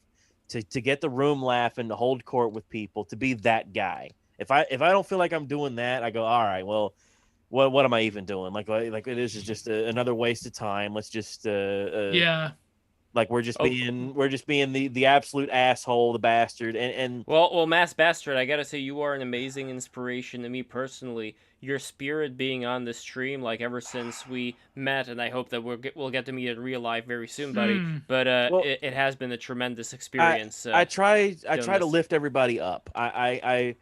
to get the room laughing, to hold court with people, to be that guy. If I don't feel like I'm doing that, I go, all right, well, what am I even doing? Like this is just another waste of time. Let's just like we're just being the absolute asshole, the bastard, and well, Mass Bastard, I gotta say you are an amazing inspiration to me personally. Your spirit being on the stream, like ever since we met, and I hope that we'll get to meet in real life very soon, buddy. But it has been a tremendous experience. I try to lift everybody up. I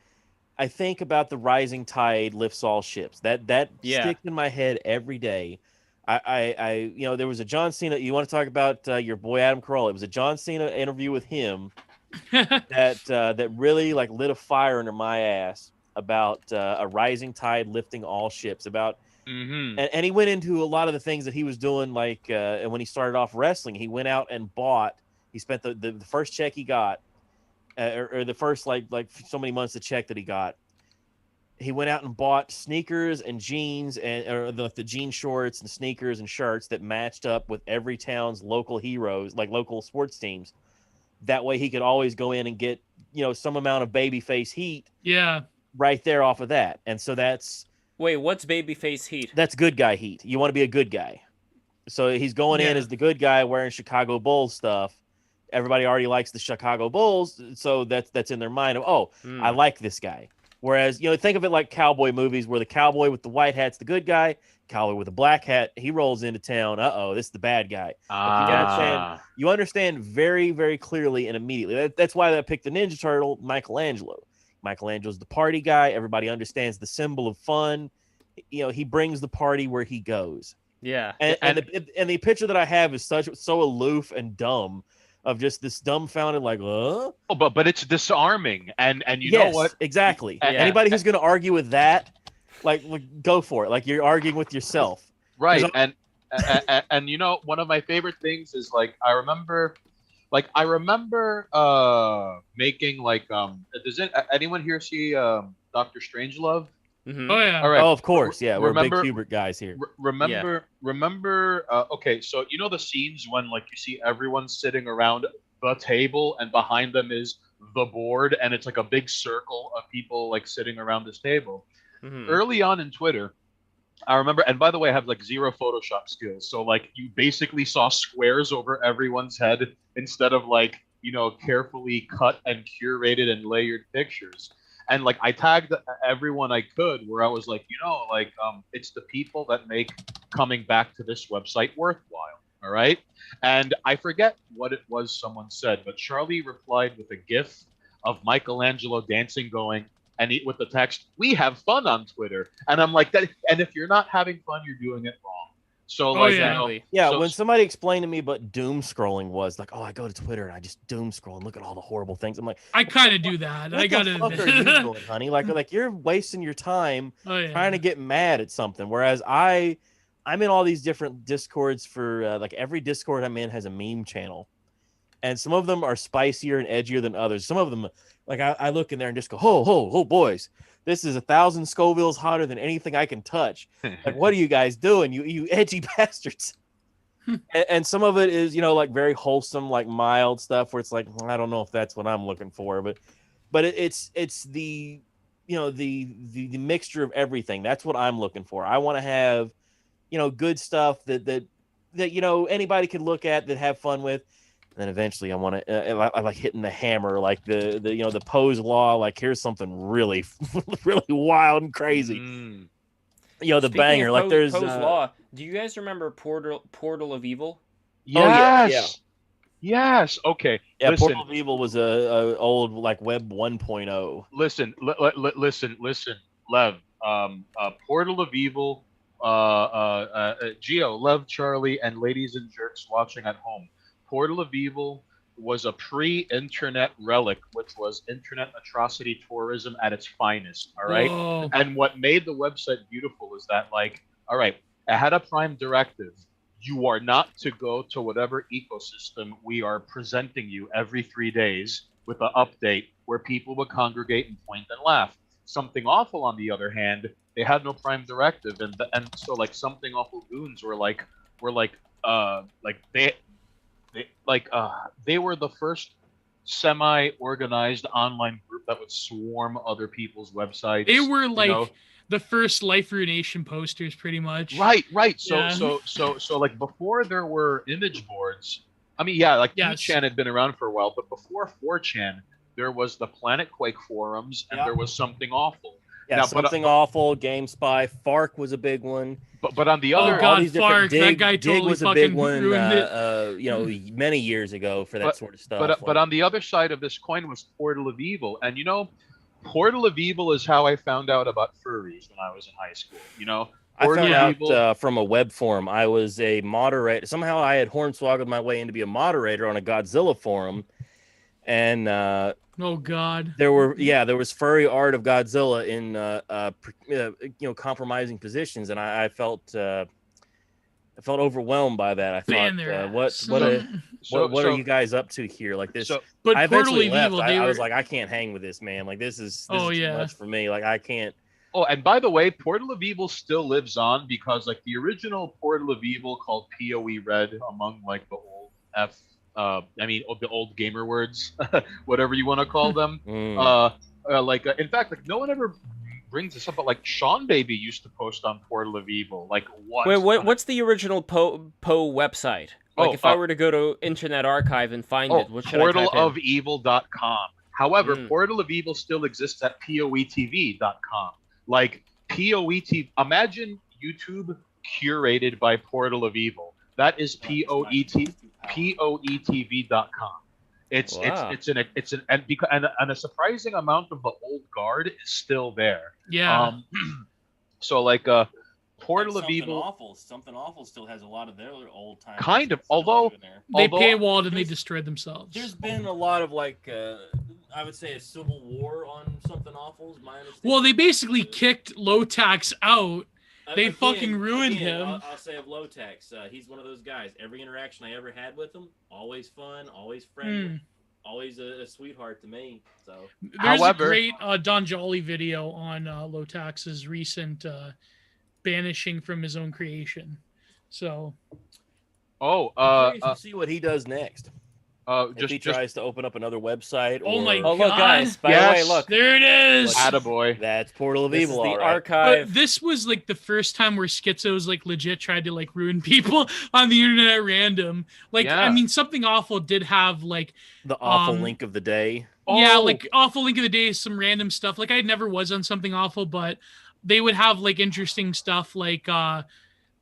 think about the rising tide lifts all ships. That sticks in my head every day. I there was a John Cena. You want to talk about your boy Adam Carolla? It was a John Cena interview with him that really like lit a fire under my ass about a rising tide lifting all ships. About and he went into a lot of the things that he was doing. Like when he started off wrestling, he went out and bought. He spent the first check he got, or the first like so many months of check that he got. He went out and bought sneakers and jeans or the jean shorts and sneakers and shirts that matched up with every town's local heroes, like local sports teams. That way he could always go in and get, some amount of babyface heat. Yeah. Right there off of that. And so that's... Wait, what's babyface heat? That's good guy heat. You want to be a good guy. So he's going in as the good guy wearing Chicago Bulls stuff. Everybody already likes the Chicago Bulls. So that's in their mind of, I like this guy. Whereas, think of it like cowboy movies where the cowboy with the white hat's the good guy, cowboy with a black hat, he rolls into town. This is the bad guy. You understand very, very clearly and immediately. That's why I picked the Ninja Turtle, Michelangelo. Michelangelo's the party guy. Everybody understands the symbol of fun. He brings the party where he goes. Yeah. And the picture that I have is so aloof and dumb. Of just this dumbfounded, like, Oh, but it's disarming, and you know what? Exactly. Anybody who's going to argue with that, like, go for it. Like you're arguing with yourself, right? And one of my favorite things is like I remember making like does anyone here see Dr. Strangelove? Mm-hmm. Oh yeah. All right. Oh, of course. Yeah, we're big Hubert guys here. Remember. Okay, so the scenes when like you see everyone sitting around the table and behind them is the board and it's like a big circle of people like sitting around this table. Mm-hmm. Early on in Twitter, I remember, and by the way, I have like zero Photoshop skills, so like you basically saw squares over everyone's head instead of like carefully cut and curated and layered pictures. And like I tagged everyone I could where I was like, it's the people that make coming back to this website worthwhile. All right. And I forget what it was someone said, but Charlie replied with a GIF of Michelangelo dancing going and with the text, "We have fun on Twitter." And I'm like that. And if you're not having fun, you're doing it wrong. So when somebody explained to me what doom scrolling was, like, I go to Twitter and I just doom scroll and look at all the horrible things. I'm like, I kind of do that. What the fuck are you doing, honey? Like you're wasting your time trying to get mad at something. Whereas I I'm in all these different Discords for like every Discord I'm in has a meme channel, and some of them are spicier and edgier than others. Some of them, like I look in there and just go, oh, boys, this is 1,000 Scovilles hotter than anything I can touch. Like, what are you guys doing, you edgy bastards? And some of it is, like very wholesome, like mild stuff where it's like, I don't know if that's what I'm looking for, but it's the the mixture of everything. That's what I'm looking for. I want to have good stuff that anybody can look at, that have fun with. And then eventually I want to I like hitting the hammer, like the Poe's Law, like here's something really really wild and crazy. The Speaking banger, of like there's Poe's Law. Do you guys remember Portal of Evil? Yes. Yes. Okay. Yeah, listen. Portal of Evil was a old like Web 1.0. Listen, listen, Lev. Portal of Evil. Geo, Lev, Charlie, and ladies and jerks watching at home. Portal of Evil was a pre-internet relic, which was internet atrocity tourism at its finest. All right. Whoa. And what made the website beautiful is that, like, all right, it had a prime directive. You are not to go to whatever ecosystem we are presenting you every 3 days with an update where people would congregate and point and laugh. Something Awful, on the other hand, they had no prime directive, and so like Something Awful goons were they were the first semi-organized online group that would swarm other people's websites. They were like the first Life Ruination posters, pretty much. Right. Yeah. So like before there were image boards. I mean, yeah, like Yes. 2chan had been around for a while, but before 4chan, there was the Planet Quake forums, and there was Something Awful. Yeah, Now, Something Awful, GameSpy, Fark was a big one. But on the Oh, other, God, all these different Fark, that guy Dig totally was a big fucking one. ruined it. Many years ago for that sort of stuff. but on the other side of this coin was Portal of Evil, and Portal of Evil is how I found out about furries when I was in high school. I Portal found of out Evil. from a web forum. I was a moderator. Somehow I had hornswoggled my way in to be a moderator on a Godzilla forum, and Oh God. there was furry art of Godzilla in compromising positions, and I felt overwhelmed by that. I Man, thought, their what So- are you guys up to here? Like this. So But I Portal eventually of left. Evil, I was like, I can't hang with this, man. Like this is too much for me. Like I can't. Oh, and by the way, Portal of Evil still lives on because like the original Portal of Evil called PoE Red among like the old the old gamer words, whatever you want to call them. In fact, like no one ever brings this up, but like Sean Baby used to post on Portal of Evil. Like what? Wait, what's the original Poe website? Like if I were to go to Internet Archive and find it, what should I type in? Portalofevil.com. However, Portal of Evil still exists at PoETV.com. Like PoETV, imagine YouTube curated by Portal of Evil. That is PoETV.com. It's a surprising amount of the old guard is still there. Yeah. So like Portal of Evil. Something Awful still has a lot of their old time. Kind of, although They paywalled and they destroyed themselves. There's been a lot of like I would say a civil war on Something Awful. Is my understanding. Well, they basically kicked Lotax out. They Again, fucking ruined him. I'll say of Lotax. He's one of those guys. Every interaction I ever had with him, always fun, always friendly, always a sweetheart to me. So, There's a great Don Jolly video on Lotax's recent banishing from his own creation. So, to see what he does next. If he just tries to open up another website. Oh my Oh, look, guys! By the way, look, there it is. Attaboy. That's Portal of this is Evil. the all right. archive. But this was like the first time where Schizos like legit tried to like ruin people on the internet at random. Like, Yeah. I mean, Something Awful did have like The awful link of the day. yeah, like Awful Link of the Day, some random stuff. Like I never was on Something Awful, but they would have like interesting stuff. Like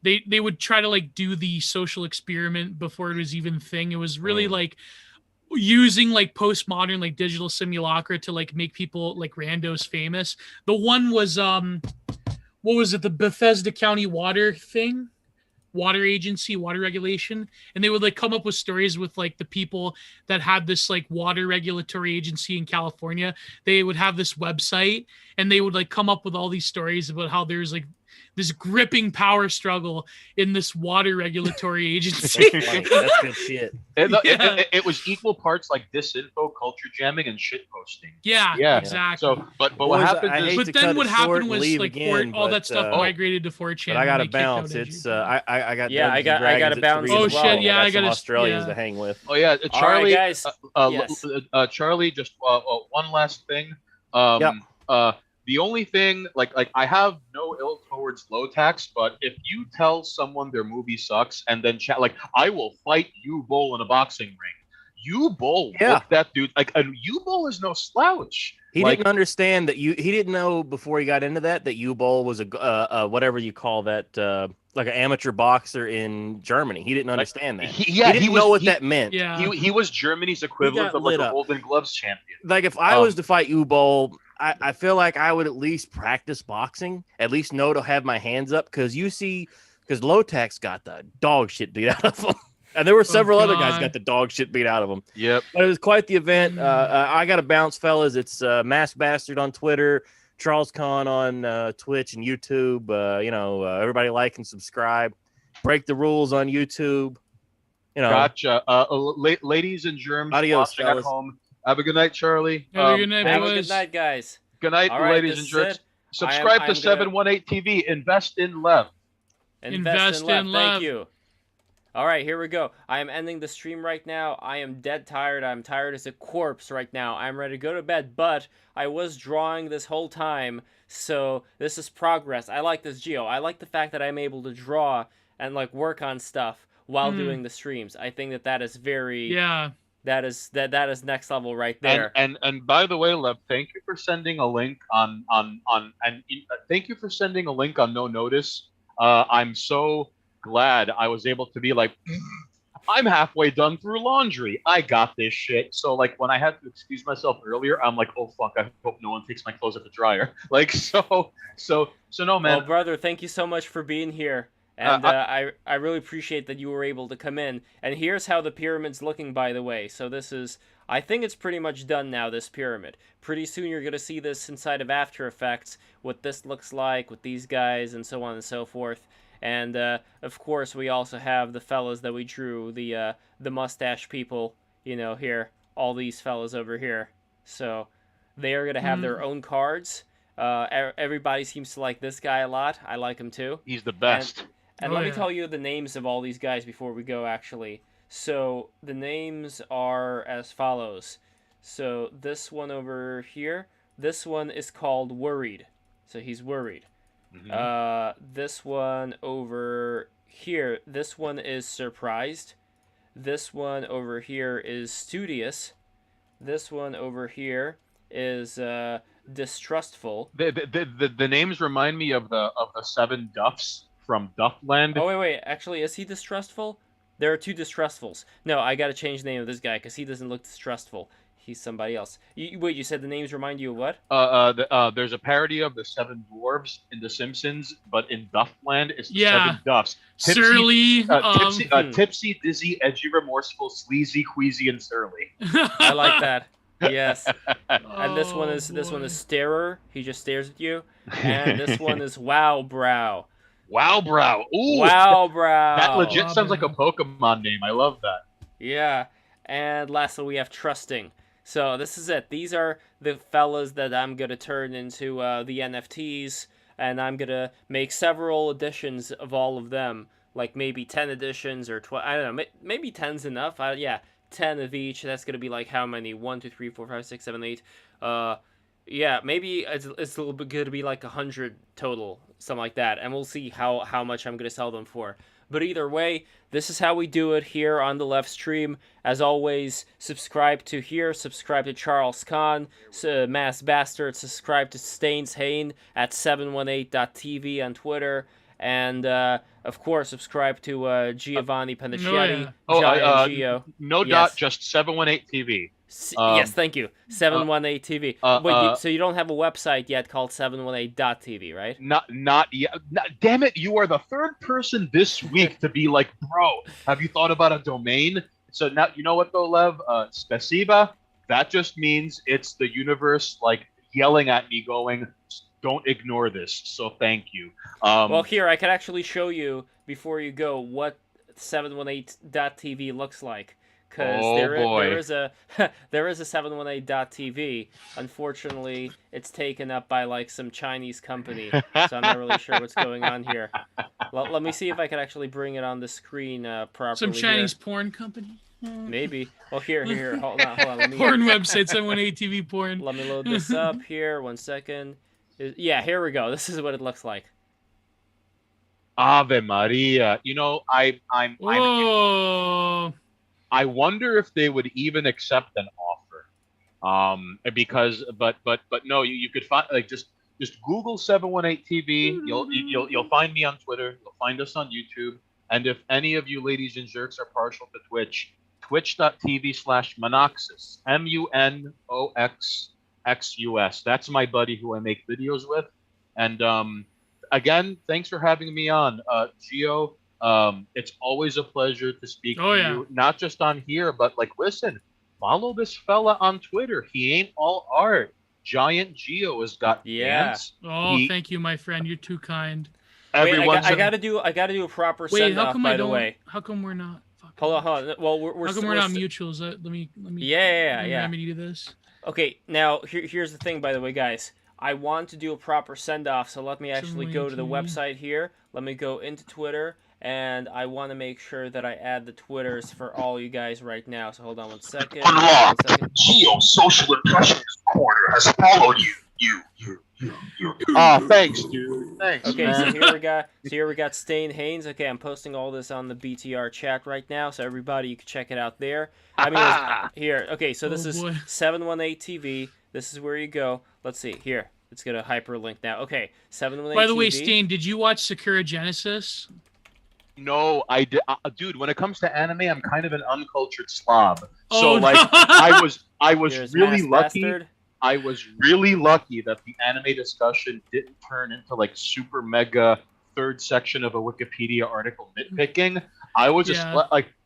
they would try to like do the social experiment before it was even a thing. It was really like using like postmodern like digital simulacra to like make people like randos famous. The one was what was it, the Bethesda County water thing, water agency, water regulation, and they would like come up with stories with like the people that had this like water regulatory agency in California. They would have this website and they would like come up with all these stories about how there's like this gripping power struggle in this water regulatory agency. That's funny. That's good shit. It was equal parts like disinfo, culture jamming, and shit posting. Yeah, exactly. So, but Boys, what happened I is, hate but to then cut what it short happened and was leave like again, all but, that stuff migrated to 4chan. But I got to and they kicked out bounce. It's Edgy. I got Yeah, I Dungeons and got to Dragons at bounce 3 as as well. well. Shit, yeah, I I got some gotta- Australians yeah. to hang with. oh yeah, All right, Charlie, guys. Yes. Charlie, just one last thing. Yep. The only thing, like I have no ill towards low tax, but if you tell someone their movie sucks and then chat like, I will fight you Bull in a boxing ring. You Bull, whooped that dude. Like, and you Bull is no slouch. He Like, didn't understand that he didn't know before he got into that U-Bowl was a whatever you call that, like an amateur boxer in Germany. He didn't understand that. He didn't know what that meant. Yeah. he was Germany's equivalent got of like lit a up. Golden Gloves champion. Like if I was to fight U-Bowl, I feel like I would at least practice boxing, at least know to have my hands up, because Lotax got the dog shit beat out of him. And there were several other guys got the dog shit beat out of them. Yep. But it was quite the event. I got to bounce, fellas. It's Mask Bastard on Twitter, Charles Kahn on Twitch and YouTube. Everybody like and subscribe. Break the rules on YouTube. Gotcha. Ladies and germs Adios, watching fellas. at home. Have a good night, Charlie. Have a good night, Have a boys. good night, guys. Good night, All right, ladies this and is jerks. it. Subscribe I'm to gonna- 718 TV. Invest in Lev. Invest in love. Thank love. you. All right, here we go. I am ending the stream right now. I am dead tired. I'm tired as a corpse right now. I'm ready to go to bed, but I was drawing this whole time, so this is progress. I like this, Geo. I like the fact that I'm able to draw and like work on stuff while doing the streams. I think that is very that is next level right there. And by the way, Lev, thank you for sending a link on thank you for sending a link on No Notice. I'm so glad I was able to be like, I'm halfway done through laundry. I got this shit. So like when I had to excuse myself earlier, I'm like, oh fuck, I hope no one takes my clothes at the dryer. Like so no, man. Well, brother, thank you so much for being here. And I really appreciate that you were able to come in. And here's how the pyramid's looking, by the way. So this is, I think it's pretty much done now, this pyramid. Pretty soon you're going to see this inside of After Effects, what this looks like with these guys and so on and so forth. And, of course, we also have the fellas that we drew, the mustache people, here. All these fellas over here. So they are going to have their own cards. Everybody seems to like this guy a lot. I like him, too. He's the best. And let me tell you the names of all these guys before we go, actually. So the names are as follows. So this one over here, this one is called Worried. So he's worried. This one over here, this one is Surprised. This one over here is Studious. This one over here is Distrustful. The names remind me of the seven Duffs from Duffland. Oh, wait. Actually, is he distrustful? There are two distrustfuls. No, I gotta change the name of this guy because he doesn't look distrustful. He's somebody else. Wait, you said the names remind you of what? There's a parody of the Seven Dwarves in The Simpsons, but in Duffland, it's the Seven Duffs. Surly. Tipsy, dizzy, edgy, remorseful, sleazy, queasy, and surly. I like that. Yes. And this one is Starer. He just stares at you. And this one is Wow Brow. Wow Brow. Ooh. Wow Brow. That legit sounds like a Pokemon name. I love that. Yeah. And lastly, we have Trusting. So this is it. These are the fellas that I'm going to turn into the NFTs. And I'm going to make several editions of all of them. Like maybe 10 editions or 12. I don't know. Maybe 10's enough. 10 of each. That's going to be like how many? 1, 2, 3, 4, 5, 6, 7, 8. Yeah, maybe it's going to be like 100 total. Something like that. And we'll see how much I'm going to sell them for. But either way, this is how we do it here on the LEVSTREAM. As always, subscribe to here, subscribe to Charles Kahn, Mass Bastard, subscribe to Stains Hain at 718.tv on Twitter, and of course, subscribe to Giovanni Pendichetti, Giant Geo. No dot, just 718 TV. Yes, thank you. 718 TV. Wait, so you don't have a website yet called 718.tv, right? Not yet. Damn it! You are the third person this week to be like, bro, have you thought about a domain? So now you know what though, Lev. Spasiba. That just means it's the universe like yelling at me, going, don't ignore this. So thank you. Well, here, I can actually show you, before you go, what 718.tv looks like. Because there is a there is a 718.tv. Unfortunately, it's taken up by like some Chinese company, so I'm not really sure what's going on here. Let me see if I can actually bring it on the screen properly. Some Chinese here. porn company. Maybe. Well, here. Hold on. Let me, porn website, 718 TV porn. Let me load this up here. 1 second. Yeah, here we go. This is what it looks like. Ave Maria. You know, I wonder if they would even accept an offer. Because but no, you could find like just Google 718 TV. You'll find me on Twitter. You'll find us on YouTube. And if any of you ladies and jerks are partial to Twitch, twitch.tv/Monoxus. MUNOXXUS. That's my buddy who I make videos with. And again, thanks for having me on, Gio. It's always a pleasure to speak to you, not just on here, but like, listen, follow this fella on Twitter. He ain't all art. Giant Geo has got dance. Oh, thank you, my friend. You're too kind. Wait, I gotta do a proper send off. By the way, how come we're not? Hold on. Well, we're how come we're not mutuals? Let me. Yeah. Let me do this. Okay, now here's the thing. By the way, guys, I want to do a proper send off, so let me actually go to the website here. Let me go into Twitter, and I want to make sure that I add the Twitters for all you guys right now. So hold on 1 second. Unlocked. Geo Social Impressionist Corner has followed you. Oh, thanks, dude. Thanks. Okay, man. so here we got Stain Haynes. Okay, I'm posting all this on the BTR chat right now, so everybody, you can check it out there. I mean, here. Okay, so this is 718 TV. This is where you go. Let's see here. It's gonna hyperlink now. Okay, 718. By the way, TV. Stain, did you watch Sakura Genesis? No, I did, dude. When it comes to anime, I'm kind of an uncultured slob. Oh, so like, no. I was Here's really Mass lucky. Bastard. I was really lucky that the anime discussion didn't turn into like super mega third section of a Wikipedia article nitpicking. I was just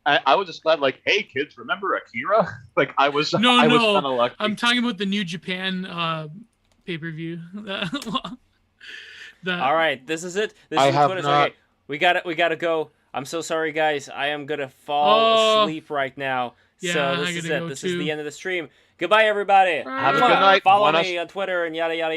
I was just glad, like, hey kids, remember Akira? Like I was No, I was kind of lucky. I'm talking about the New Japan pay-per-view. All right, this is it. This I is have Twitter. not- Okay, we gotta go. I'm so sorry, guys. I am gonna fall asleep right now. Yeah, so this I is gotta it. go This too. is the end of the stream. Goodbye, everybody. Have a good night. Follow Buenas- me on Twitter and yada yada yada.